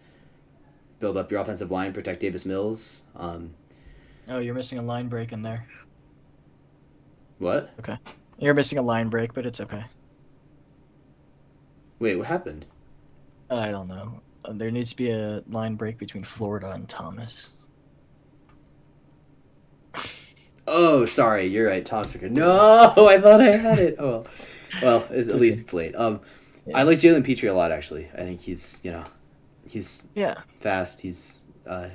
Build up your offensive line, protect Davis Mills. Oh, you're missing a line break in there. What? Okay. You're missing a line break, but it's okay. Wait, what happened? I don't know. There needs to be a line break between Florida and Thomas. Oh, sorry. You're right. Toxic. No, I thought I had it. Oh, well. At least it's late. Yeah. I like Jalen Petrie a lot, actually. I think he's fast. He's I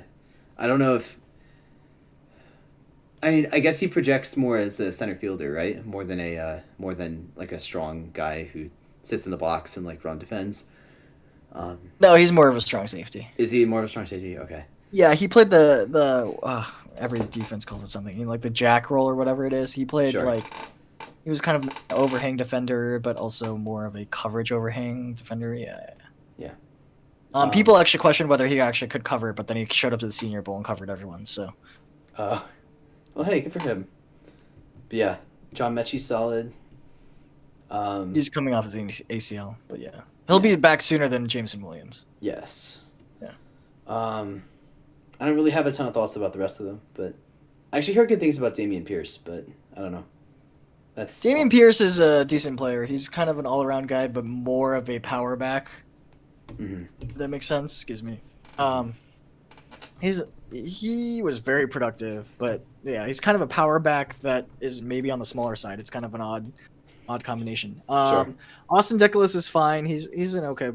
don't know if. I guess he projects more as a center fielder, right? More than like a strong guy who sits in the box and like run defends. No, he's more of a strong safety. Is he more of a strong safety? Okay. Yeah, he played the every defense calls it something. Like the jack roll or whatever it is. He played Sure. like He was kind of an overhang defender, but also more of a coverage overhang defender. Yeah. Yeah. People actually questioned whether he actually could cover, but then he showed up to the Senior Bowl and covered everyone. So. Well, hey, good for him. But yeah, John Mechie's solid. He's coming off his ACL, but yeah, he'll be back sooner than Jameson Williams. Yes. Yeah. I don't really have a ton of thoughts about the rest of them, but I actually heard good things about Dameon Pierce, but I don't know. Dameon Pierce is a decent player. He's kind of an all-around guy, but more of a power back. Mm-hmm. That makes sense. Excuse me. He was very productive, but yeah, he's kind of a power back that is maybe on the smaller side. It's kind of an odd combination. Sure. Austin Deculus is fine. He's an okay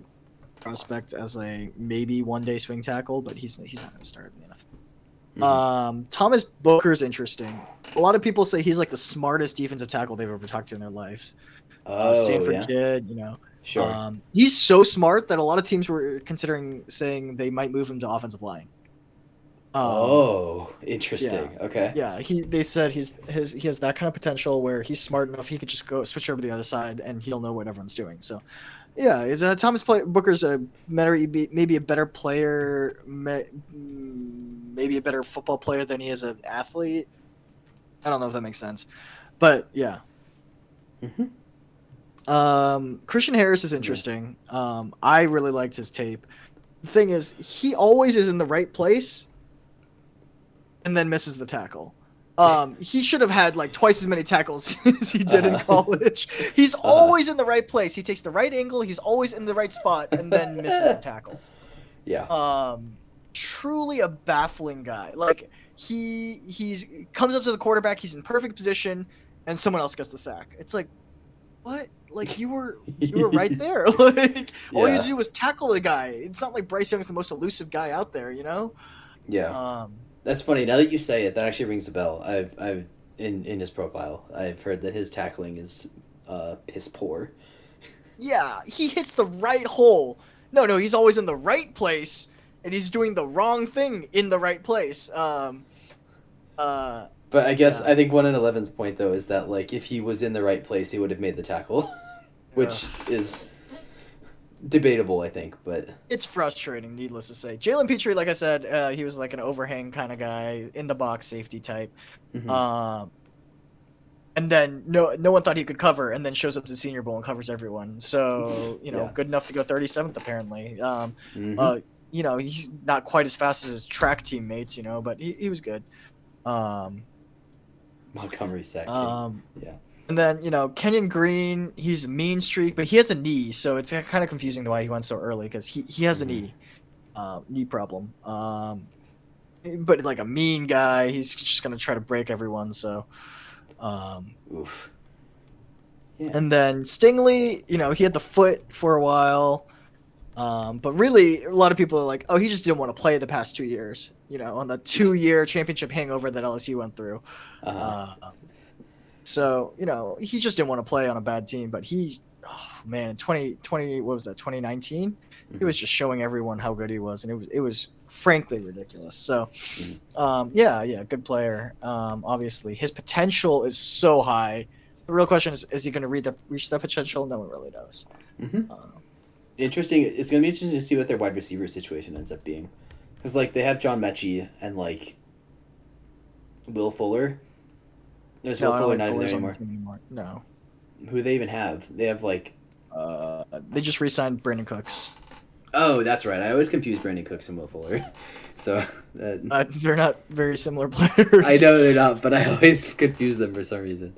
prospect as a maybe one-day swing tackle, but he's not going to start in the NFL. Mm-hmm. Thomas Booker's interesting. A lot of people say he's like the smartest defensive tackle they've ever talked to in their lives. Stanford kid, Sure. He's so smart that a lot of teams were considering saying they might move him to offensive line. Interesting. Yeah. Okay. Yeah, they said he has that kind of potential where he's smart enough he could just go switch over to the other side and he'll know what everyone's doing. So, yeah, Thomas Booker's maybe a better player, maybe a better football player than he is an athlete. I don't know if that makes sense, but yeah. Mm-hmm. Christian Harris is interesting. I really liked his tape. The thing is, he always is in the right place and then misses the tackle. He should have had like twice as many tackles as he did in college. He's always in the right place. He takes the right angle. He's always in the right spot and then misses the tackle. Yeah. Truly a baffling guy. Like he's comes up to the quarterback. He's in perfect position, and someone else gets the sack. It's like, what? Like you were right there. Like all you had to do was tackle the guy. It's not like Bryce Young's the most elusive guy out there, Yeah. That's funny. Now that you say it, that actually rings a bell. I've in his profile, I've heard that his tackling is piss poor. Yeah, he hits the right hole. No, he's always in the right place, and he's doing the wrong thing in the right place. But I guess I think 1 in 11's point though is that like if he was in the right place, he would have made the tackle, which is debatable, I think. But it's frustrating, needless to say. Jalen Petrie, like I said, he was like an overhang kind of guy, in the box safety type. Mm-hmm. And then no one thought he could cover, and then shows up to the Senior Bowl and covers everyone. So good enough to go 37th apparently. He's not quite as fast as his track teammates, but he was good. Montgomery sack. And then Kenyon Green, he's a mean streak, but he has a knee, so it's kind of confusing why he went so early because he has a knee problem. But like a mean guy, he's just gonna try to break everyone. So, oof. Yeah. And then Stingley, he had the foot for a while, but really a lot of people are like, oh, he just didn't want to play the past 2 years. On the 2-year championship hangover that LSU went through. So, he just didn't want to play on a bad team, but in 2020, what was that, 2019? He was just showing everyone how good he was, and it was frankly ridiculous. So, good player. Obviously, his potential is so high. The real question is he going to reach that potential? No one really knows. Mm-hmm. Interesting. It's going to be interesting to see what their wide receiver situation ends up being. Because, they have John Mechie and, Will Fuller. There's Will Fuller not even there anymore. No. Who do they even have? They have, they just re-signed Brandon Cooks. Oh, that's right. I always confuse Brandon Cooks and Will Fuller. So they're not very similar players. I know they're not, but I always confuse them for some reason.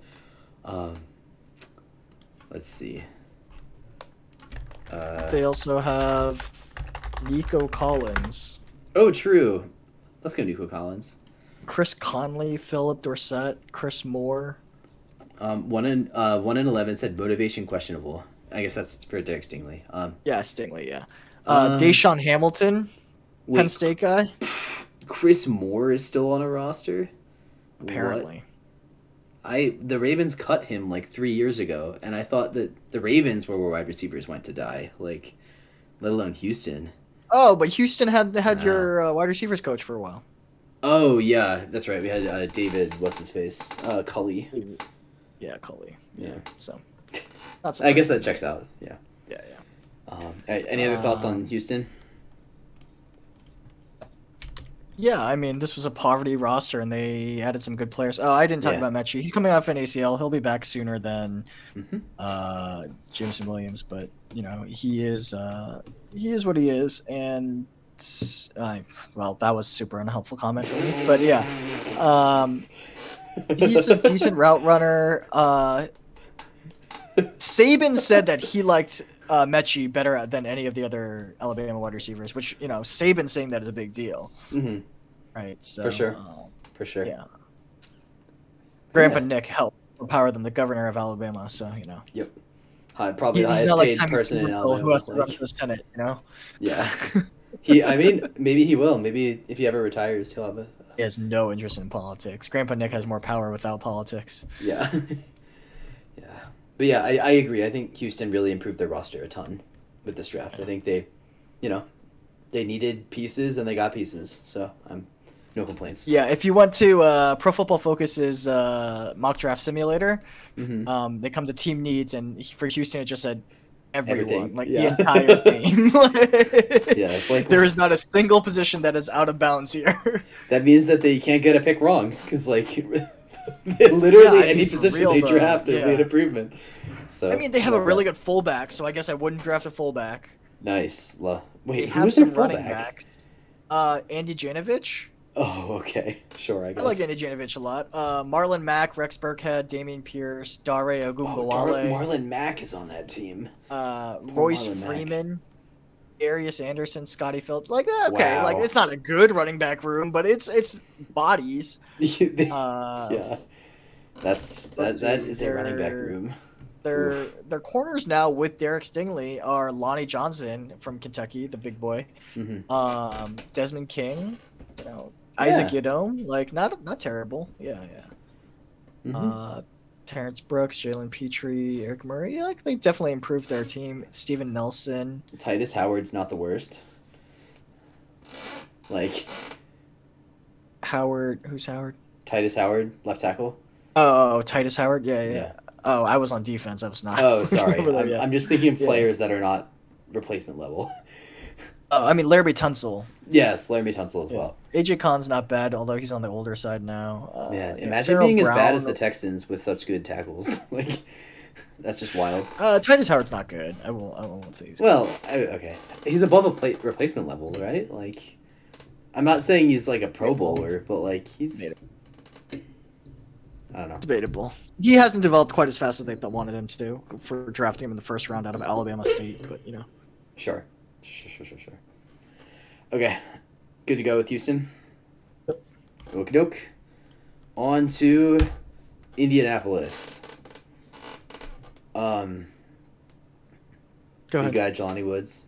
Let's see. They also have Nico Collins. Oh, true. Let's go Nico Collins. Chris Conley, Philip Dorsett, Chris Moore. 1 in 11 said motivation questionable. I guess that's for Derek Stingley. Stingley, yeah. Deshaun Hamilton, Penn State guy. Chris Moore is still on a roster? Apparently. The Ravens cut him 3 years ago, and I thought that the Ravens were where wide receivers went to die, let alone Houston. Oh, but Houston had your wide receivers coach for a while. Oh, yeah, that's right. We had David, what's-his-face? Culley. Yeah, Cully. Yeah. So. Not I guess that checks out. Yeah. Yeah. Any other thoughts on Houston? Yeah, I mean, this was a poverty roster, and they added some good players. Oh, I didn't talk about Mechie. He's coming off an ACL. He'll be back sooner than Jameson Williams, but he is what he is, and well, that was super unhelpful comment for me, but yeah, he's a decent route runner. Saban said that he liked Mechie better than any of the other Alabama wide receivers, which Saban saying that is a big deal. Mm-hmm. Right. So for sure. Yeah. Grandpa Nick helped power than the governor of Alabama, so Yep. Probably the he's highest not paid person in Alabama. Who has to run for the Senate, Yeah. I mean, maybe he will. Maybe if he ever retires, he'll have a. He has no interest in politics. Grandpa Nick has more power without politics. Yeah. Yeah. But yeah, I agree. I think Houston really improved their roster a ton with this draft. I think they needed pieces and they got pieces. So no complaints. Yeah, if you went to Pro Football Focus's mock draft simulator, they come to team needs, and for Houston it just said everyone, the entire team. Yeah, it's like there is not a single position that is out of bounds here. That means that they can't get a pick wrong because literally any position they draft will be an improvement. So I mean, they have a really good fullback, so I guess I wouldn't draft a fullback. Nice. Wait, they have some running backs. Andy Janovich. Oh, okay. Sure, I guess. I like Andy Janovich a lot. Marlon Mack, Rex Burkhead, Damian Pierce, Dare Ogunbowale. Marlon Mack is on that team. Royce Freeman, Darius Anderson, Scotty Phillips. Wow. It's not a good running back room, but it's bodies. Yeah. That is a running back room. Their corners now with Derek Stingley are Lonnie Johnson from Kentucky, the big boy. Mm-hmm. Desmond King, Isaac Yadom, not terrible. Yeah. Mm-hmm. Terrence Brooks, Jalen Petrie, Eric Murray. Yeah, they definitely improved their team. Steven Nelson. Titus Howard's not the worst. Howard, who's Howard? Titus Howard, left tackle. Oh, Titus Howard. Yeah. Oh, I was on defense. I was not. Oh, sorry. I'm just thinking of players that are not replacement level. Oh, I mean Laramie Tunsil. Yes, Laramie Tunsil as well. AJ Khan's not bad, although he's on the older side now. Imagine Farrell being Brown, as bad as the Texans with such good tackles. That's just wild. Titus Howard's not good. I won't say he's good. Okay. He's above a replacement level, right? I'm not saying he's a Pro Bowler, but he's. I don't know. Debatable. He hasn't developed quite as fast as they wanted him to for drafting him in the first round out of Alabama State, but Sure. Okay. Good to go with Houston? Yep. Okie doke. On to Indianapolis. Go ahead. Guy Jelani Woods,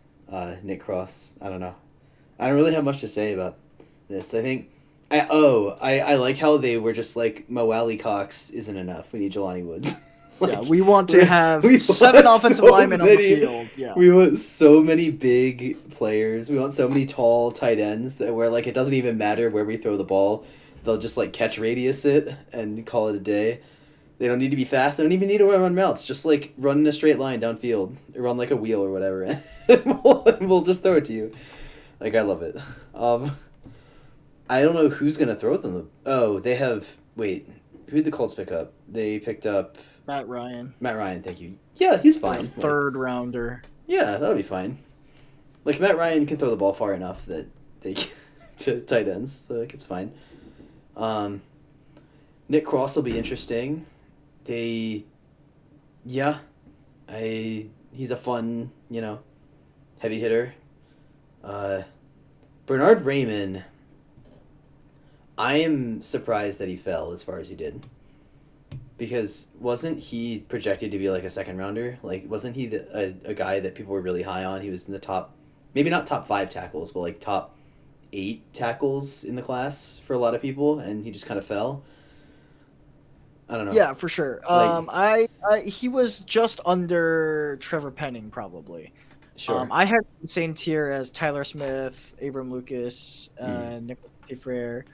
Nick Cross. I don't know. I don't really have much to say about this. I think I like how they were just Mo Alley Cox isn't enough. We need Jelani Woods. We want to have 7 offensive linemen on the field. Yeah. We want so many big players. We want so many tall tight ends where it doesn't even matter where we throw the ball. They'll just catch radius it and call it a day. They don't need to be fast. They don't even need to run routes. Just run in a straight line downfield or run a wheel or whatever, and we'll just throw it to you. I love it. I don't know who's gonna throw them. Oh, they have. Wait, who did the Colts pick up? They picked up Matt Ryan. Thank you. Yeah, he's fine. Third rounder. Yeah, that'll be fine. Matt Ryan can throw the ball far enough that they to tight ends, so it's fine. Nick Cross will be interesting. He's a fun, heavy hitter. Bernard Raymond, I am surprised that he fell as far as he did. Because wasn't he projected to be a second rounder? Wasn't he a guy that people were really high on? He was in the top, maybe not top 5 tackles, but top 8 tackles in the class for a lot of people, and he just kind of fell. I don't know. Yeah, for sure. He was just under Trevor Penning, probably. Sure. I had the same tier as Tyler Smith, Abram Lucas, Nicholas Frere,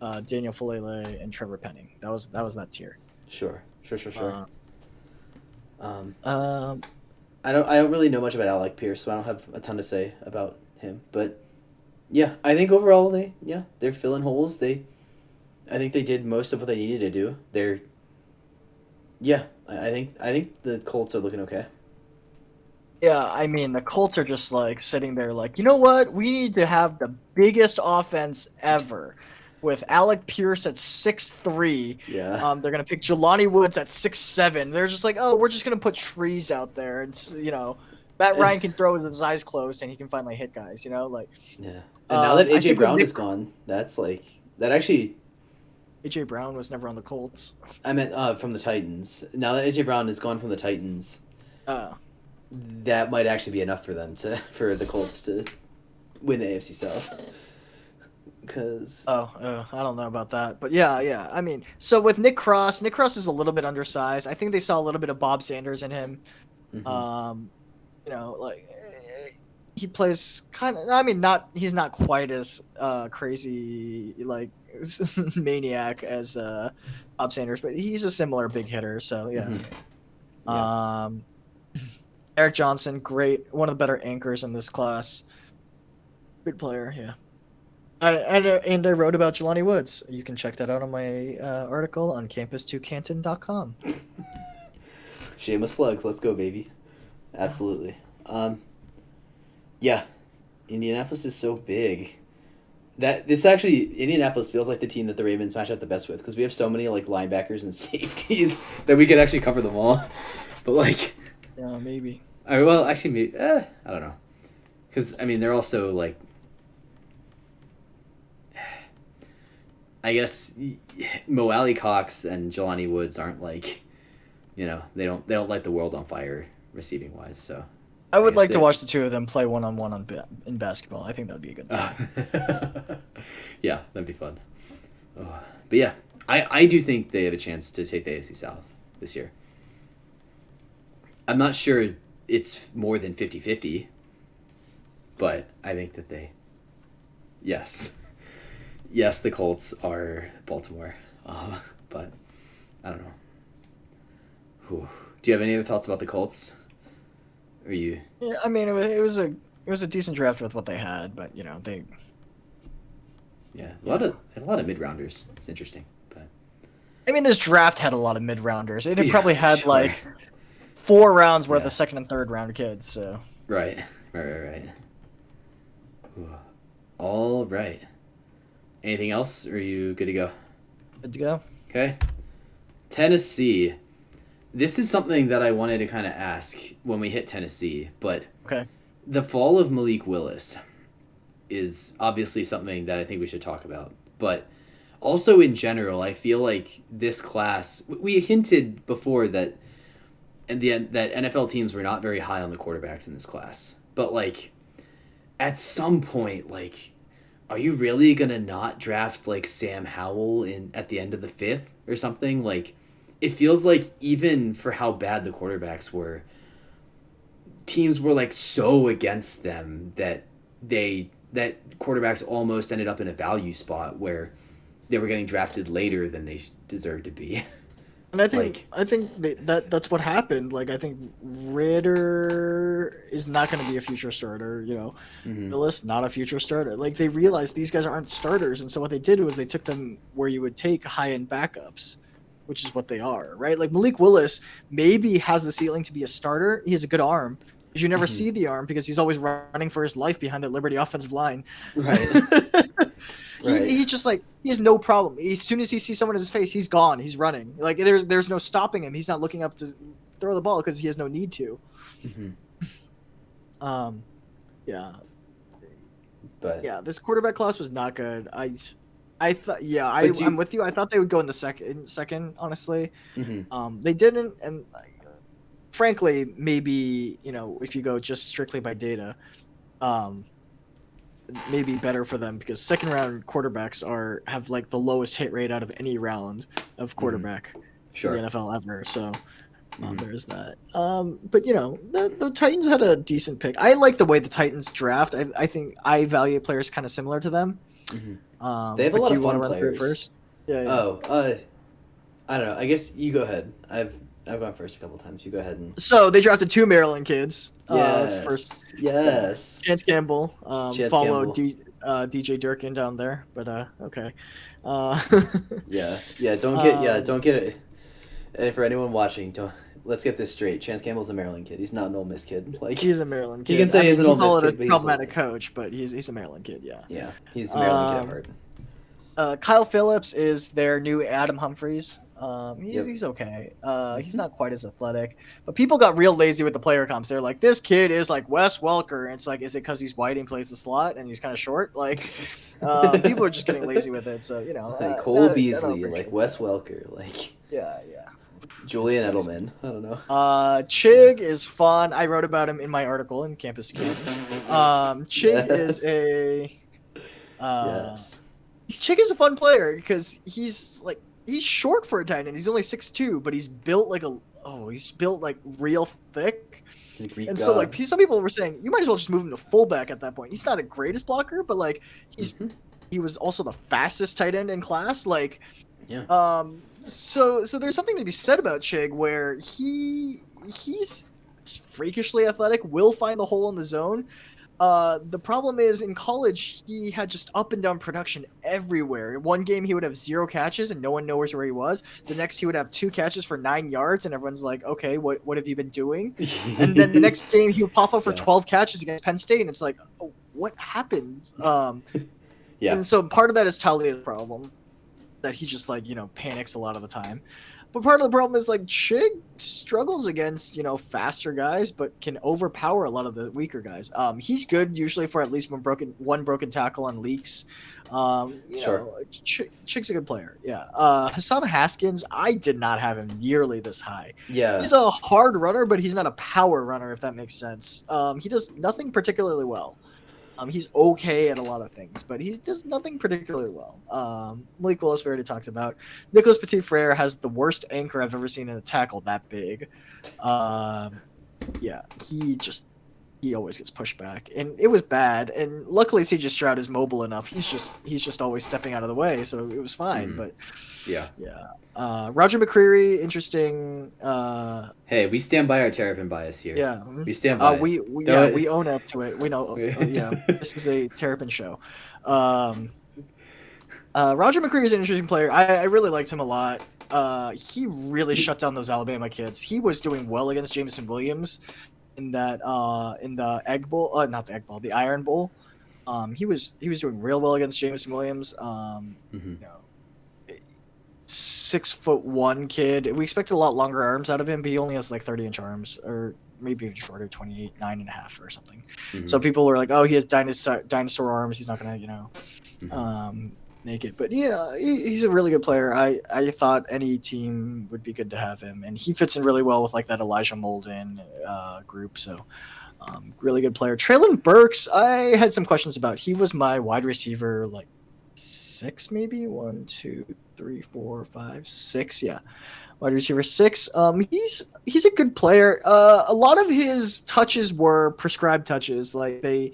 Daniel Falele, and Trevor Penning. That was that tier. Sure. Um, I don't really know much about Alec Pierce, so I don't have a ton to say about him. But yeah, I think overall they're filling holes. I think they did most of what they needed to do. I think the Colts are looking okay. Yeah, I mean, the Colts are just like sitting there like, you know what? We need to have the biggest offense ever with Alec Pierce at 6'3". Yeah. They're going to pick Jelani Woods at 6'7". They're just like, oh, we're just going to put trees out there. It's, Matt Ryan can throw with his eyes closed and he can finally hit guys, like. Yeah. And now that I AJ think Brown with is gone, that's like that actually. AJ Brown was never on the Colts. I meant from the Titans. Now that AJ Brown is gone from the Titans, that might actually be enough for for the Colts to win the AFC South. Because I don't know about that, but yeah. I mean, so with Nick Cross is a little bit undersized. I think they saw a little bit of Bob Sanders in him. Mhm. Like he plays kind of. I mean, he's not quite as crazy like maniac as Bob Sanders, but he's a similar big hitter. So yeah. Mhm. Eric Johnson, great, one of the better anchors in this class. Good player, yeah. And I wrote about Jelani Woods. You can check that out on my article on campus2canton.com. Shameless plugs. Let's go, baby. Absolutely. Yeah. Indianapolis is so big. Indianapolis feels like the team that the Ravens match up the best with because we have so many like linebackers and safeties that we could actually cover them all. But like, yeah, maybe. Maybe, I don't know, because I mean they're also like, I guess Mo Alley Cox and Jelani Woods aren't like, they don't light the world on fire receiving wise. So I would like to watch the two of them play one-on-one in basketball. I think that would be a good time. Yeah, that'd be fun. Oh, but yeah, I do think they have a chance to take the AFC South this year. I'm not sure it's more than 50-50, but I think that yes, the Colts are Baltimore, but I don't know. Whew. Do you have any other thoughts about the Colts? Are you? Yeah, I mean, it was a decent draft with what they had, but they. Yeah, a lot of mid-rounders. It's interesting, but. I mean, this draft had a lot of mid-rounders. It probably had like 4 rounds worth of second and third round kids. So. Right. Ooh. All right. Anything else, or are you good to go? Good to go. Okay. Tennessee. This is something that I wanted to kind of ask when we hit Tennessee, but the fall of Malik Willis is obviously something that I think we should talk about. But also in general, I feel like this class, we hinted before that that NFL teams were not very high on the quarterbacks in this class. But like at some point, like, are you really gonna not draft like Sam Howell at the end of the 5th or something? Like, it feels like even for how bad the quarterbacks were, teams were like so against them that quarterbacks almost ended up in a value spot where they were getting drafted later than they deserved to be. And I think that's what happened. Like, I think Ritter is not going to be a future starter. Willis, not a future starter. Like, they realized these guys aren't starters, and so what they did was they took them where you would take high-end backups, which is what they are, right? Like, Malik Willis maybe has the ceiling to be a starter. He has a good arm. You never see the arm because he's always running for his life behind the Liberty offensive line. Right. He's just like, he has no problem. As soon as he sees someone in his face, he's gone. He's running. Like, there's no stopping him. He's not looking up to throw the ball because he has no need to. Yeah. But yeah, this quarterback class was not good. I thought, I'm with you. I thought they would go in the second, honestly. They didn't, and frankly, maybe if you go just strictly by data, maybe better for them because second round quarterbacks have like the lowest hit rate out of any round of quarterback in the NFL ever. So there's that. But the Titans had a decent pick. I like the way the Titans draft. I think I value players kind of similar to them. They have a lot of fun players. First? Yeah. Oh, I don't know. I guess you go ahead. I've gone first a couple times. You go ahead and. So they drafted 2 Maryland kids. Yes. That's first. Yes. Chance Campbell. Chance Followed Campbell. DJ Durkin down there, but okay. Yeah. Don't get it. And for anyone watching, let's get this straight. Chance Campbell's a Maryland kid. He's not an Ole Miss kid. Like he's a Maryland kid. He can say he's an Ole Miss followed kid, a but problematic coach, but he's a Maryland kid. Yeah. Yeah, he's a Maryland kid at heart. Kyle Phillips is their new Adam Humphries. Yep. He's okay. He's not quite as athletic, but people got real lazy with the player comps. They're like, this kid is like Wes Welker, and it's like, is it because he's white and plays the slot and he's kind of short? Like, people are just getting lazy with it. So like Cole Beasley, like Wes Welker, like yeah. Julian Edelman. I don't know. Chig is fun. I wrote about him in my article in Campus Camp. Chig is a yes. Chig is a fun player because he's short for a tight end. He's only 6'2", but he's built like real thick. And so like some people were saying you might as well just move him to fullback at that point. He's not the greatest blocker, but like he was also the fastest tight end in class. Like so there's something to be said about Chig where he's freakishly athletic, will find the hole in the zone. The problem is in college he had just up and down production everywhere. One game he would have 0 catches and no one knows where he was. The next he would have 2 catches for 9 yards and everyone's like, okay, what have you been doing? And then the next game he would pop up for 12 catches against Penn State and it's like, oh, what happened? And so part of that is Talia's problem, that he just panics a lot of the time. But part of the problem is Chig struggles against faster guys, but can overpower a lot of the weaker guys. He's good usually for at least one broken tackle on leaks. Chig's a good player. Yeah. Hassan Haskins, I did not have him nearly this high. Yeah. He's a hard runner, but he's not a power runner, if that makes sense. He does nothing particularly well. He's okay at a lot of things, but he does nothing particularly well. Malik Willis we already talked about. Nicholas Petit-Frere has the worst anchor I've ever seen in a tackle that big. He always gets pushed back, and it was bad. And luckily, C.J. Stroud is mobile enough. He's just always stepping out of the way, so it was fine. But yeah. Roger McCreary, interesting. Hey, we stand by our Terrapin bias here. Yeah, we stand by. We own up to it. We know. This is a Terrapin show. Roger McCreary is an interesting player. I really liked him a lot. He really shut down those Alabama kids. He was doing well against Jameson Williams in that in the Egg Bowl, not the Egg Bowl, the Iron Bowl. He was doing real well against Jameson Williams. 6'1" kid. We expected a lot longer arms out of him, but he only has 30-inch arms, or maybe even shorter, 28, 9.5 or something. So people were like, "Oh, he has dinosaur arms. He's not gonna, make it." But he's a really good player. I thought any team would be good to have him, and he fits in really well with that Elijah Molden group. So really good player. Traylon Burks, I had some questions about. He was my wide receiver 6, maybe 1, 2, 3, 4, 5, 6. Yeah, wide receiver 6. He's a good player. A lot of his touches were prescribed touches, they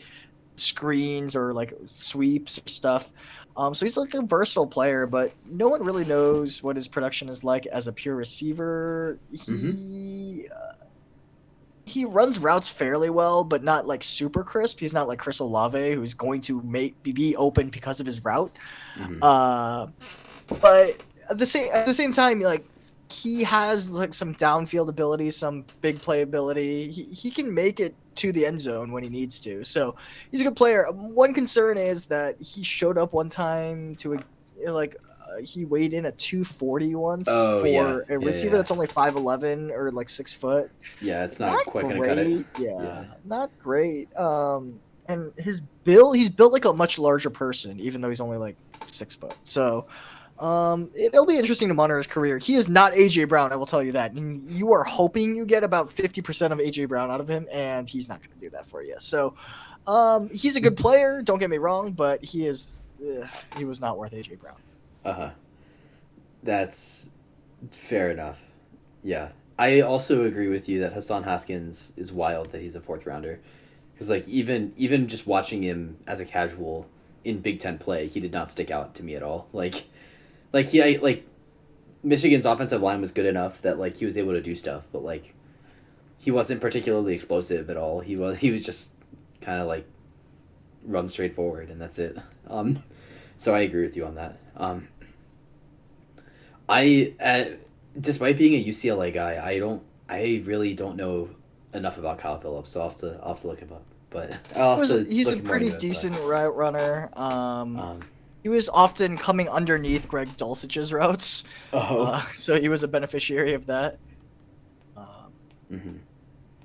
screens or sweeps or stuff. So he's a versatile player, but no one really knows what his production is like as a pure receiver. He runs routes fairly well, but not super crisp. He's not like Chris Olave, who's going to be open because of his route. But at the same time, he has some downfield ability, some big play ability. He can make it to the end zone when he needs to. So he's a good player. One concern is that he showed up one time to he weighed in at 240 once for a receiver that's only 5'11" or 6 foot. Yeah, it's not quite gonna cut it. Yeah, not great. And he's built like a much larger person, even though he's only 6 foot. So it'll be interesting to monitor his career. He is not AJ Brown, I will tell you that. And you are hoping you get about 50% of AJ Brown out of him, and he's not going to do that for you. So he's a good player, don't get me wrong, but he was not worth AJ Brown. That's fair enough. Yeah, I also agree with you that Hassan Haskins is wild that he's a 4th rounder, because even just watching him as a casual in Big Ten play, he did not stick out to me at all. Michigan's offensive line was good enough that like he was able to do stuff, but like he wasn't particularly explosive at all. He was just kind of like run straight forward and that's it. So I agree with you on that. Despite being a UCLA guy, I really don't know enough about Kyle Phillips, so I'll have to look him up. But he's a pretty decent route runner. He was often coming underneath Greg Dulcich's routes, so he was a beneficiary of that.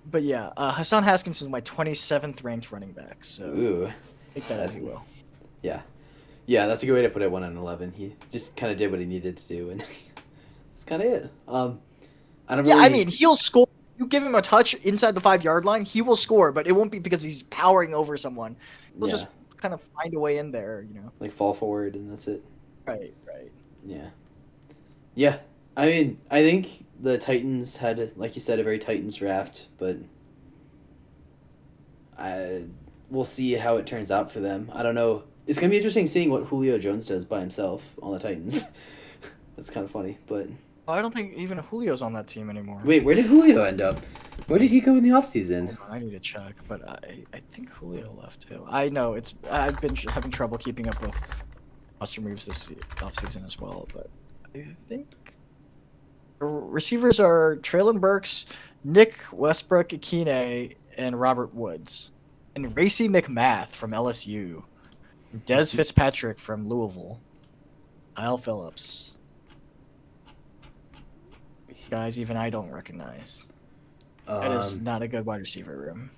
But yeah, Hassan Haskins was my 27th ranked running back, so take that as you will. Yeah, that's a good way to put it. 1 on 11. He just kind of did what he needed to do, and that's kind of it. I don't. I mean, he'll score. You give him a touch inside the 5-yard line, he will score, but it won't be because he's powering over someone. He'll just kind of find a way in there, you know. Like fall forward, and that's it. Right. Yeah. I mean, I think the Titans had, like you said, a very Titans draft, but we'll see how it turns out for them. I don't know. It's going to be interesting seeing what Julio Jones does by himself on the Titans. That's kind of funny, but... I don't think even Julio's on that team anymore. Wait, where did Julio end up? Where did he go in the offseason? I need to check, but I think Julio left too. I know, I've been having trouble keeping up with roster moves this offseason as well, but I think receivers are Traylon Burks, Nick Westbrook-Ikine, and Robert Woods. And Racey McMath from LSU. Des Fitzpatrick from Louisville. Kyle Phillips. Guys, even I don't recognize. That is not a good wide receiver room.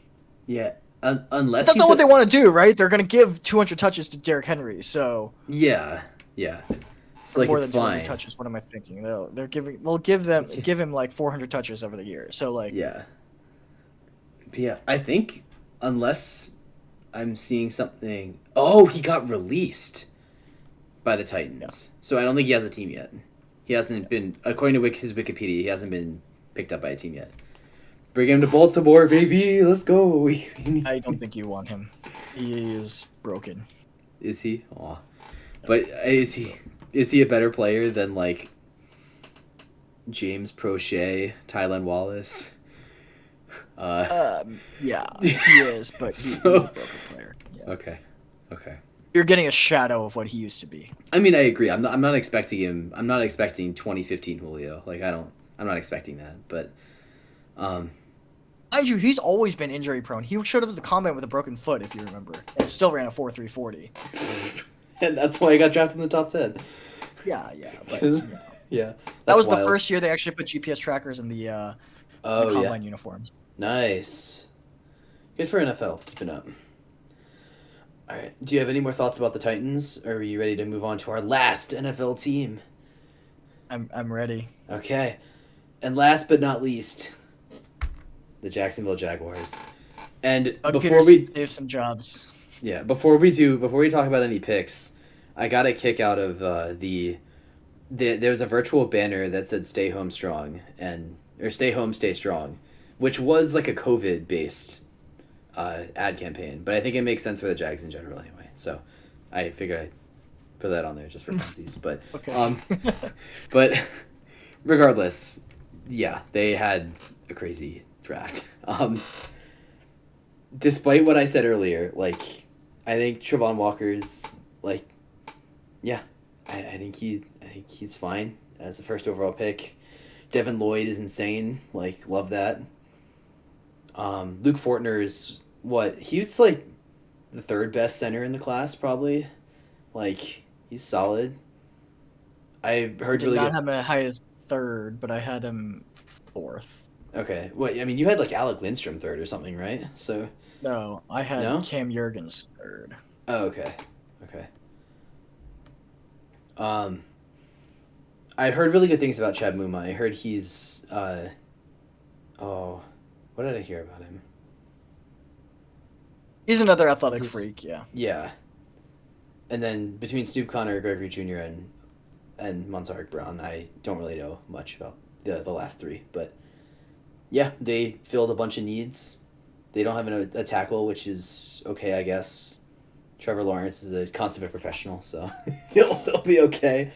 Yeah, unless that's not what they want to do, right? They're going to give 200 touches to Derrick Henry, so yeah. It's like more it's than 200 fine. touches. What am I thinking? They'll give him like 400 touches over the year. So like yeah. I think unless I'm seeing something. Oh, he got released by the Titans, so I don't think he has a team yet. He hasn't been, according to his Wikipedia, he hasn't been picked up by a team yet. Bring him to Baltimore, baby. Let's go. I don't think you want him. He is broken. Is he? Aw. But is he a better player than like James Prochet, Tylan Wallace? Yeah, he is, but he's a broken player. Yeah. Okay. You're getting a shadow of what he used to be. I mean, I agree. I'm not expecting him. I'm not expecting 2015 Julio. Like I'm not expecting that. But, mind you, he's always been injury prone. He showed up at the combine with a broken foot, if you remember, and still ran a 4.340. And that's why he got drafted in the top 10. Yeah, but yeah. That was wild. the first year they actually put GPS trackers in the combine uniforms. Nice. Good for NFL. Keep it up. All right. Do you have any more thoughts about the Titans, or are you ready to move on to our last NFL team? I'm ready. Okay. And last but not least, the Jacksonville Jaguars. And before we save some jobs. Yeah, before we talk about any picks, I got a kick out of there was a virtual banner that said "Stay home strong" or "Stay home, stay strong," which was like a COVID based ad campaign, but I think it makes sense for the Jags in general anyway. So I figured I'd put that on there just for funsies. But okay. But regardless, yeah, they had a crazy draft. Despite what I said earlier, like I think Trevon Walker's like, yeah, I think he's fine as the first overall pick. Devin Lloyd is insane. Like, love that. Luke Fortner is he was like the third best center in the class probably. Like, he's solid. I heard did not have him as high as third, but I had him fourth. Okay. Well, I mean, you had like Alec Lindstrom third or something, right? So. No, I had Cam Jurgens third. Oh, okay. I heard really good things about Chad Muma. I heard he's what did I hear about him? He's another athletic freak, yeah. Yeah. And then between Snoop Connor, Gregory Jr. and Monsarek Brown, I don't really know much about the last three, but yeah, they filled a bunch of needs. They don't have a tackle, which is okay, I guess. Trevor Lawrence is a consummate professional, so he'll be okay.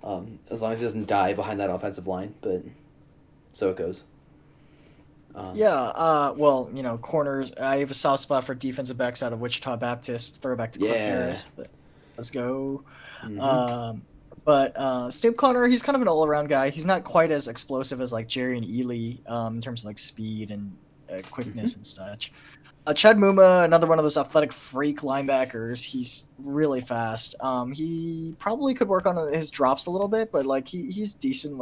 as long as he doesn't die behind that offensive line. But so it goes. Well, corners. I have a soft spot for defensive backs out of Wichita Baptist. Throwback to Cliff Harris. Let's go. Mm-hmm. But Snoop Connor, he's kind of an all-around guy. He's not quite as explosive as like Jerry and Ely in terms of like speed and quickness and such. Chad Muma, another one of those athletic freak linebackers. He's really fast. He probably could work on his drops a little bit, but like he's decent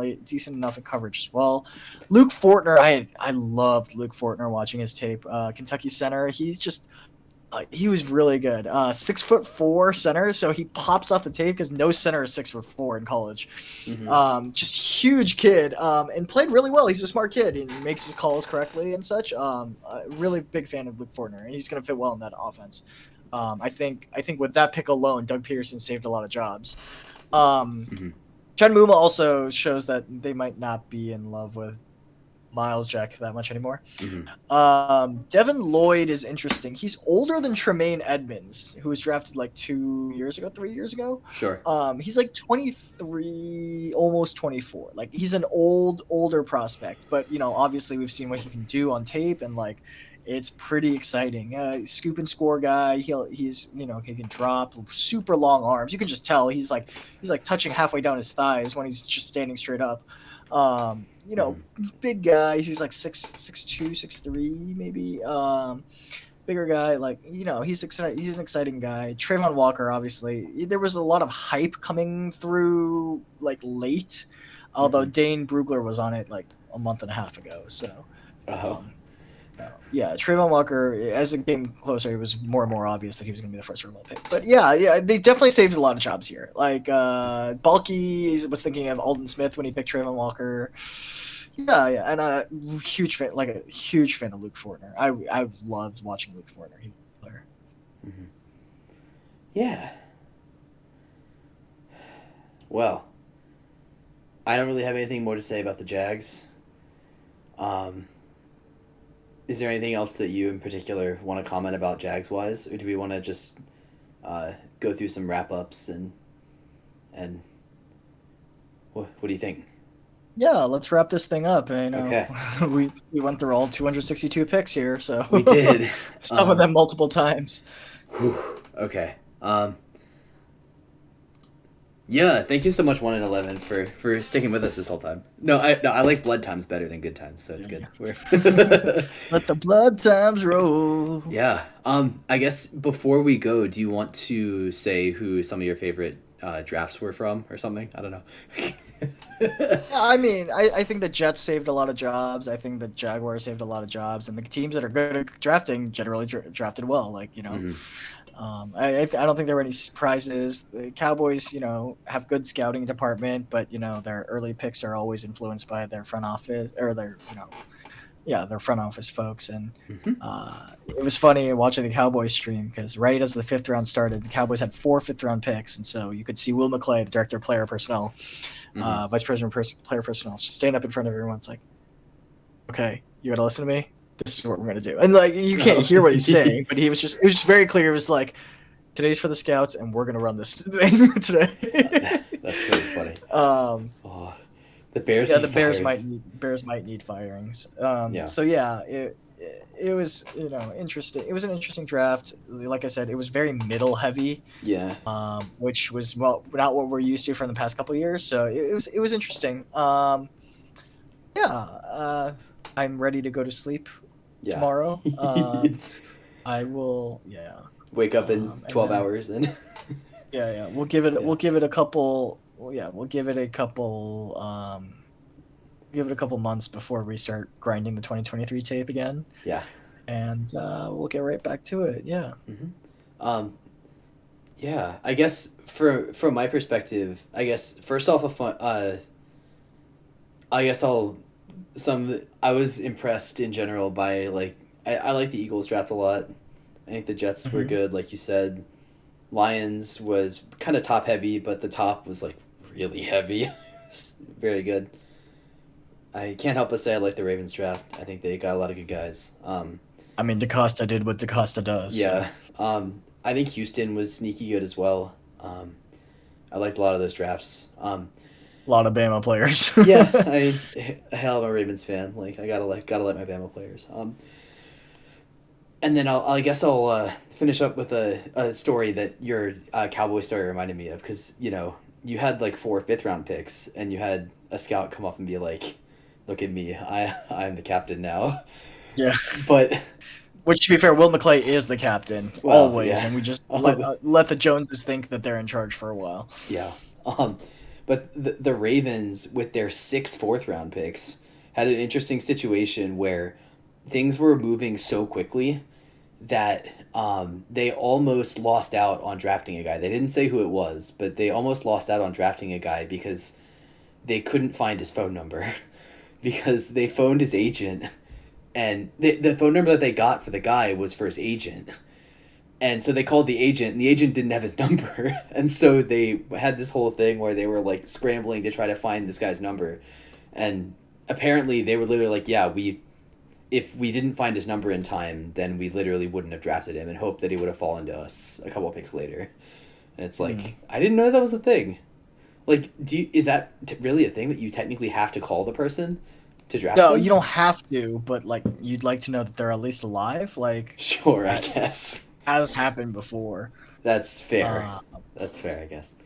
enough in coverage as well. Luke Fortner, I loved Luke Fortner watching his tape. Kentucky center. He's just he was really good. 6'4" center, so he pops off the tape because no center is 6'4" in college. Mm-hmm. Just huge kid, and played really well. He's a smart kid and makes his calls correctly and such. Really big fan of Luke Fortner, and he's going to fit well in that offense. I think with that pick alone, Doug Peterson saved a lot of jobs. Chad Muma also shows that they might not be in love with Miles Jack that much anymore. Devin Lloyd is interesting. He's older than Tremaine Edmonds, who was drafted like 3 years ago. Sure. He's like 23, almost 24. Like he's an older prospect, but obviously we've seen what he can do on tape, and like it's pretty exciting. Scoop and score guy. He can drop super long arms. You can just tell he's like touching halfway down his thighs when he's just standing straight up. Big guy. He's like 6'2", 6'3", maybe. Bigger guy. Like, he's an exciting guy. Trayvon Walker, obviously. There was a lot of hype coming through like late, although Dane Brugler was on it like a month and a half ago. So, Trayvon Walker, as it came closer, it was more and more obvious that he was going to be the first overall pick. But they definitely saved a lot of jobs here. Like Balky was thinking of Alden Smith when he picked Trayvon Walker. And a huge fan of Luke Fortner. I loved watching Luke Fortner. He was a player. Yeah. Well, I don't really have anything more to say about the Jags. Is there anything else that you in particular want to comment about Jags-wise, or do we want to just go through some wrap-ups and what do you think? Yeah, let's wrap this thing up. Okay. we went through all 262 picks here, so we did. Some of them multiple times. Okay. Yeah, thank you so much, 1 and 11, for sticking with us this whole time. No, I like blood times better than good times, so it's good. Let the blood times roll. Yeah. I guess before we go, do you want to say who some of your favorite drafts were from or something? I don't know. I mean, I think the Jets saved a lot of jobs. I think the Jaguars saved a lot of jobs, and the teams that are good at drafting generally drafted well. Like I don't think there were any surprises. The Cowboys, have good scouting department, but their early picks are always influenced by their front office or their front office folks. And it was funny watching the Cowboys stream because right as the 5th round started, the Cowboys had 4 5th-round picks, and so you could see Will McClay, the director of player personnel, vice president of player personnel, just stand up in front of everyone. It's like, okay, you gotta listen to me. This is what we're gonna do. And like you can't hear what he's saying, but it was just very clear. It was like, today's for the scouts, and we're gonna run this thing today. That's really funny. The Bears. Yeah, the Bears might need firings. So it was interesting. It was an interesting draft. Like I said, it was very middle heavy. Yeah. Which was not what we're used to from the past couple of years. So it was interesting. I'm ready to go to sleep tomorrow. I will. Yeah. Wake up in 12 hours and. We'll give it a couple. We'll give it a couple. Give it a couple months before we start grinding the 2023 tape again. Yeah. And we'll get right back to it. Yeah. Yeah. I guess from my perspective, first off I was impressed in general by I like the Eagles draft a lot. I think the Jets were good, like you said. Lions was kind of top heavy, but the top was like really heavy. Very good. I can't help but say I like the Ravens draft. I think they got a lot of good guys. I mean, DaCosta did what DaCosta does. Yeah. So. I think Houston was sneaky good as well. I liked a lot of those drafts. A lot of Bama players. Yeah, hell, I'm a Ravens fan. Like, I gotta let my Bama players. And then I guess I'll finish up with a story that your Cowboy story reminded me of, because you had like 4 5th-round picks, and you had a scout come up and be like, "Look at me, I'm the captain now." Yeah. But which, to be fair, Will McClay is the captain always, yeah. and we just let the Joneses think that they're in charge for a while. Yeah. But the Ravens, with their 6 4th-round picks, had an interesting situation where things were moving so quickly that they almost lost out on drafting a guy. They didn't say who it was, but they almost lost out on drafting a guy because they couldn't find his phone number. Because they phoned his agent, and the phone number that they got for the guy was for his agent. And so they called the agent, and the agent didn't have his number. And so they had this whole thing where they were like scrambling to try to find this guy's number. And apparently they were literally like, yeah, if we didn't find his number in time, then we literally wouldn't have drafted him and hoped that he would have fallen to us a couple of picks later. And it's like, I didn't know that was a thing. Like, is that really a thing that you technically have to call the person to draft No, them? you don't have to, but like you'd like to know that they're at least alive. Like, Sure, I guess. Has happened before. That's fair. That's fair, I guess.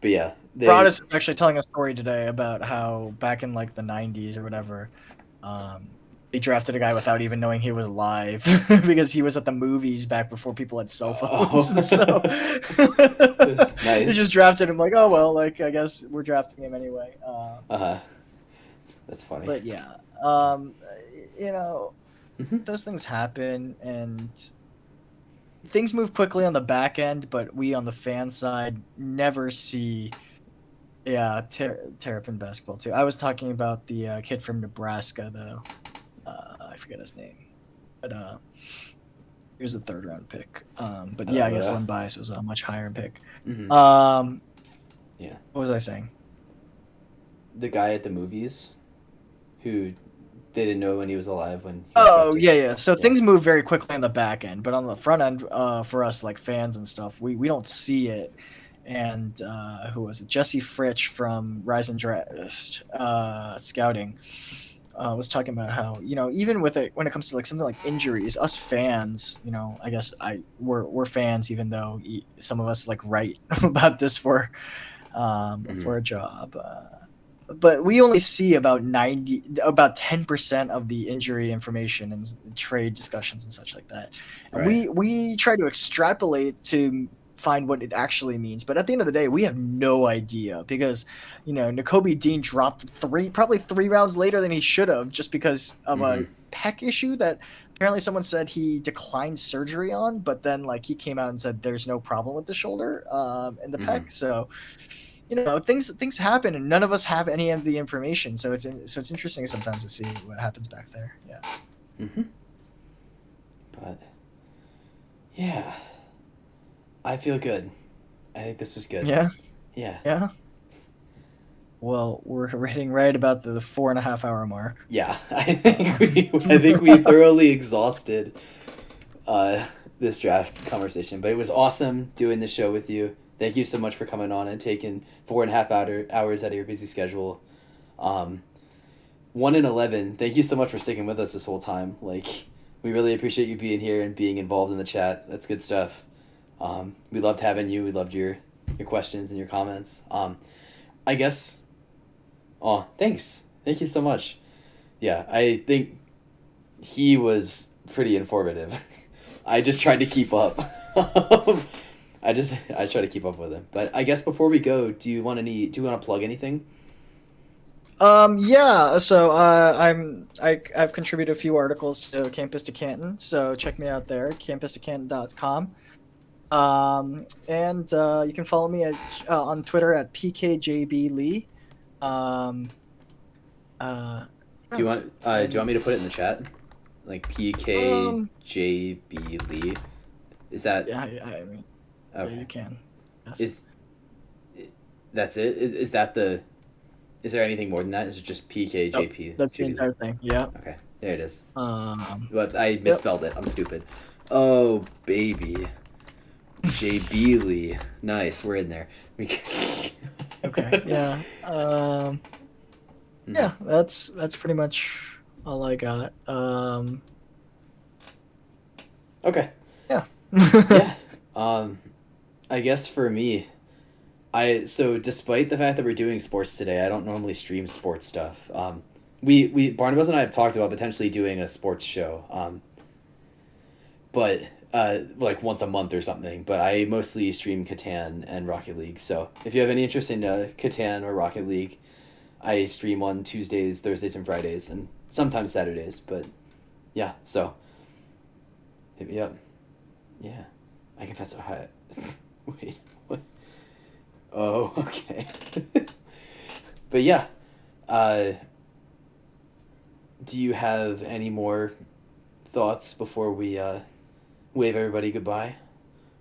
But yeah. Broadus was actually telling a story today about how back in like the 90s or whatever, they drafted a guy without even knowing he was alive because he was at the movies back before people had cell phones. And so Nice. they just drafted him like, oh, well, like, I guess we're drafting him anyway. That's funny. But yeah, those things happen and things move quickly on the back end, but we on the fan side never see. Yeah, Terrapin basketball too. I was talking about the kid from Nebraska though. I forget his name, but he was a 3rd-round pick. But yeah, I guess Len Bias was a much higher pick. Mm-hmm. Yeah. What was I saying? The guy at the movies, who they didn't know when he was alive when. Yeah. So things move very quickly on the back end, but on the front end, for us like fans and stuff, we don't see it. And who was it? Jesse Fritsch from Rise and Draft Scouting was talking about how even with it when it comes to like something like injuries, us fans, I guess we're fans even though some of us like write about this for a job. But we only see about 10% of the injury information and trade discussions and such like that. And right. we try to extrapolate to find what it actually means. But at the end of the day, we have no idea because, Nakobe Dean dropped probably 3 rounds later than he should have just because of a pec issue that apparently someone said he declined surgery on, but then like he came out and said there's no problem with the shoulder and the pec. So, things happen and none of us have any of the information. So it's interesting sometimes to see what happens back there. Yeah. Mm-hmm. But yeah. I feel good. I think this was good. Yeah? Yeah. Yeah? Well, we're hitting right about the 4.5-hour mark. Yeah. I think we thoroughly exhausted this draft conversation. But it was awesome doing this show with you. Thank you so much for coming on and taking 4.5 hours out of your busy schedule. 1 in 11, thank you so much for sticking with us this whole time. Like, we really appreciate you being here and being involved in the chat. That's good stuff. We loved having you. We loved your questions and your comments. I guess. Oh, thanks. Thank you so much. Yeah, I think he was pretty informative. I just tried to keep up. I try to keep up with him. But I guess before we go, do you want to plug anything? Yeah. So I've contributed a few articles to Campus to Canton. So check me out there, campustocanton.com. And you can follow me on Twitter at PKJBLee. Do you want me to put it in the chat? Like PKJBLee? Is that? Yeah, I mean, okay. Yeah, you can. Yes. That's it? Is that the? Is there anything more than that? Is it just PKJP? Nope, that's the entire thing. Yeah. Okay, there it is. But I misspelled it. I'm stupid. Oh baby. JB Lee. Nice, we're in there. Okay. Yeah. Yeah. That's pretty much all I got. Okay. Yeah. Yeah. I guess for me, so despite the fact that we're doing sports today, I don't normally stream sports stuff. We Barnabas and I have talked about potentially doing a sports show. But like once a month or something. But I mostly stream Catan and Rocket League. So if you have any interest in Catan or Rocket League, I stream on Tuesdays, Thursdays, and Fridays, and sometimes Saturdays. But yeah, so hit me up. Yeah, I confess. Wait, what? Oh, okay. But yeah, do you have any more thoughts before we wave everybody goodbye?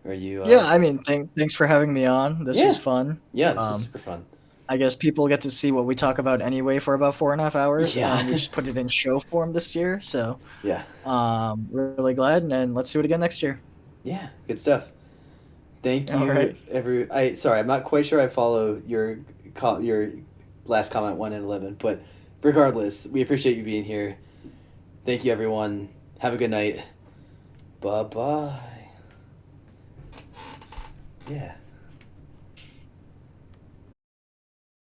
Or are you? Yeah. I mean, thanks for having me on. This was fun. Yeah, this is super fun. I guess people get to see what we talk about anyway for about 4.5 hours. Yeah. We just put it in show form this year, so Yeah. really glad, and let's do it again next year. Yeah, good stuff. Thank you, All right. I'm not quite sure I follow your last comment 1 and 11, but regardless, we appreciate you being here. Thank you, everyone. Have a good night. Bye bye. Yeah.